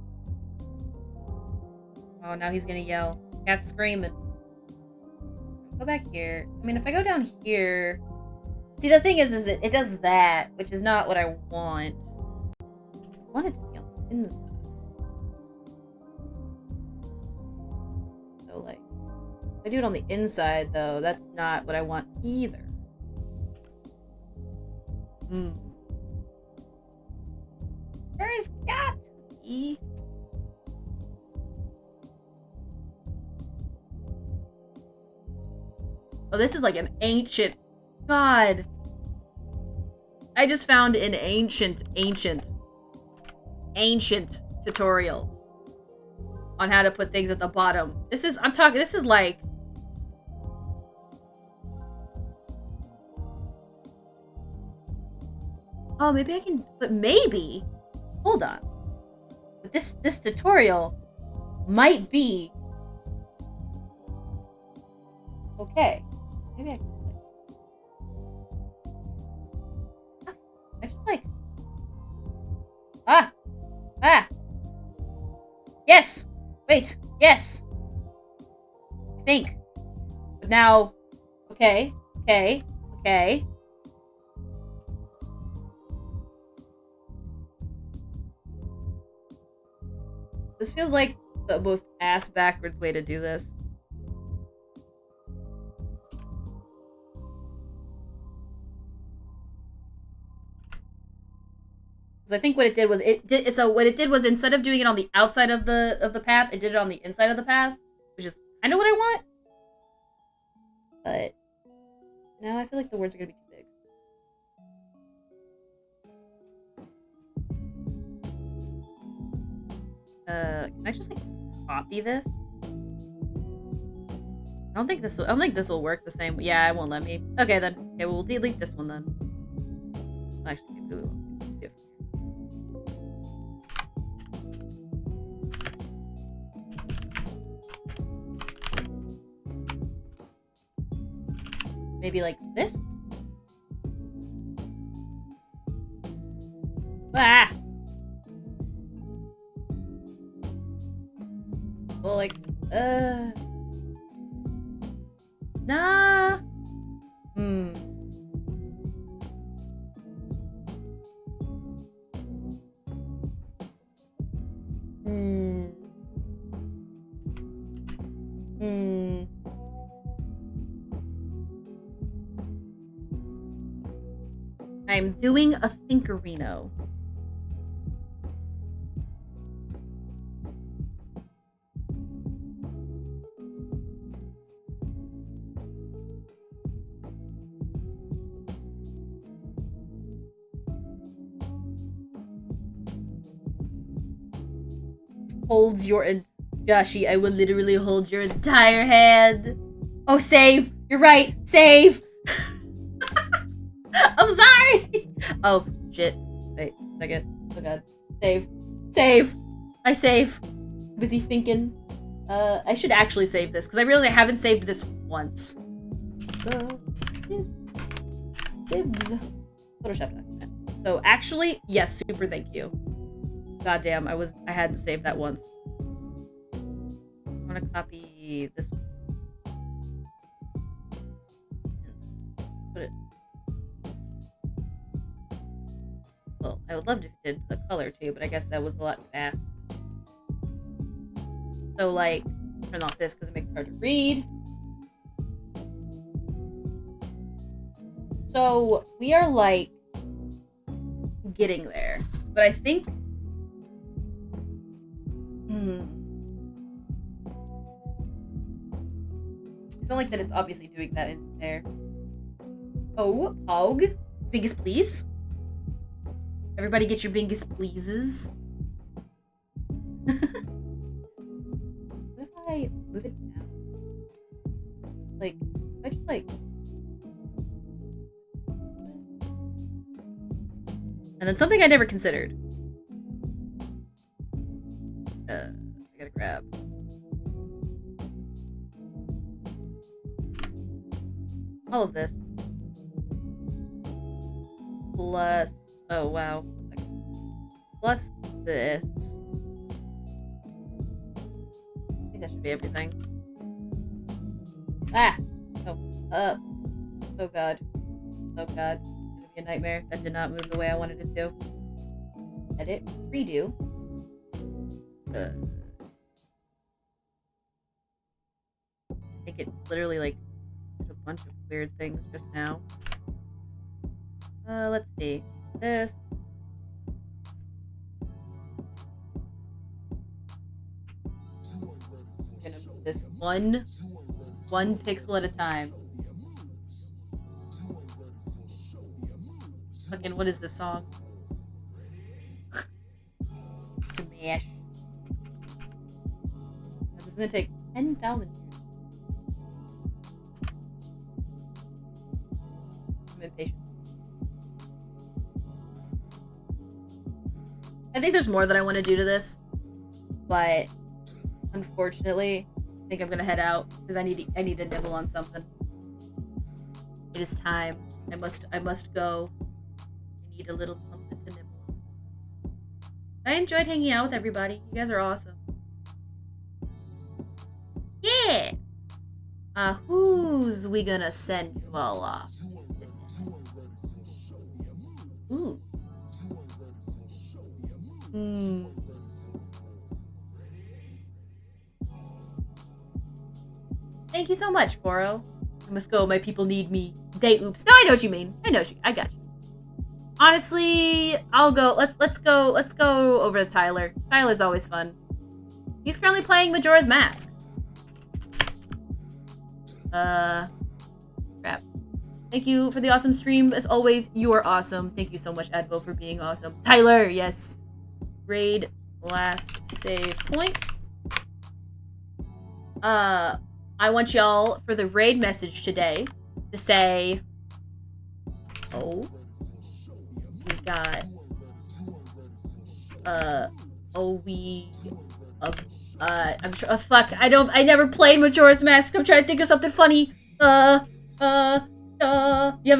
Oh, now he's gonna yell. Cat's screaming. Go back here. I mean, if I go down here... See, the thing is it does that, which is not what I want. I want it to be on the inside. So, like... If I do it on the inside, though, that's not what I want either. There's got to be... Oh, this is like an ancient... God. I just found an ancient tutorial on how to put things at the bottom. This is like... Oh, maybe I can... But maybe... Hold on. But this tutorial might be... Okay. Maybe I can... I just like... Ah! Yes! Wait! Yes! I think. But now... Okay. This feels like the most ass-backwards way to do this. Because I think what it did was what it did was instead of doing it on the outside of the path, it did it on the inside of the path, which is kind of what I want. But now I feel like the words are gonna be too big. Can I just like copy this? I don't think this will work the same. Yeah, it won't let me. Okay then. Okay, well, we'll delete this one then. Actually, maybe we won't. Maybe like this? Ah! Well, like, nah. I'm doing a Thinkerino. Holds your... Joshi, I will literally hold your entire hand. Oh, save! You're right! Save! I'm sorry! Oh, shit. Wait, a second. Oh god. Save. Save! I save. Busy thinking. I should actually save this, because I realize I haven't saved this once. Sibs. Photoshop document. So, actually, yes, super thank you. Goddamn, I hadn't saved that once. I want to copy this one. Well, I would love if it did the color too, but I guess that was a lot to ask. So, like, turn off this because it makes it hard to read. So, we are, like, getting there. But I think... I don't like that it's obviously doing that in there. Oh, Pog. Biggest please. Everybody get your biggest pleases. What if I move it down? Like, if I just like... And then something I never considered. I gotta grab. All of this. Plus... Oh, wow. Plus this. I think that should be everything. Ah! Oh, up. Oh god. Oh god. It's gonna be a nightmare. That did not move the way I wanted it to. Edit. Redo. I think it literally, like, did a bunch of weird things just now. Let's see. This. I'm gonna move this one pixel at a time. Fucking, what is this song? Smash. This is gonna take 10,000 years. I'm impatient. I think there's more that I want to do to this, but unfortunately, I think I'm gonna head out because I need to nibble on something. It is time. I must go. I need a little something to nibble on. I enjoyed hanging out with everybody. You guys are awesome. Yeah. Who's we gonna send you all off? Ooh. Thank you so much, Foro. I must go. My people need me. They oops. No, I know what you mean. I got you. Honestly, I'll go. Let's go over to Tyler. Tyler's always fun. He's currently playing Majora's Mask. Crap. Thank you for the awesome stream. As always, you are awesome. Thank you so much, Advo, for being awesome. Tyler, yes. Raid last save point. I want y'all for the raid message today to say, oh, we got, I'm sure, fuck, I never played Majora's Mask. I'm trying to think of something funny. You have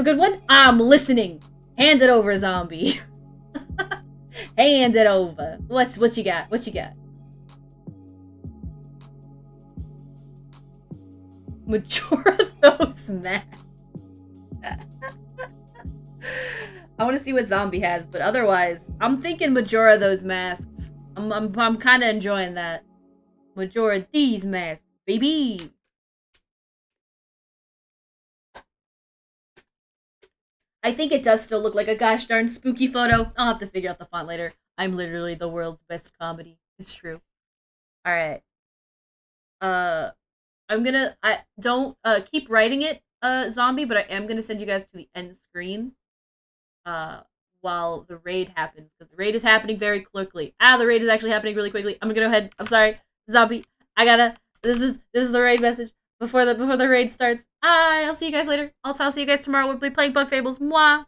a good one? I'm listening. Hand it over, zombie. Hand it over. What you got? What you got? Majora those masks. I want to see what zombie has, but otherwise, I'm thinking Majora those masks. I'm kind of enjoying that. Majora these masks, baby. I think it does still look like a gosh darn spooky photo. I'll have to figure out the font later. I'm literally the world's best comedy. It's true. All right. I don't keep writing it, zombie, but I am gonna send you guys to the end screen, while the raid happens, because the raid is happening very quickly. The raid is actually happening really quickly. I'm gonna go ahead. I'm sorry, zombie. This is the raid message before the raid starts. I'll see you guys later. I'll see you guys tomorrow. We'll be playing Bug Fables. Mwah.